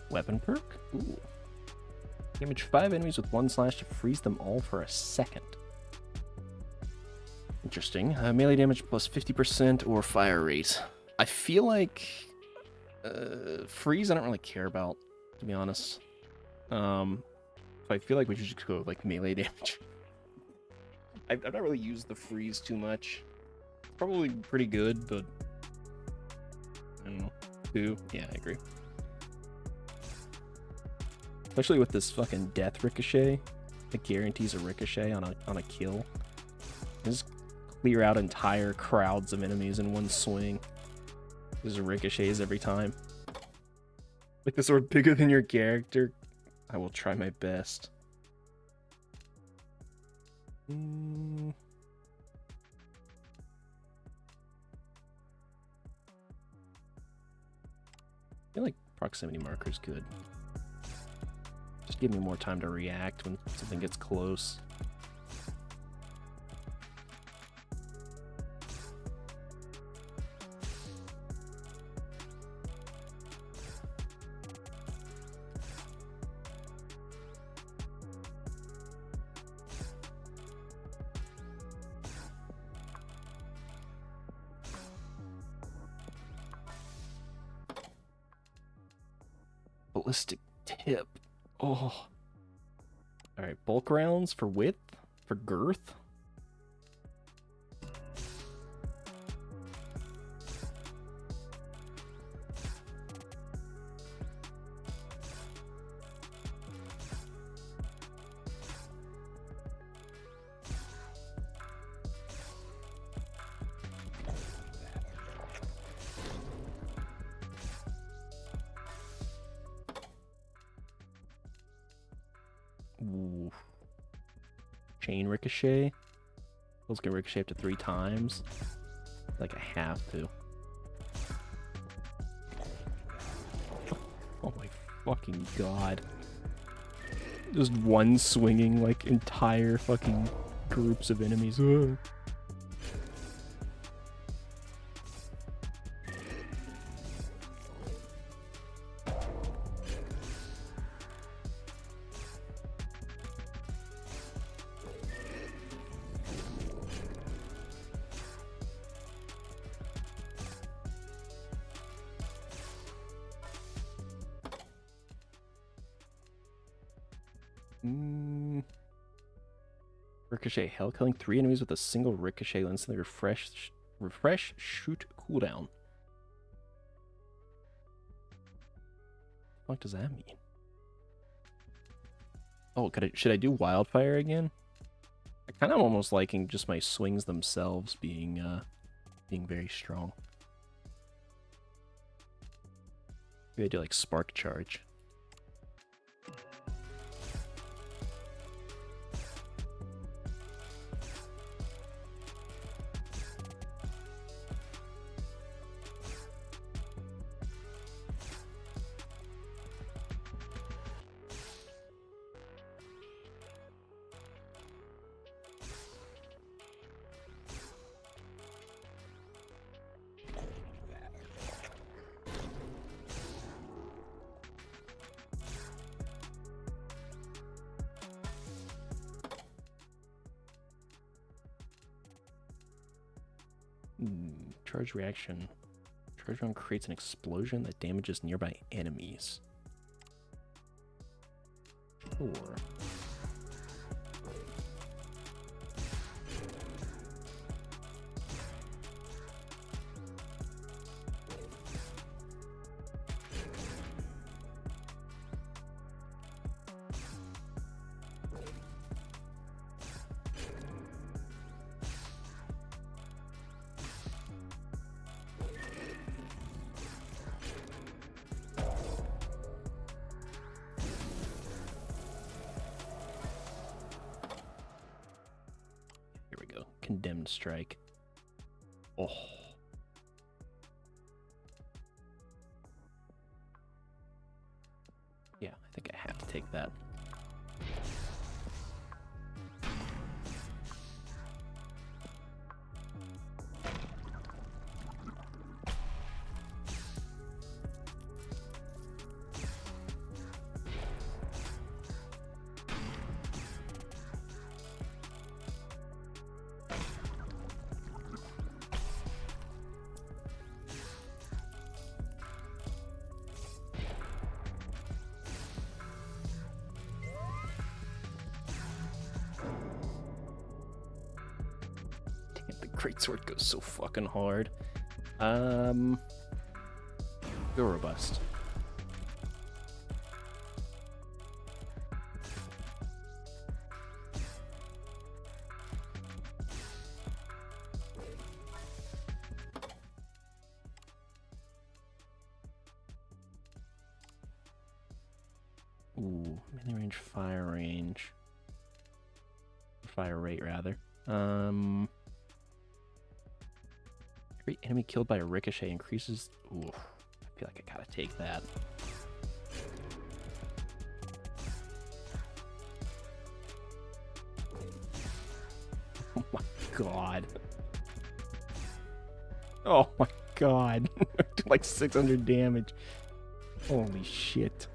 Weapon perk? Ooh. Damage 5 enemies with 1 slash to freeze them all for a second. Interesting. Melee damage plus 50% or fire rate. I feel like freeze I don't really care about, to be honest. So I feel like we should just go with, like, melee damage. I've not really used the freeze too much. Probably pretty good, but I don't know. 2? Yeah, I agree. Especially with this fucking death ricochet. It guarantees a ricochet on a kill. Just clear out entire crowds of enemies in one swing. There's ricochets every time. Like the sword bigger than your character. I will try my best. I feel like proximity marker is good. Just give me more time to react when something gets close. Ballistic tip. Oh. Alright, bulk rounds for width? For girth? Ooh. Chain ricochet. Those can ricochet up to 3 times. Like I have to. Oh my fucking god. Just one swinging like entire fucking groups of enemies. Ugh. Ricochet hell, killing 3 enemies with a single ricochet will instantly refresh shoot cooldown. What does that mean? Oh, should I do wildfire again? I kind of almost liking just my swings themselves being very strong. Maybe I do like spark charge. Charge reaction. Charge round creates an explosion that damages nearby enemies. Sure. Condemned strike. Oh. Yeah, I think I have to take that. Greatsword goes so fucking hard. Go robust. Ooh, melee range, fire range. Fire rate, rather. Every enemy killed by a ricochet increases... Ooh, I feel like I gotta take that. Oh my god. Oh my god. Like 600 damage. Holy shit.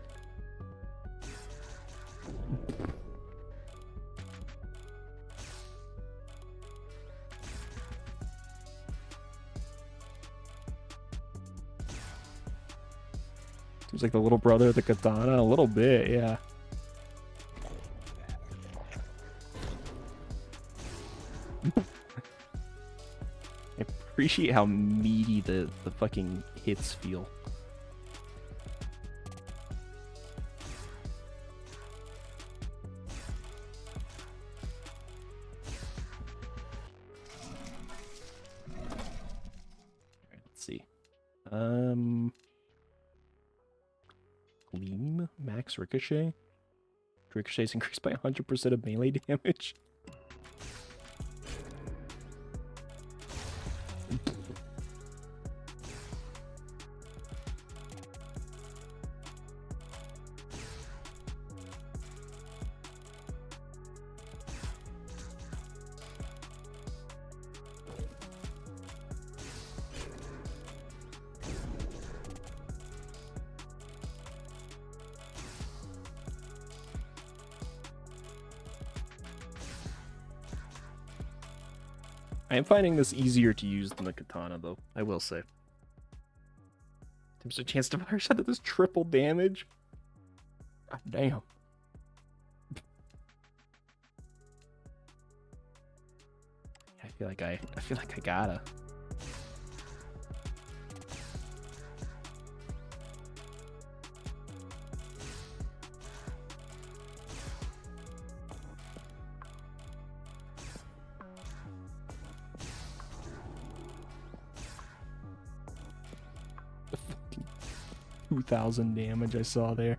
Seems like the little brother of the katana, a little bit, yeah. I appreciate how meaty the fucking hits feel. Alright, let's see. Gleam, max ricochet. Ricochet is increased by 100% of melee damage. I am finding this easier to use than the katana, though, I will say. There's a chance to fire shot that does triple damage. God damn. I feel like I gotta. The fucking 2,000 damage I saw there.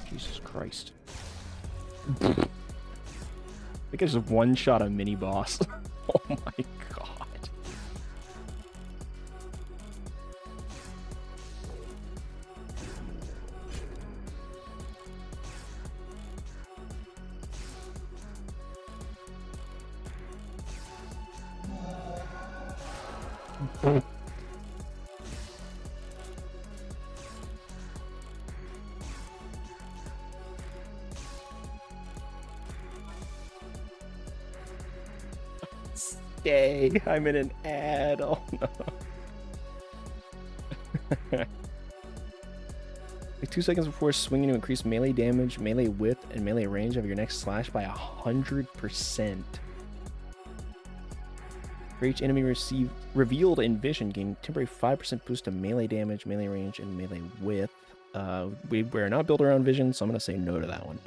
Jesus Christ. I think I just one-shot a mini-boss. Oh my god. Stay. I'm in an ad. Oh no. Like 2 seconds before swinging to increase melee damage, melee width, and melee range of your next slash by 100%. For each enemy revealed in vision, gain temporary 5% boost to melee damage, melee range, and melee width. We're not built around vision, so I'm going to say no to that one.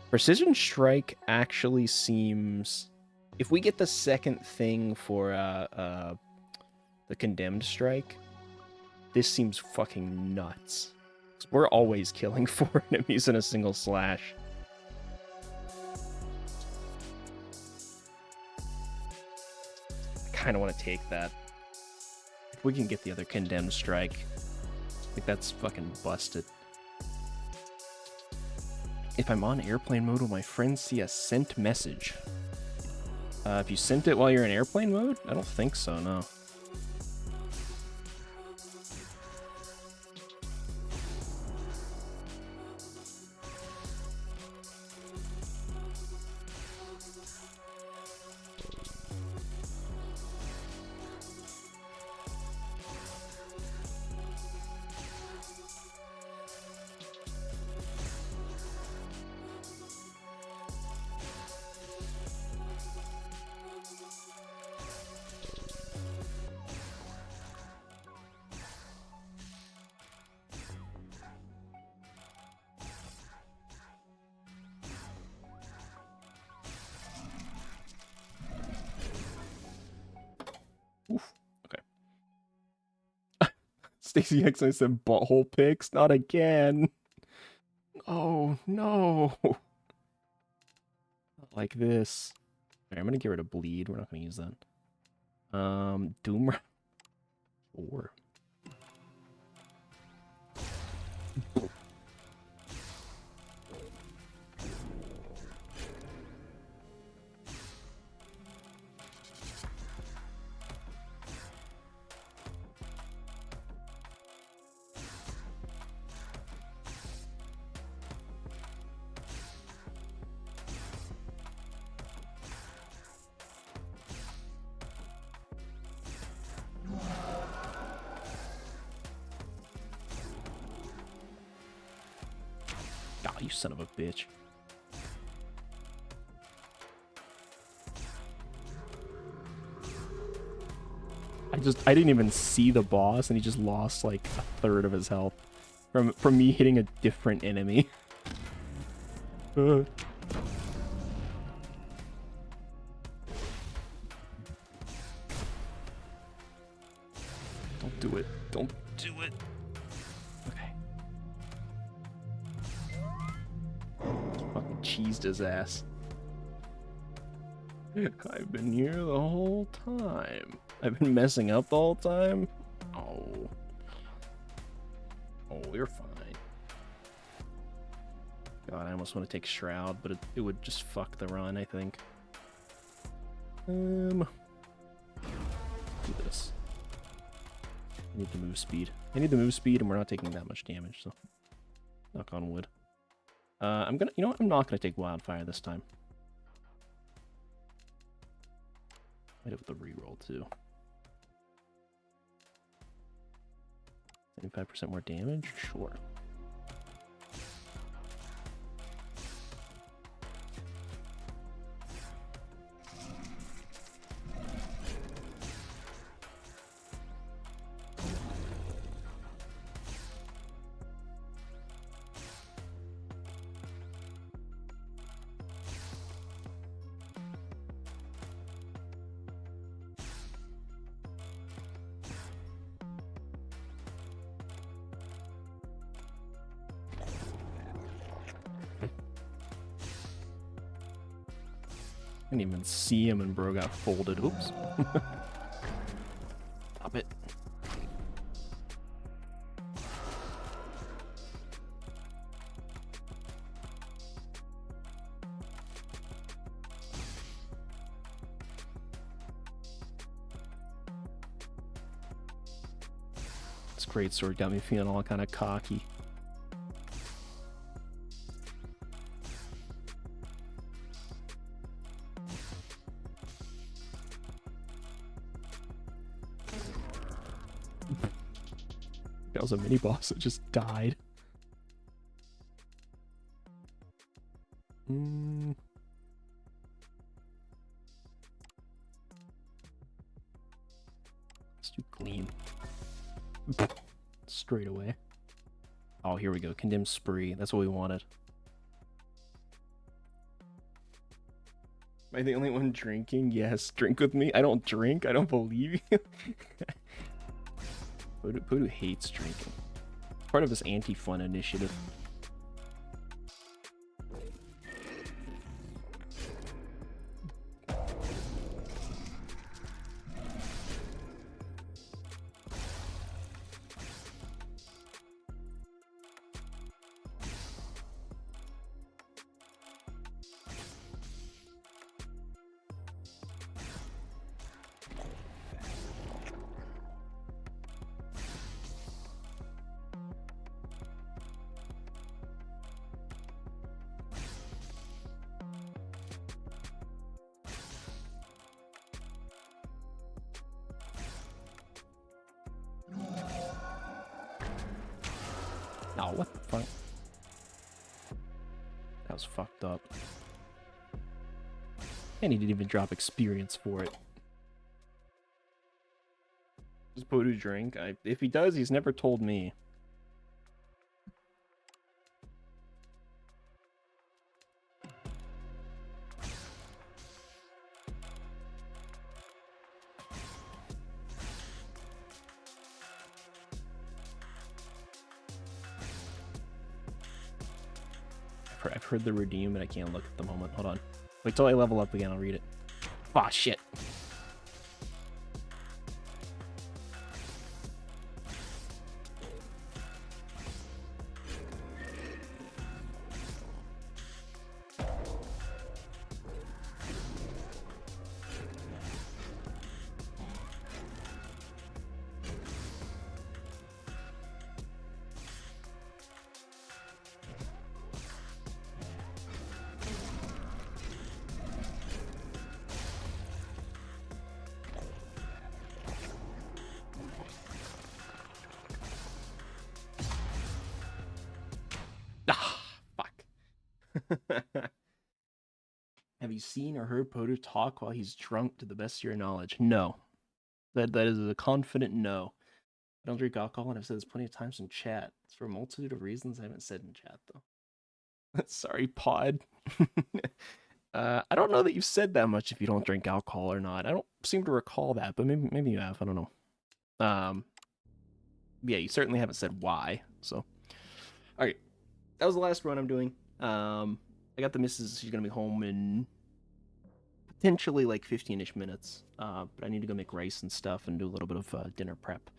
Precision Strike actually seems... If we get the second thing for the Condemned Strike, this seems fucking nuts. We're always killing 4 enemies in a single slash. I kind of want to take that. If we can get the other Condemned Strike, I think that's fucking busted. If I'm on airplane mode, will my friends see a sent message? If you sent it while you're in airplane mode? I don't think so, no. Oof. Okay. Stacy X, I said butthole pics. Not again. Oh, no. Not like this. Alright, I'm gonna get rid of bleed. We're not gonna use that. Doom. Sure. Oh, you son of a bitch. I didn't even see the boss, and he just lost like a third of his health from me hitting a different enemy. Don't do it. Don't do it. Okay. Fucking cheesed his ass. I've been here the whole time. I've been messing up the whole time? Oh. Oh, you're fine. God, I almost want to take Shroud, but it would just fuck the run, I think. Do this. I need the move speed. I need the move speed, and we're not taking that much damage, so... Knock on wood. I'm gonna, you know what? I'm not gonna take wildfire this time. Hit it with a reroll too. 75% more damage? Sure. Didn't even see him and bro got folded. Oops. Stop it. This great sword got me feeling all kind of cocky. That was a mini boss that just died. Let's do clean. Straight away. Oh, here we go. Condemn spree. That's what we wanted. Am I the only one drinking? Yes. Drink with me. I don't drink. I don't believe you. Podu hates drinking. Part of his anti-fun initiative. Oh, what the fuck? That was fucked up. And he didn't even drop experience for it. Does Podu drink? If he does, he's never told me. I've heard the redeem, but I can't look at the moment. Hold on. Wait till I level up again, I'll read it. Aw, shit. Have you seen or heard Podu talk while he's drunk to the best of your knowledge? No. That is a confident no. I don't drink alcohol, and I've said this plenty of times in chat. It's for a multitude of reasons I haven't said in chat, though. Sorry, Pod. I don't know that you've said that much if you don't drink alcohol or not. I don't seem to recall that, but maybe you have. I don't know. Yeah, you certainly haven't said why, so. Alright. That was the last run I'm doing. I got the missus. She's gonna be home in potentially like 15-ish minutes. But I need to go make rice and stuff and do a little bit of dinner prep.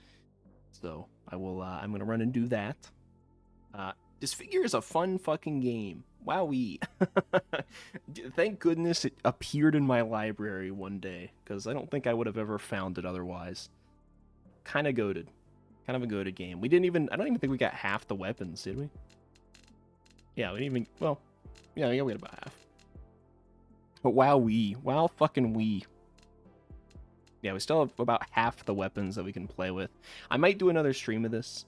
So I will. I'm gonna run and do that. Disfigure is a fun fucking game. Wowee! Thank goodness it appeared in my library one day, because I don't think I would have ever found it otherwise. Kind of goated. Kind of a goated game. We didn't even. I don't even think we got half the weapons, did we? Yeah, we didn't even. Well, yeah, we got about half. But wow, fucking we. Yeah, we still have about half the weapons that we can play with. I might do another stream of this,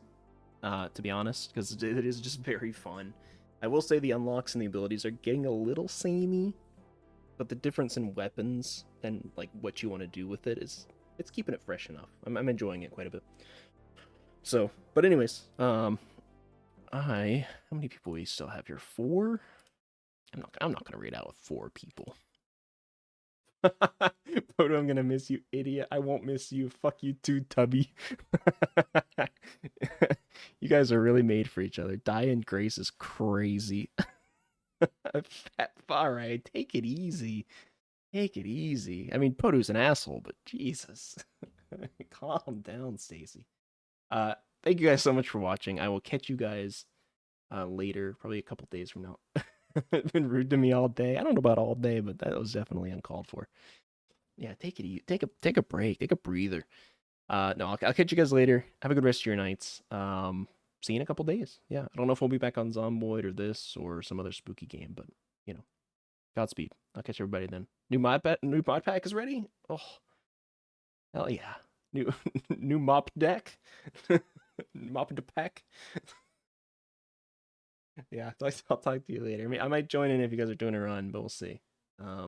to be honest, because it is just very fun. I will say the unlocks and the abilities are getting a little samey, but the difference in weapons and like what you want to do with it is it's keeping it fresh enough. I'm enjoying it quite a bit. So, but anyways, how many people we still have here? 4. I'm not gonna read out with 4 people. Poto, I'm gonna miss you, idiot. I won't miss you. Fuck you too, Tubby. You guys are really made for each other. Diane Grace is crazy. Alright, take it easy. Take it easy. I mean, Poto's an asshole, but Jesus. Calm down, Stacy. Thank you guys so much for watching. I will catch you guys later, probably a couple days from now. It's been rude to me all day. I don't know about all day, but that was definitely uncalled for. Yeah, take it easy. Take a break. Take a breather. No, I'll catch you guys later. Have a good rest of your nights. See you in a couple days. Yeah, I don't know if we'll be back on Zomboid or this or some other spooky game, but you know, Godspeed. I'll catch everybody then. New mod pack is ready. Oh, hell yeah! New new mop deck. Mop the pack. Yeah, I'll talk to you later. I mean, I might join in if you guys are doing a run, but we'll see.